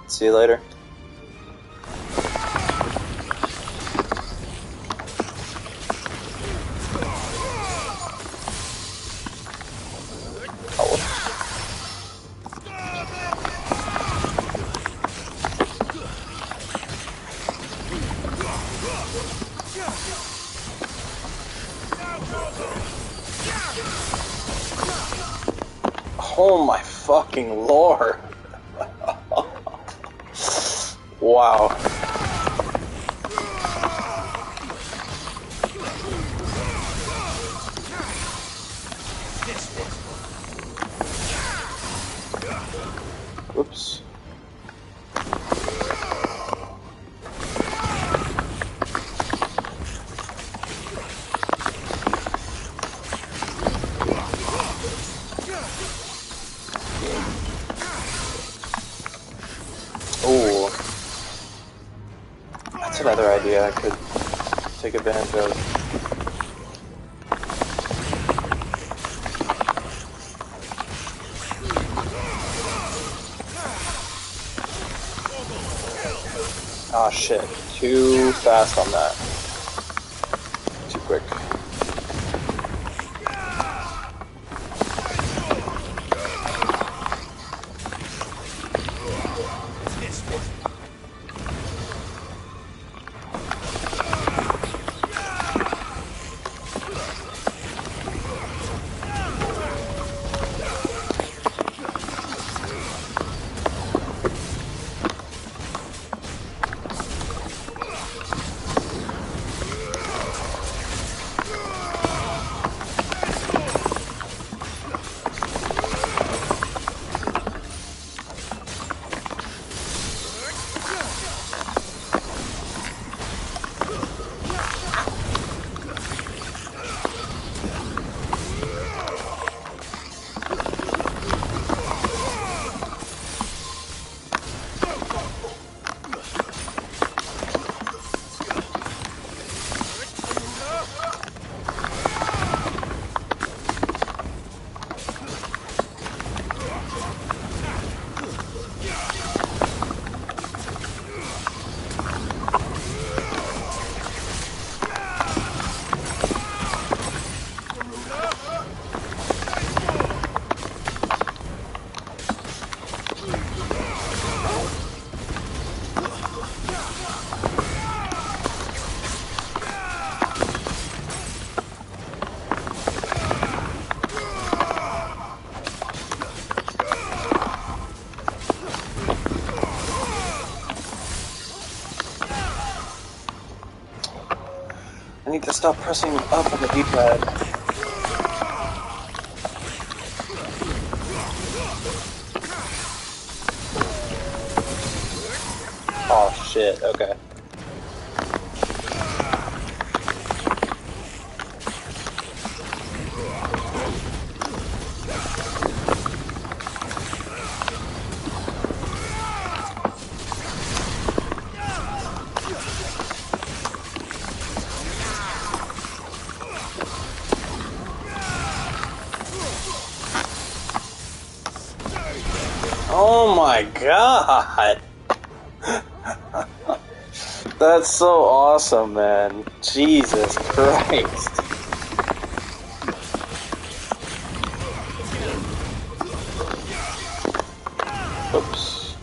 See you later. Oh my fucking lord. Wow. Whoops. Ooh. That's another idea I could take advantage of. Ah, shit. Too fast on that. Too quick. I need to stop pressing up on the D-pad. Oh shit, okay. Oh my god! That's so awesome, man. Jesus Christ. Oops.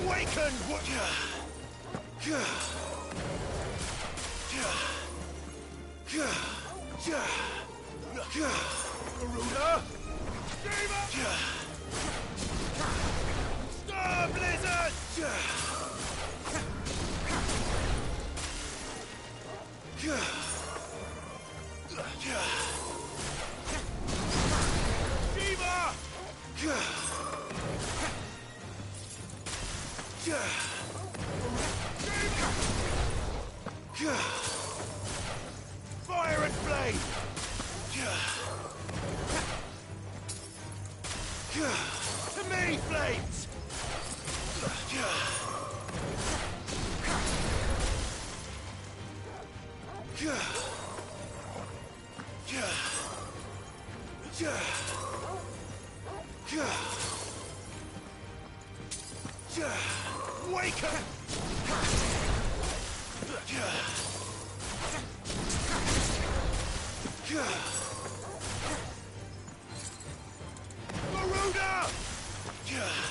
Awaken! What? Garuda! Star Blizzard! Fire and flame! To me, flames! Wake up! Garuda! Shiva!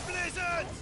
the blizzards!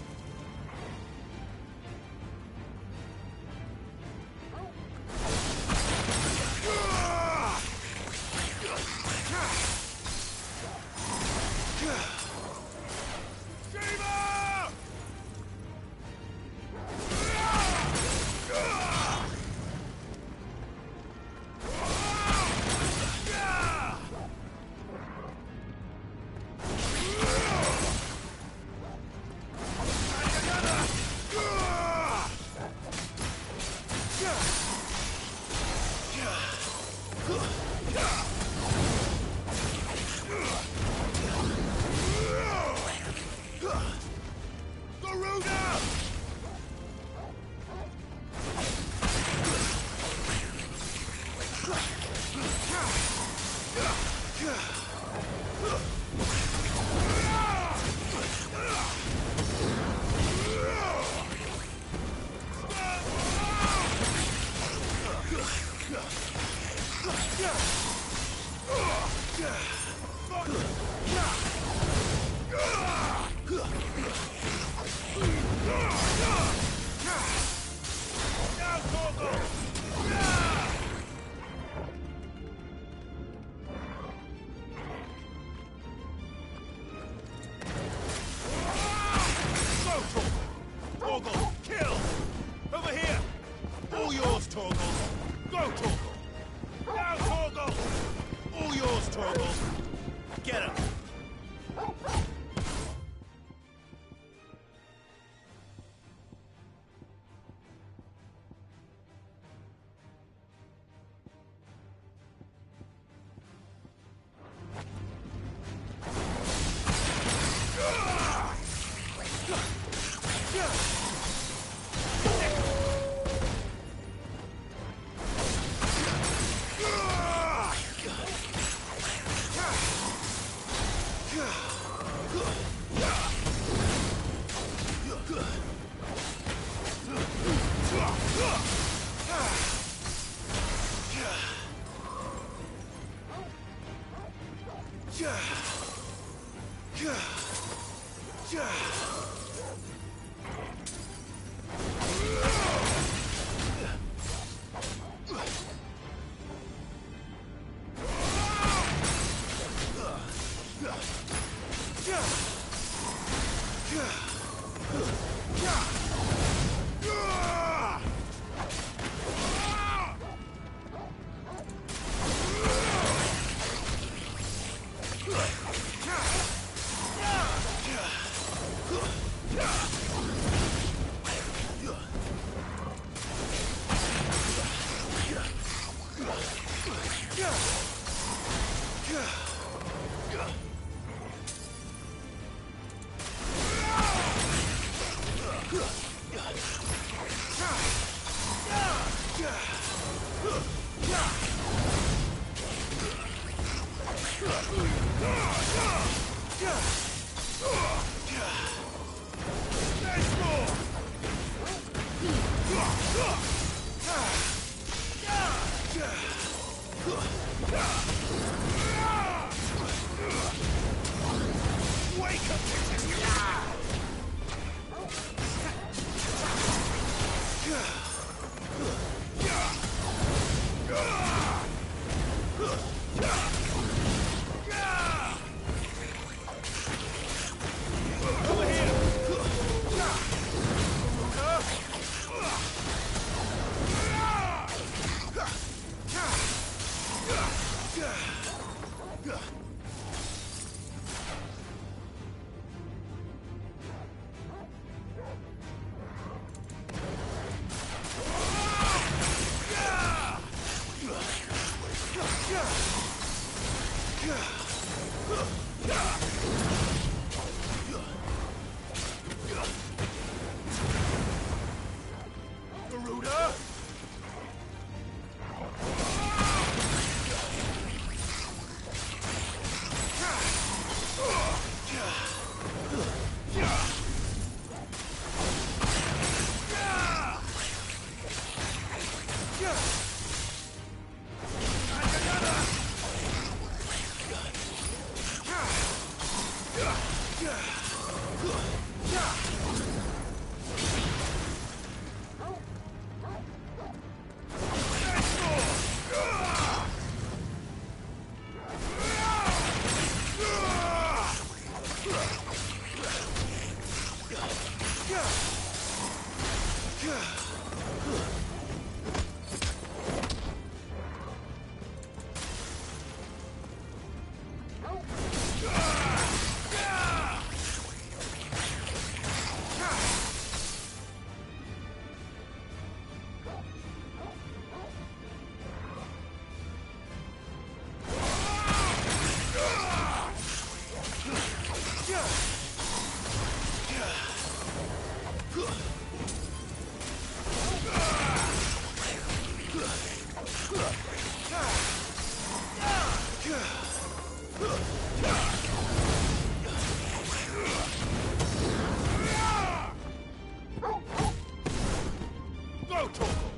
Go, Torgal!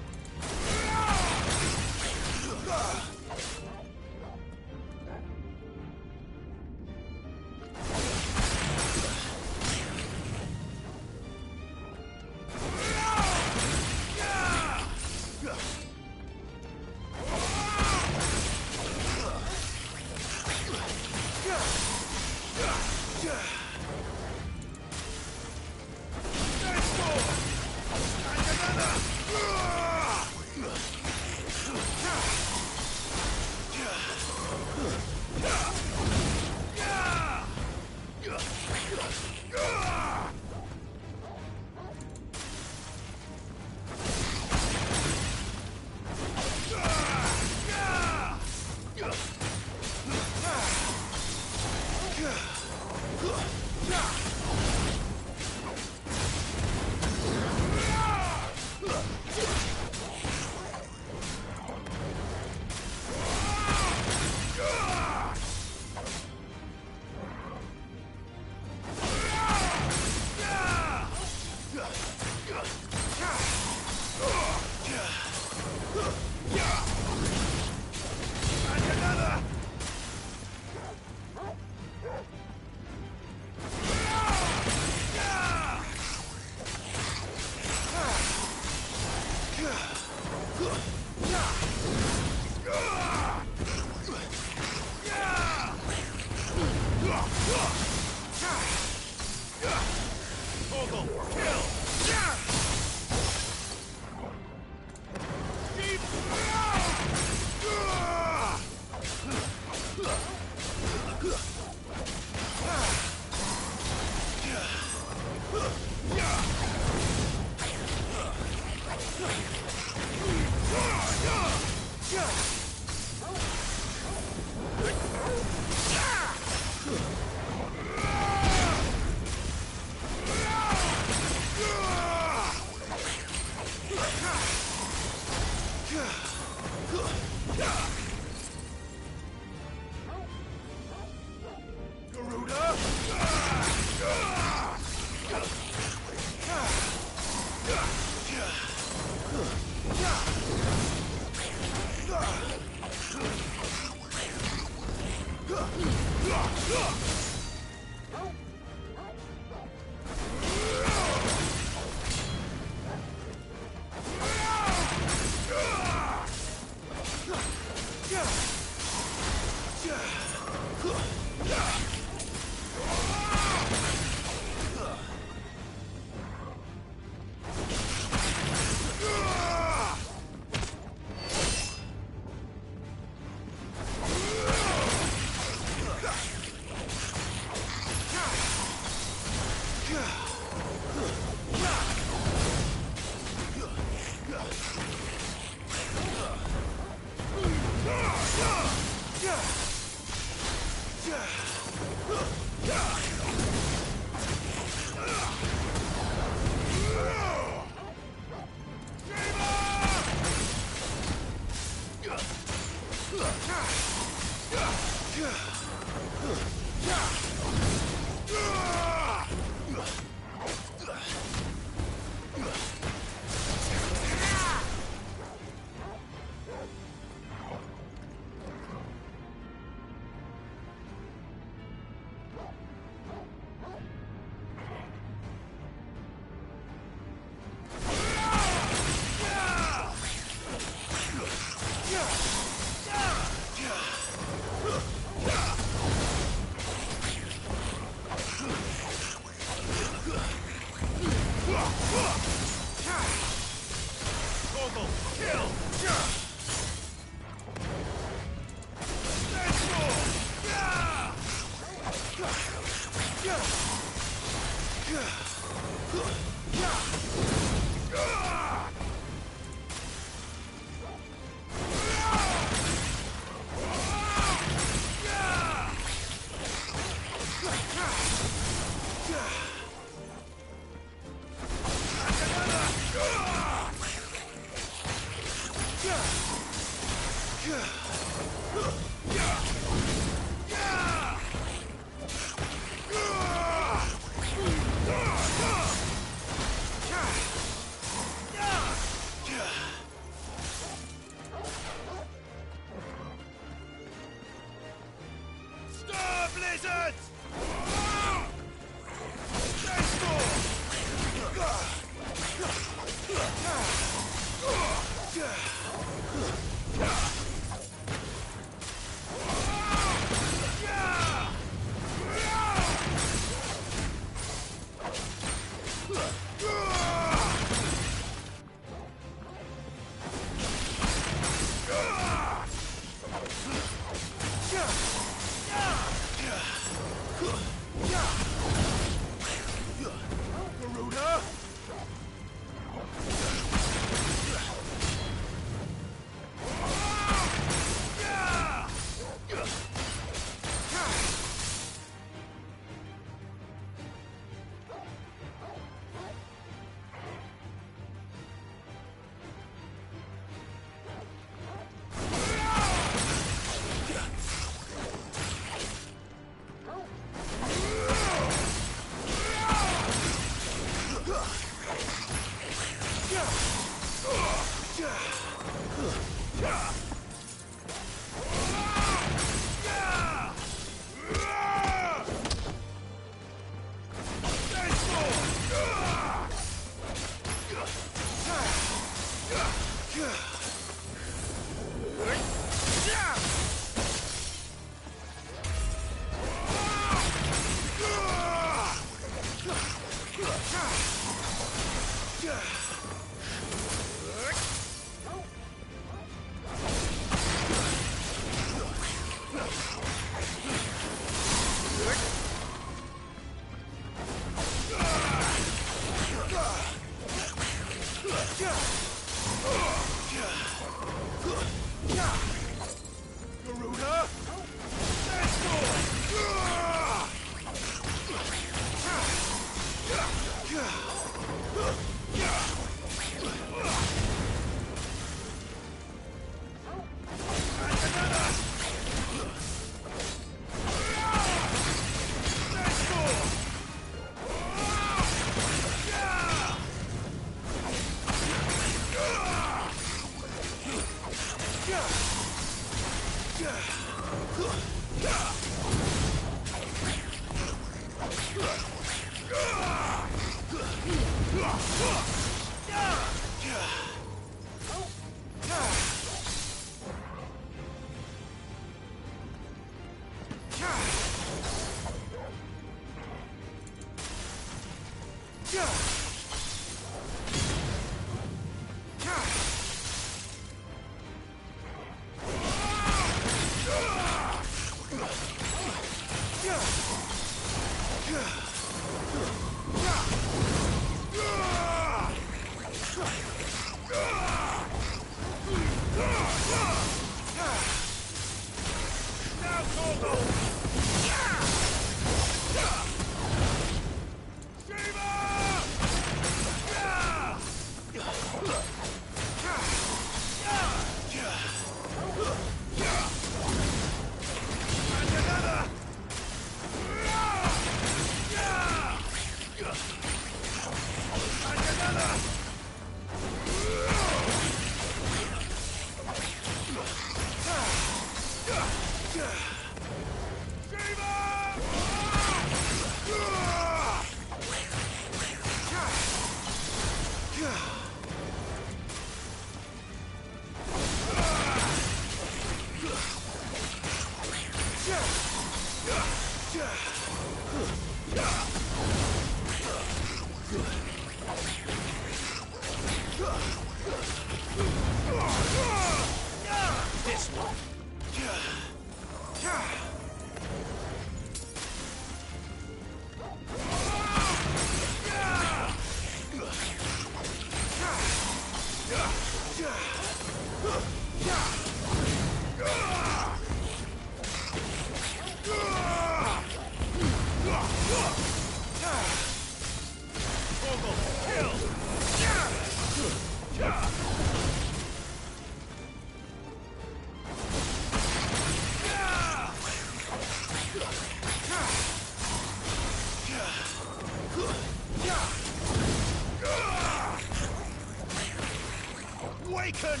Awaken!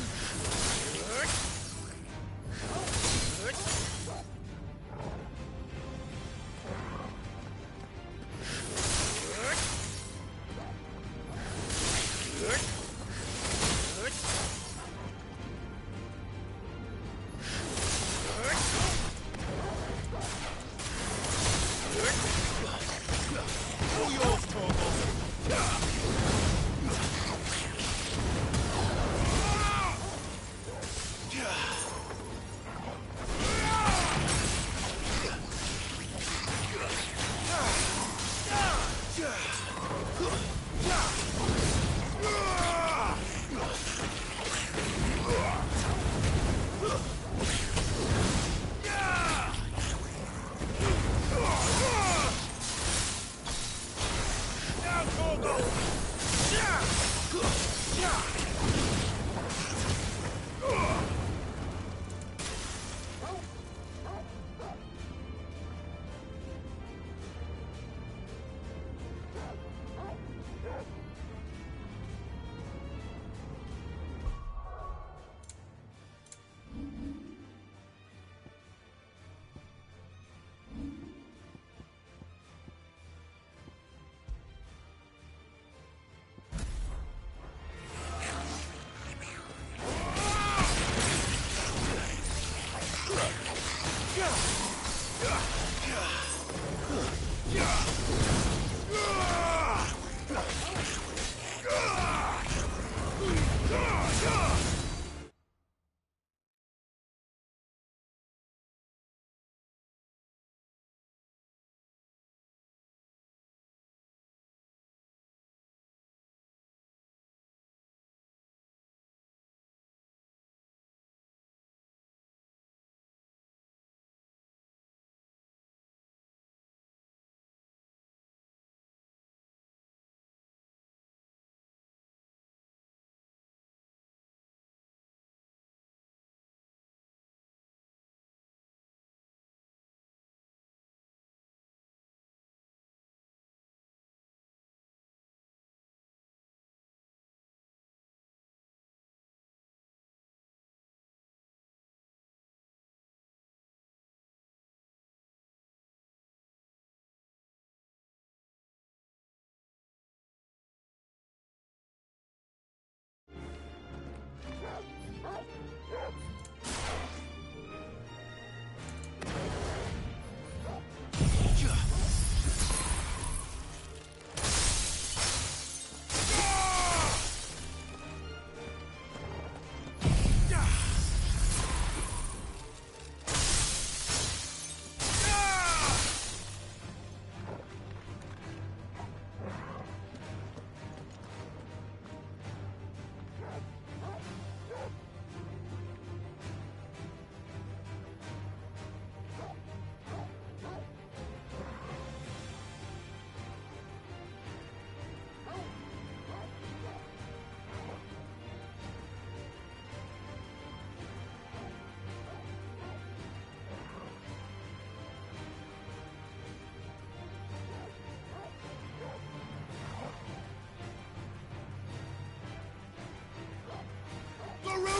All yours, Torgal!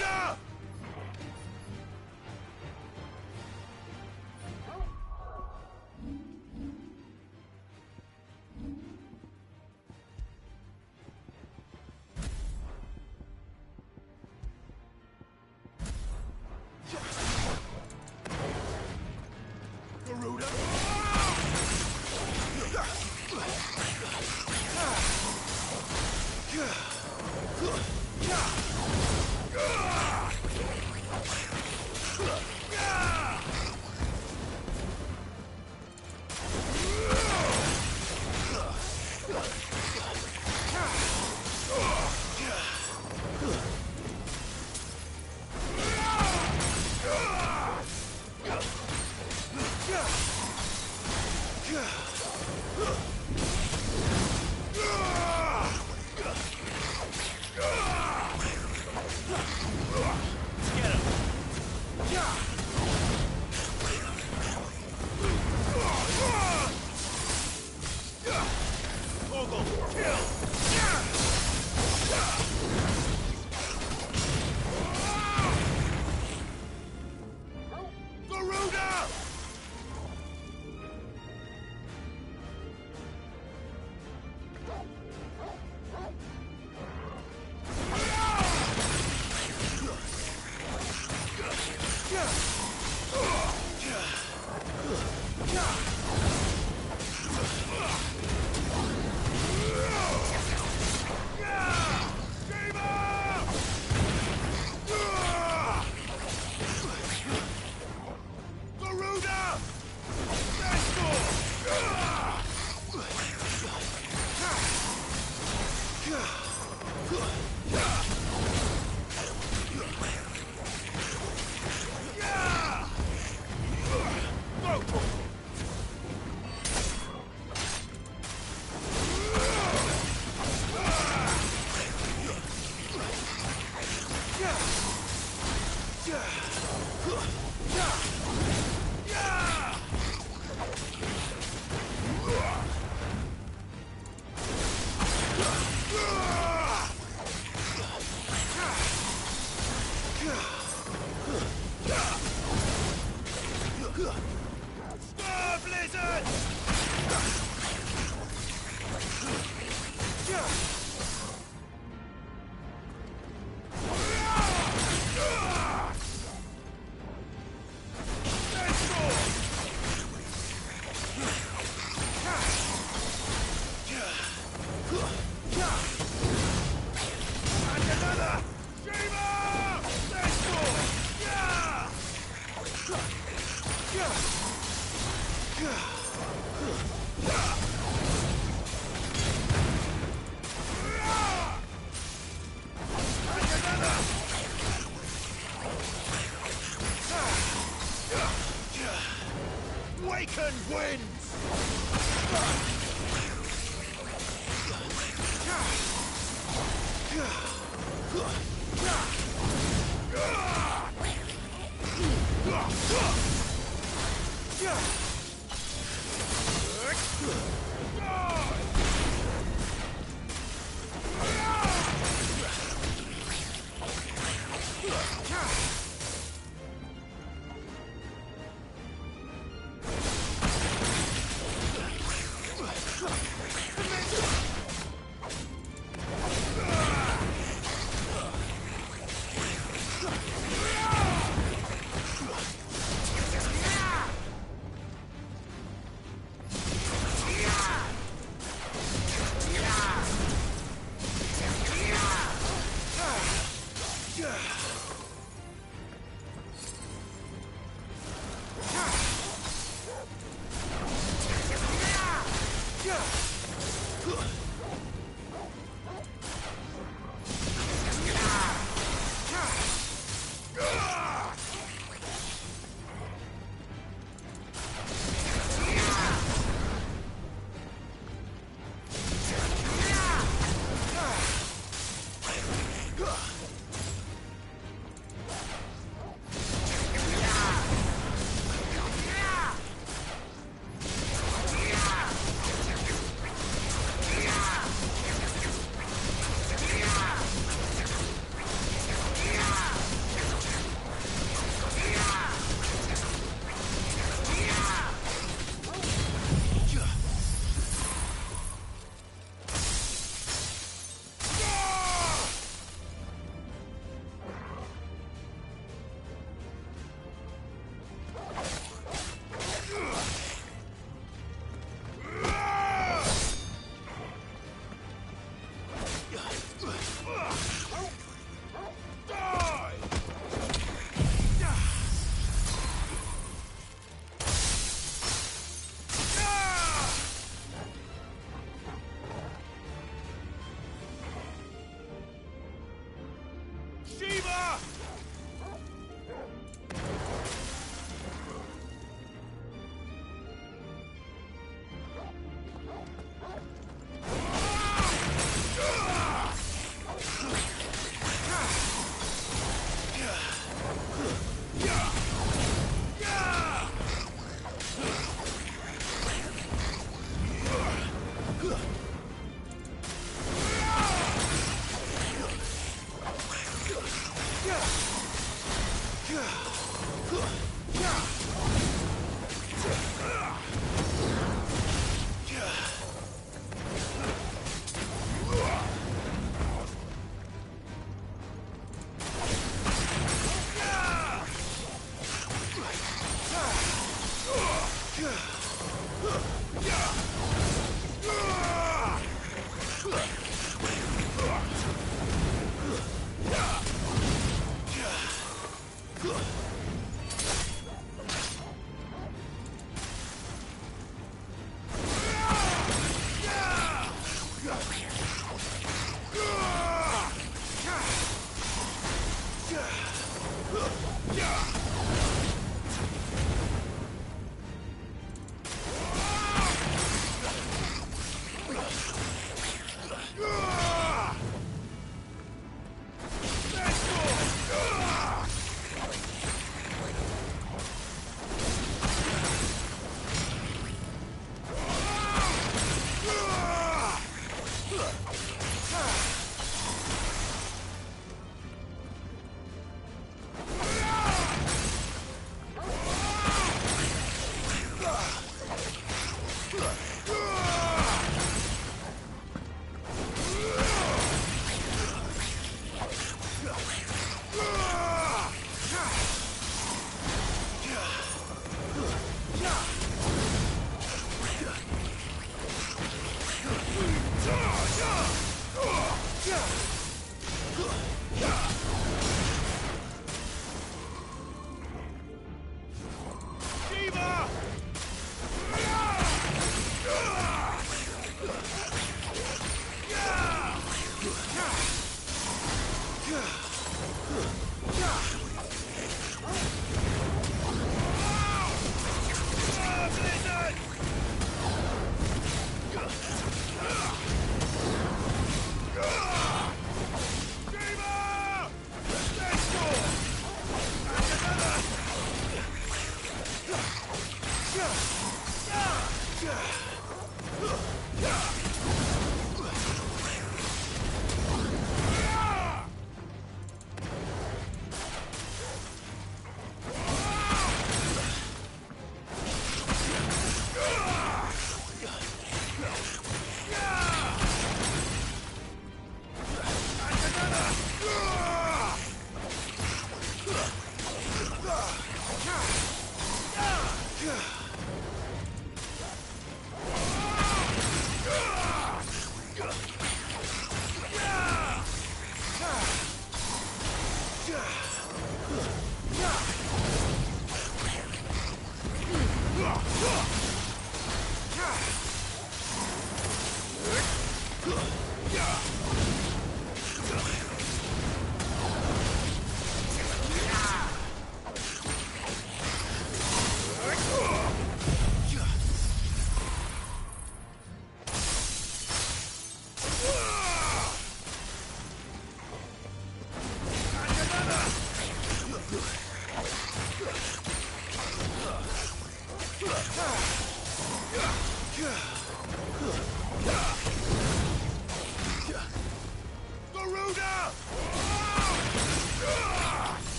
Garuda! Garuda! Waken winds!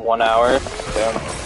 1 hour. Damn.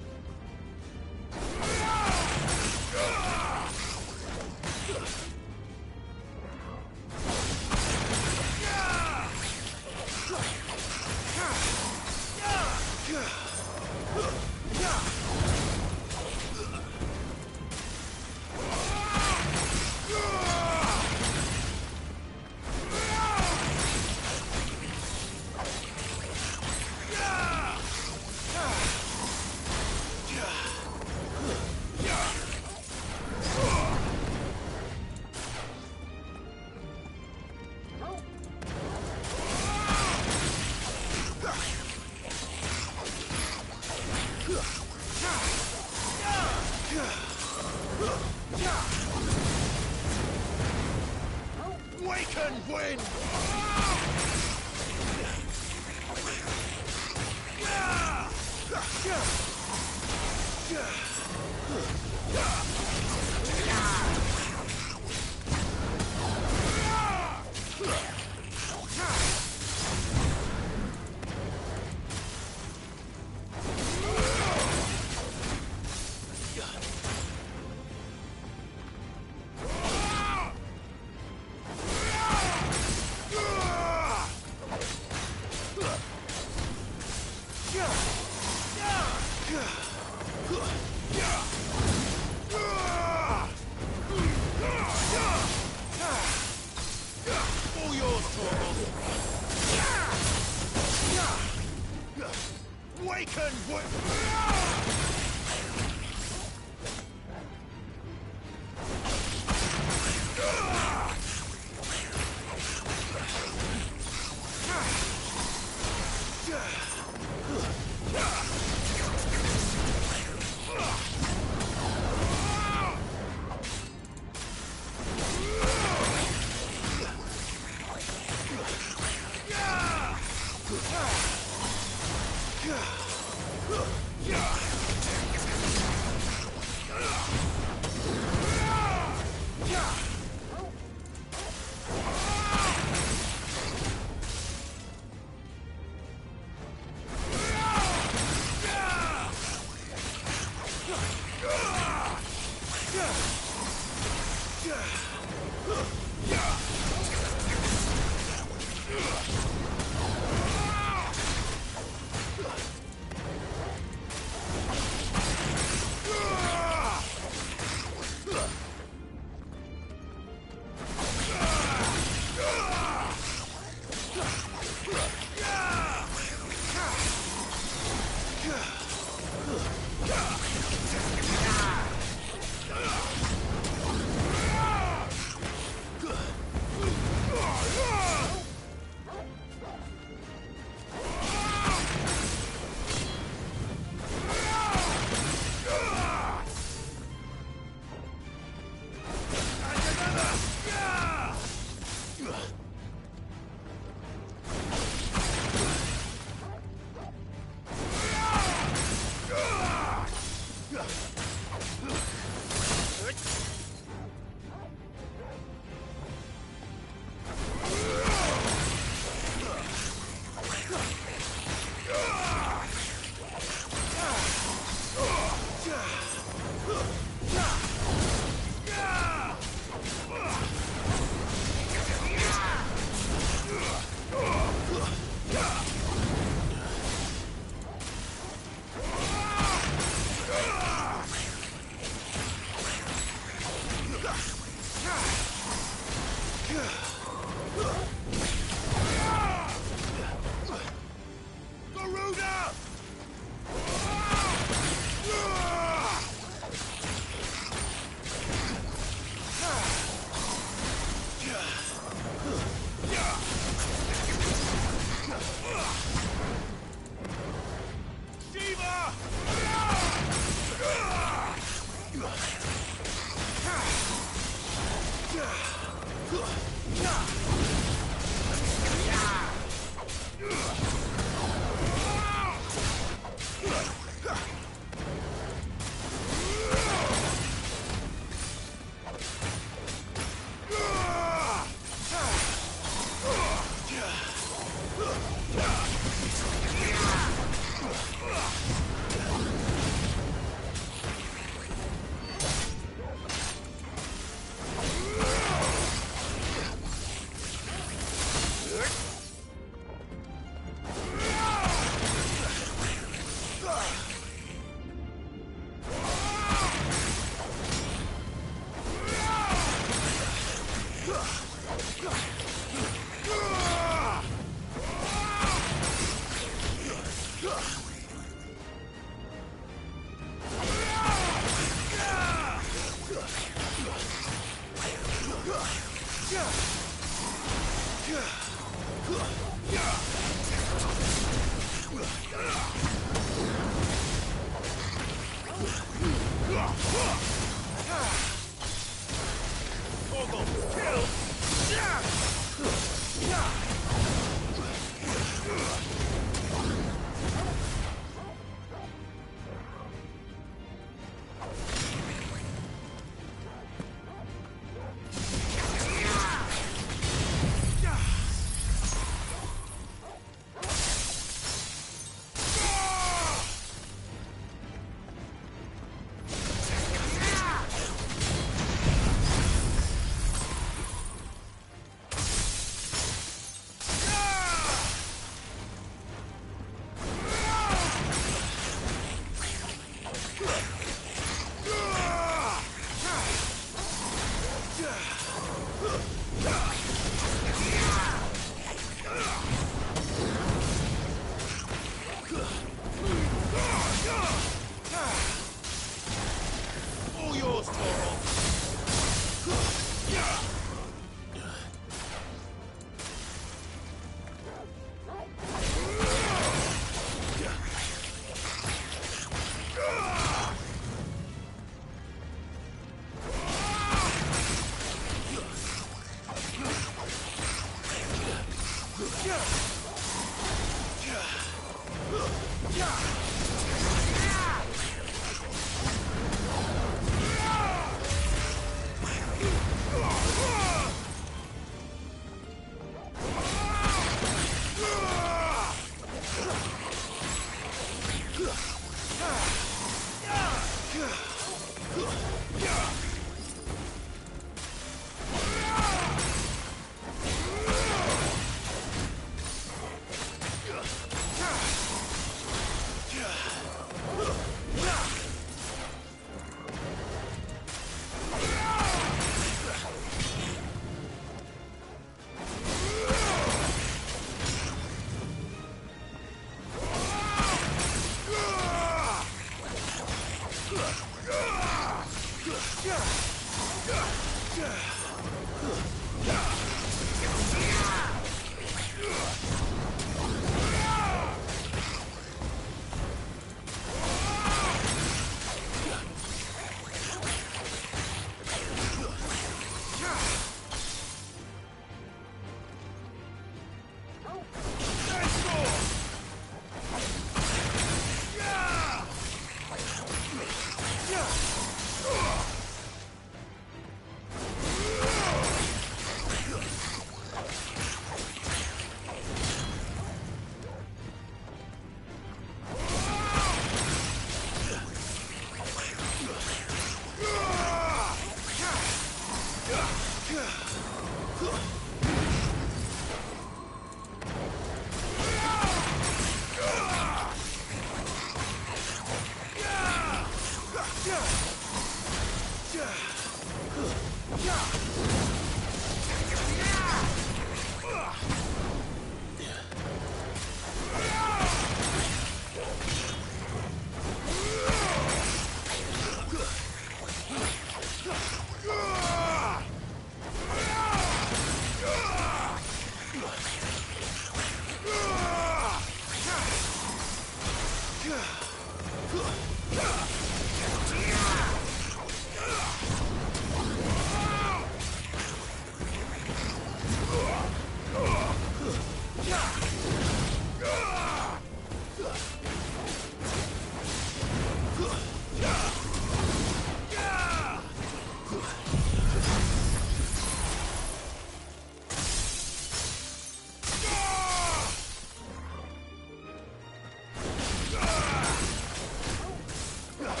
Ugh!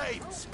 flames!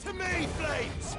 To me, Flames!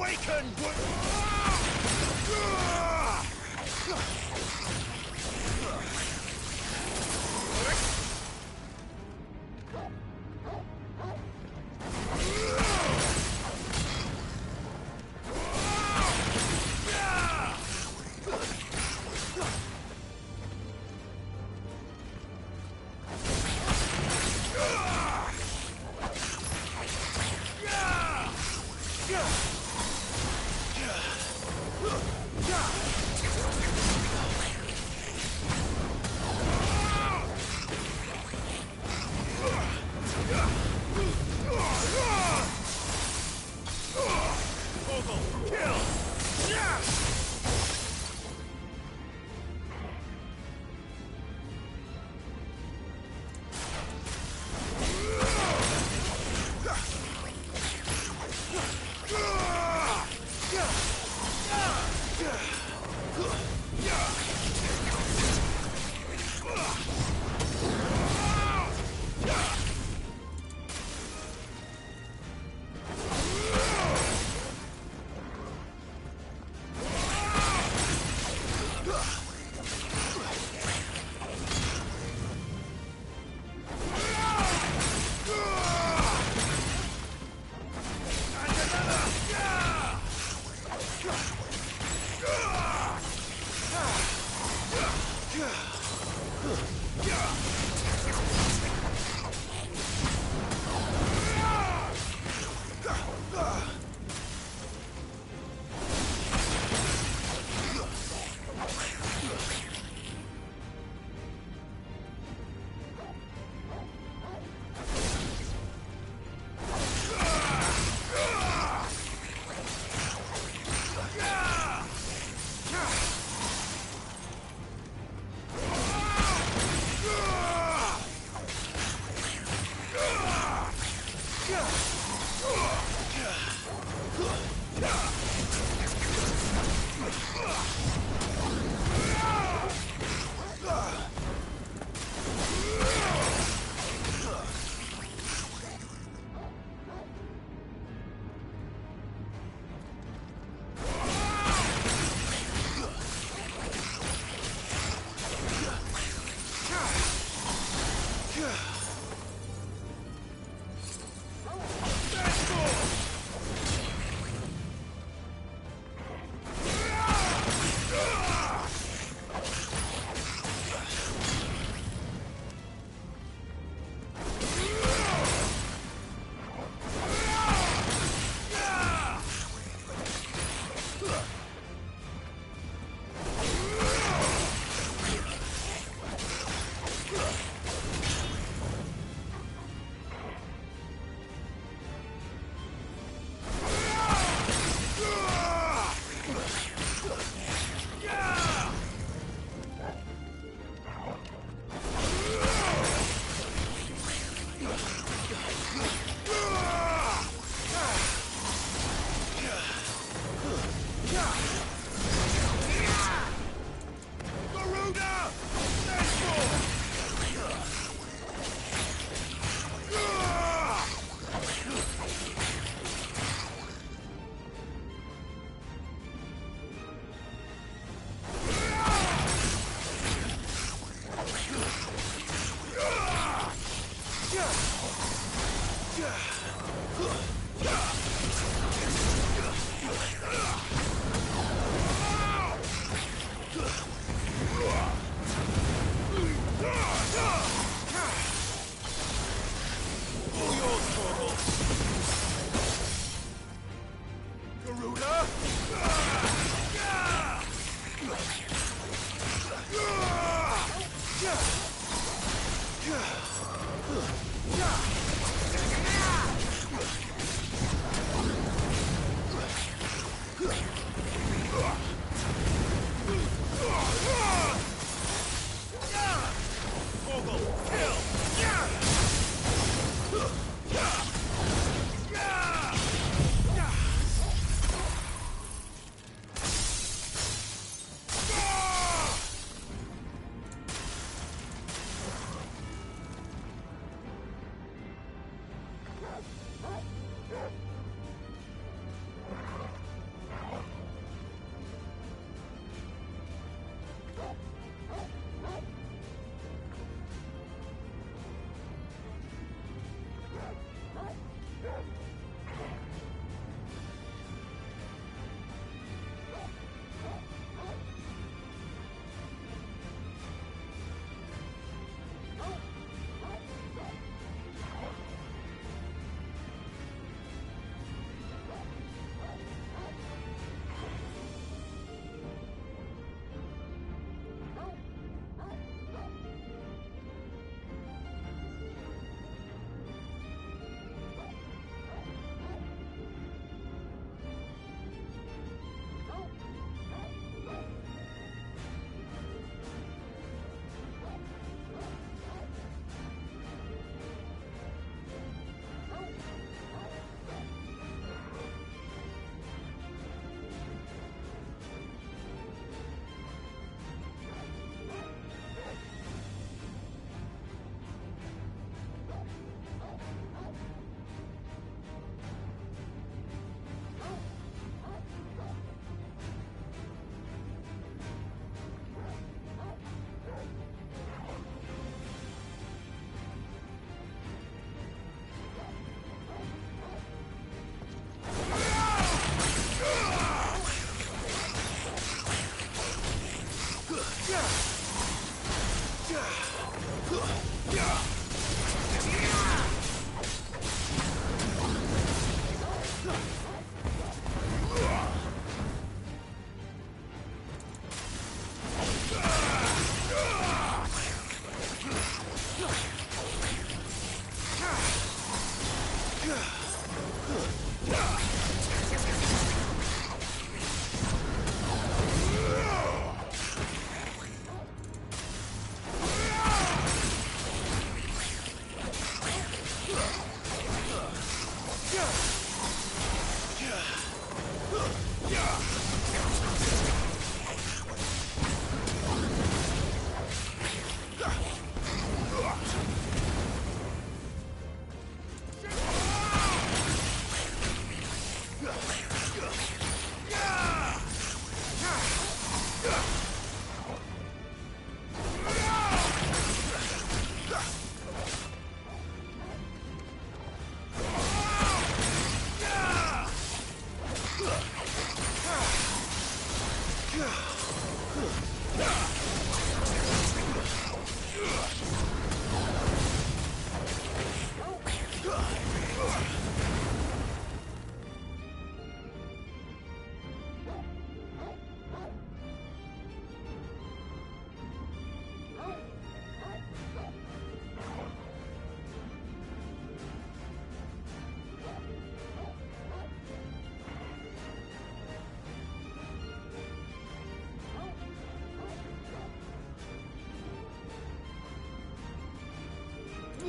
awaken!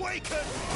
Awaken!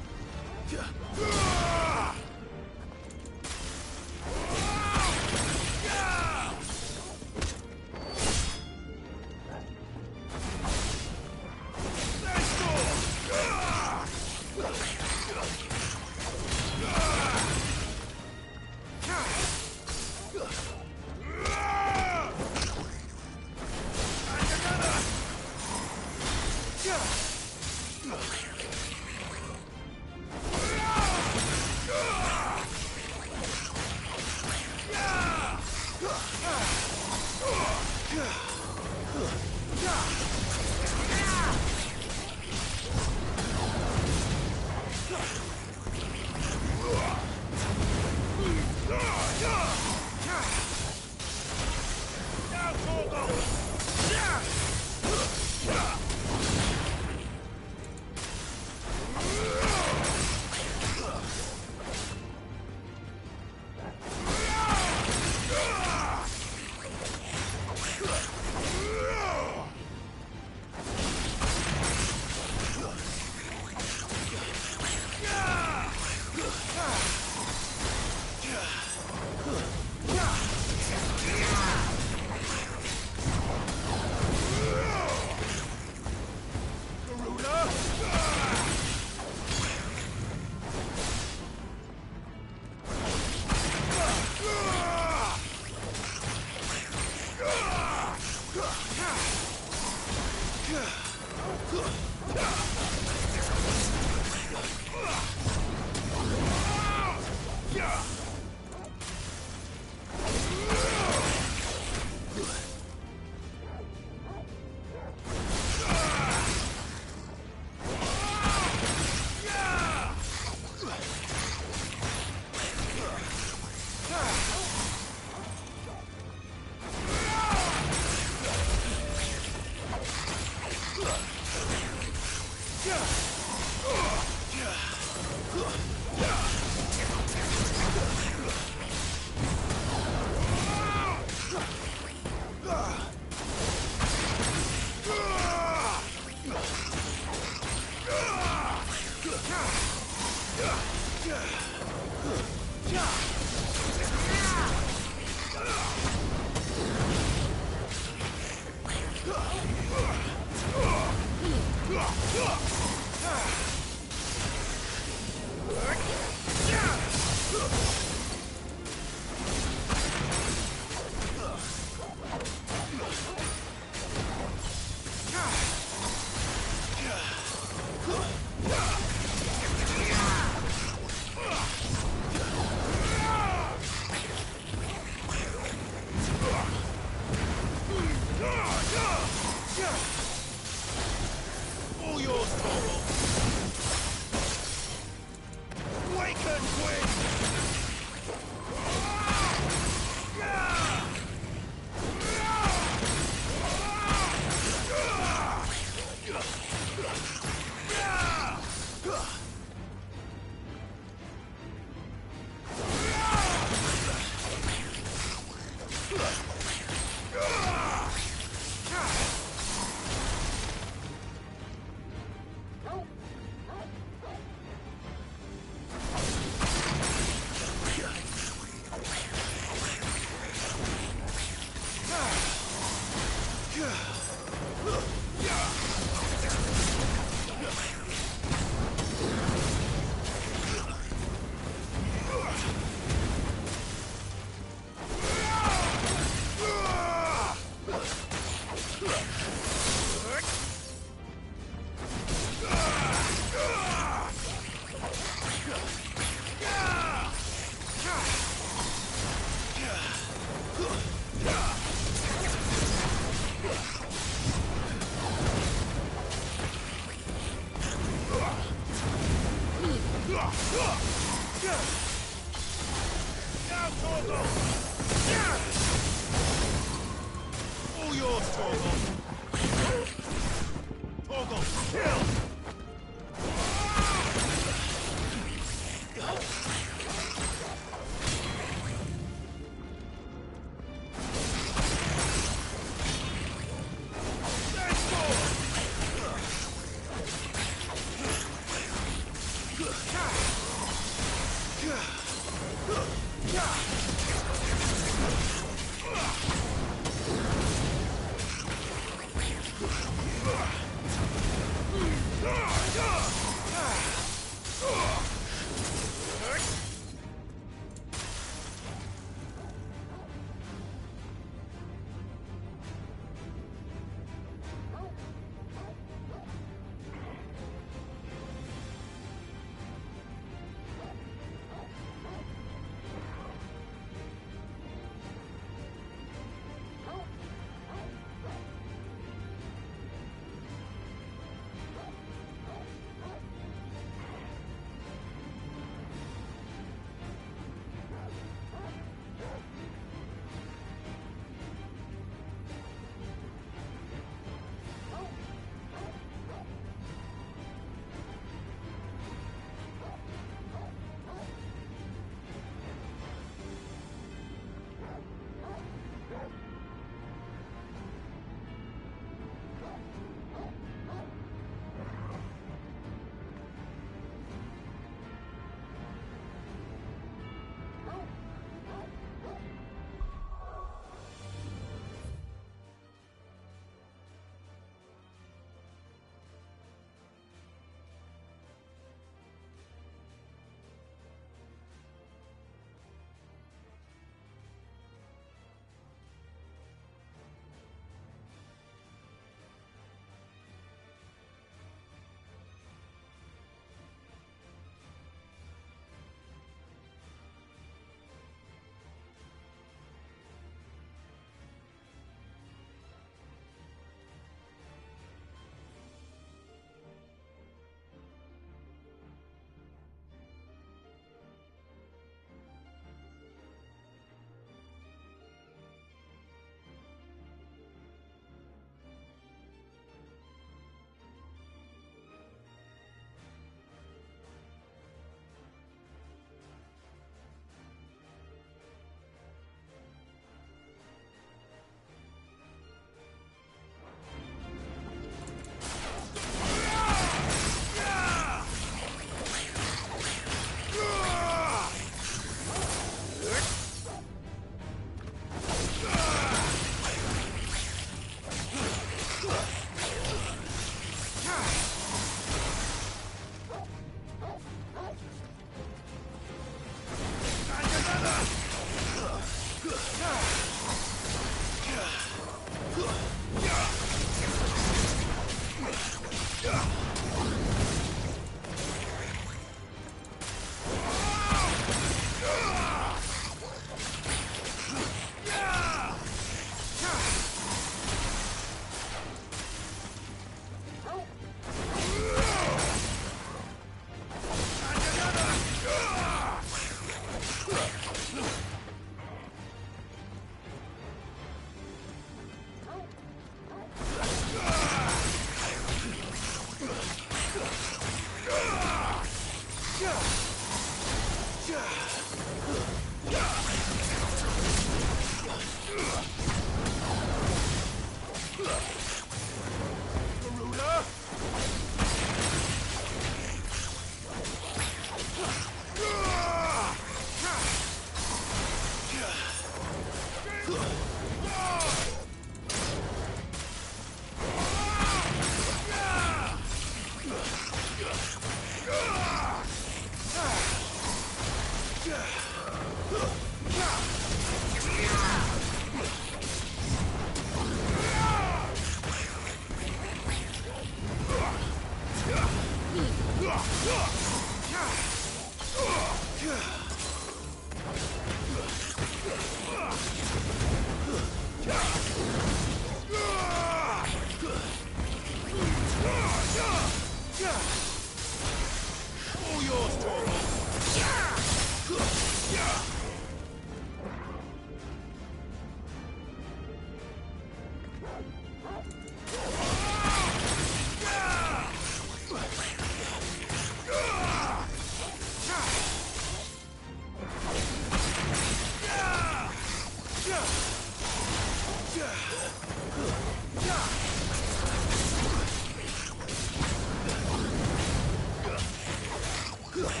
Ugh!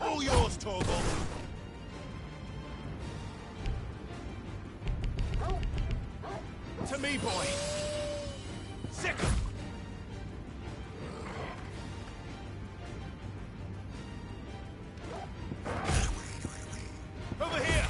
All yours, Torgal! To me, boy! Sick! Over here!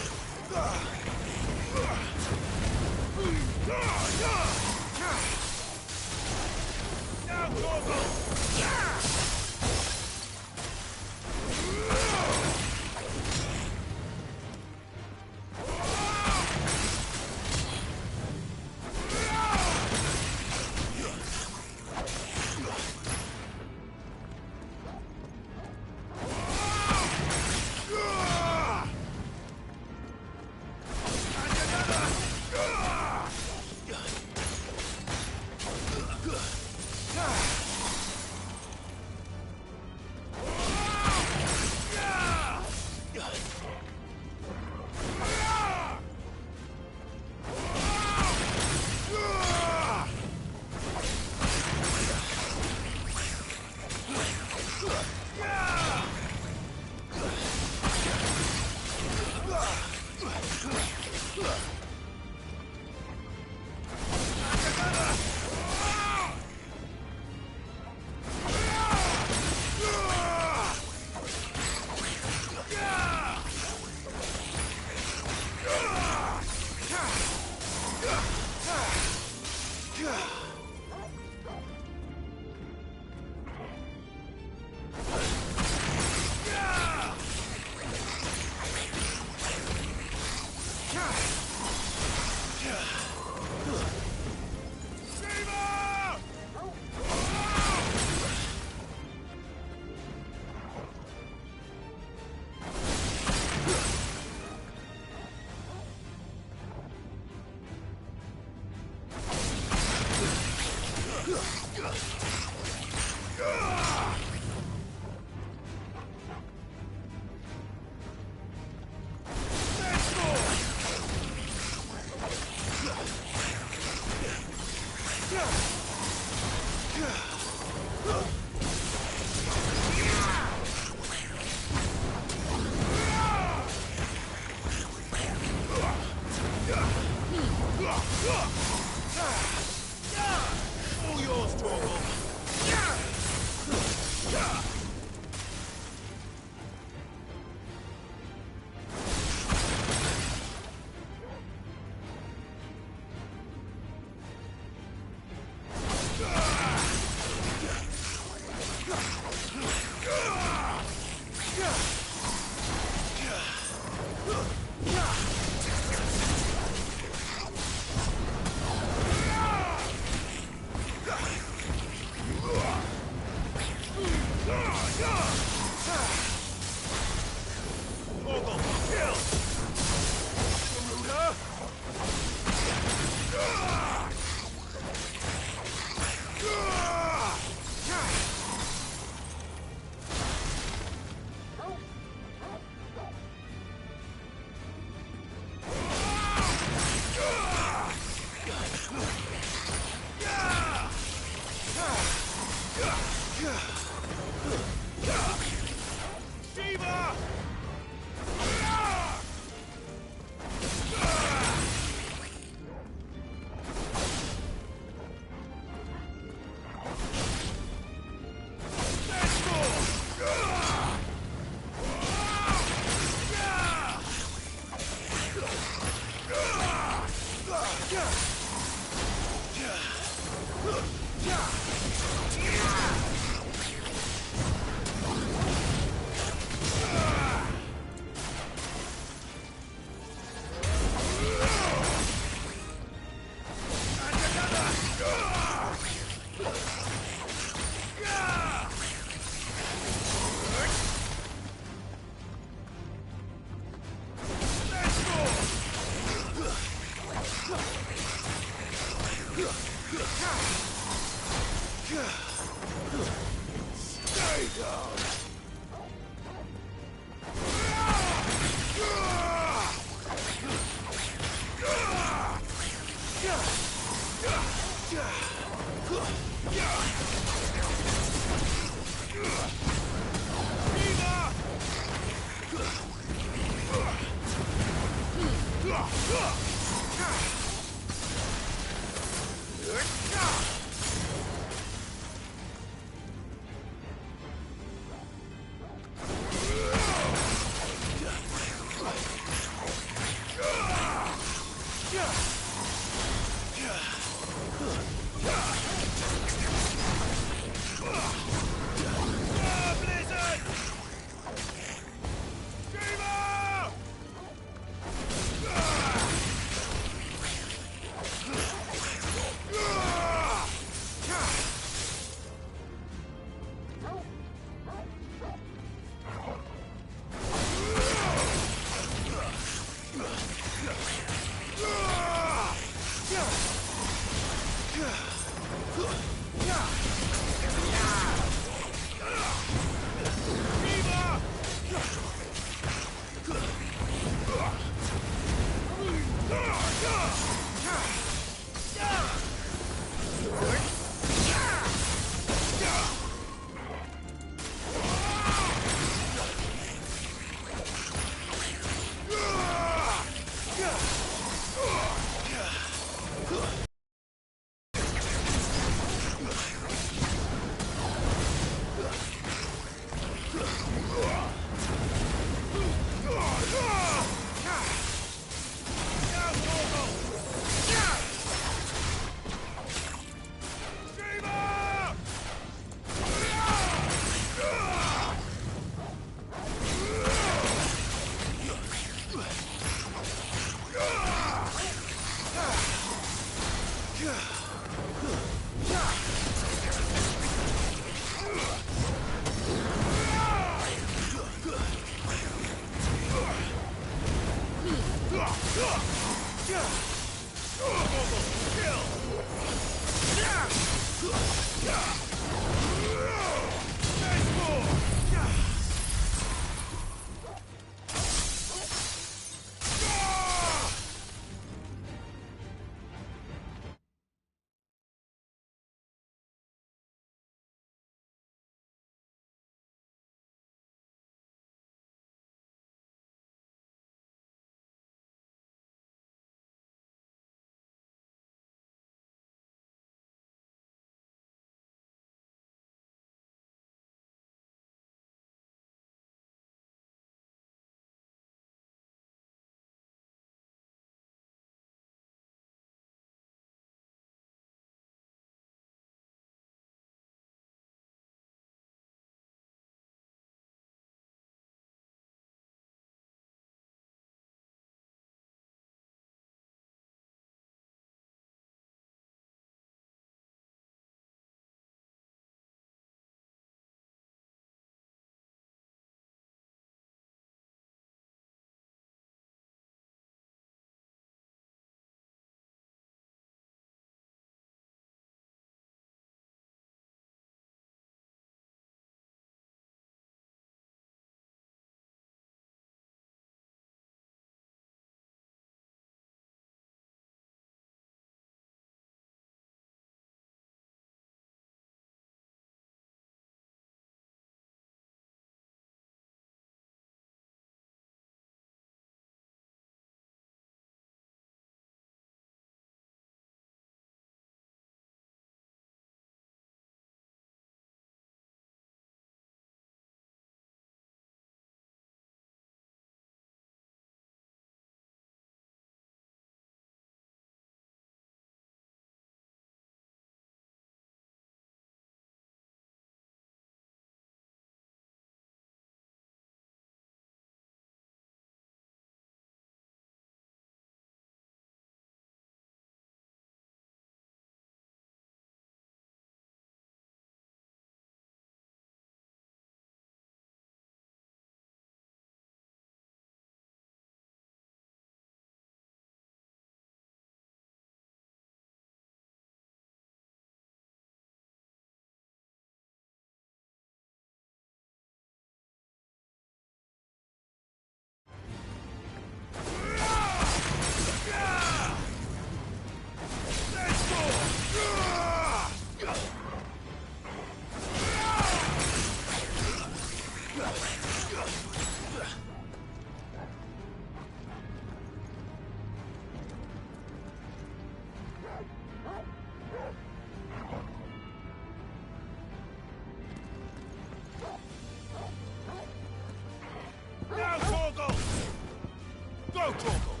Go, Torgal!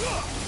Ugh!